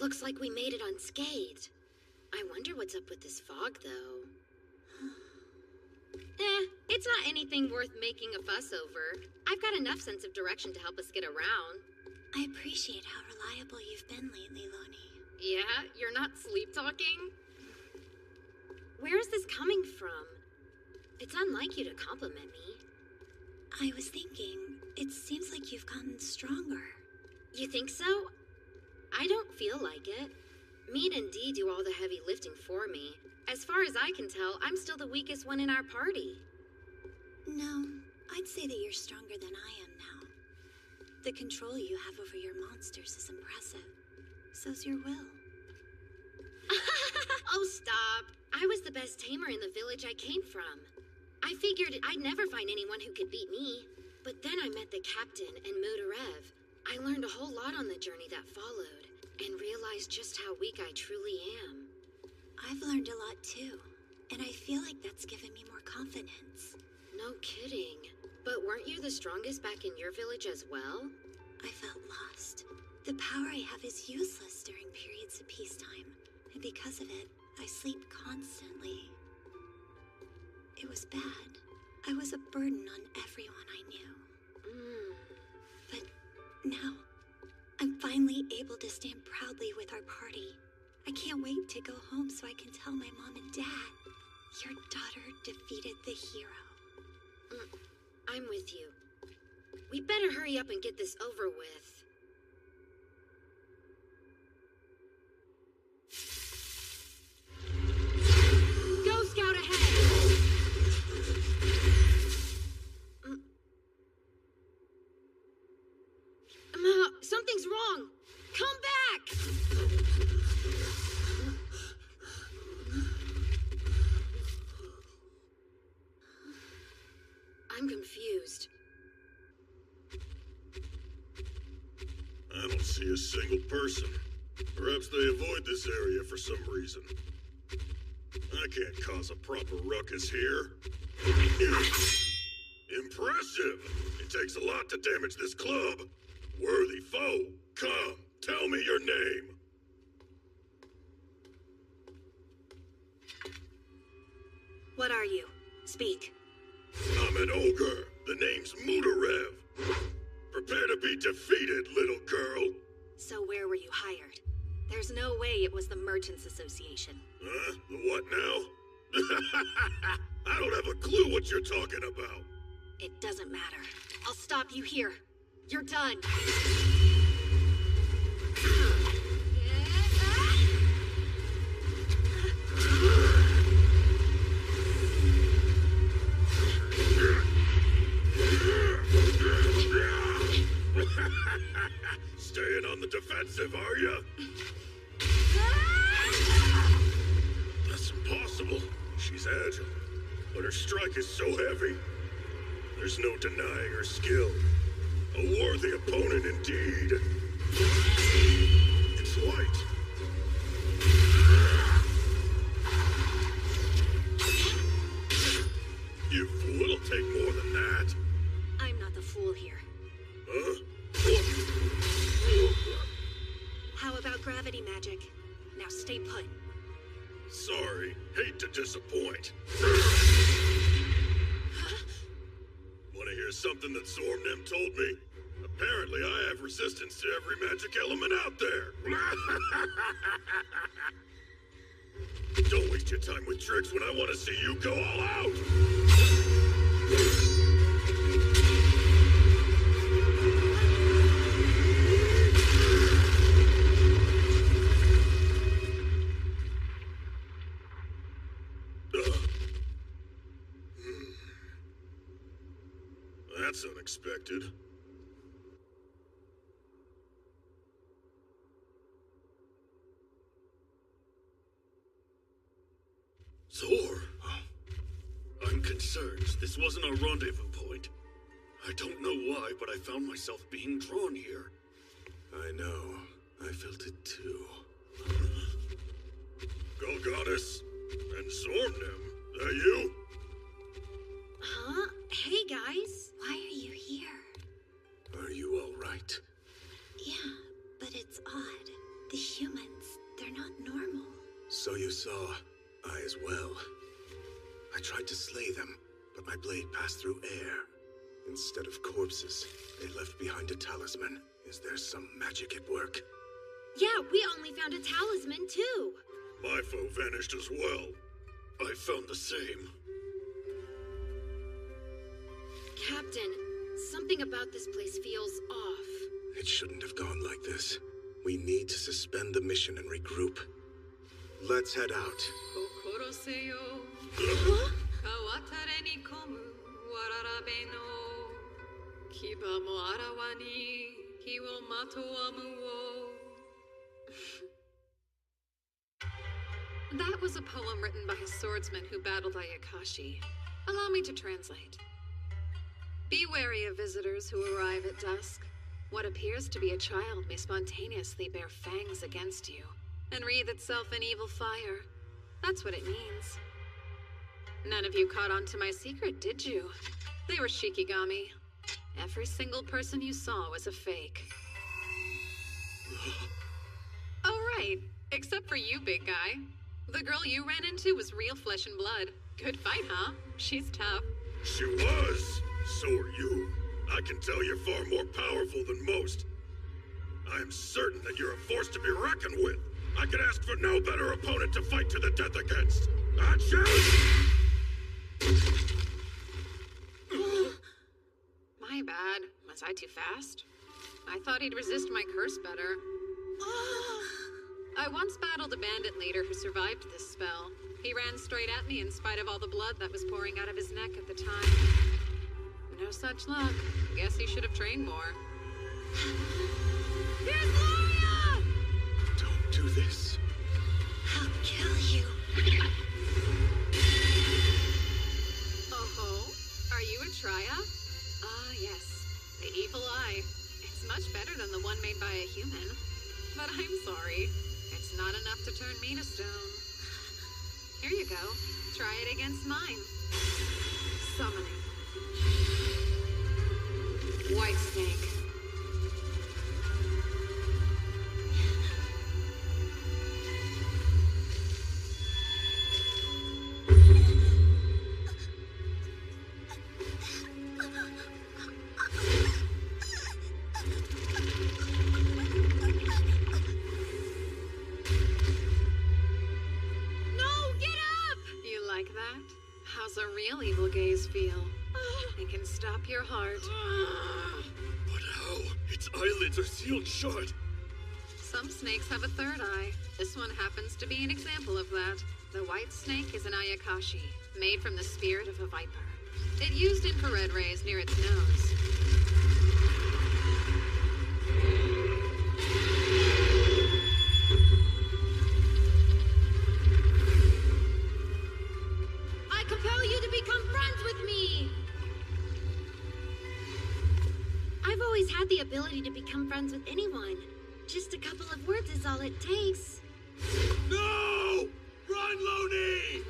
S13: Looks like we made it unscathed. I wonder what's up with this fog, though. It's not anything worth making a fuss over. I've got enough sense of direction to help us get around.
S3: I appreciate how reliable you've been lately, Lonnie.
S13: Yeah? You're not sleep-talking? Where is this coming from? It's unlike you to compliment me.
S3: I was thinking, it seems like you've gotten stronger.
S13: You think so? I don't feel like it. Mead and Dee do all the heavy lifting for me. As far as I can tell, I'm still the weakest one in our party.
S3: No, I'd say that you're stronger than I am now. The control you have over your monsters is impressive. So's your will.
S13: Oh, stop. I was the best tamer in the village I came from. I figured I'd never find anyone who could beat me. But then I met the captain and Mudarev. I learned a whole lot on the journey that followed, and realized just how weak I truly am.
S3: I've learned a lot too, and I feel like that's given me more confidence.
S13: No kidding. But weren't you the strongest back in your village as well?
S3: I felt lost. The power I have is useless during periods of peacetime, and because of it, I sleep constantly. It was bad. I was a burden on everyone I knew. But now, I'm finally able to stand proudly with our party. I can't wait to go home so I can tell my mom and dad. Your daughter defeated the hero.
S13: I'm with you. We better hurry up and get this over with. Go Scout ahead! Something's wrong! Come back! I'm confused.
S8: I don't see a single person. Perhaps they avoid this area for some reason. I can't cause a proper ruckus here. Impressive! It takes a lot to damage this club. Worthy foe, come, tell me your name.
S18: What are you? Speak.
S8: I'm an ogre. The name's Mudarev. Prepare to be defeated, little girl.
S18: So where were you hired? There's no way it was the Merchants Association.
S8: Huh? The what now? I don't have a clue what you're talking about.
S18: It doesn't matter. I'll stop you here. You're done.
S8: Staying on the defensive, are ya? That's impossible. She's agile, but her strike is so heavy. There's no denying her skill. A worthy opponent indeed. It's light. You fool, it'll take more than that.
S18: I'm not the fool here.
S8: Huh?
S18: How about gravity magic? Now stay put.
S8: Sorry, hate to disappoint. Want to hear something that Zormnim told me? Apparently I have resistance to every magic element out there. Don't waste your time with tricks when I want to see you go all out. That's unexpected. Zor! I'm concerned. This wasn't our rendezvous point. I don't know why, but I found myself being drawn here. I know. I felt it too. Go, Goddess. And Zormnim. That you?
S13: Huh? Hey, guys.
S3: Why are you here?
S8: Are you all right?
S3: Yeah, but it's odd. The humans,
S5: saw. I as well. I tried to slay them, but my blade passed through air. Instead of corpses, they left behind a talisman. Is there some magic at work?
S16: Yeah, we only found a talisman, too.
S8: My foe vanished as well. I found the same.
S13: Captain, something about this place feels off.
S5: It shouldn't have gone like this. We need to suspend the mission and regroup. Let's head out.
S10: That was a poem written by a swordsman who battled Ayakashi. Allow me to translate. Be wary of visitors who arrive at dusk. What appears to be a child may spontaneously bear fangs against you and wreathe itself in evil fire. That's what it means. None of you caught on to my secret, did you? They were Shikigami. Every single person you saw was a fake. Oh, right. Except for you, big guy. The girl you ran into was real flesh and blood. Good fight, huh? She's tough.
S8: She was. So are you. I can tell you're far more powerful than most. I am certain that you're a force to be reckoned with. I could ask for no better opponent to fight to the death against. Action!
S10: My bad. Was I too fast? I thought he'd resist my curse better. I once battled a bandit leader who survived this spell. He ran straight at me in spite of all the blood that was pouring out of his neck at the time. No such luck. Guess he should have trained more.
S16: Here's Laria!
S5: Don't do this.
S16: I'll kill you.
S10: Oh-ho. Are you a Triya? Ah, yes. The evil eye. It's much better than the one made by a human. But I'm sorry. It's not enough to turn me to stone. Here you go. Try it against mine. Summoning. White snake. How's a real evil gaze feel? It can stop your heart.
S8: But how? Its eyelids are sealed shut.
S10: Some snakes have a third eye. This one happens to be an example of that. The white snake is an Ayakashi, made from the spirit of a viper. It used infrared rays near its nose.
S16: Compel you to become friends with me! I've always had the ability to become friends with anyone. Just a couple of words is all it takes.
S8: No! Run, Loney!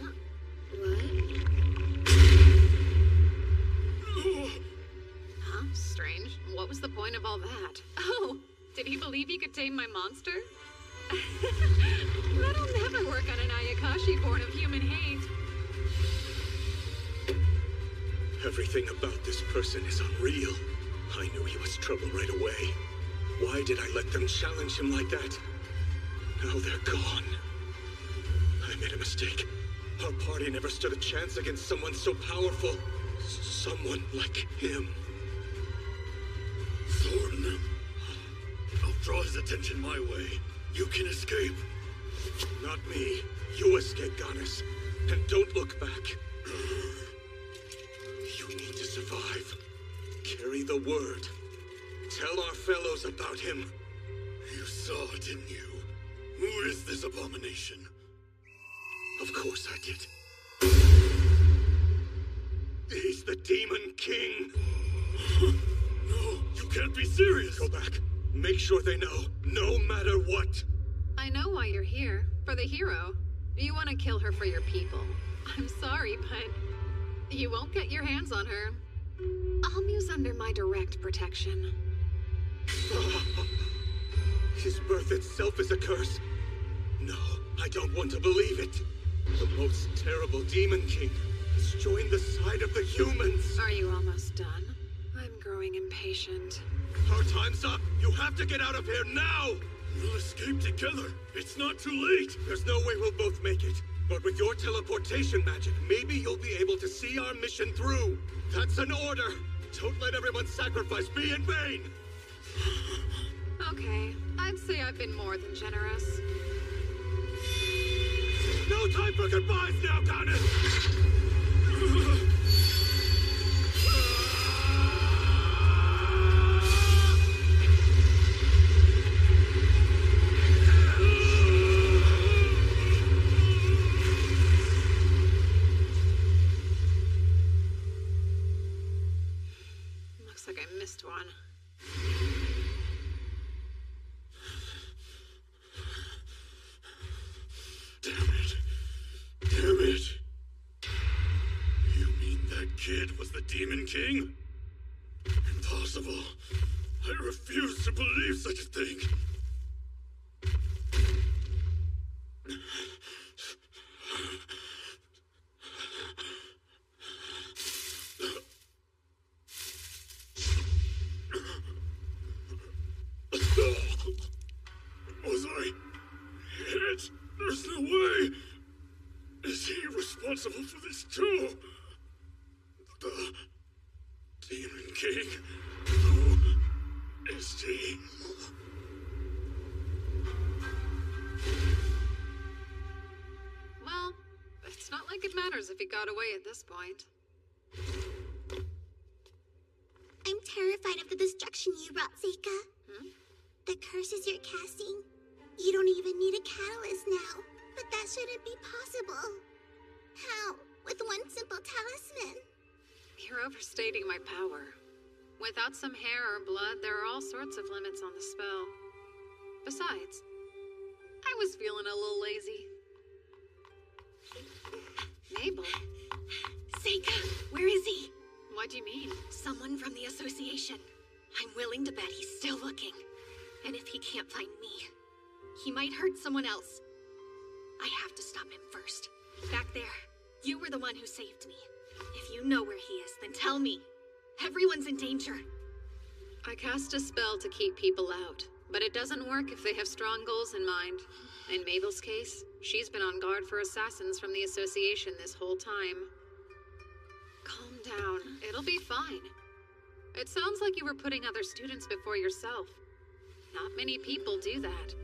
S10: What? Huh? Strange. What was the point of all that? Oh, did he believe he could tame my monster? That'll never work on an Ayakashi born of human hate.
S5: Everything about this person is unreal. I knew he was trouble right away. Why did I let them challenge him like that? Now they're gone. I made a mistake. Our party never stood a chance against someone so powerful. Someone like him.
S8: Thorn, I'll draw his attention my way. You can escape.
S5: Not me. You escape, Goddess. And don't look back. You need to survive. Carry the word. Tell our fellows about him.
S8: You saw, didn't you? Who is this abomination?
S5: Of course I did. He's the Demon King.
S8: No, you can't be serious.
S5: Go back. Make sure they know, no matter what.
S10: I know why you're here. For the hero. You want to kill her for your people. I'm sorry, but you won't get your hands on her. I'll muse under my direct protection.
S5: His birth itself is a curse. No,
S12: I don't want to believe it. The most terrible Demon King has joined the side of the humans.
S10: Are you almost done? I'm growing impatient.
S12: Our time's up. You have to get out of here now. We'll escape together. It's not too late. There's no way we'll both make it. But with your teleportation magic, maybe you'll be able to see our mission through. That's an order. Don't let everyone's sacrifice be in vain.
S10: Okay, I'd say I've been more than generous.
S12: No time for goodbyes now, Goddess!
S10: Looks like I missed one.
S8: Damn it. You mean that kid was the Demon King? Impossible. I refuse to believe such a thing. Was I hit? There's no way. Is he responsible for this too? The Demon King? Who is he?
S10: Well, it's not like it matters if he got away at this point.
S16: I'm terrified of the destruction you brought, Seika. The curses you're casting, you don't even need a catalyst now. But that shouldn't be possible. How? With one simple talisman?
S10: You're overstating my power. Without some hair or blood, there are all sorts of limits on the spell. Besides, I was feeling a little lazy. Mabel?
S18: Seika, where is he?
S10: What do you mean?
S18: Someone from the association. I'm willing to bet he's still looking. And if he can't find me, he might hurt someone else. I have to stop him first. Back there, you were the one who saved me. If you know where he is, then tell me. Everyone's in danger.
S10: I cast a spell to keep people out, but it doesn't work if they have strong goals in mind. In Mabel's case, she's been on guard for assassins from the association this whole time. Calm down. It'll be fine. It sounds like you were putting other students before yourself. Not many people do that.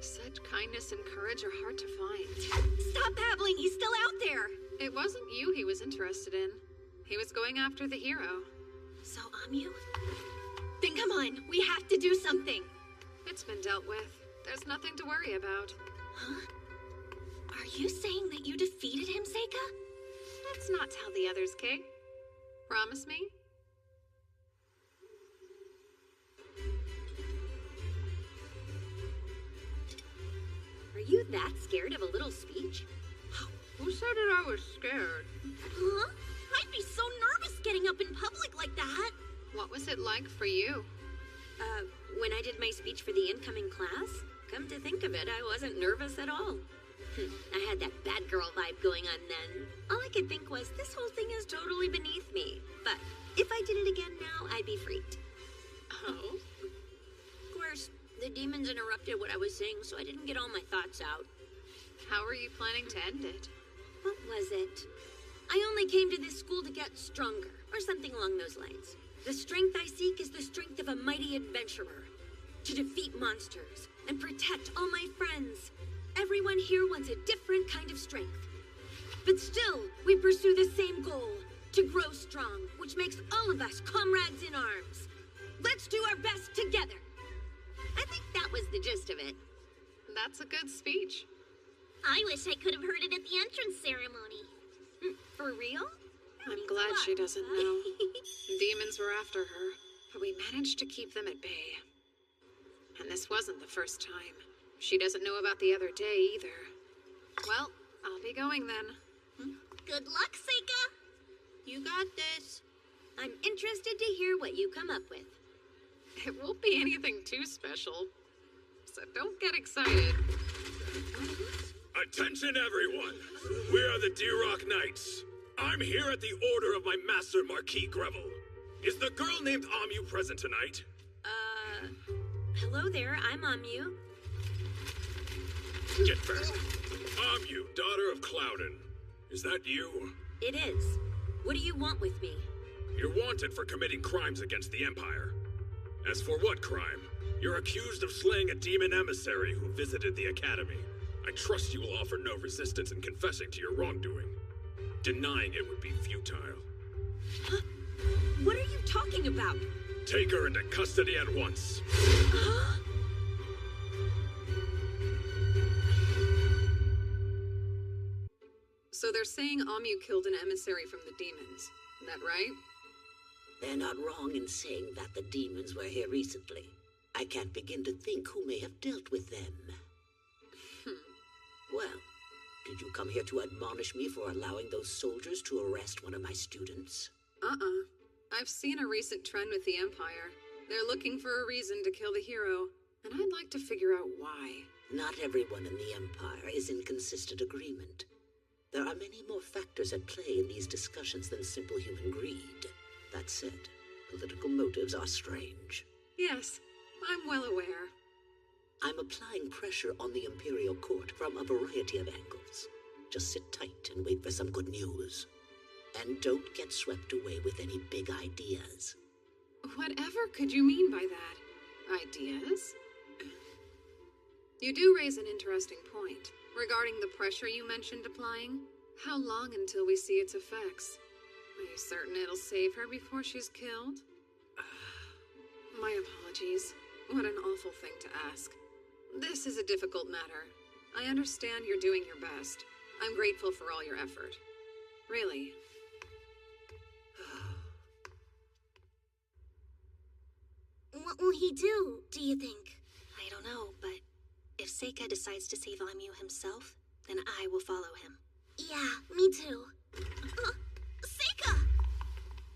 S10: Such kindness and courage are hard to find.
S18: Stop babbling! He's still out there!
S10: It wasn't you he was interested in. He was going after the hero.
S18: So I'm you? Then come on, we have to do something.
S10: It's been dealt with. There's nothing to worry about.
S18: Huh? Are you saying that you defeated him, Seika?
S10: Let's not tell the others, Kay. Promise me?
S13: Are you that scared of a little speech?
S10: Who said that I was scared?
S18: Huh? I'd be so nervous getting up in public like that.
S10: What was it like for you?
S13: When I did my speech for the incoming class, come to think of it, I wasn't nervous at all. I had that bad girl vibe going on then. All I could think was, this whole thing is totally beneath me. But if I did it again now, I'd be freaked.
S10: Oh?
S13: Of course, the demons interrupted what I was saying, so I didn't get all my thoughts out.
S10: How are you planning to end it?
S13: What was it? I only came to this school to get stronger, or something along those lines. The strength I seek is the strength of a mighty adventurer. To defeat monsters and protect all my friends. Everyone here wants a different kind of strength. But still, we pursue the same goal. To grow strong, which makes all of us comrades in arms. Let's do our best together. I think that was the gist of it.
S10: That's a good speech.
S16: I wish I could have heard it at the entrance ceremony.
S13: For real?
S10: I'm glad she doesn't know. Demons were after her, but we managed to keep them at bay. And this wasn't the first time. She doesn't know about the other day either. Well, I'll be going then.
S16: Good luck, Seika.
S13: You got this. I'm interested to hear what you come up with.
S10: It won't be anything too special, so don't get excited.
S7: Attention, everyone! We are the D-Rock Knights. I'm here at the order of my master, Marquis Greville. Is the girl named Amu present tonight?
S13: Hello there, I'm Amu.
S7: Get back. Amu, daughter of Cloudon. Is that you?
S13: It is. What do you want with me?
S7: You're wanted for committing crimes against the Empire. As for what crime? You're accused of slaying a demon emissary who visited the Academy. I trust you will offer no resistance in confessing to your wrongdoing. Denying it would be futile.
S13: Huh? What are you talking about?
S7: Take her into custody at once.
S9: So they're saying Amu killed an emissary from the demons. Is that right?
S17: They're not wrong in saying that the demons were here recently. I can't begin to think who may have dealt with them. Well, did you come here to admonish me for allowing those soldiers to arrest one of my students?
S9: I've seen a recent trend with the Empire. They're looking for a reason to kill the hero, and I'd like to figure out why.
S17: Not everyone in the Empire is in consistent agreement. There are many more factors at play in these discussions than simple human greed. That said, political motives are strange.
S9: Yes, I'm well aware.
S17: I'm applying pressure on the Imperial Court from a variety of angles. Just sit tight and wait for some good news. And don't get swept away with any big ideas.
S9: Whatever could you mean by that? Ideas? You do raise an interesting point. Regarding the pressure you mentioned applying, how long until we see its effects? Are you certain it'll save her before she's killed? My apologies. What an awful thing to ask. This is a difficult matter. I understand you're doing your best. I'm grateful for all your effort. Really.
S3: What will he do, do you think?
S18: I don't know, but if Seika decides to save Amu himself, then I will follow him.
S3: Yeah, me too. Seika!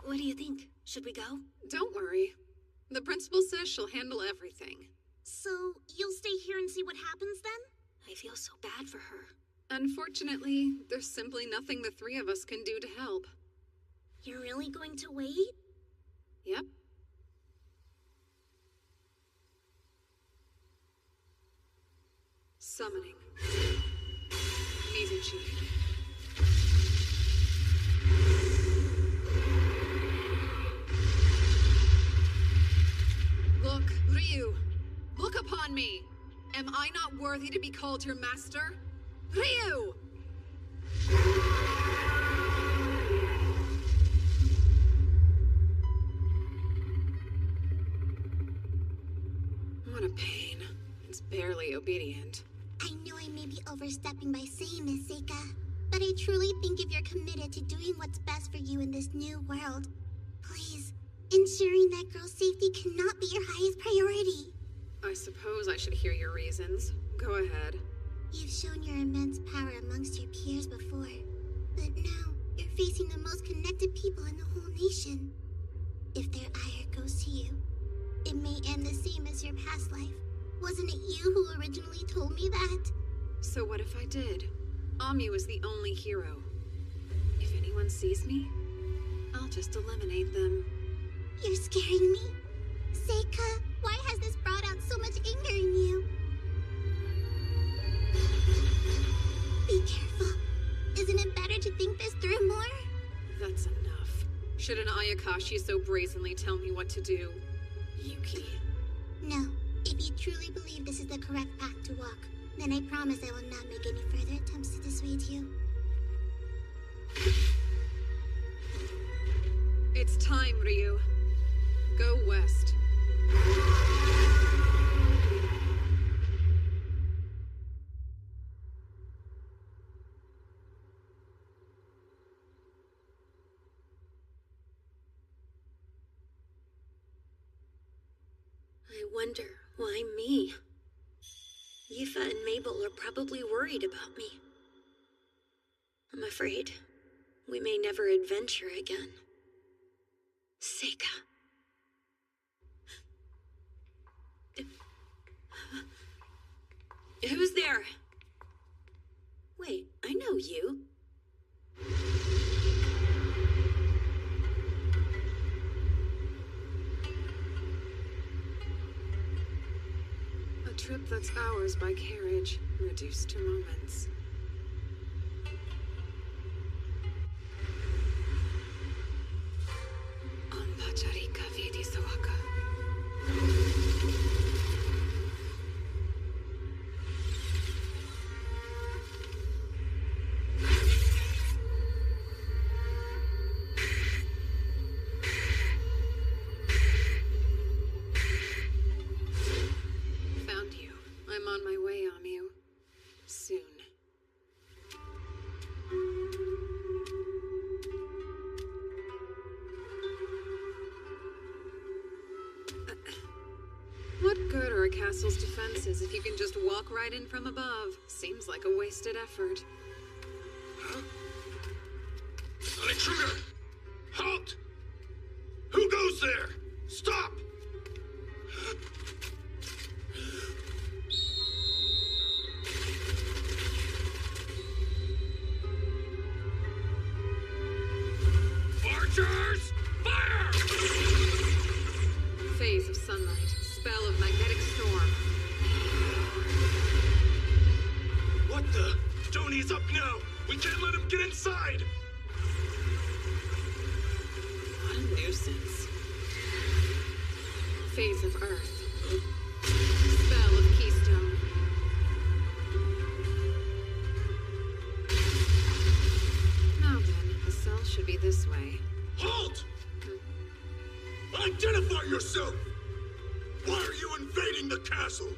S18: What do you think? Should we go?
S9: Don't worry. The principal says she'll handle everything.
S3: So, you'll stay here and see what happens then?
S18: I feel so bad for her.
S9: Unfortunately, there's simply nothing the three of us can do to help.
S3: You're really going to wait?
S9: Yep. Summoning. Mizuchi. Look, Ryu. Look upon me. Am I not worthy to be called your master? Ryu! What a pain. It's barely obedient.
S3: I know I may be overstepping by saying this, Seika, but I truly think if you're committed to doing what's best for you in this new world, please, ensuring that girl's safety cannot be your highest priority.
S9: I suppose I should hear your reasons. Go ahead.
S3: You've shown your immense power amongst your peers before, but now you're facing the most connected people in the whole nation. If their ire goes to you, it may end the same as your past life. Wasn't it you who originally told me that?
S9: So what if I did? Amu is the only hero. If anyone sees me, I'll just eliminate them.
S3: You're scaring me. Seika, why has this brought out so much anger in you? Be careful. Isn't it better to think this through more?
S9: That's enough. Should an Ayakashi so brazenly tell me what to do? Yuki.
S3: No. If you truly believe this is the correct path to walk, then I promise I will not make any further attempts to dissuade you.
S9: It's time, Ryu. Go west.
S13: I wonder, why me? Yifa and Mabel are probably worried about me. I'm afraid we may never adventure again. Seika. Who's there? Wait, I know you.
S9: A trip that's hours by carriage, reduced to moments. Ambacharika Vidi Sawaka. Found you. I'm on my way, Amu. Soon. What good are a castle's defenses if you can just walk right in from above? Seems like a wasted effort.
S8: Huh? An intruder! Halt! Who goes there? Stop! Archers! Fire!
S9: Phase of sunlight. Spell of magnetic storm.
S12: What the? Tony's up now! We can't let him get inside!
S9: What a nuisance. Phase of earth. Spell of keystone. Now then, the cell should be this way.
S8: Halt! Identify yourself! Why are you invading the castle?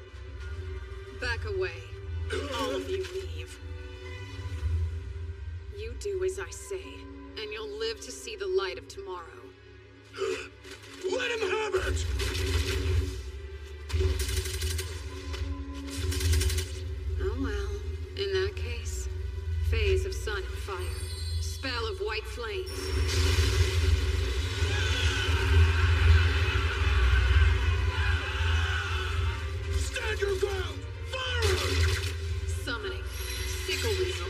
S9: Back away. All of you leave. You do as I say, and you'll live to see the light of tomorrow.
S8: Let him have it!
S9: Oh well, in that case, phase of sun and fire. Spell of white flames.
S8: Stand your ground! Fire!
S9: Summoning. Sickle weasel.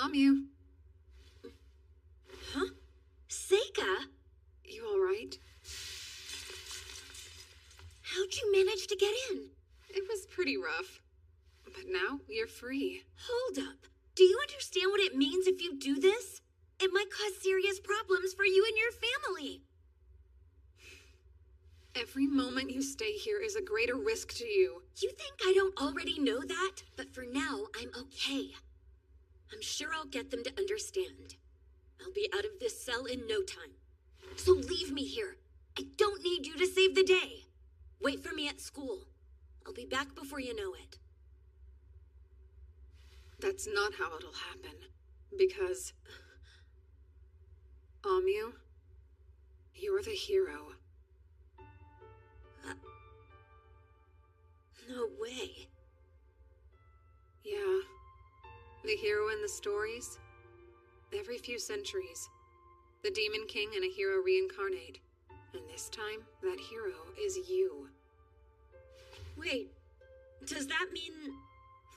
S9: Amu.
S13: Huh? Seika?
S9: You alright?
S13: How'd you manage to get in?
S9: It was pretty rough. But now you're free.
S13: Hold up. Do you understand what it means if you do this? It might cause serious problems for you and your family.
S9: Every moment you stay here is a greater risk to you.
S13: You think I don't already know that? But for now, I'm okay. I'm sure I'll get them to understand. I'll be out of this cell in no time. So leave me here. I don't need you to save the day. Wait for me at school. I'll be back before you know it.
S9: That's not how it'll happen. Because... Amu, you're the hero.
S13: No way.
S9: Yeah. The hero in the stories? Every few centuries, the Demon King and a hero reincarnate. And this time, that hero is you.
S13: Wait, does that mean...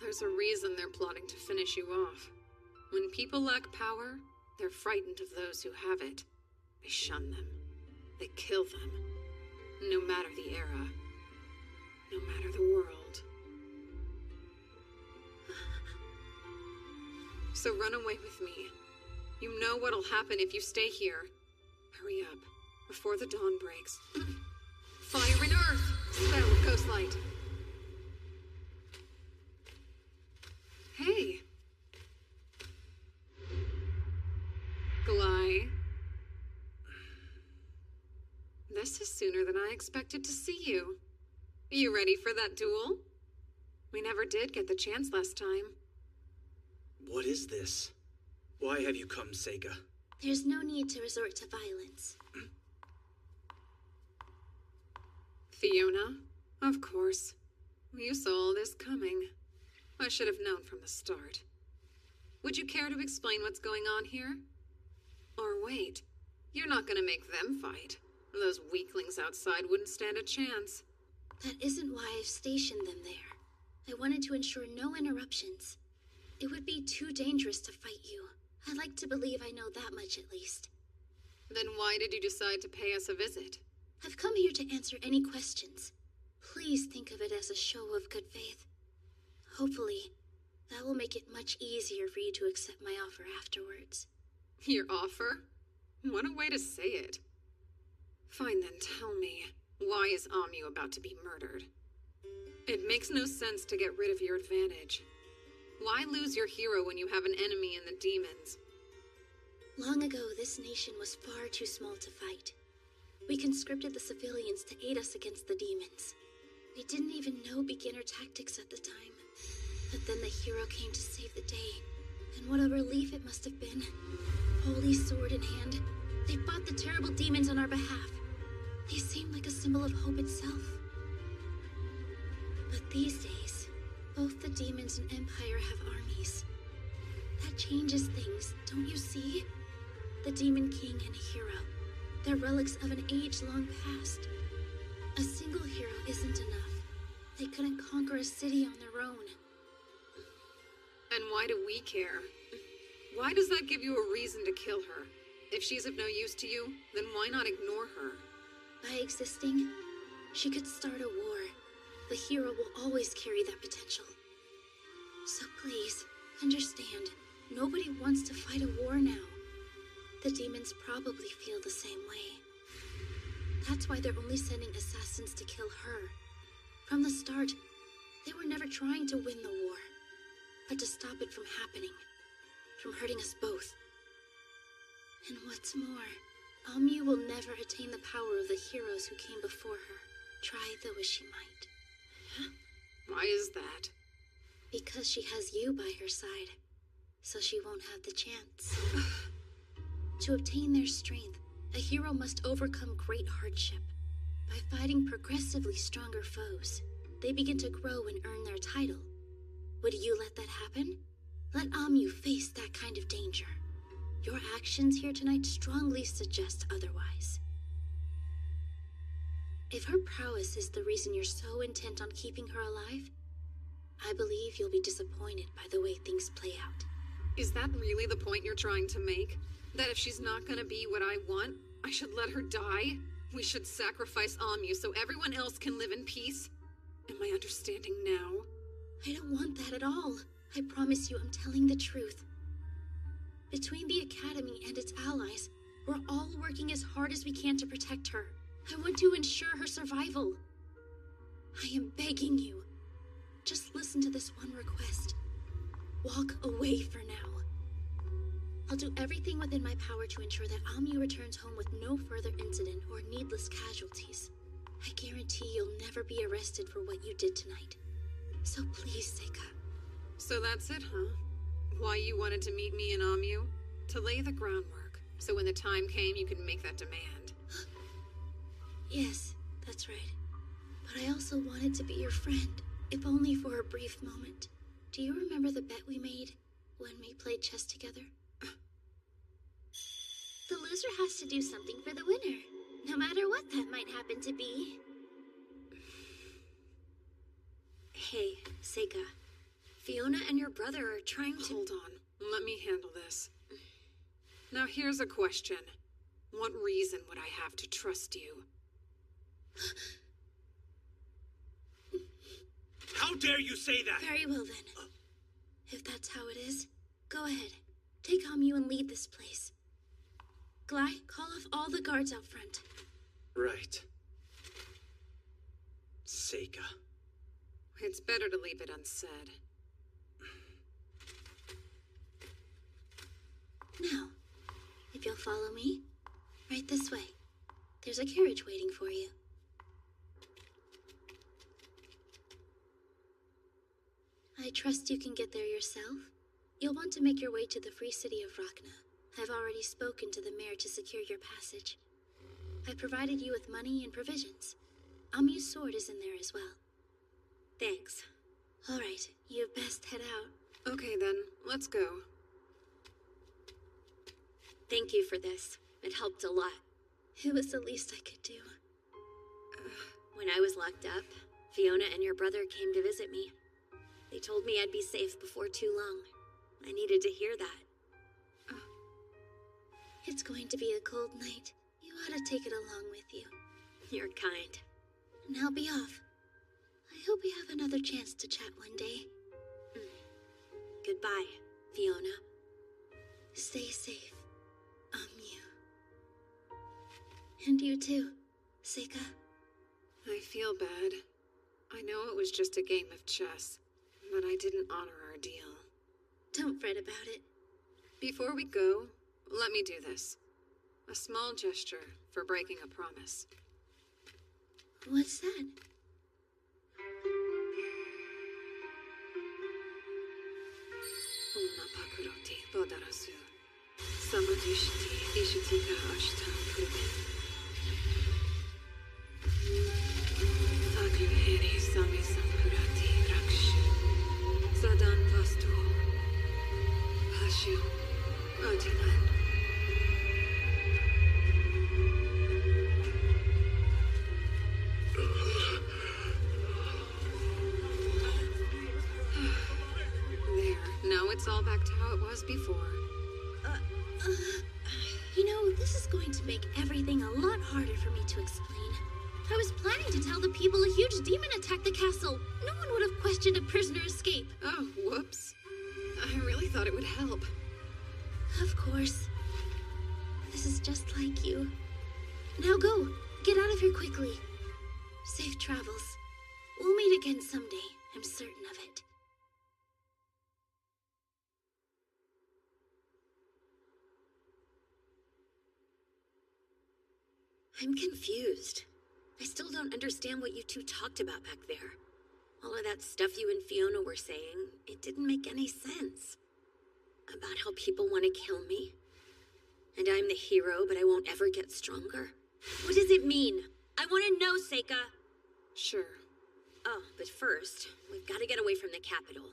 S9: There's a reason they're plotting to finish you off. When people lack power, they're frightened of those who have it. They shun them. They kill them. No matter the era. No matter the world. So run away with me. You know what'll happen if you stay here. Hurry up, before the dawn breaks. Fire in earth! Spell of ghost light. Hey. sooner than I expected to see you. You ready for that duel? We never did get the chance last time.
S2: What is this? Why have you come, Sega?
S3: There's no need to resort to violence.
S9: Fiona? Of course. You saw all this coming. I should have known from the start. Would you care to explain what's going on here? Or wait, you're not gonna make them fight. Those weaklings outside wouldn't stand a chance.
S3: That isn't why I've stationed them there. I wanted to ensure no interruptions. It would be too dangerous to fight you. I like to believe I know that much at least.
S9: Then why did you decide to pay us a visit?
S3: I've come here to answer any questions. Please think of it as a show of good faith. Hopefully, that will make it much easier for you to accept my offer afterwards.
S9: Your offer? What a way to say it. Fine then, tell me, why is Amu about to be murdered? It makes no sense to get rid of your advantage. Why lose your hero when you have an enemy in the demons?
S3: Long ago, this nation was far too small to fight. We conscripted the civilians to aid us against the demons. We didn't even know beginner tactics at the time. But then the hero came to save the day. And what a relief it must have been. Holy sword in hand, they fought the terrible demons on our behalf. They seemed like a symbol of hope itself. But these days, both the demons and Empire have armies. That changes things, don't you see? The Demon King and a hero. They're relics of an age-long past. A single hero isn't enough. They couldn't conquer a city on their own.
S9: And why do we care? Why does that give you a reason to kill her? If she's of no use to you, then why not ignore her?
S3: By existing, she could start a war. The hero will always carry that potential. So please, understand, nobody wants to fight a war now. The demons probably feel the same way. That's why they're only sending assassins to kill her. From the start, they were never trying to win the war, but to stop it from happening, from hurting us both. And what's more, Amu will never attain the power of the heroes who came before her, try though as she might.
S9: Why is that?
S3: Because she has you by her side, so she won't have the chance. To obtain their strength, a hero must overcome great hardship. By fighting progressively stronger foes, they begin to grow and earn their title. Would you let that happen? Let Amu face that kind of danger. Your actions here tonight strongly suggest otherwise. If her prowess is the reason you're so intent on keeping her alive, I believe you'll be disappointed by the way things play out.
S9: Is that really the point you're trying to make? That if she's not gonna be what I want, I should let her die? We should sacrifice Amu so everyone else can live in peace? Am I understanding now?
S3: I don't want that at all. I promise you I'm telling the truth. Between the Academy and its allies, we're all working as hard as we can to protect her. I want to ensure her survival. I am begging you. Just listen to this one request. Walk away for now. I'll do everything within my power to ensure that Amu returns home with no further incident or needless casualties. I guarantee you'll never be arrested for what you did tonight. So please, Seika.
S9: So that's it, huh? Why you wanted to meet me and Amu? To lay the groundwork, so when the time came you could make that demand.
S3: Yes, that's right. But I also wanted to be your friend, if only for a brief moment. Do you remember the bet we made when we played chess together? The loser has to do something for the winner, no matter what that might happen to be.
S13: Hey, Seika. Fiona and your brother are trying to—
S9: Hold on. Let me handle this. Now here's a question. What reason would I have to trust you?
S11: How dare you say that?
S3: Very well then. If that's how it is, go ahead. Take Amu and lead this place. Glai, call off all the guards out front.
S2: Right. Seika.
S9: It's better to leave it unsaid.
S3: Now, if you'll follow me, right this way. There's a carriage waiting for you. I trust you can get there yourself. You'll want to make your way to the free city of Rachna. I've already spoken to the mayor to secure your passage. I provided you with money and provisions. Amu's sword is in there as well.
S13: Thanks.
S3: All right, you best head out.
S9: Okay then, let's go.
S13: Thank you for this. It helped a lot.
S3: It was the least I could do.
S13: When I was locked up, Fiona and your brother came to visit me. They told me I'd be safe before too long. I needed to hear that.
S3: It's going to be a cold night. You ought to take it along with you.
S13: You're kind.
S3: Now be off. I hope we have another chance to chat one day.
S13: Goodbye, Fiona.
S3: Stay safe, you. And you too, Seika.
S9: I feel bad. I know it was just a game of chess, but I didn't honor our deal.
S3: Don't fret about it.
S9: Before we go, let me do this. A small gesture for breaking a promise.
S3: What's that?
S9: Una pakuroti podarasu. Samadishti ishitika ashtam pruben. Fagliheri sami sampurati raksh. Sadan vastu. Pashu. Adinan. Now it's all back to how it was before.
S3: You know, this is going to make everything a lot harder for me to explain. I was planning to tell the people a huge demon attacked the castle. No one would have questioned a prisoner escape.
S9: Oh, whoops. I really thought it would help.
S3: Of course. This is just like you. Now go. Get out of here quickly. Safe travels. We'll meet again someday. I'm certain of it.
S13: I'm confused. I still don't understand what you two talked about back there. All of that stuff you and Fiona were saying, it didn't make any sense. About how people want to kill me. And I'm the hero, but I won't ever get stronger. What does it mean? I want to know, Seika.
S9: Sure.
S13: Oh, but first, we've got to get away from the capital.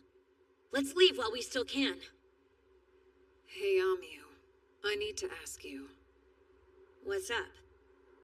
S13: Let's leave while we still can.
S9: Hey, Amu. I need to ask you.
S13: What's up?